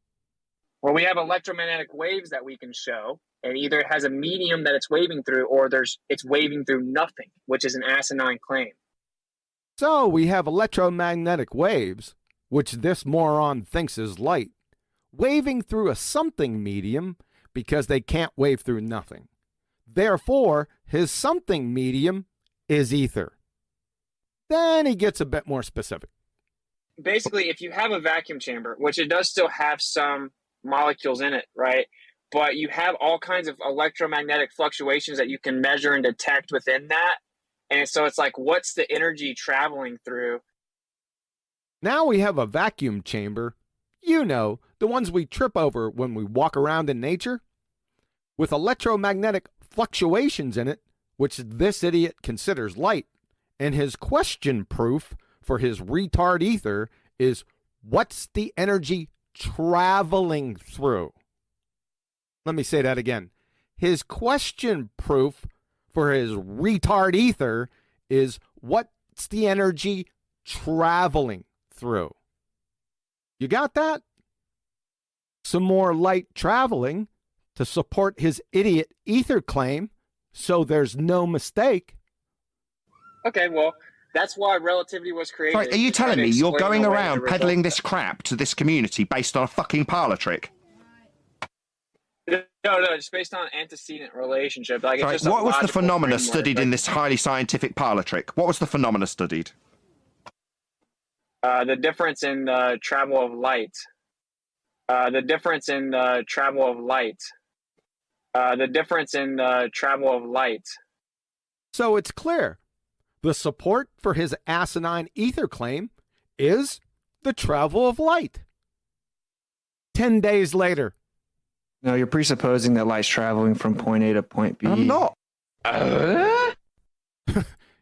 Well, we have electromagnetic waves that we can show, and either it has a medium that it's waving through, or it's waving through nothing, which is an asinine claim. So, we have electromagnetic waves, which this moron thinks is light, waving through a something medium because they can't wave through nothing. Therefore, his something medium is ether. Then he gets a bit more specific. Basically, if you have a vacuum chamber, which it does still have some molecules in it, right? But you have all kinds of electromagnetic fluctuations that you can measure and detect within that. And so it's like, what's the energy traveling through? Now we have a vacuum chamber, you know, the ones we trip over when we walk around in nature, with electromagnetic fluctuations in it, which this idiot considers light, and his question proof for his retard ether is, what's the energy traveling through? Let me say that again. His question proof for his retard ether is, what's the energy traveling through? You got that? Some more light traveling to support his idiot ether claim, so there's no mistake. Okay, well, that's why relativity was created. Sorry, are you telling me you're going around peddling this crap to this community based on a fucking parlor trick? No, it's based on antecedent relationship. Like, Sorry, it's just what was the phenomena framework. studied in this highly scientific parlor trick? What was the phenomena studied? The difference in travel of light. The difference in travel of light. The difference in travel of light. So it's clear. The support for his asinine ether claim is the travel of light. 10 days later. No, you're presupposing that light's traveling from point A to point B. I'm not.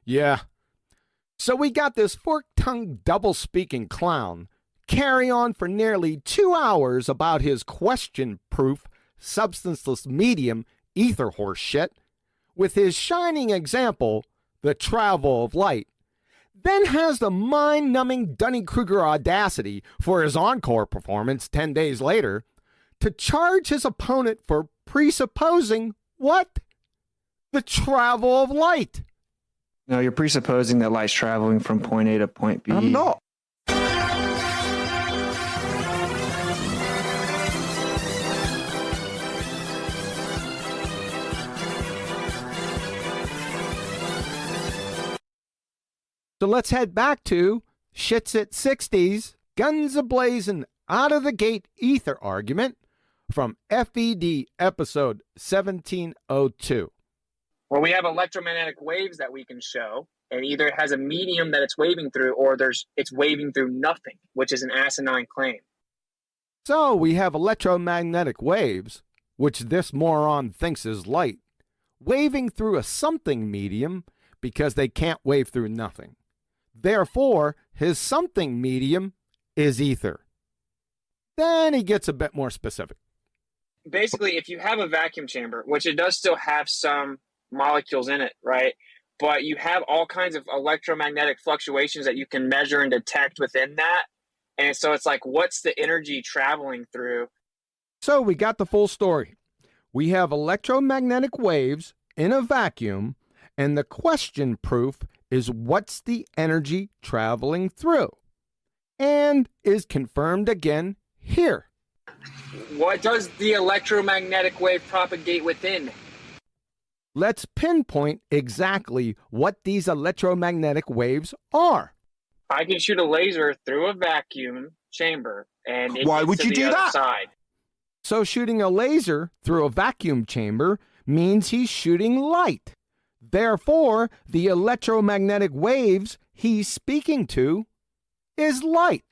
Yeah. So we got this fork-tongued, double-speaking clown carry on for nearly 2 hours about his question-proof, substanceless medium ether horse shit, with his shining example, the travel of light, then has the mind-numbing Dunning-Kruger audacity for his encore performance 10 days later to charge his opponent for presupposing what? The travel of light. No, you're presupposing that light's traveling from point A to point B. I'm not. So let's head back to shits at 60s, guns a-blazing, out-of-the-gate ether argument from FED episode 1702. Well, we have electromagnetic waves that we can show, and either it has a medium that it's waving through, or it's waving through nothing, which is an asinine claim. So we have electromagnetic waves, which this moron thinks is light, waving through a something medium because they can't wave through nothing. Therefore, his something medium is ether. Then he gets a bit more specific. Basically, if you have a vacuum chamber, which it does still have some molecules in it, right? But you have all kinds of electromagnetic fluctuations that you can measure and detect within that. And so it's like, what's the energy traveling through? So we got the full story. We have electromagnetic waves in a vacuum, and the question proof is what's the energy traveling through, and is confirmed again here. What does the electromagnetic wave propagate within? Let's pinpoint exactly what these electromagnetic waves are. I can shoot a laser through a vacuum chamber, and it Why gets would to you the do other that? side. So shooting a laser through a vacuum chamber means he's shooting light. Therefore, the electromagnetic waves he's speaking to is light.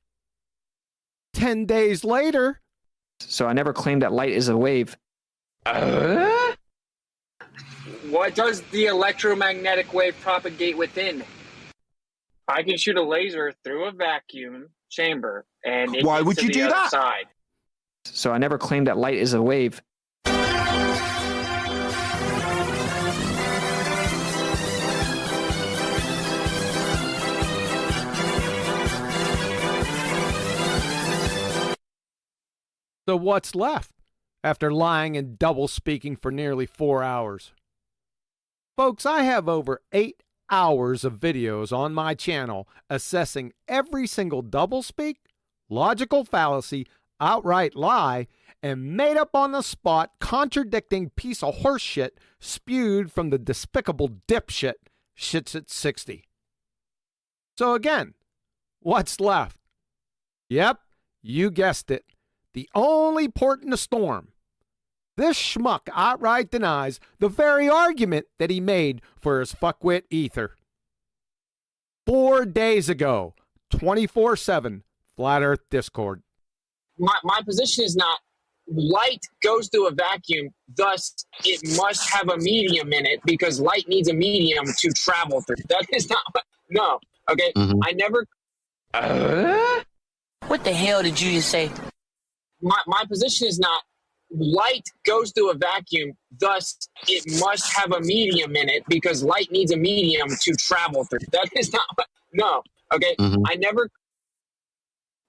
10 days later. So I never claimed that light is a wave. What does the electromagnetic wave propagate within? I can shoot a laser through a vacuum chamber, and it Why gets would to you the do other that? side. So I never claimed that light is a wave. So what's left after lying and double speaking for nearly 4 hours? Folks, I have over 8 hours of videos on my channel assessing every single doublespeak, logical fallacy, outright lie, and made up on the spot contradicting piece of horse shit spewed from the despicable dipshit Shits at 60. So again, what's left? Yep, you guessed it. The only port in the storm. This schmuck outright denies the very argument that he made for his fuckwit ether. 4 days ago, 24/7, Flat Earth Discord. My position is not light goes through a vacuum, thus it must have a medium in it because light needs a medium to travel through. That is not what, no. Okay, I never. What the hell did you just say? My position is not light goes through a vacuum, thus it must have a medium in it because light needs a medium to travel through. That is not what, no. Okay, I never.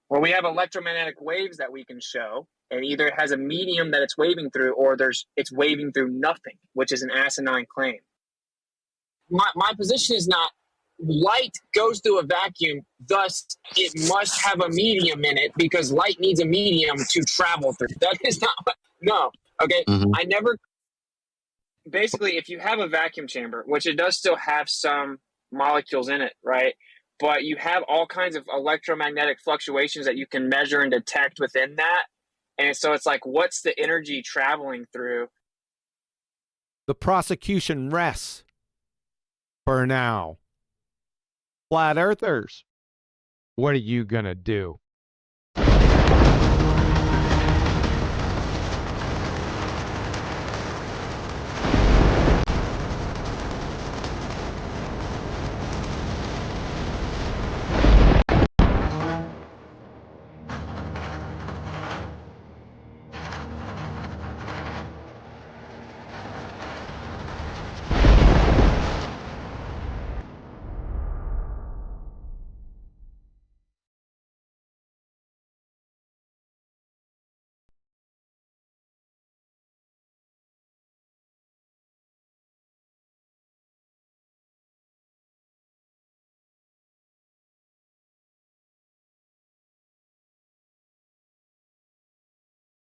Well, we have electromagnetic waves that we can show, and either it has a medium that it's waving through, or it's waving through nothing, which is an asinine claim. My position is not light goes through a vacuum, thus it must have a medium in it because light needs a medium to travel through. That is not what, no. Okay, I never. Basically, if you have a vacuum chamber, which it does still have some molecules in it, right? But you have all kinds of electromagnetic fluctuations that you can measure and detect within that. And so it's like, what's the energy traveling through? The prosecution rests for now. Flat Earthers, what are you gonna do?